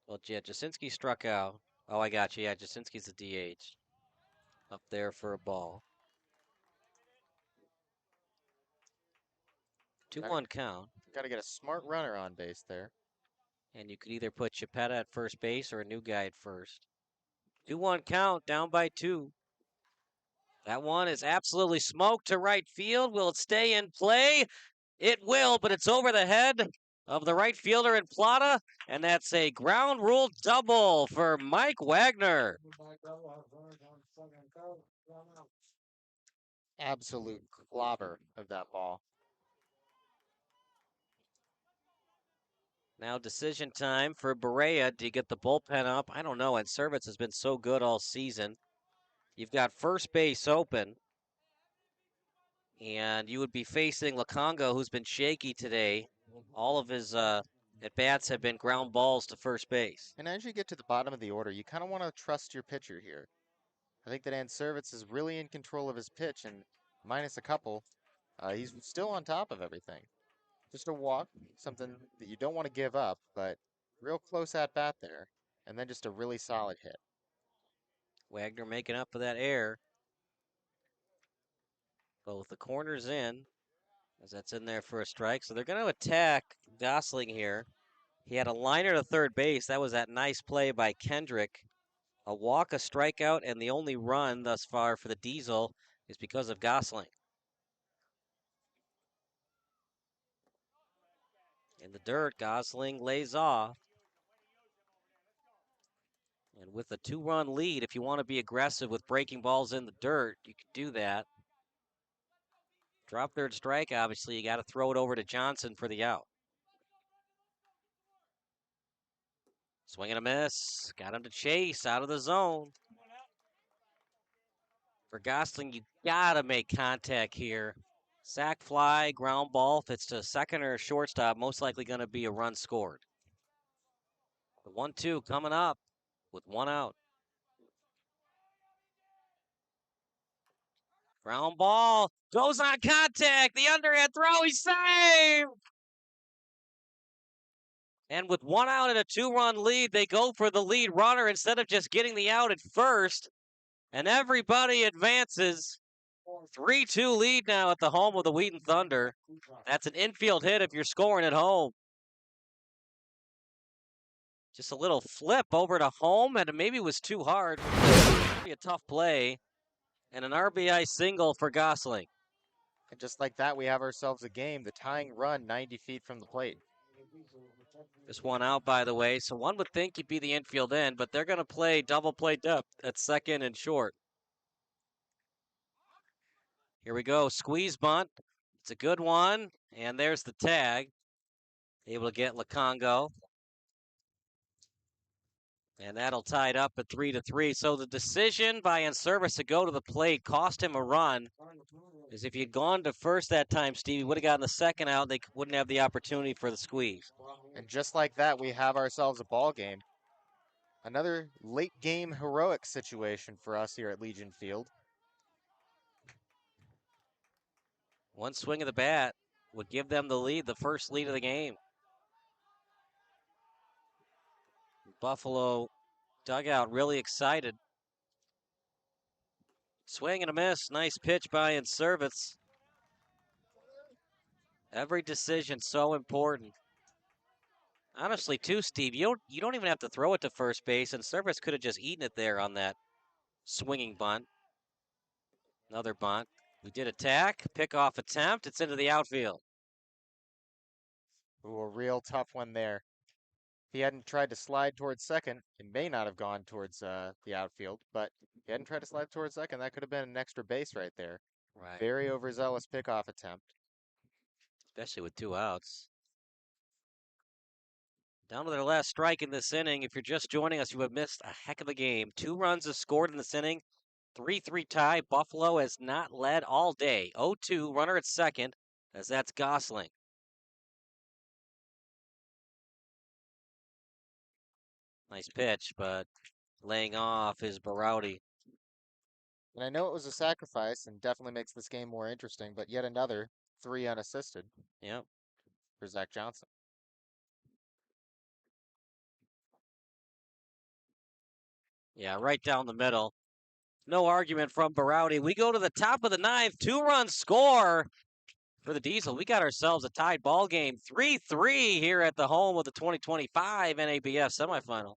Well, yeah, Jasinski struck out. Oh, I got you. Yeah, Jasinski's a DH. Up there for a ball. 2-1 count. Got to get a smart runner on base there. And you could either put Chipetta at first base or a new guy at first. 2-1 count, down by 2. That one is absolutely smoked to right field. Will it stay in play? It will, but it's over the head of the right fielder in Plata, and that's a ground rule double for Mike Wagner. Absolute clobber of that ball. Now decision time for Berea to get the bullpen up. I don't know, and Service has been so good all season. You've got first base open, and you would be facing Lacongo, who's been shaky today. All of his at-bats have been ground balls to first base. And as you get to the bottom of the order, you kind of want to trust your pitcher here. I think that Anservitz is really in control of his pitch, and minus a couple, he's still on top of everything. Just a walk, something that you don't want to give up, but real close at bat there, and then just a really solid hit. Wagner making up for that error. Both the corners in, as that's in there for a strike. So they're going to attack Gosling here. He had a liner to third base. That was that nice play by Kendrick. A walk, a strikeout, and the only run thus far for the Diesel is because of Gosling. In the dirt, Gosling lays off. And with a 2-run lead, if you want to be aggressive with breaking balls in the dirt, you can do that. Drop third strike, obviously, you got to throw it over to Johnson for the out. Swing and a miss. Got him to chase out of the zone. For Gosling, you got to make contact here. Sack fly, ground ball. If it's to second or shortstop, most likely going to be a run scored. The 1-2 coming up with 1 out. Ground ball goes on contact. The underhand throw, he's saved. And with 1 out and a 2-run lead, they go for the lead runner instead of just getting the out at first. And everybody advances. 3-2 lead now at the home of the Wheaton Thunder. That's an infield hit if you're scoring at home. Just a little flip over to home, and it maybe was too hard. Be a tough play. And an RBI single for Gosling. And just like that, we have ourselves a game. The tying run 90 feet from the plate. This 1 out, by the way, so one would think you'd be the infield end, but they're going to play double play depth at second and short. Here we go, squeeze bunt. It's a good one, and there's the tag. Able to get Lukongo. And that'll tie it up at 3-3. So the decision by Anservitz to go to the plate cost him a run. Because if you'd gone to first that time, Steve, you would have gotten the second out. They wouldn't have the opportunity for the squeeze. And just like that, we have ourselves a ball game. Another late game heroic situation for us here at Legion Field. One swing of the bat would give them the lead, the first lead of the game. Buffalo dugout really excited. Swing and a miss. Nice pitch by Anservitz. Every decision so important. Honestly, too, Steve, you don't even have to throw it to first base. Anservitz could have just eaten it there on that swinging bunt. Another bunt. We did attack, pick-off attempt. It's into the outfield. Ooh, a real tough one there. If he hadn't tried to slide towards second, it may not have gone towards the outfield, but if he hadn't tried to slide towards second, that could have been an extra base right there. Right. Very overzealous pickoff attempt. Especially with 2 outs. Down to their last strike in this inning. If you're just joining us, you have missed a heck of a game. 2 runs are scored in this inning. 3-3 tie. Buffalo has not led all day. 0-2, runner at second, as that's Gosling. Nice pitch, but laying off is Berardi. And I know it was a sacrifice and definitely makes this game more interesting, but yet another 3 unassisted. Yep. For Zach Johnson. Yeah, right down the middle. No argument from Berardi. We go to the top of the 9th. 2-run score for the Diesel. We got ourselves a tied ball game. 3-3 here at the home of the 2025 NABF semifinal.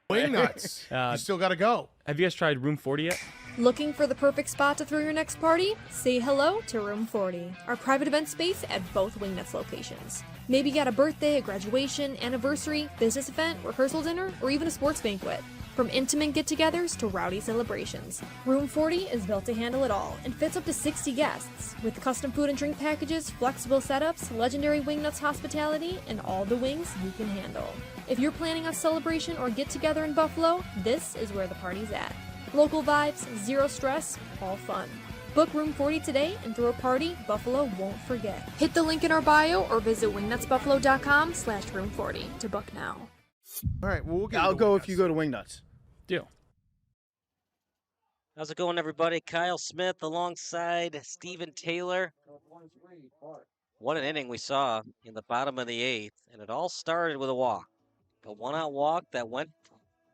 Wing nuts. You still got to go. Have you guys tried Room 40 yet? Looking for the perfect spot to throw your next party? Say hello to Room 40, our private event space at both Wingnuts locations. Maybe you got a birthday, a graduation, anniversary, business event, rehearsal dinner, or even a sports banquet. From intimate get-togethers to rowdy celebrations, Room 40 is built to handle it all and fits up to 60 guests, with custom food and drink packages, flexible setups, legendary Wingnuts hospitality, and all the wings you can handle. If you're planning a celebration or get-together in Buffalo, this is where the party's at. Local vibes, zero stress, all fun. Book Room 40 today and throw a party Buffalo won't forget. Hit the link in our bio or visit wingnutsbuffalo.com/room40 to book now. All right, well, I'll go if you go to Wingnuts. Deal. How's it going, everybody? Kyle Smith alongside Stephen Taylor. What an inning we saw in the bottom of the 8th, and it all started with a walk. A one-out walk that went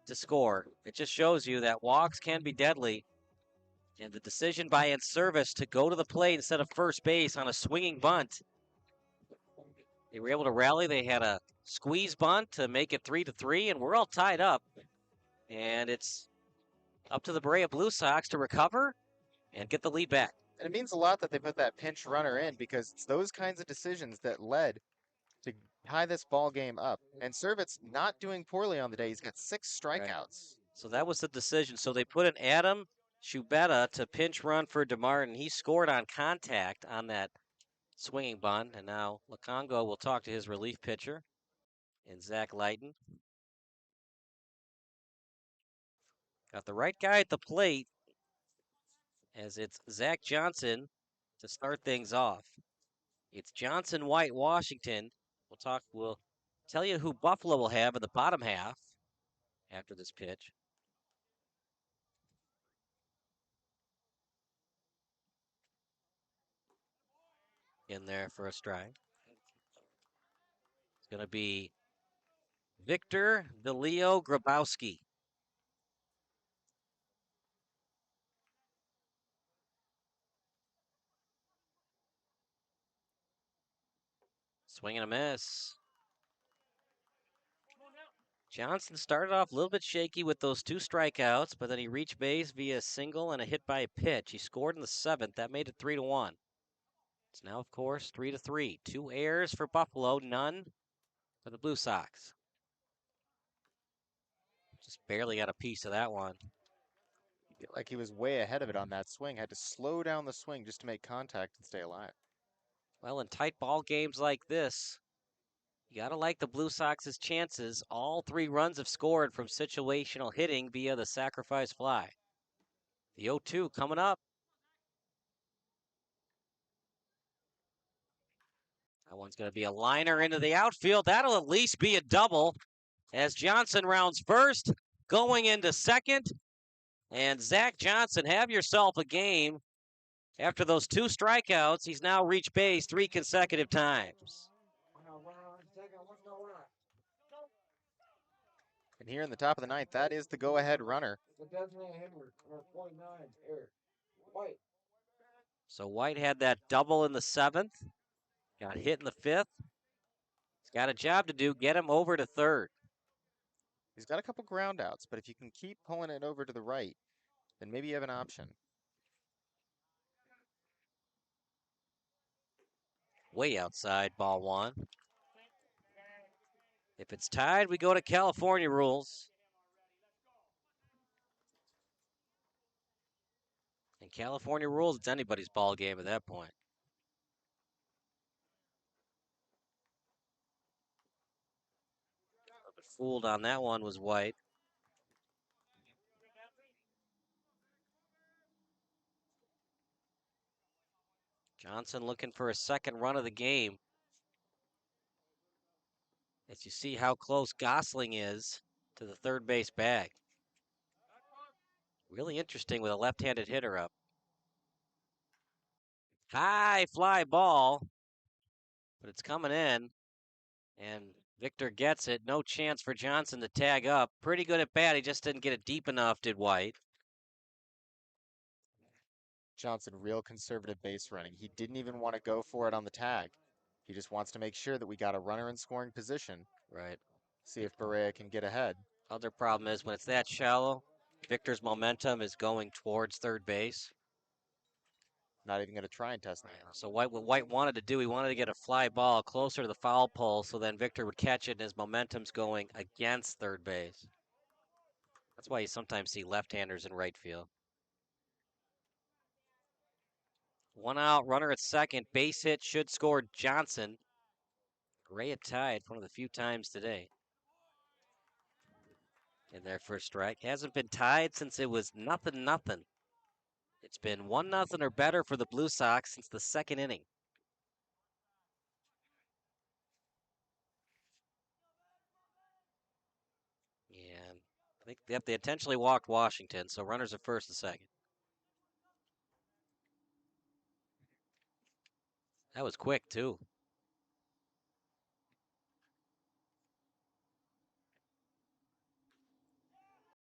to score. It just shows you that walks can be deadly. And the decision by Inservice to go to the plate instead of first base on a swinging bunt. They were able to rally. They had a squeeze bunt to make it 3-3, and we're all tied up. And it's up to the Berea Blue Sox to recover and get the lead back. And it means a lot that they put that pinch runner in, because it's those kinds of decisions that led to tie this ball game up. And Servit's not doing poorly on the day. He's got 6 strikeouts. Right. So that was the decision. So they put in Adam Schubetta to pinch run for DeMartin. He scored on contact on that swinging bunt. And now Lukongo will talk to his relief pitcher in Zach Lighton. Got the right guy at the plate, as it's Zach Johnson to start things off. It's Johnson, White, Washington. We'll tell you who Buffalo will have in the bottom half after this pitch. In there for a strike. It's going to be Victor DeLeo Grabowski. Swing and a miss. Johnson started off a little bit shaky with those 2 strikeouts, but then he reached base via a single and a hit by a pitch. He scored in the 7th. That made it 3-1. It's now, of course, 3-3. 2 errors for Buffalo, none for the Blue Sox. Just barely got a piece of that one. I feel like he was way ahead of it on that swing. Had to slow down the swing just to make contact and stay alive. Well, in tight ball games like this, you got to like the Blue Sox's chances. All 3 runs have scored from situational hitting via the sacrifice fly. The 0-2 coming up. That one's going to be a liner into the outfield. That'll at least be a double as Johnson rounds first, going into second. And Zach Johnson, have yourself a game. After those 2 strikeouts, he's now reached base 3 consecutive times. And here in the top of the 9th, that is the go-ahead runner. So White had that double in the 7th, got hit in the 5th. He's got a job to do, get him over to third. He's got a couple ground outs, but if you can keep pulling it over to the right, then maybe you have an option. Way outside, ball 1. If it's tied, we go to California rules. In California rules, it's anybody's ball game at that point. But fooled on that one was White. Johnson looking for a second run of the game. As you see how close Gosling is to the third base bag. Really interesting with a left-handed hitter up. High fly ball, but it's coming in, and Victor gets it. No chance for Johnson to tag up. Pretty good at bat. He just didn't get it deep enough, did White. Johnson, real conservative base running. He didn't even want to go for it on the tag. He just wants to make sure that we got a runner in scoring position. Right. See if Berea can get ahead. Other problem is when it's that shallow, Victor's momentum is going towards third base. Not even going to try and test that. So what White wanted to do, he wanted to get a fly ball closer to the foul pole so then Victor would catch it and his momentum's going against third base. That's why you sometimes see left-handers in right field. 1 out, runner at second. Base hit should score Johnson. Berea tied one of the few times today. In their first strike. Hasn't been tied since it was 0-0. It's been 1-0 or better for the Blue Sox since the second inning. And I think they intentionally walked Washington, so runners at first and second. That was quick, too.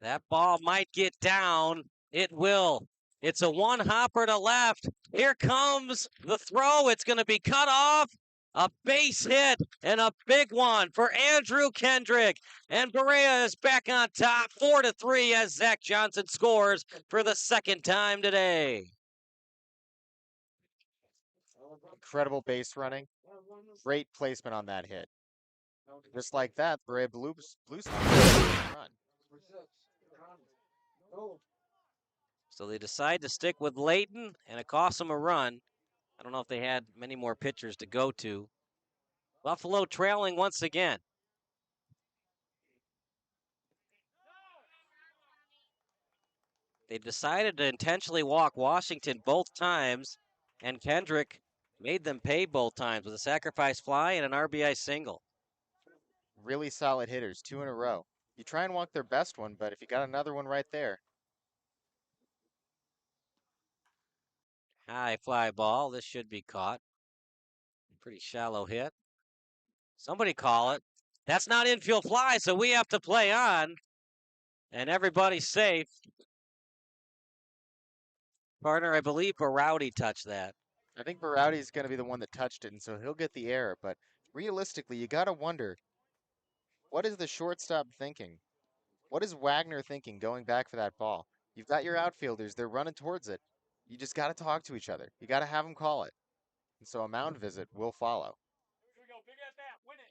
That ball might get down. It will. It's a one-hopper to left. Here comes the throw. It's going to be cut off. A base hit and a big one for Andrew Kendrick. And Berea is back on top 4-3 as Zach Johnson scores for the second time today. Incredible base running. Great placement on that hit. Just like that, Berea Blues run. So they decide to stick with Layton, and it costs them a run. I don't know if they had many more pitchers to go to. Buffalo trailing once again. They decided to intentionally walk Washington both times, and Kendrick made them pay both times with a sacrifice fly and an RBI single. Really solid hitters, 2 in a row. You try and walk their best one, but if you got another one right there. High fly ball. This should be caught. Pretty shallow hit. Somebody call it. That's not infield fly, so we have to play on. And everybody's safe. Partner, I believe Barowdy touched that. I think Barowdy's going to be the one that touched it, and so he'll get the error. But realistically, you got to wonder, what is the shortstop thinking? What is Wagner thinking going back for that ball? You've got your outfielders. They're running towards it. You just got to talk to each other. You got to have them call it. And so a mound visit will follow.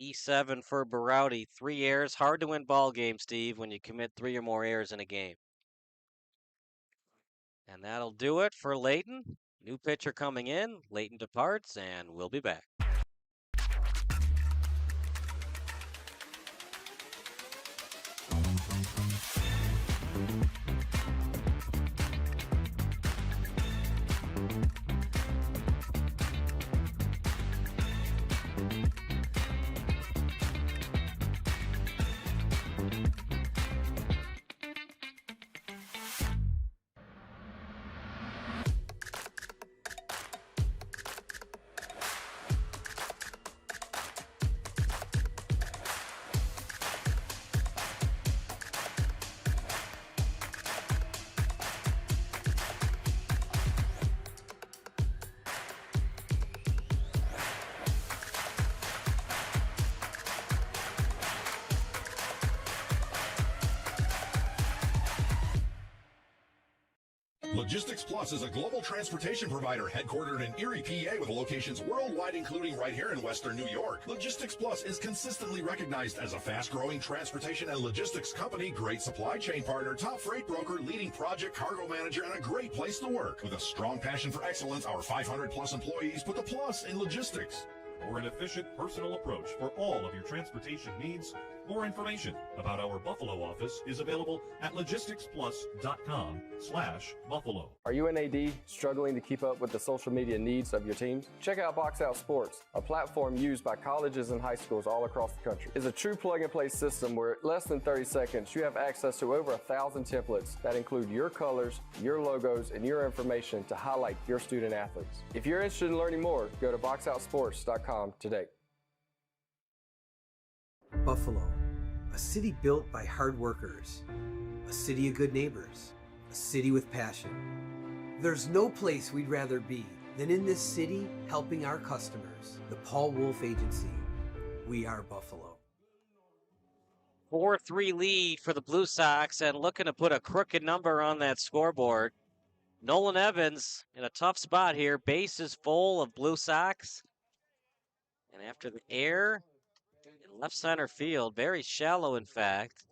E7 for Barowdy. 3 errors. Hard to win ball games, Steve, when you commit 3 or more errors in a game. And that'll do it for Layton. New pitcher coming in. Layton departs, and we'll be back. Logistics Plus is a global transportation provider headquartered in Erie, PA with locations worldwide, including right here in Western New York. Logistics Plus is consistently recognized as a fast-growing transportation and logistics company, great supply chain partner, top freight broker, leading project cargo manager, and a great place to work. With a strong passion for excellence, our 500-plus employees put the plus in logistics. For an efficient, personal approach for all of your transportation needs, more information about our Buffalo office is available at logisticsplus.com/Buffalo. Are you an AD struggling to keep up with the social media needs of your teams? Check out Box Out Sports, a platform used by colleges and high schools all across the country. It's a true plug-and-play system where in less than 30 seconds you have access to over 1,000 templates that include your colors, your logos, and your information to highlight your student athletes. If you're interested in learning more, go to boxoutsports.com today. Buffalo, a city built by hard workers, a city of good neighbors, a city with passion. There's no place we'd rather be than in this city helping our customers. The Paul Wolf Agency. We are Buffalo. 4-3 lead for the Blue Sox and looking to put a crooked number on that scoreboard. Nolan Evans in a tough spot here. Base is full of Blue Sox. And after the air in left center field, very shallow in fact,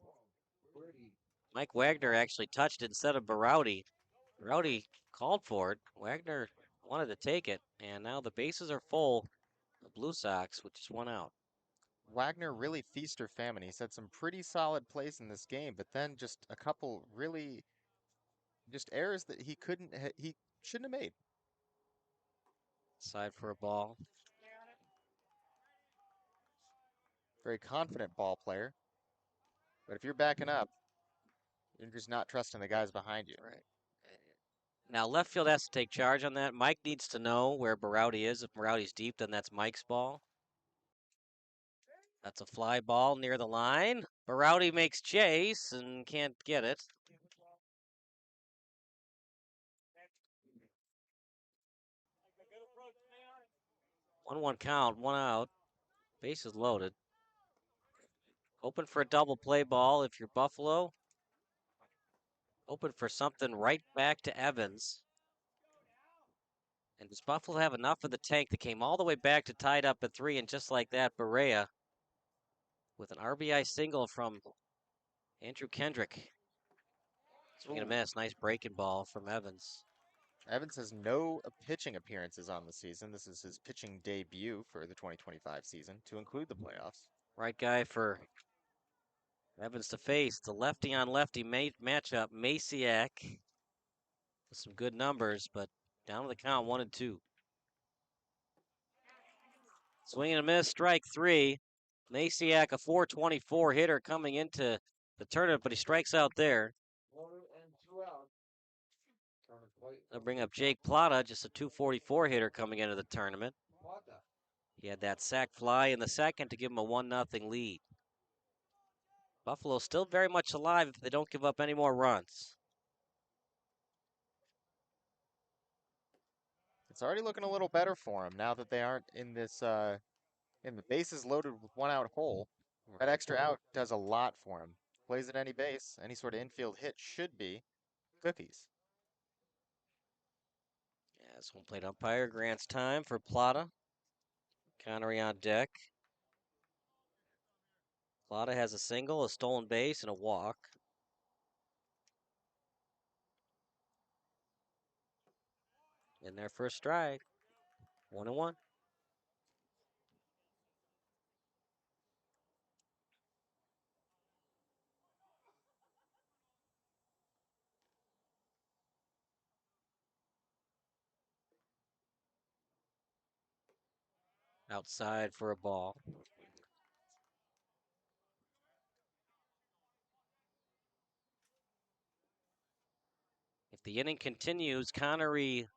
Mike Wagner actually touched it instead of Berardi. Berardi called for it. Wagner wanted to take it. And now the bases are full of Blue Sox with just one out. Wagner really feast or famine. He's had some pretty solid plays in this game, but then just a couple really just errors that he shouldn't have made. Side for a ball. Very confident ball player. But if you're backing up, you're just not trusting the guys behind you. Right. Now left field has to take charge on that. Mike needs to know where Berardi is. If Berardi's deep, then that's Mike's ball. That's a fly ball near the line. Berardi makes chase and can't get it. One count, one out. Base is loaded. Open for a double play ball if you're Buffalo. Open for something right back to Evans. And does Buffalo have enough of the tank that came all the way back to tied up at 3? And just like that, Berea with an RBI single from Andrew Kendrick. Swing and a miss. Nice breaking ball from Evans. Evans has no pitching appearances on the season. This is his pitching debut for the 2025 season, to include the playoffs. Right guy for Evans to face. The lefty on lefty matchup. Masiak with some good numbers, but down to the count 1-2. Swing and a miss, strike 3. Masiak, a .424 hitter coming into the tournament, but he strikes out there. They'll bring up Jake Plata, just a .244 hitter coming into the tournament. He had that sac fly in the second to give him a 1-0 lead. Buffalo still very much alive if they don't give up any more runs. It's already looking a little better for him now that they aren't in this in the bases loaded with one out hole. That extra out does a lot for him. Plays at any base, any sort of infield hit should be cookies. Yeah, this one plate umpire grants time for Plata. Connery on deck. Plata has a single, a stolen base, and a walk. In their first strike. 1-1. Outside for a ball. If the inning continues, Connery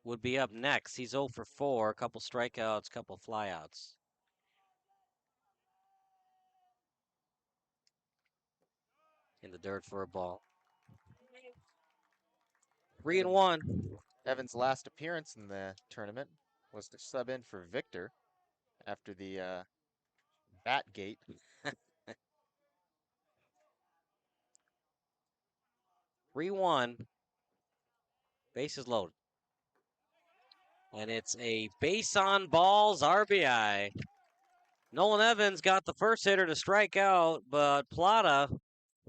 would be up next. He's 0 for 4, a couple strikeouts, couple flyouts. In the dirt for a ball. 3-1. Evans' last appearance in the tournament was to sub in for Victor after the bat gate. 3-1. Bases loaded. And it's a base on balls RBI. Nolan Evans got the first hitter to strike out, but Plata,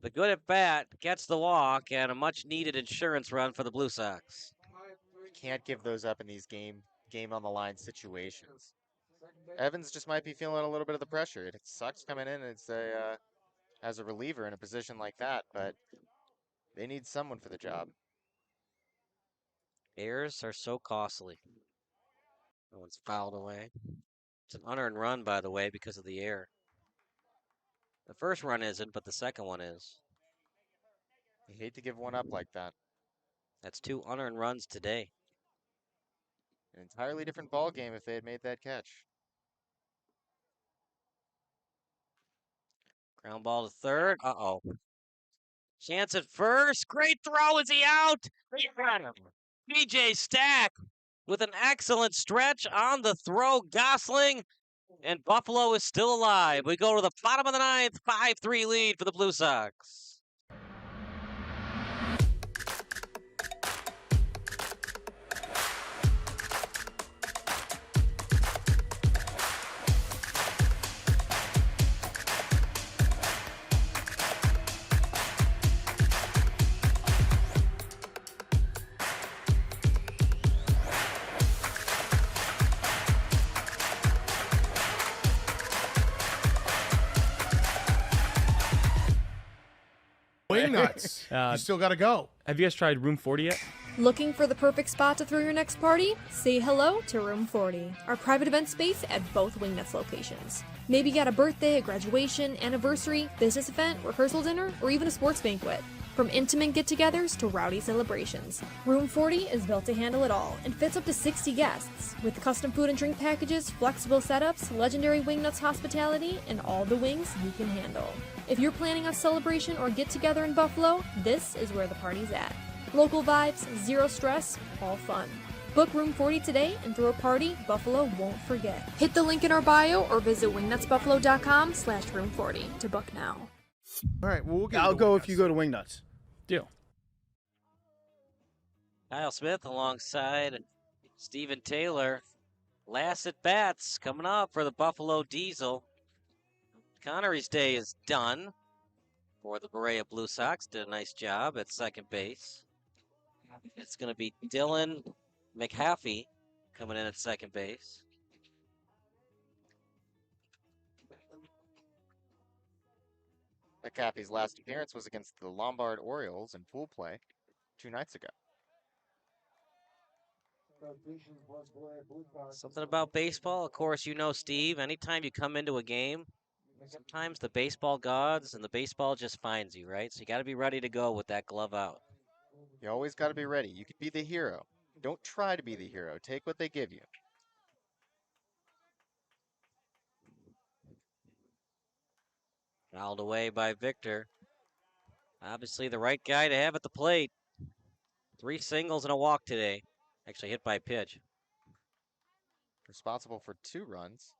the good at bat, gets the walk and a much needed insurance run for the Blue Sox. You can't give those up in these game on the line situations. Evans just might be feeling a little bit of the pressure. It sucks coming in as a reliever in a position like that, but they need someone for the job. Errors are so costly. No one's fouled away. It's an unearned run, by the way, because of the error. The first run isn't, but the second one is. You hate to give one up like that. That's 2 unearned runs today. An entirely different ball game if they had made that catch. Ground ball to third. Uh-oh. Chance at first. Great throw. Is he out? BJ Stack with an excellent stretch on the throw. Gosling And Buffalo is still alive. We go to the bottom of the ninth, 5-3 lead for the Blue Sox. Wing nuts. You still got to go. Have you guys tried Room 40 yet? Looking for the perfect spot to throw your next party? Say hello to Room 40, our private event space at both Wingnuts locations. Maybe you got a birthday, a graduation, anniversary, business event, rehearsal dinner, or even a sports banquet. From intimate get-togethers to rowdy celebrations, Room 40 is built to handle it all and fits up to 60 guests, with custom food and drink packages, flexible setups, legendary Wingnuts hospitality, and all the wings you can handle. If you're planning a celebration or get-together in Buffalo, this is where the party's at. Local vibes, zero stress, all fun. Book Room 40 today and throw a party Buffalo won't forget. Hit the link in our bio or visit wingnutsbuffalo.com/room40 to book now. All right, well, I'll go if you go to Wingnuts. Deal. Kyle Smith alongside Steven Taylor. Last at bats coming up for the Buffalo Diesel. Connery's day is done for the Berea Blue Sox. Did a nice job at second base. It's going to be Dylan McHaffey coming in at second base. McAfee's last appearance was against the Lombard Orioles in pool play 2 nights ago. Something about baseball, of course, you know, Steve, anytime you come into a game, sometimes the baseball gods and the baseball just finds you, right? So you got to be ready to go with that glove out. You always got to be ready. You could be the hero. Don't try to be the hero. Take what they give you. Fouled away by Victor. Obviously the right guy to have at the plate. 3 singles and a walk today. Actually hit by pitch. Responsible for 2 runs.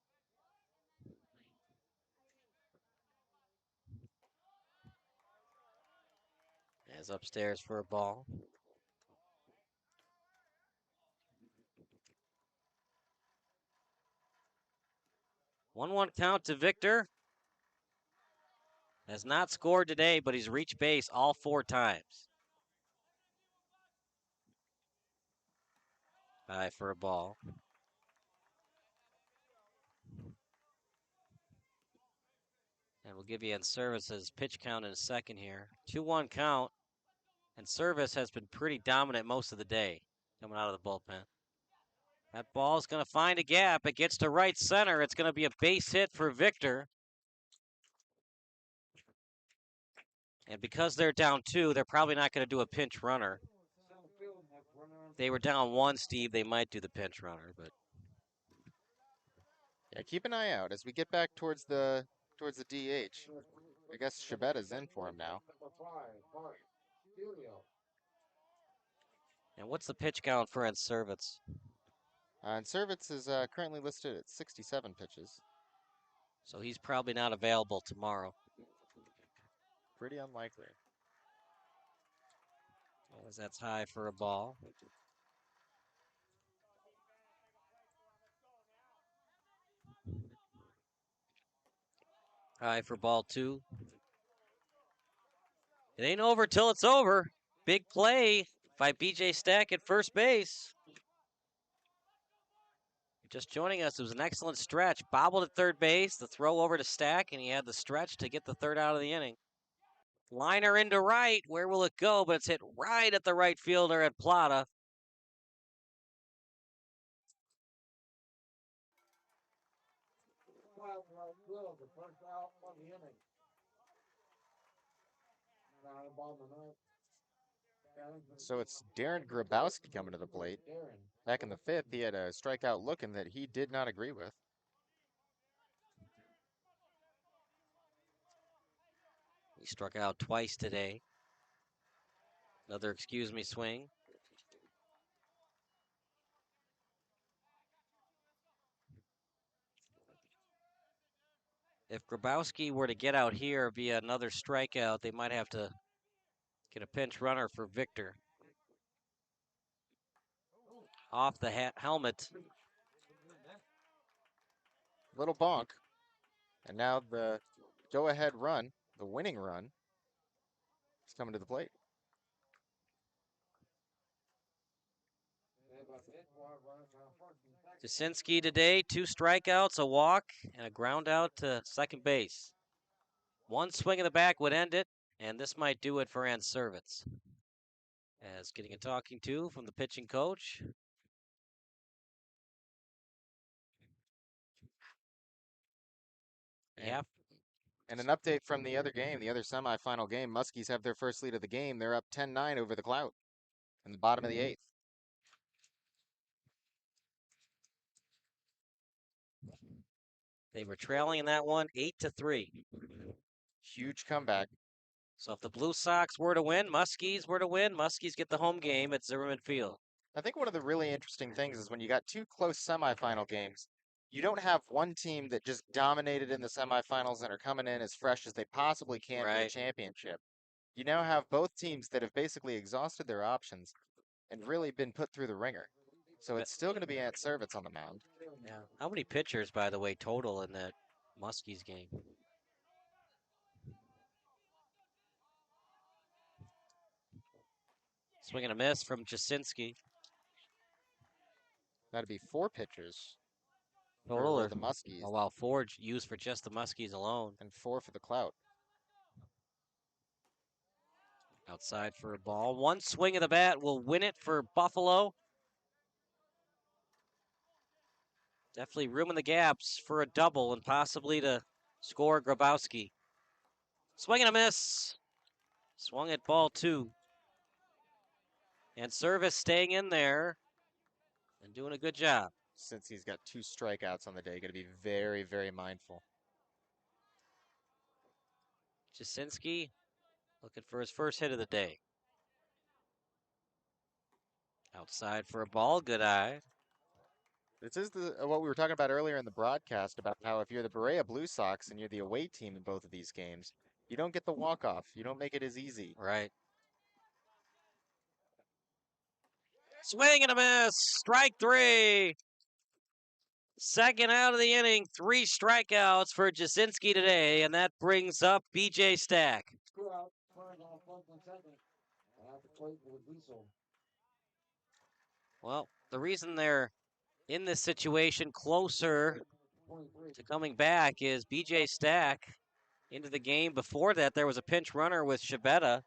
As upstairs for a ball. 1-1 count to Victor. Has not scored today, but he's reached base all 4 times. High for a ball. And we'll give you in services pitch count in a second here. 2-1 count. And Service has been pretty dominant most of the day coming out of the bullpen. That ball's going to find a gap. It gets to right center. It's going to be a base hit for Victor. And because they're down 2, they're probably not going to do a pinch runner. If they were down 1, Steve, they might do the pinch runner, but yeah, keep an eye out as we get back towards the DH. I guess Shabetta's in for him now. And what's the pitch count for Service? Service is currently listed at 67 pitches. So he's probably not available tomorrow. Pretty unlikely. As that's high for a ball. High for ball 2. It ain't over till it's over. Big play by B.J. Stack at first base. Just joining us, it was an excellent stretch. Bobbled at third base, the throw over to Stack, and he had the stretch to get the third out of the inning. Liner into right. Where will it go? But it's hit right at the right fielder at Plata. So it's Darren Grabowski coming to the plate. Back in the 5th, he had a strikeout looking that he did not agree with. He struck out twice today. Another excuse me swing. If Grabowski were to get out here via another strikeout, they might have to get a pinch runner for Victor. Off the helmet. Little bonk. And now the go-ahead run, the winning run, is coming to the plate. Jasinski today, 2 strikeouts, a walk, and a ground out to second base. One swing of the bat would end it, and this might do it for Anservitz. As getting a talking to from the pitching coach. Yeah. And an update from the other game, the other semifinal game. Muskies have their first lead of the game. They're up 10-9 over the Clout in the bottom of the 8th. They were trailing in that one 8-3. Huge comeback. So if the Blue Sox were to win, Muskies were to win, Muskies get the home game at Zimmerman Field. I think one of the really interesting things is when you got 2 close semifinal games, you don't have one team that just dominated in the semifinals and are coming in as fresh as they possibly can for the championship. You now have both teams that have basically exhausted their options and really been put through the ringer. So it's still going to be Anservitz on the mound. Yeah. How many pitchers, by the way, total in that Muskies game? Swing and a miss from Jasinski. That'd be 4 pitchers. Total for or the Muskies. Oh, wow, 4 used for just the Muskies alone. And 4 for the Clout. Outside for a ball. One swing of the bat will win it for Buffalo. Definitely room in the gaps for a double and possibly to score Grabowski. Swing and a miss. Swung at ball 2. And Service staying in there and doing a good job. Since he's got 2 strikeouts on the day, got to be very, very mindful. Jasinski looking for his first hit of the day. Outside for a ball, good eye. This is what we were talking about earlier in the broadcast about how if you're the Berea Blue Sox and you're the away team in both of these games, you don't get the walk-off. You don't make it as easy. Right. Swing and a miss. Strike 3. Second out of the inning. 3 strikeouts for Jasinski today, and that brings up B.J. Stack. Well, the reason they're in this situation closer to coming back is B.J. Stack into the game. Before that, there was a pinch runner with Shibeta,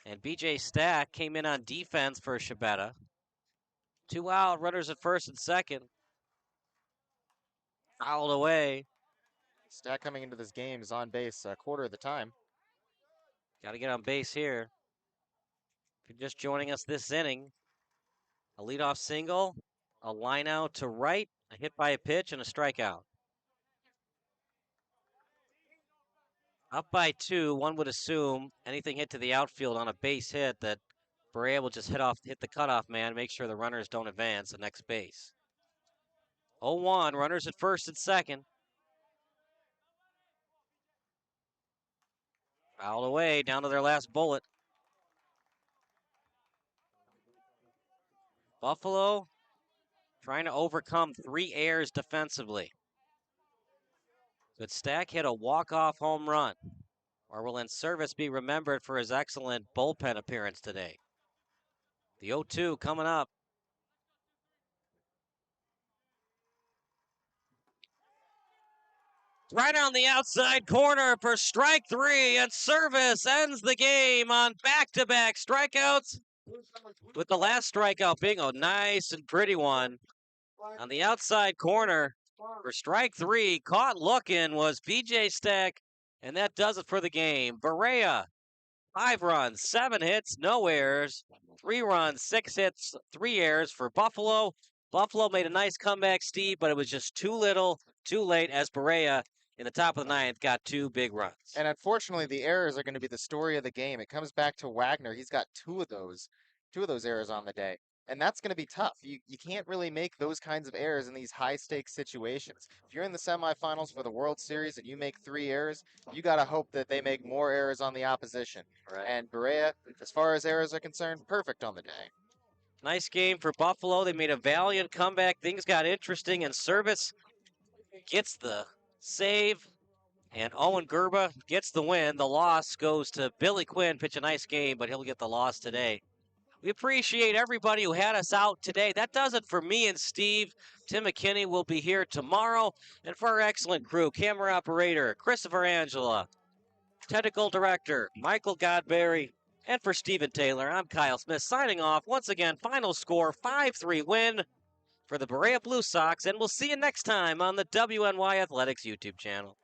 and B.J. Stack came in on defense for Shibeta. 2 out, runners at first and second. Fouled away. Stack coming into this game is on base a quarter of the time. Got to get on base here. If you're just joining us this inning, a leadoff single, a line out to right, a hit by a pitch, and a strikeout. Up by 2, one would assume anything hit to the outfield on a base hit that Berea will just hit the cutoff man, make sure the runners don't advance the next base. 0-1, runners at first and second. Fouled away, down to their last bullet. Buffalo trying to overcome 3 errors defensively. Could Stack hit a walk-off home run? Or will Anservitz be remembered for his excellent bullpen appearance today? The 0-2 coming up. Right on the outside corner for strike 3, and Service ends the game on back-to-back strikeouts, with the last strikeout being a nice and pretty one. On the outside corner for strike 3, caught looking was B.J. Stack, and that does it for the game. Berea, 5 runs, 7 hits, no errors. 3 runs, 6 hits, 3 errors for Buffalo. Buffalo made a nice comeback, Steve, but it was just too little, too late, as Berea in the top of the 9th got 2 big runs. And unfortunately, the errors are going to be the story of the game. It comes back to Wagner. He's got 2 of those errors on the day. And that's going to be tough. You can't really make those kinds of errors in these high-stakes situations. If you're in the semifinals for the World Series and you make 3 errors, you got to hope that they make more errors on the opposition. Right. And Berea, as far as errors are concerned, perfect on the day. Nice game for Buffalo. They made a valiant comeback. Things got interesting, and Service gets the save, and Owen Gerba gets the win. The loss goes to Billy Quinn. Pitch a nice game, but he'll get the loss today. We appreciate everybody who had us out today. That does it for me and Steve. Tim McKinney will be here tomorrow. And for our excellent crew, camera operator Christopher Angela, technical director Michael Godberry, and for Stephen Taylor, I'm Kyle Smith signing off. Once again, final score 5-3 win for the Berea Blue Sox, and we'll see you next time on the WNY Athletics YouTube channel.